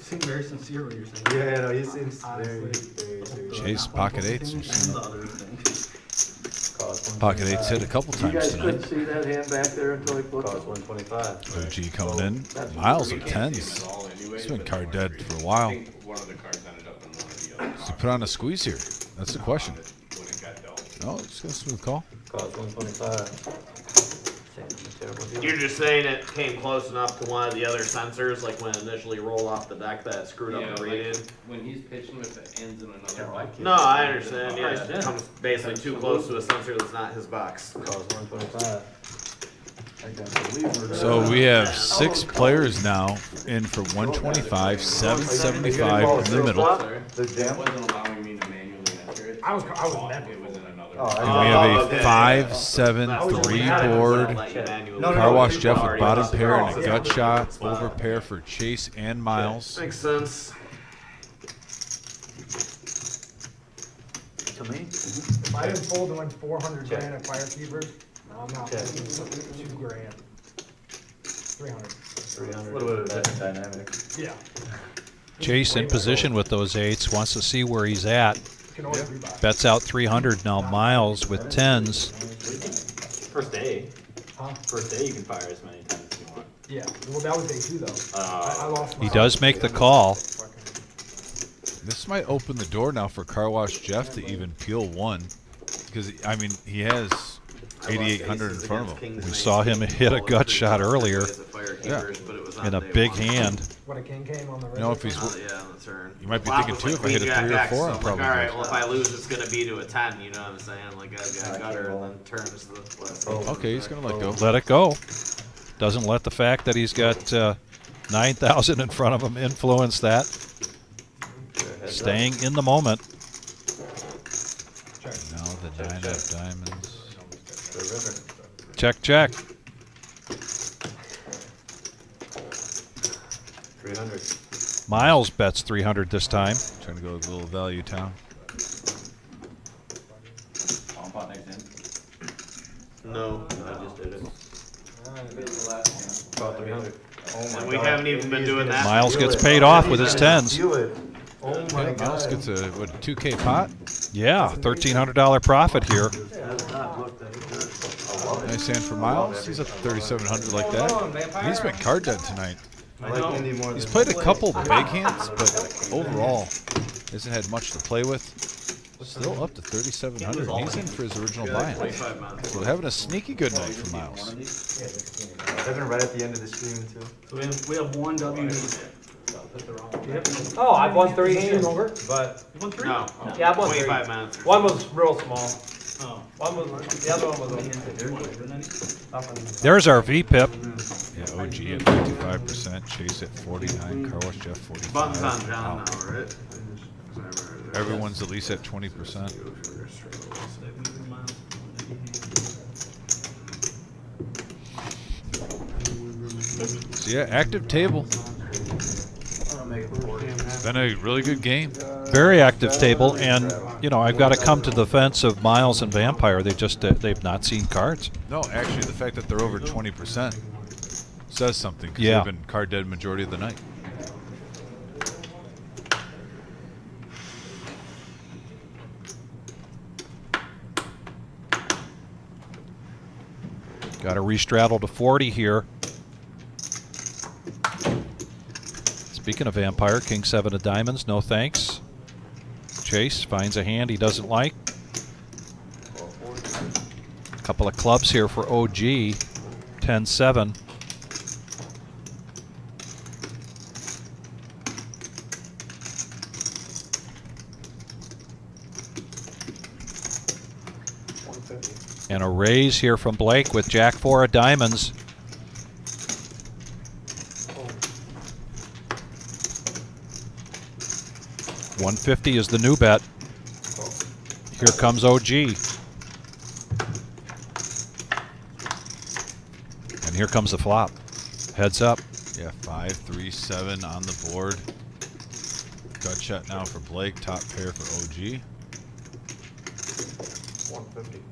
seem very sincere when you're saying Yeah, no, he seems very, Honestly. very. Chase pocket 8s. We've seen The other thing. Cost pocket 8s hit a couple You times guys tonight. couldn't see that hand back there until he put Cost it. 125. OG coming in. Miles with 10s. He's been card dead for a while. One of the cards ended up in one of the other. Does he put on a squeeze here? That's the question. When it got dealt. Oh, just got a smooth call. Cost 125. You're just saying it came close enough to one of the other sensors, like when it initially rolled off the deck that screwed up the read-in? When he's pitching, if it ends in another bucket. No, I understand. Yeah, it comes basically too close to a sensor that's not his box. Cost 125. So we have 6 players now in for 125, 775 in the middle. The jam. It wasn't allowing me to manually enter it. I was It was in another. And we have a 5-7-3 board. Car wash Jeff with bottom pair and a gut shot. Over pair for Chase and Miles. Makes sense. To me? If I didn't fold and win 400 grand at Fire Keepers, I'm not Check. playing 2 grand. 300. 300. A little bit of a dynamic. Yeah. Chase in position with those 8s, wants to see where he's at. You can always rebuy. Bets out 300 now. Miles with 10s. First day. Huh? First day you can fire as many times as you want. Yeah. Well, that was day 2 though. I lost my He does make the call. This might open the door now for Car Wash Jeff to even peel 1. Because, I mean, he has 8,800 in front of him. We saw him hit a gut shot earlier Yeah. in a big hand. When a king came on the You know, if he's, Yeah, on the turn. you might be Flop thinking was too, if I hit a queen 3 or jack 4, X, I'm so I'm probably like, all right, good. well, if I lose, it's going to be to a 10, you know what I'm saying? Like, I've got gutter, and then turns the last. Okay, he's going to let go. Let it go. Doesn't let the fact that he's got 9,000 in front of him influence that. Staying in the moment. Now the 9 of diamonds. Check, check. 300. Miles bets 300 this time. Trying to go with a little value town. On pot next in. No, I just did it. About 300. Oh my And we God. haven't even been doing that. Miles Feel gets it. paid off with his Feel 10s. it. Oh my Yeah, God. Miles gets a, what, 2K pot? Yeah, $1,300 profit here. That's not looked at good. Nice hand for Miles. He's up to 3,700 like that. He's been card dead tonight. I like Indy more He's than played a couple big hands, but overall hasn't had much to play with. Still up to 3,700. He's in for his original buy-in. 25 months. So having a sneaky good night for Miles. Kevin right at the end of the stream too. So we have one W. Oh, I've won 3 hands over, but You won 3? No. yeah, I've won 3. 25 months. One was real small. Oh. One was, the other one was okay. There's our VPIP. Yeah, OG at 55%, Chase at 49, Car Wash Jeff 45. Buttons on John Wow. now, right? Everyone's at least at 20%. So yeah, active table. It's been a really good game. Very active table, and you know I've got to come to the defense of Miles and Vampire. They just they've not seen cards. No, actually, the fact that they're over 20% says something. 'Cause Yeah. they've been card dead majority of the night. Got to restraddle to 40 here. Speaking of Vampire, King 7 of diamonds, no thanks. Chase finds a hand he doesn't like. Couple of clubs here for OG, 10-7. And a raise here from Blake with Jack 4 of diamonds. $150 is the new bet. Here comes OG. And here comes the flop. Heads up. Yeah, 5, 3, 7 on the board. Gut shot now for Blake. Top pair for OG. 150.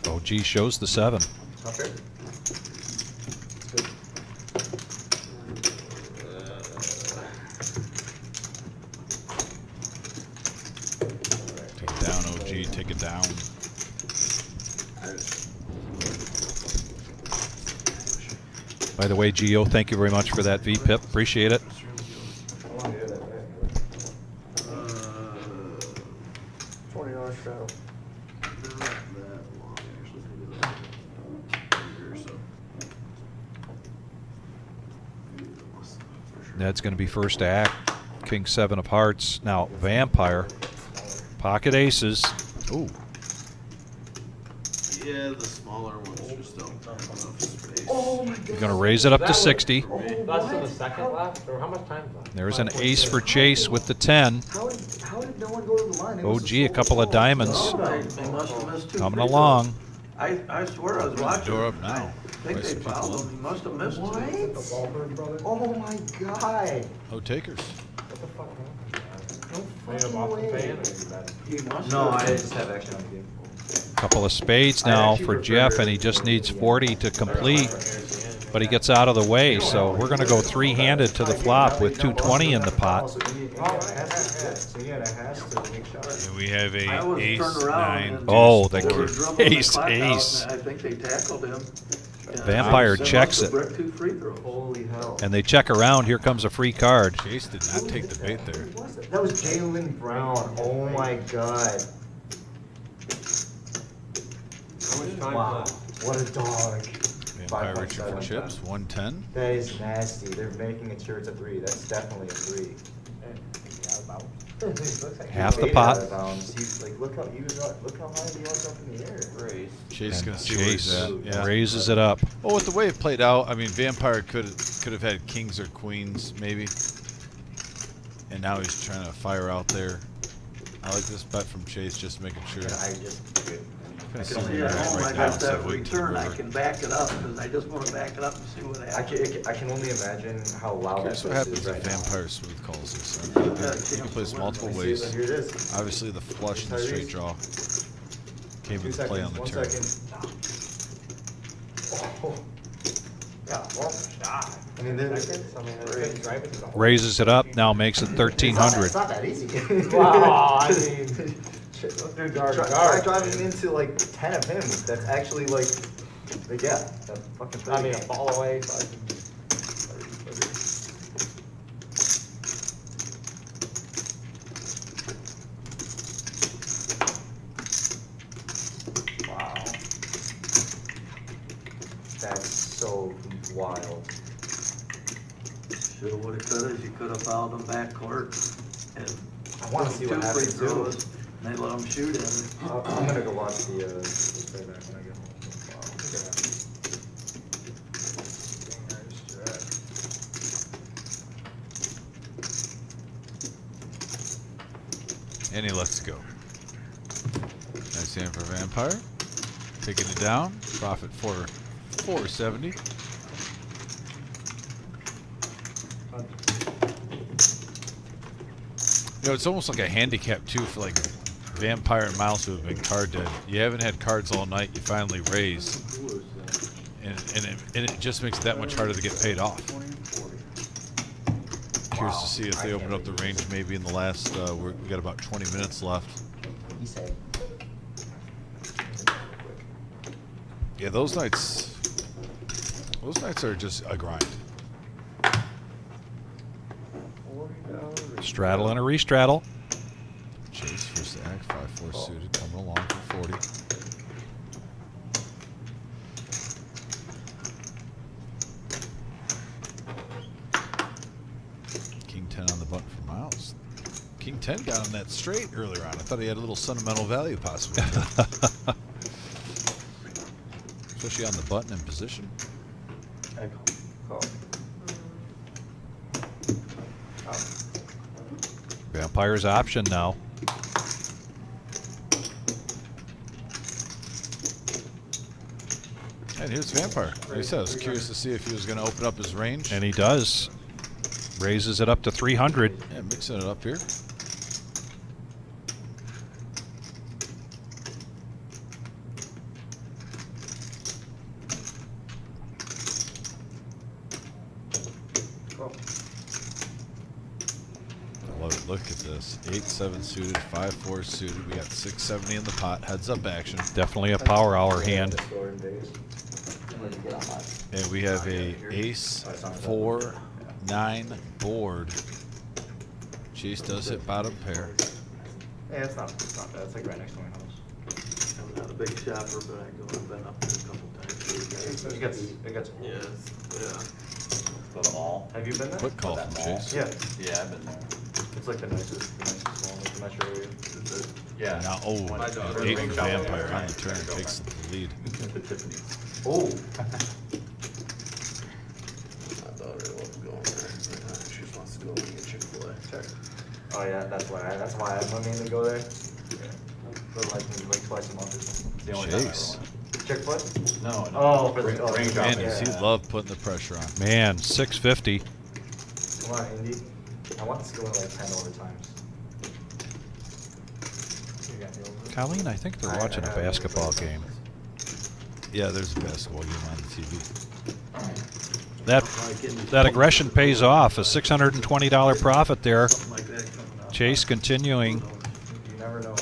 OG shows the 7. Okay. Take it down, OG. Take it down. By the way, Gio, thank you very much for that VPIP. Appreciate it. $20 straddle. That's going to be first to act. King 7 of hearts. Now, Vampire. Pocket aces. Ooh. Yeah, the smaller ones just don't have enough space. Oh my God. You're going to raise it up to 60. Less than a second left, or how much time left? There's an ace for Chase with the 10. How did no one go to the line? It was OG, a couple of diamonds. They must have missed 2 Coming free throws. along. I swear I was watching. Door up now. I think they fouled him. He must have missed What? 2. Oh my God. Oh, takers. No fucking way. He must No, have. I just have action on the game. Couple of spades now for Jeff, and he just needs 40 to complete. But he gets out of the way, so we're going to go three-handed to the flop with 220 in the pot. So yeah, that has to make shots. And we have I a was ace, turned around 9. and Oh, they the were dribbling the ace, clock out, ace. and I think they tackled him. Vampire They checks must have it. bricked 2 free throws. Holy hell. And they check around. Here comes a free card. Chase did not take the bait there. That was Jalen Brown. Oh my God. How much time Wow. left? What a dog. Vampire reaching for 5.7. chips. 110. That is nasty. They're making it sure it's a 3. That's definitely a 3. Half the pot. Look how high he was up in the air. Raise. Chase And gonna see where he's Chase at. Yeah. raises it up. Well, with the way it played out, I mean, Vampire could have had kings or queens maybe, and now he's trying to fire out there. I like this bet from Chase, just making sure. I can see at home, I got that return, I can back it up, because I just want to back it up and see what happens. I can only imagine how loud Here's what that happens is if right now. Vampire smooth calls this. You can play this multiple ways. Here it is. Obviously, the flush and the straight draw came into play on the turn. 1 second. Oh. Yeah, well, shot. I mean, Raises it up, now makes it 1,300. It's not that easy. Wow, I mean, Try driving into like 10 of him. That's actually like yeah, that's fucking pretty. I mean, a ball away. So Wow. That's so wild. Shoulda, woulda, coulda, you could have fouled them backcourt, and I want to see what two free happens too. throws, and they let them shoot at it. I'm gonna go watch the playback when I get home. And he lets go. Nice hand for Vampire. Taking it down. Profit for 470. You know, it's almost like a handicap too for like Vampire and Miles who have been card dead. You haven't had cards all night. You finally raise, and it just makes it that much harder to get paid off. Curious to see if they open up the range maybe in the last. We got about 20 minutes left. Yeah, those nights are just a grind. Straddle and a restraddle. Chase for stack, 5-4 suited, coming along for 40. King 10 on the button for Miles. King 10 got on that straight earlier on. I thought he had a little sentimental value possibly. Especially on the button and position. Vampire's option now. And here's Vampire. Like I said, I was curious to see if he was going to open up his range. And he does. Raises it up to 300. Yeah, mixing it up here. I love it. Look at this. 8-7 suited, 5-4 suited. We got 670 in the pot. Heads up action. Definitely a power hour hand. And we have a ace, 4, 9 board. Chase does hit bottom pair. Yeah, it's not bad. It's like right next to my house. I'm not a big shopper, but I've been up there a couple times. It gets Yeah. Go to all. Have you been there? Quick call from Chase. Yeah. Yeah, I've been there. It's like the nicest one with the metro area. Yeah. Now, My daughter 8 for ring shop Vampire there. on the turn takes the lead. The Tiffany's. Oh. My daughter loves going there. She just wants to go and get Chick-fil-A. Oh yeah, that's why I mainly go there. Yeah. But like twice a month or something. It's the only time I ever Chase. went. Chick-fil-A? No. Oh, for the ring shop. Man, Yeah. does he love putting the pressure on. Man, 650. Come on, Indy. I want this to go in like 10 overtimes. You got the over? Colleen, I think they're watching a basketball game. Yeah, there's a basketball game on the TV. That aggression pays off. A $620 profit there. Something like that coming up. Chase continuing. You never know, man.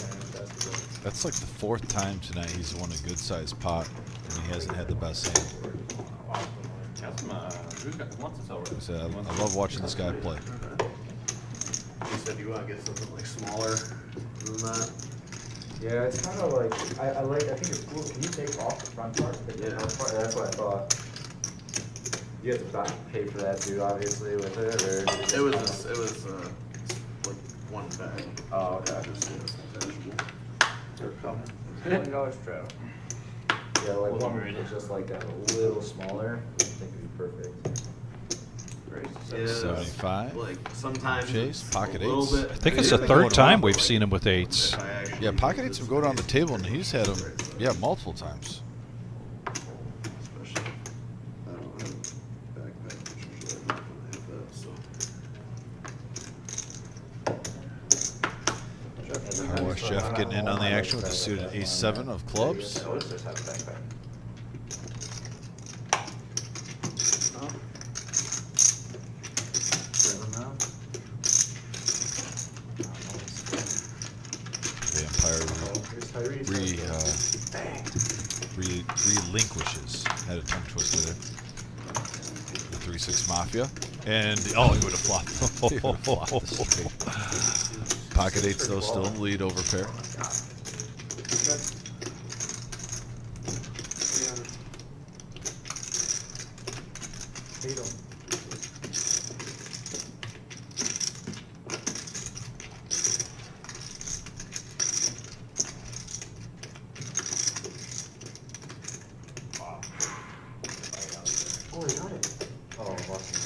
That's That's like the 4th time tonight he's won a good sized pot, and he hasn't had the best hand. That's who's got wants this over? Like I said, I love watching this guy play. You said you want to get something like smaller than that. Yeah, it's kind of like I think it's cool. Can you take off the front part? Yeah. That's what I thought. You have to pay for that too, obviously, with it. Or It was like one bag. Oh, okay. They're coming. $20 straddle. Yeah, like one that's just like that, a little smaller, I think it'd be perfect. Yeah, 75. like sometimes Chase, it's pocket a little eights. bit I think it's Yeah, the they go third time around, we've like, seen him with eights. if I actually Yeah, pocket use eights this will go down the one, table, and he's had them, yeah, multiple times. especially, I don't have a backpack, which usually I don't have that, so. Car wash Jeff getting in on the action with the suited ace-7 of clubs. I always just have a backpack. Vampire relinquishes. Had a tongue twister there. The 3-6 Mafia. And, oh, he would have flopped. He would've flopped the straight. Pocket eights, though, still in the lead over pair. Oh, he got it. Oh, awesome.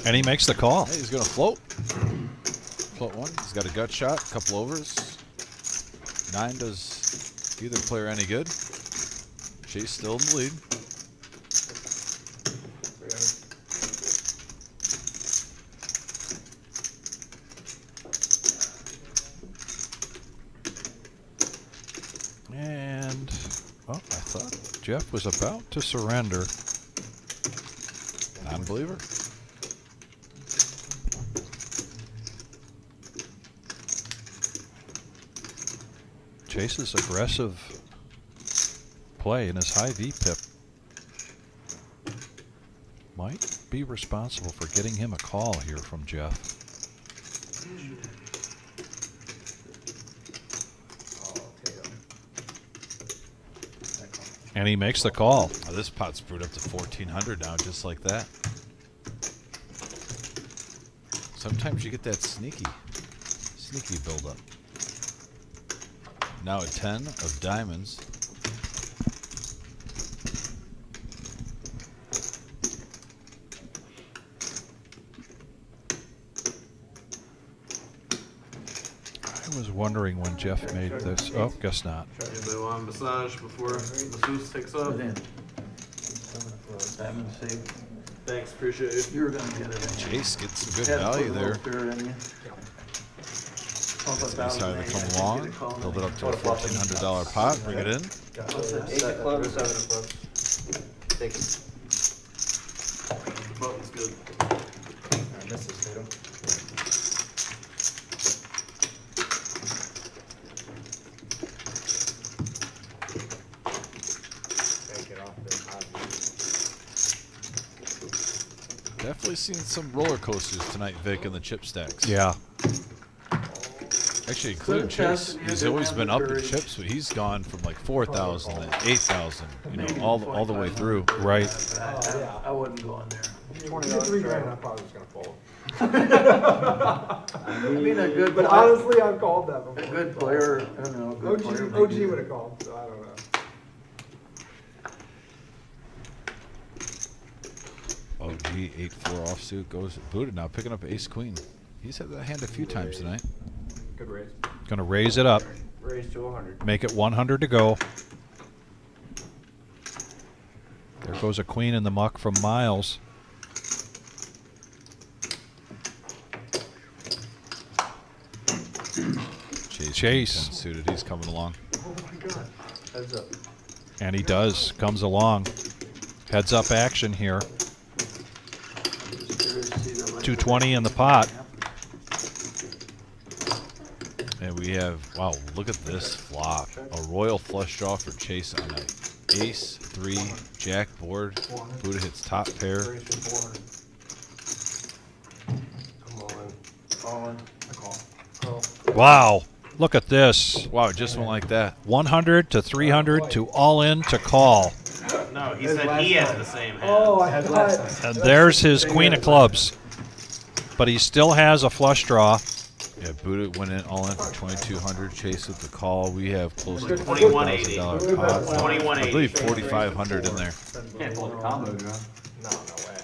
And he makes the call. Hey, he's going to float. Float one. He's got a gut shot, a couple overs. 9 does either player any good. Chase still in the lead. And, oh, I thought Jeff was about to surrender. Non-believer. Chase's aggressive play in his high V pip might be responsible for getting him a call here from Jeff. And he makes the call. Oh, this pot's brewed up to 1,400 now, just like that. Sometimes you get that sneaky buildup. Now a 10 of diamonds. I was wondering when Jeff made this. Oh, guess not. Anybody want a massage before masseuse takes up? Diamond safe. Thanks, appreciate it. You're gonna get it. Chase gets some good value there. Ace high to come along, build it up to a $1,400 pot, bring it in. 8 of clubs, 7 of clubs. Take it. The button's good. I missed this, Tatum. Definitely seen some roller coasters tonight, Vic, in the chip stacks. Yeah. Actually, including Chase. He's always been up in chips, but he's gone from like 4,000 to 8,000, you know, all the way through. Right. I wouldn't go in there. $3 grand, I'm probably just gonna fold. I mean, a good, But honestly, I've called that a before. good player, I don't know, a good player. OG would have called, so I don't know. OG 8-4 offsuit goes booted now, picking up ace queen. He's had that hand a few times tonight. Good raise. Gonna raise it up. Raise to 100. Make it 100 to go. There goes a queen in the muck from Miles. Chase. 10 suited, he's coming along. Oh my God, heads up. And he does. Comes along. Heads up action here. 220 in the pot. And we have, wow, look at this flop. A royal flush draw for Chase on a ace, 3, jack board. Buddha hits top pair. Raise to 400. Come on. Calling. I call. Oh. Wow. Look at this. Wow, it just went like that. 100 to 300 to all in to call. No, he said he has the same hand. Oh, I thought. And there's his queen of clubs. But he still has a flush draw. Yeah, Buddha went in all in for 2,200. Chase with the call. We have close to $2,180. $4,000 pot. $2,180. I believe 4,500 in there. Can't pull the combo draw. No way.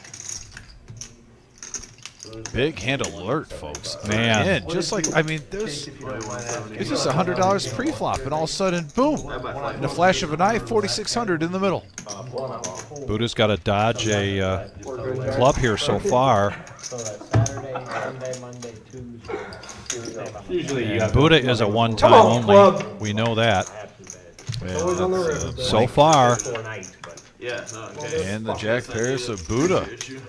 Big hand alert, folks. Man. Again, just like, I mean, there's, it's just $100 pre-flop, and all of a sudden, boom, in a flash of an eye, 4,600 in the middle. Buddha's got to dodge a club here so far. So that's Saturday, Sunday, Monday, Tuesday. Usually you And have Buddha is a one-time Come on, only. club. We know that. Always on the river. So far, Yeah, no, okay. And the Jack Paris of Buddha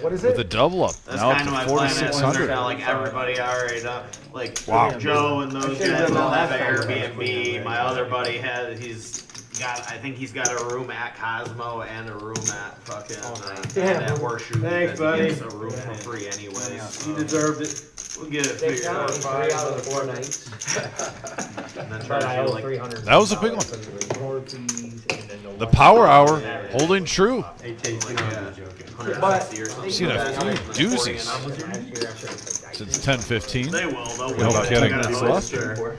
What is with a it? double up. That's Now kind of up my to plan. Is they're 4,600. kind of like everybody already done. Like Wow. Joe and those guys all have Airbnb. My other buddy I think he's got a room at Cosmo and a room at fucking Damn. at Horseshoe. Thanks, because buddy. He gets a room for free anyways. You deserved it. We'll get it They figured count out. 3 out of the 4 nights. And then try But to I feel owe like 300. That was a big one. For the resort fees and then The power hour holding true. Hey, Chase, you know I'm joking. 160 or something. Seen a like that. few And then doozies. 40 and up. last year I should've said Since 10:15. They will. They'll No win. kidding. They got a Minutes host left. there.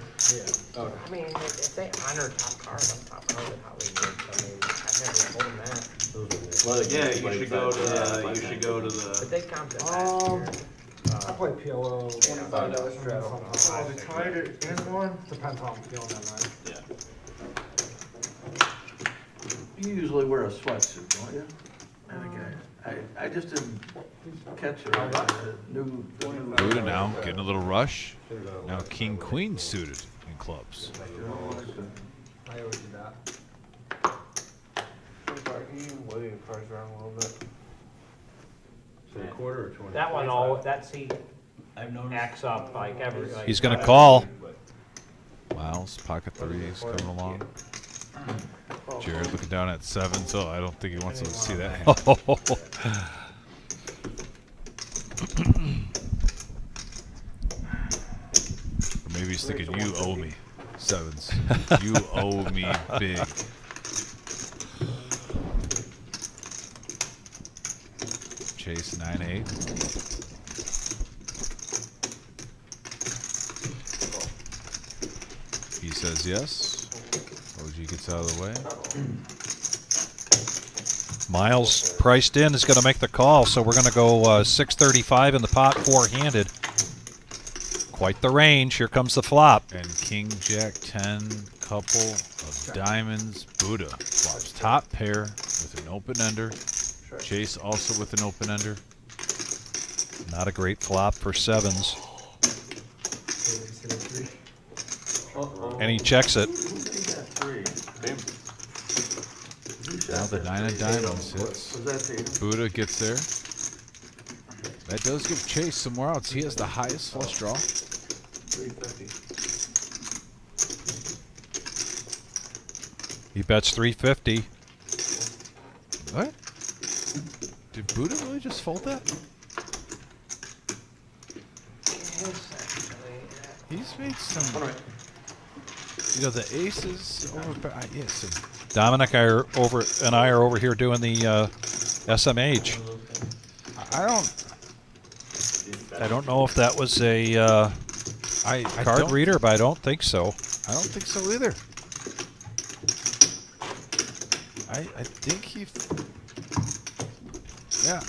I mean, if they honor top cards, I'm top card at Hollywood. I mean, I've never told them that. Well, yeah, you should go to the. You should go to But the. they count that last year. I play PLO. $25 straddle. Oh, they tied it in one. Depends how I'm feeling that night. You usually wear a sweatsuit, don't you? I just didn't catch it. New. Buddha now getting a little rush. Now King Queen suited in clubs. I always do that. So a quarter or 20? That one, that seat acts up like every. Like, he's going to call. Miles, pocket threes coming along. Jared looking down at 7, so I don't think he wants to see that hand. Or maybe he's thinking, you owe me. 7s. You owe me big. Chase 9-8. He says yes. OG gets out of the way. Miles priced in is going to make the call, so we're going to go 635 in the pot, four-handed. Quite the range. Here comes the flop. And King Jack 10, couple of diamonds. Buddha flops top pair with an open ender. Chase also with an open ender. Not a great flop for 7s. And he checks it. Now the 9 of diamonds hits. Buddha gets there. That does give Chase some more outs. He has the highest flush draw. 350. He bets 350. What? Did Buddha really just fold that? He's made some. You know, the aces over. Yes. Dominic and I are over here doing the SMH. I don't know if that was a card reader, but I don't think so. I don't think so either. I think he. Yeah,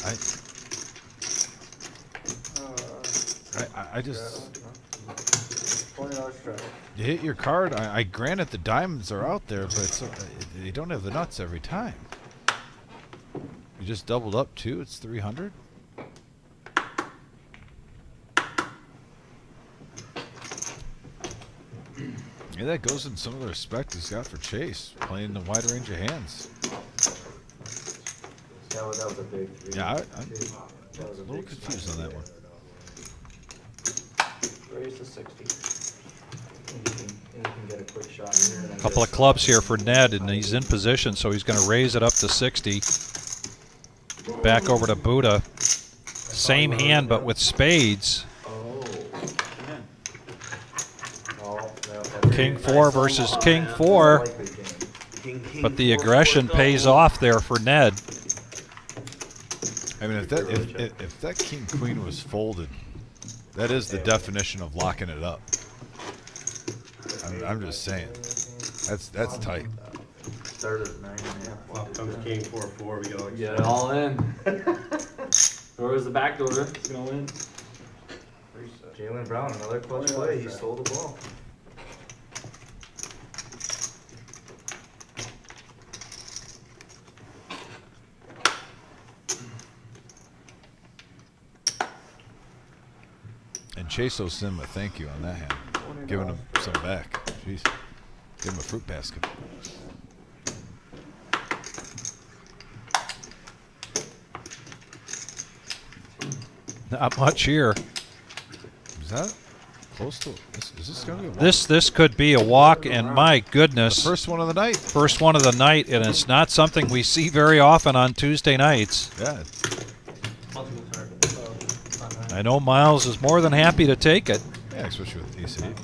I just. You hit your card. I granted the diamonds are out there, but it's, you don't have the nuts every time. You just doubled up too. It's 300. Yeah, that goes in some of the respect he's got for Chase, playing the wide range of hands. That was a big 3. Yeah, I'm a little confused on that one. Raise to 60. And you can get a quick shot here. And then Couple of clubs here for Ned, and he's in position, so he's going to raise it up to 60. Back over to Buddha. Same hand, but with spades. King 4 versus King 4. But the aggression pays off there for Ned. I mean, if that king queen was folded, that is the definition of locking it up. I'm just saying, that's tight. Started at 9.5. Up comes king 4-4. We go. Get it all in. Where's the back door? It's gonna win. Jalen Brown, another clutch play. He stole the ball. And Chase owes him a thank you on that hand, giving him some back. Jeez, give him a fruit basket. Not much here. Is that close to? Is this gonna be a walk? This could be a walk, and my goodness, The first one of the night. first one of the night, and it's not something we see very often on Tuesday nights. Yeah. I know Miles is more than happy to take it. Yeah, especially with EC. And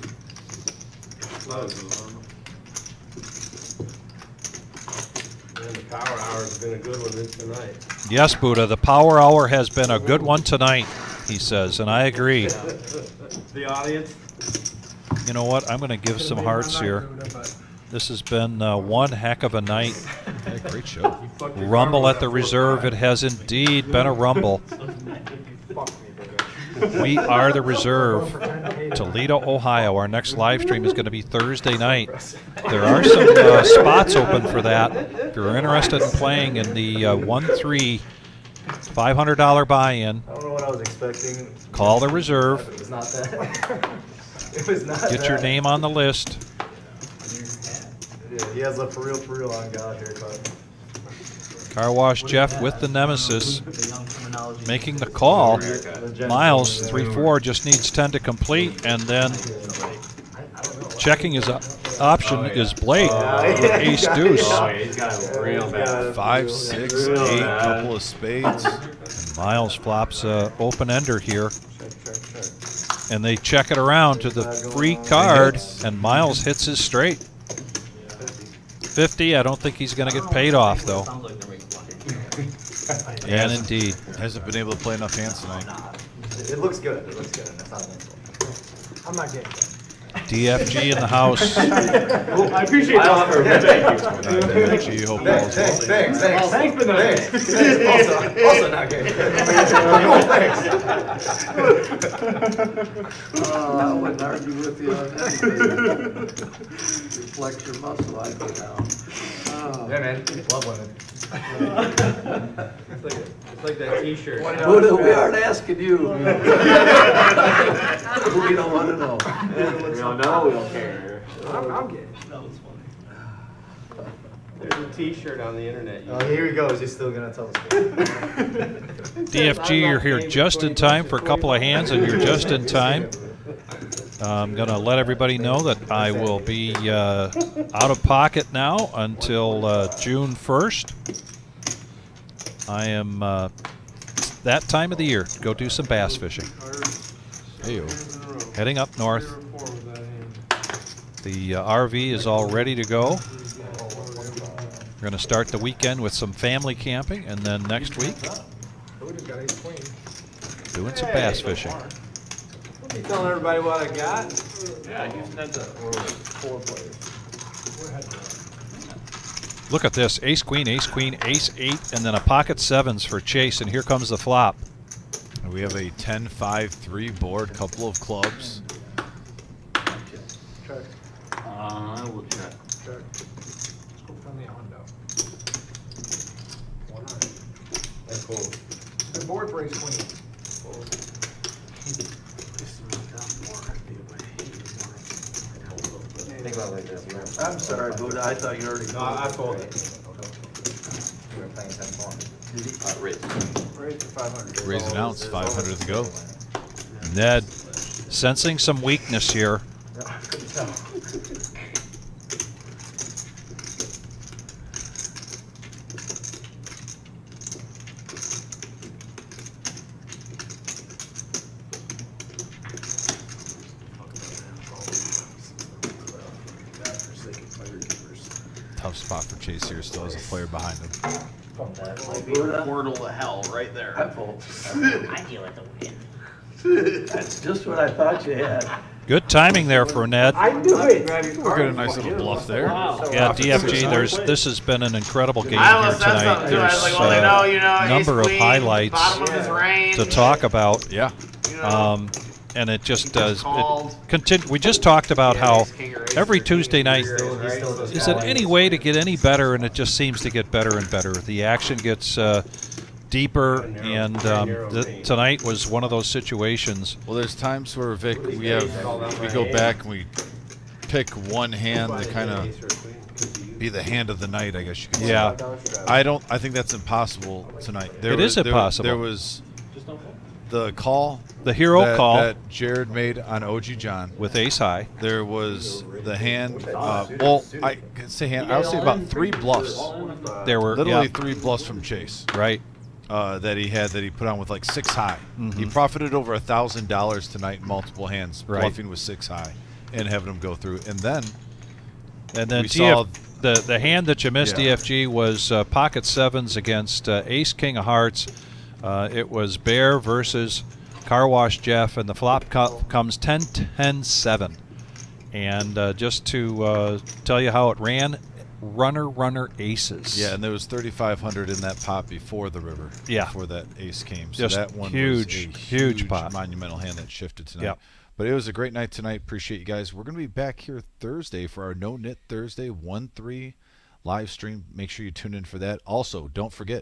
the power hour has been a good one tonight. Yes, Buddha, the power hour has been a good one tonight, he says, and I agree. The audience. You know what? I'm going to give some hearts here. This has been one heck of a night. Yeah, great show. Rumble at the Reserve. It has indeed been a rumble. We are the Reserve, Toledo, Ohio. Our next live stream is going to be Thursday night. There are some spots open for that. If you're interested in playing in the 1-3 $500 buy-in, I don't know what I was expecting. call the Reserve. It was not that. It was not Get your that. name on the list. Yeah, he has a for real on God haircut. Car Wash Jeff with the Nemesis making the call. Miles 3-4 just needs 10 to complete, and then checking his option is Blake with ace deuce. Oh, yeah, he's got a real bad. 5, 6, 8, couple of spades. And Miles flops a open ender here, and they check it around to the free card, and Miles hits his straight. 50. I don't think he's going to get paid off though. And indeed, Hasn't been able to play enough hands tonight. It looks good. It looks good. That's not an insult. I'm not getting it. DFG in the house. I appreciate the offer, but thank you. Gee, hope all's well. Thanks. Thanks, but no Thanks. Also not good. I wouldn't argue with you on anything. You flex your muscle, I go down. Yeah, man. Love women. It's like that T-shirt. Buddha, we aren't asking you. We don't want to know. We don't know, we don't care. I'm getting it. There's a T-shirt on the internet. Oh, here he goes. He's still gonna tell us. DFG, you're here just in time for a couple of hands, and you're just in time. I'm going to let everybody know that I will be out of pocket now until June 1st. I am that time of the year to go do some bass fishing. Heyo. Heading up north. The RV is all ready to go. We're going to start the weekend with some family camping, and then next week doing some bass fishing. You telling everybody what I got? Yeah, using that to 4 players. Look at this. Ace, queen, ace, 8, and then a pocket sevens for Chase, and here comes the flop. And we have a 10-5-3 board, couple of clubs. Check. I will check. Check. Let's go on the Hondo. 100. That's cool. The board breaks queen. Think about it like this. I'm sorry, Buddha, I thought you already. No, I folded. We were playing 10-4. Raise. Raise to 500. Raise an ounce, 500 to go. Ned sensing some weakness here. I couldn't tell. tough spot for Chase here. Still has a player behind him. Might be a portal to hell right there. I vote. I deal with the win. That's just what I thought you had. Good timing there for Ned. I knew it. We're getting a nice little bluff there. Yeah, DFG. This has been an incredible game I here almost said tonight. something too. I was There's like, well, they know, you know, number ace of queen, highlights bottom of his range. to talk about. Yeah. You know, And it just does. called. We just talked about how ace king or ace every or Tuesday night, He still does is it any way to get any better? And it just seems to get better and better. The action gets deeper, and tonight was one of those situations. Well, there's times where Vic, we go back and we pick one hand to kind of be the hand of the night, I guess you could say. Yeah. I think that's impossible tonight. It is impossible. There was the call, The hero call that Jared made on OG John with ace high. There was the hand. Well, I can say hand. I would say about 3 bluffs. There were Literally 3 bluffs from Chase. Right. That he put on with like 6 high. He profited over $1,000 tonight in multiple hands, bluffing with 6 high, and having them go through. And then we saw the hand that you missed, Yeah. DFG, was pocket sevens against ace king of hearts. It was Bear versus Car Wash Jeff, and the flop comes 10-10-7. And just to tell you how it ran, runner aces. Yeah, and there was 3,500 in that pot before the river. Yeah. Before that ace came. So Just that one huge, was a huge pot. monumental hand that shifted tonight. Yep. But it was a great night tonight. Appreciate you guys. We're going to be back here Thursday for our No Knit Thursday 1-3 live stream. Make sure you tune in for that. Also, don't forget,